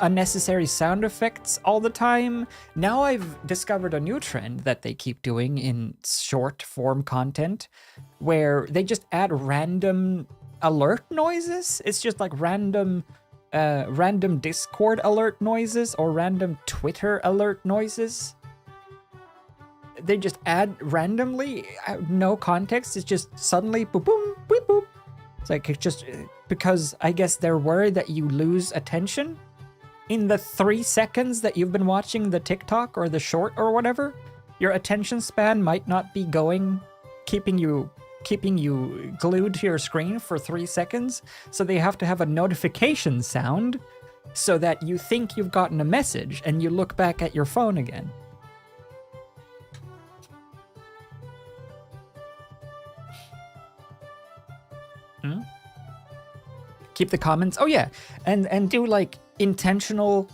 unnecessary sound effects all the time. Now I've discovered a new trend that they keep doing in short form content where they just add random alert noises. It's just like random Discord alert noises or random Twitter alert noises. They just add randomly, no context. It's just suddenly boop boom boop boop. It's like, it's just because I guess they're worried that you lose attention in the 3 seconds that you've been watching the TikTok or the short or whatever. Your attention span might not be going, keeping you glued to your screen for 3 seconds. So they have to have a notification sound so that you think you've gotten a message and you look back at your phone again. Keep the comments. Oh yeah, and do like intentional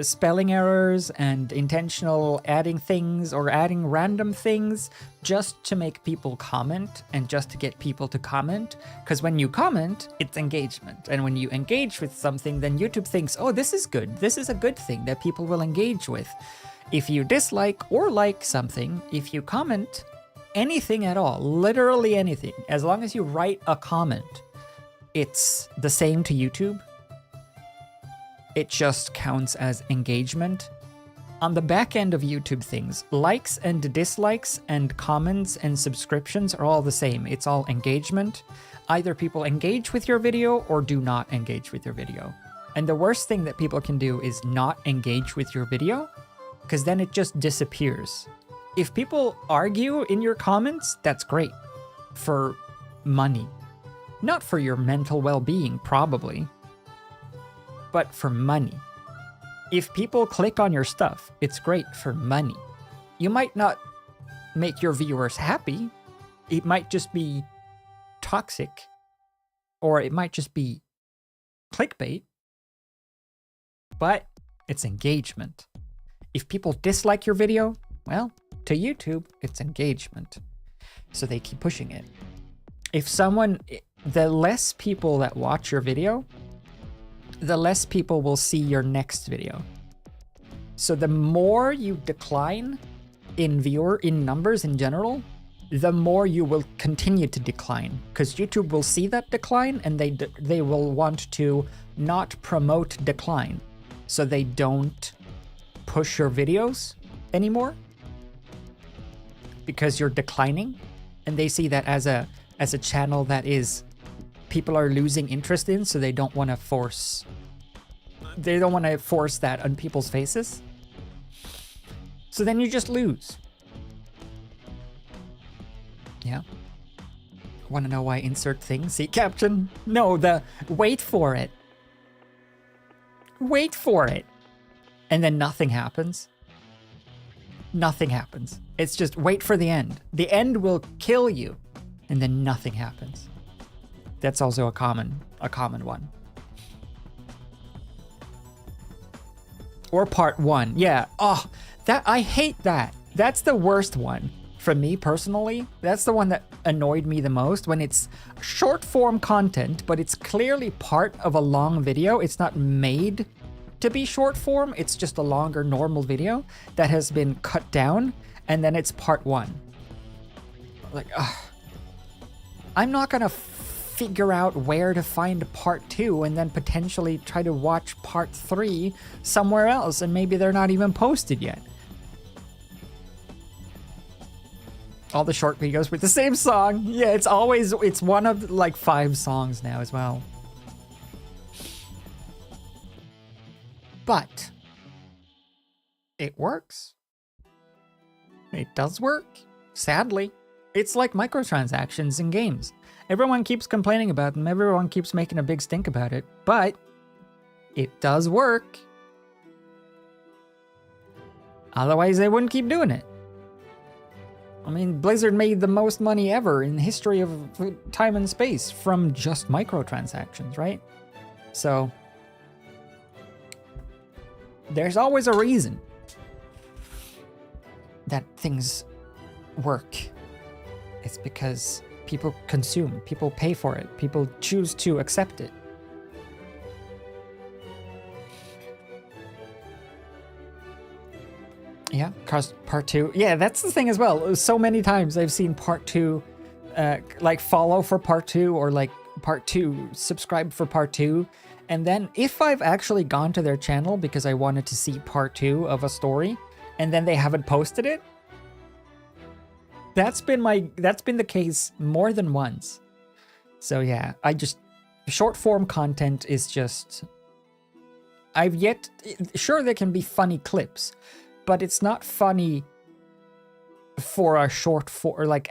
spelling errors and intentional adding things or adding random things just to make people comment and just to get people to comment. Because when you comment, it's engagement. And when you engage with something, then YouTube thinks, oh, this is good. This is a good thing that people will engage with. If you dislike or like something, if you comment anything at all, literally anything, as long as you write a comment, it's the same to YouTube. It just counts as engagement. On the back end of YouTube things, likes and dislikes and comments and subscriptions are all the same. It's all engagement. Either people engage with your video or do not engage with your video. And the worst thing that people can do is not engage with your video, because then it just disappears. If people argue in your comments, that's great. For money. Not for your mental well-being, probably. But for money. If people click on your stuff, it's great for money. You might not make your viewers happy. It might just be toxic. Or it might just be clickbait. But it's engagement. If people dislike your video, well, to YouTube, it's engagement. So they keep pushing it. If someone, the less people that watch your video, the less people will see your next video. So the more you decline in numbers in general, the more you will continue to decline, because YouTube will see that decline and they will want to not promote decline. So they don't push your videos anymore because you're declining, and they see that as a channel that is people are losing interest in, so they don't want to force that on people's faces. So then you just lose. Yeah. Want to know why insert thing? See caption? No, wait for it. Wait for it. And then nothing happens. Nothing happens. It's just wait for the end. The end will kill you. And then nothing happens. That's also a common one. Or part 1. Yeah. Oh, I hate that. That's the worst one. For me personally, that's the one that annoyed me the most, when it's short form content, but it's clearly part of a long video. It's not made to be short form. It's just a longer normal video that has been cut down, and then it's part 1. Like, I'm not gonna figure out where to find part 2 and then potentially try to watch part 3 somewhere else, and maybe they're not even posted yet. All the short videos with the same song. Yeah, it's one of like 5 songs now as well. But it works. It does work. Sadly, it's like microtransactions in games. Everyone keeps complaining about them. Everyone keeps making a big stink about it, but it does work. Otherwise, they wouldn't keep doing it. I mean, Blizzard made the most money ever in the history of time and space from just microtransactions, right? So, there's always a reason that things work. It's because people consume, people pay for it, people choose to accept it. Yeah, part 2. Yeah, that's the thing as well. So many times I've seen part 2, like follow for part 2 or like part 2, subscribe for part 2. And then if I've actually gone to their channel because I wanted to see part 2 of a story and then they haven't posted it, that's been the case more than once. So yeah, short form content is just, sure there can be funny clips, but it's not funny for a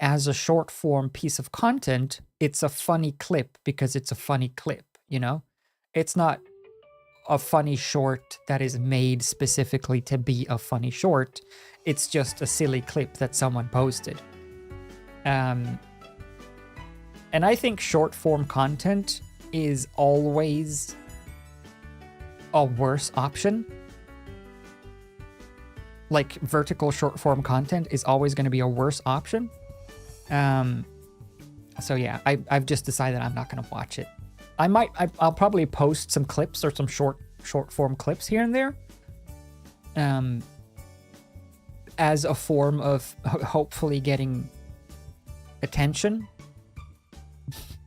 as a short form piece of content. It's a funny clip because it's a funny clip, you know? It's not a funny short that is made specifically to be a funny short. It's just a silly clip that someone posted. And I think short form content is always a worse option. Like vertical short form content is always going to be a worse option. So yeah, I've just decided I'm not going to watch it. I'll probably post some clips or some short form clips here and there. As a form of hopefully getting attention,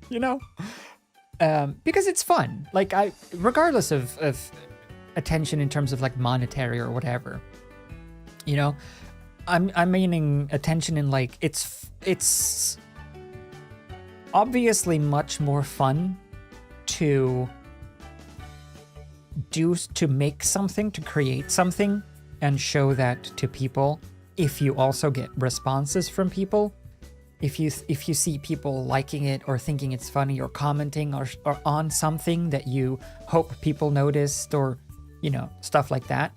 you know, because it's fun. Like regardless of attention in terms of like monetary or whatever, you know, I'm meaning attention in like it's obviously much more fun to make something, to create something and show that to people if you also get responses from people. If you see people liking it or thinking it's funny or commenting or on something that you hope people noticed or, you know, stuff like that.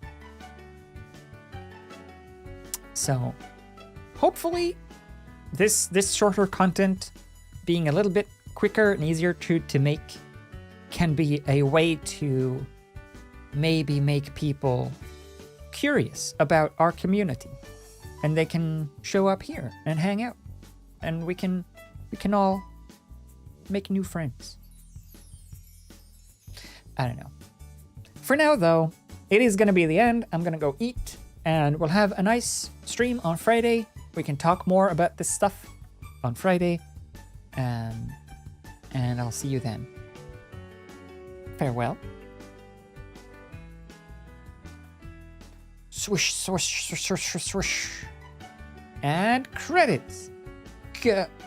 So hopefully this shorter content being a little bit quicker and easier to make can be a way to maybe make people curious about our community, and they can show up here and hang out, and we can all make new friends. I don't know. For now though, it is gonna be the end. I'm gonna go eat, and we'll have a nice stream on Friday. We can talk more about this stuff on Friday, and I'll see you then. Farewell. Swish, swish, swish, swish, swish, swish. And credits. Go.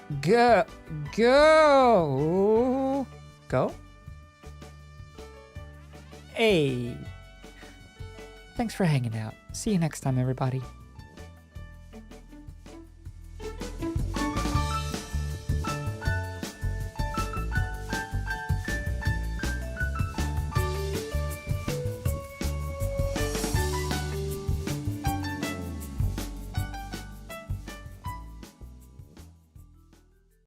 Hey. Thanks for hanging out. See you next time, everybody.